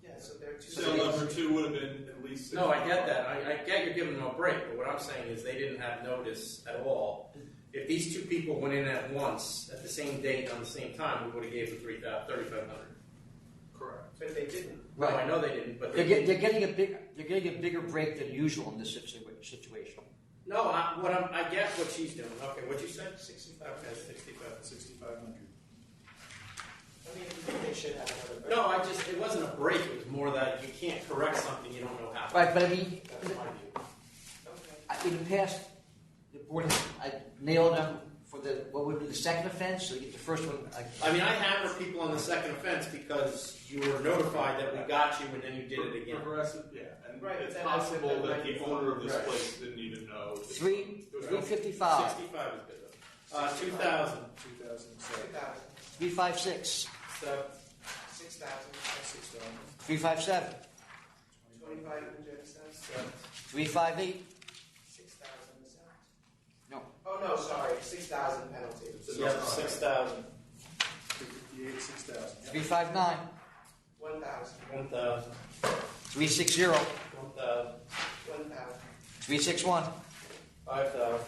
Yeah, so there are two. Sale number 2 would have been at least. No, I get that. I get you're giving them a break, but what I'm saying is they didn't have notice at all. If these two people went in at once, at the same date, on the same time, we would have gave them 3,500. Correct. But they didn't. No, I know they didn't, but They're getting a bigger break than usual in this situation. No, I get what she's doing. Okay, what you said? 65. Okay, 65. 6,500. I mean, they should have another break. No, it wasn't a break. It was more that you can't correct something you don't know how. Right, but I mean, That's my view. Okay. in the past, the board I nailed them for what would be the second offense. So you get the first one. I mean, I hammer people on the second offense because you were notified that we got you and then you did it again. Progressive, yeah. And Right, it's but then possible I said that the that owner of this Right. place didn't even know. 355. 65 is good. 2,000. 2,000 accept. 2,000. 356. So, 6,000. 6,000. 357. 2,500 accept. 358. 6,000 accept. No. Oh, no, sorry. 6,000 penalty. yeah, 6,000. 358, 6,000. 359. 1,000. 1,000. 360. 1,000. 1,000. 361. 5,000.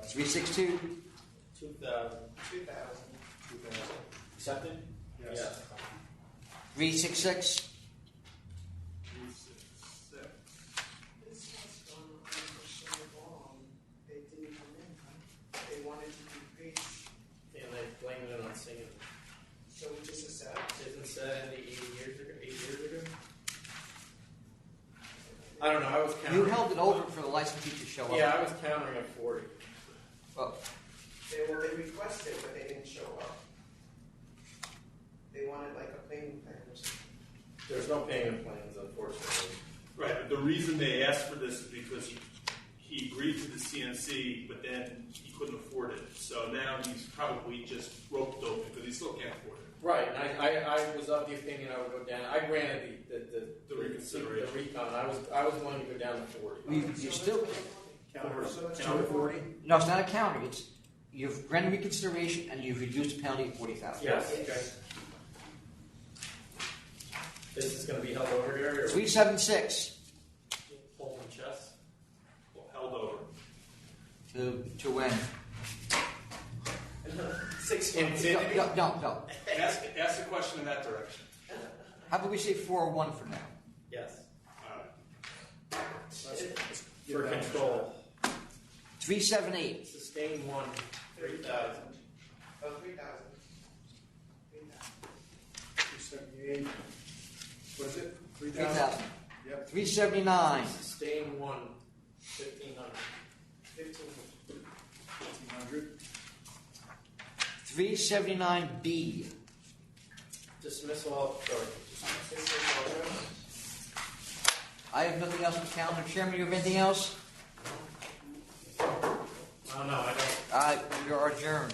362. 2,000. 2,000. Accepted? Yes. 366. This has gone on for so long, they didn't come in, huh? They wanted to decrease, And they blamed it on singing. so we just accept. Isn't that 8 years ago? I don't know, I was counting. You held it over for the licensee to show up. Yeah, I was counting at 40. Oh. They requested, but they didn't show up. They wanted like a payment plan or something. There's no payment plans, unfortunately. Right, but the reason they asked for this is because he agreed to the CNC, but then he couldn't afford it. So now he's probably just roped over because he still can't afford it. Right, and I was of the opinion I would go down. I granted The reconsideration. The recon. I was willing to go down to 40. You still Counter 40? No, it's not a counter. It's you've granted reconsideration and you've reduced the penalty to 40,000. Yes. Okay. This is going to be held over here. Or 376. Pull and chest. Well, held over. To when? 6 months. No. Ask a question in that direction. How about we say 401 for now? Yes. Uh, For control. 378. Sustain 1. 3,000. Oh, 3,000. 278. What is it? 3,000. Yep. 379. Sustain 1. 1,500. 1,500. 379B. Dismiss all charges. I have nothing else on the calendar. Chairman, you have anything else? Oh, no, I don't. You're adjourned.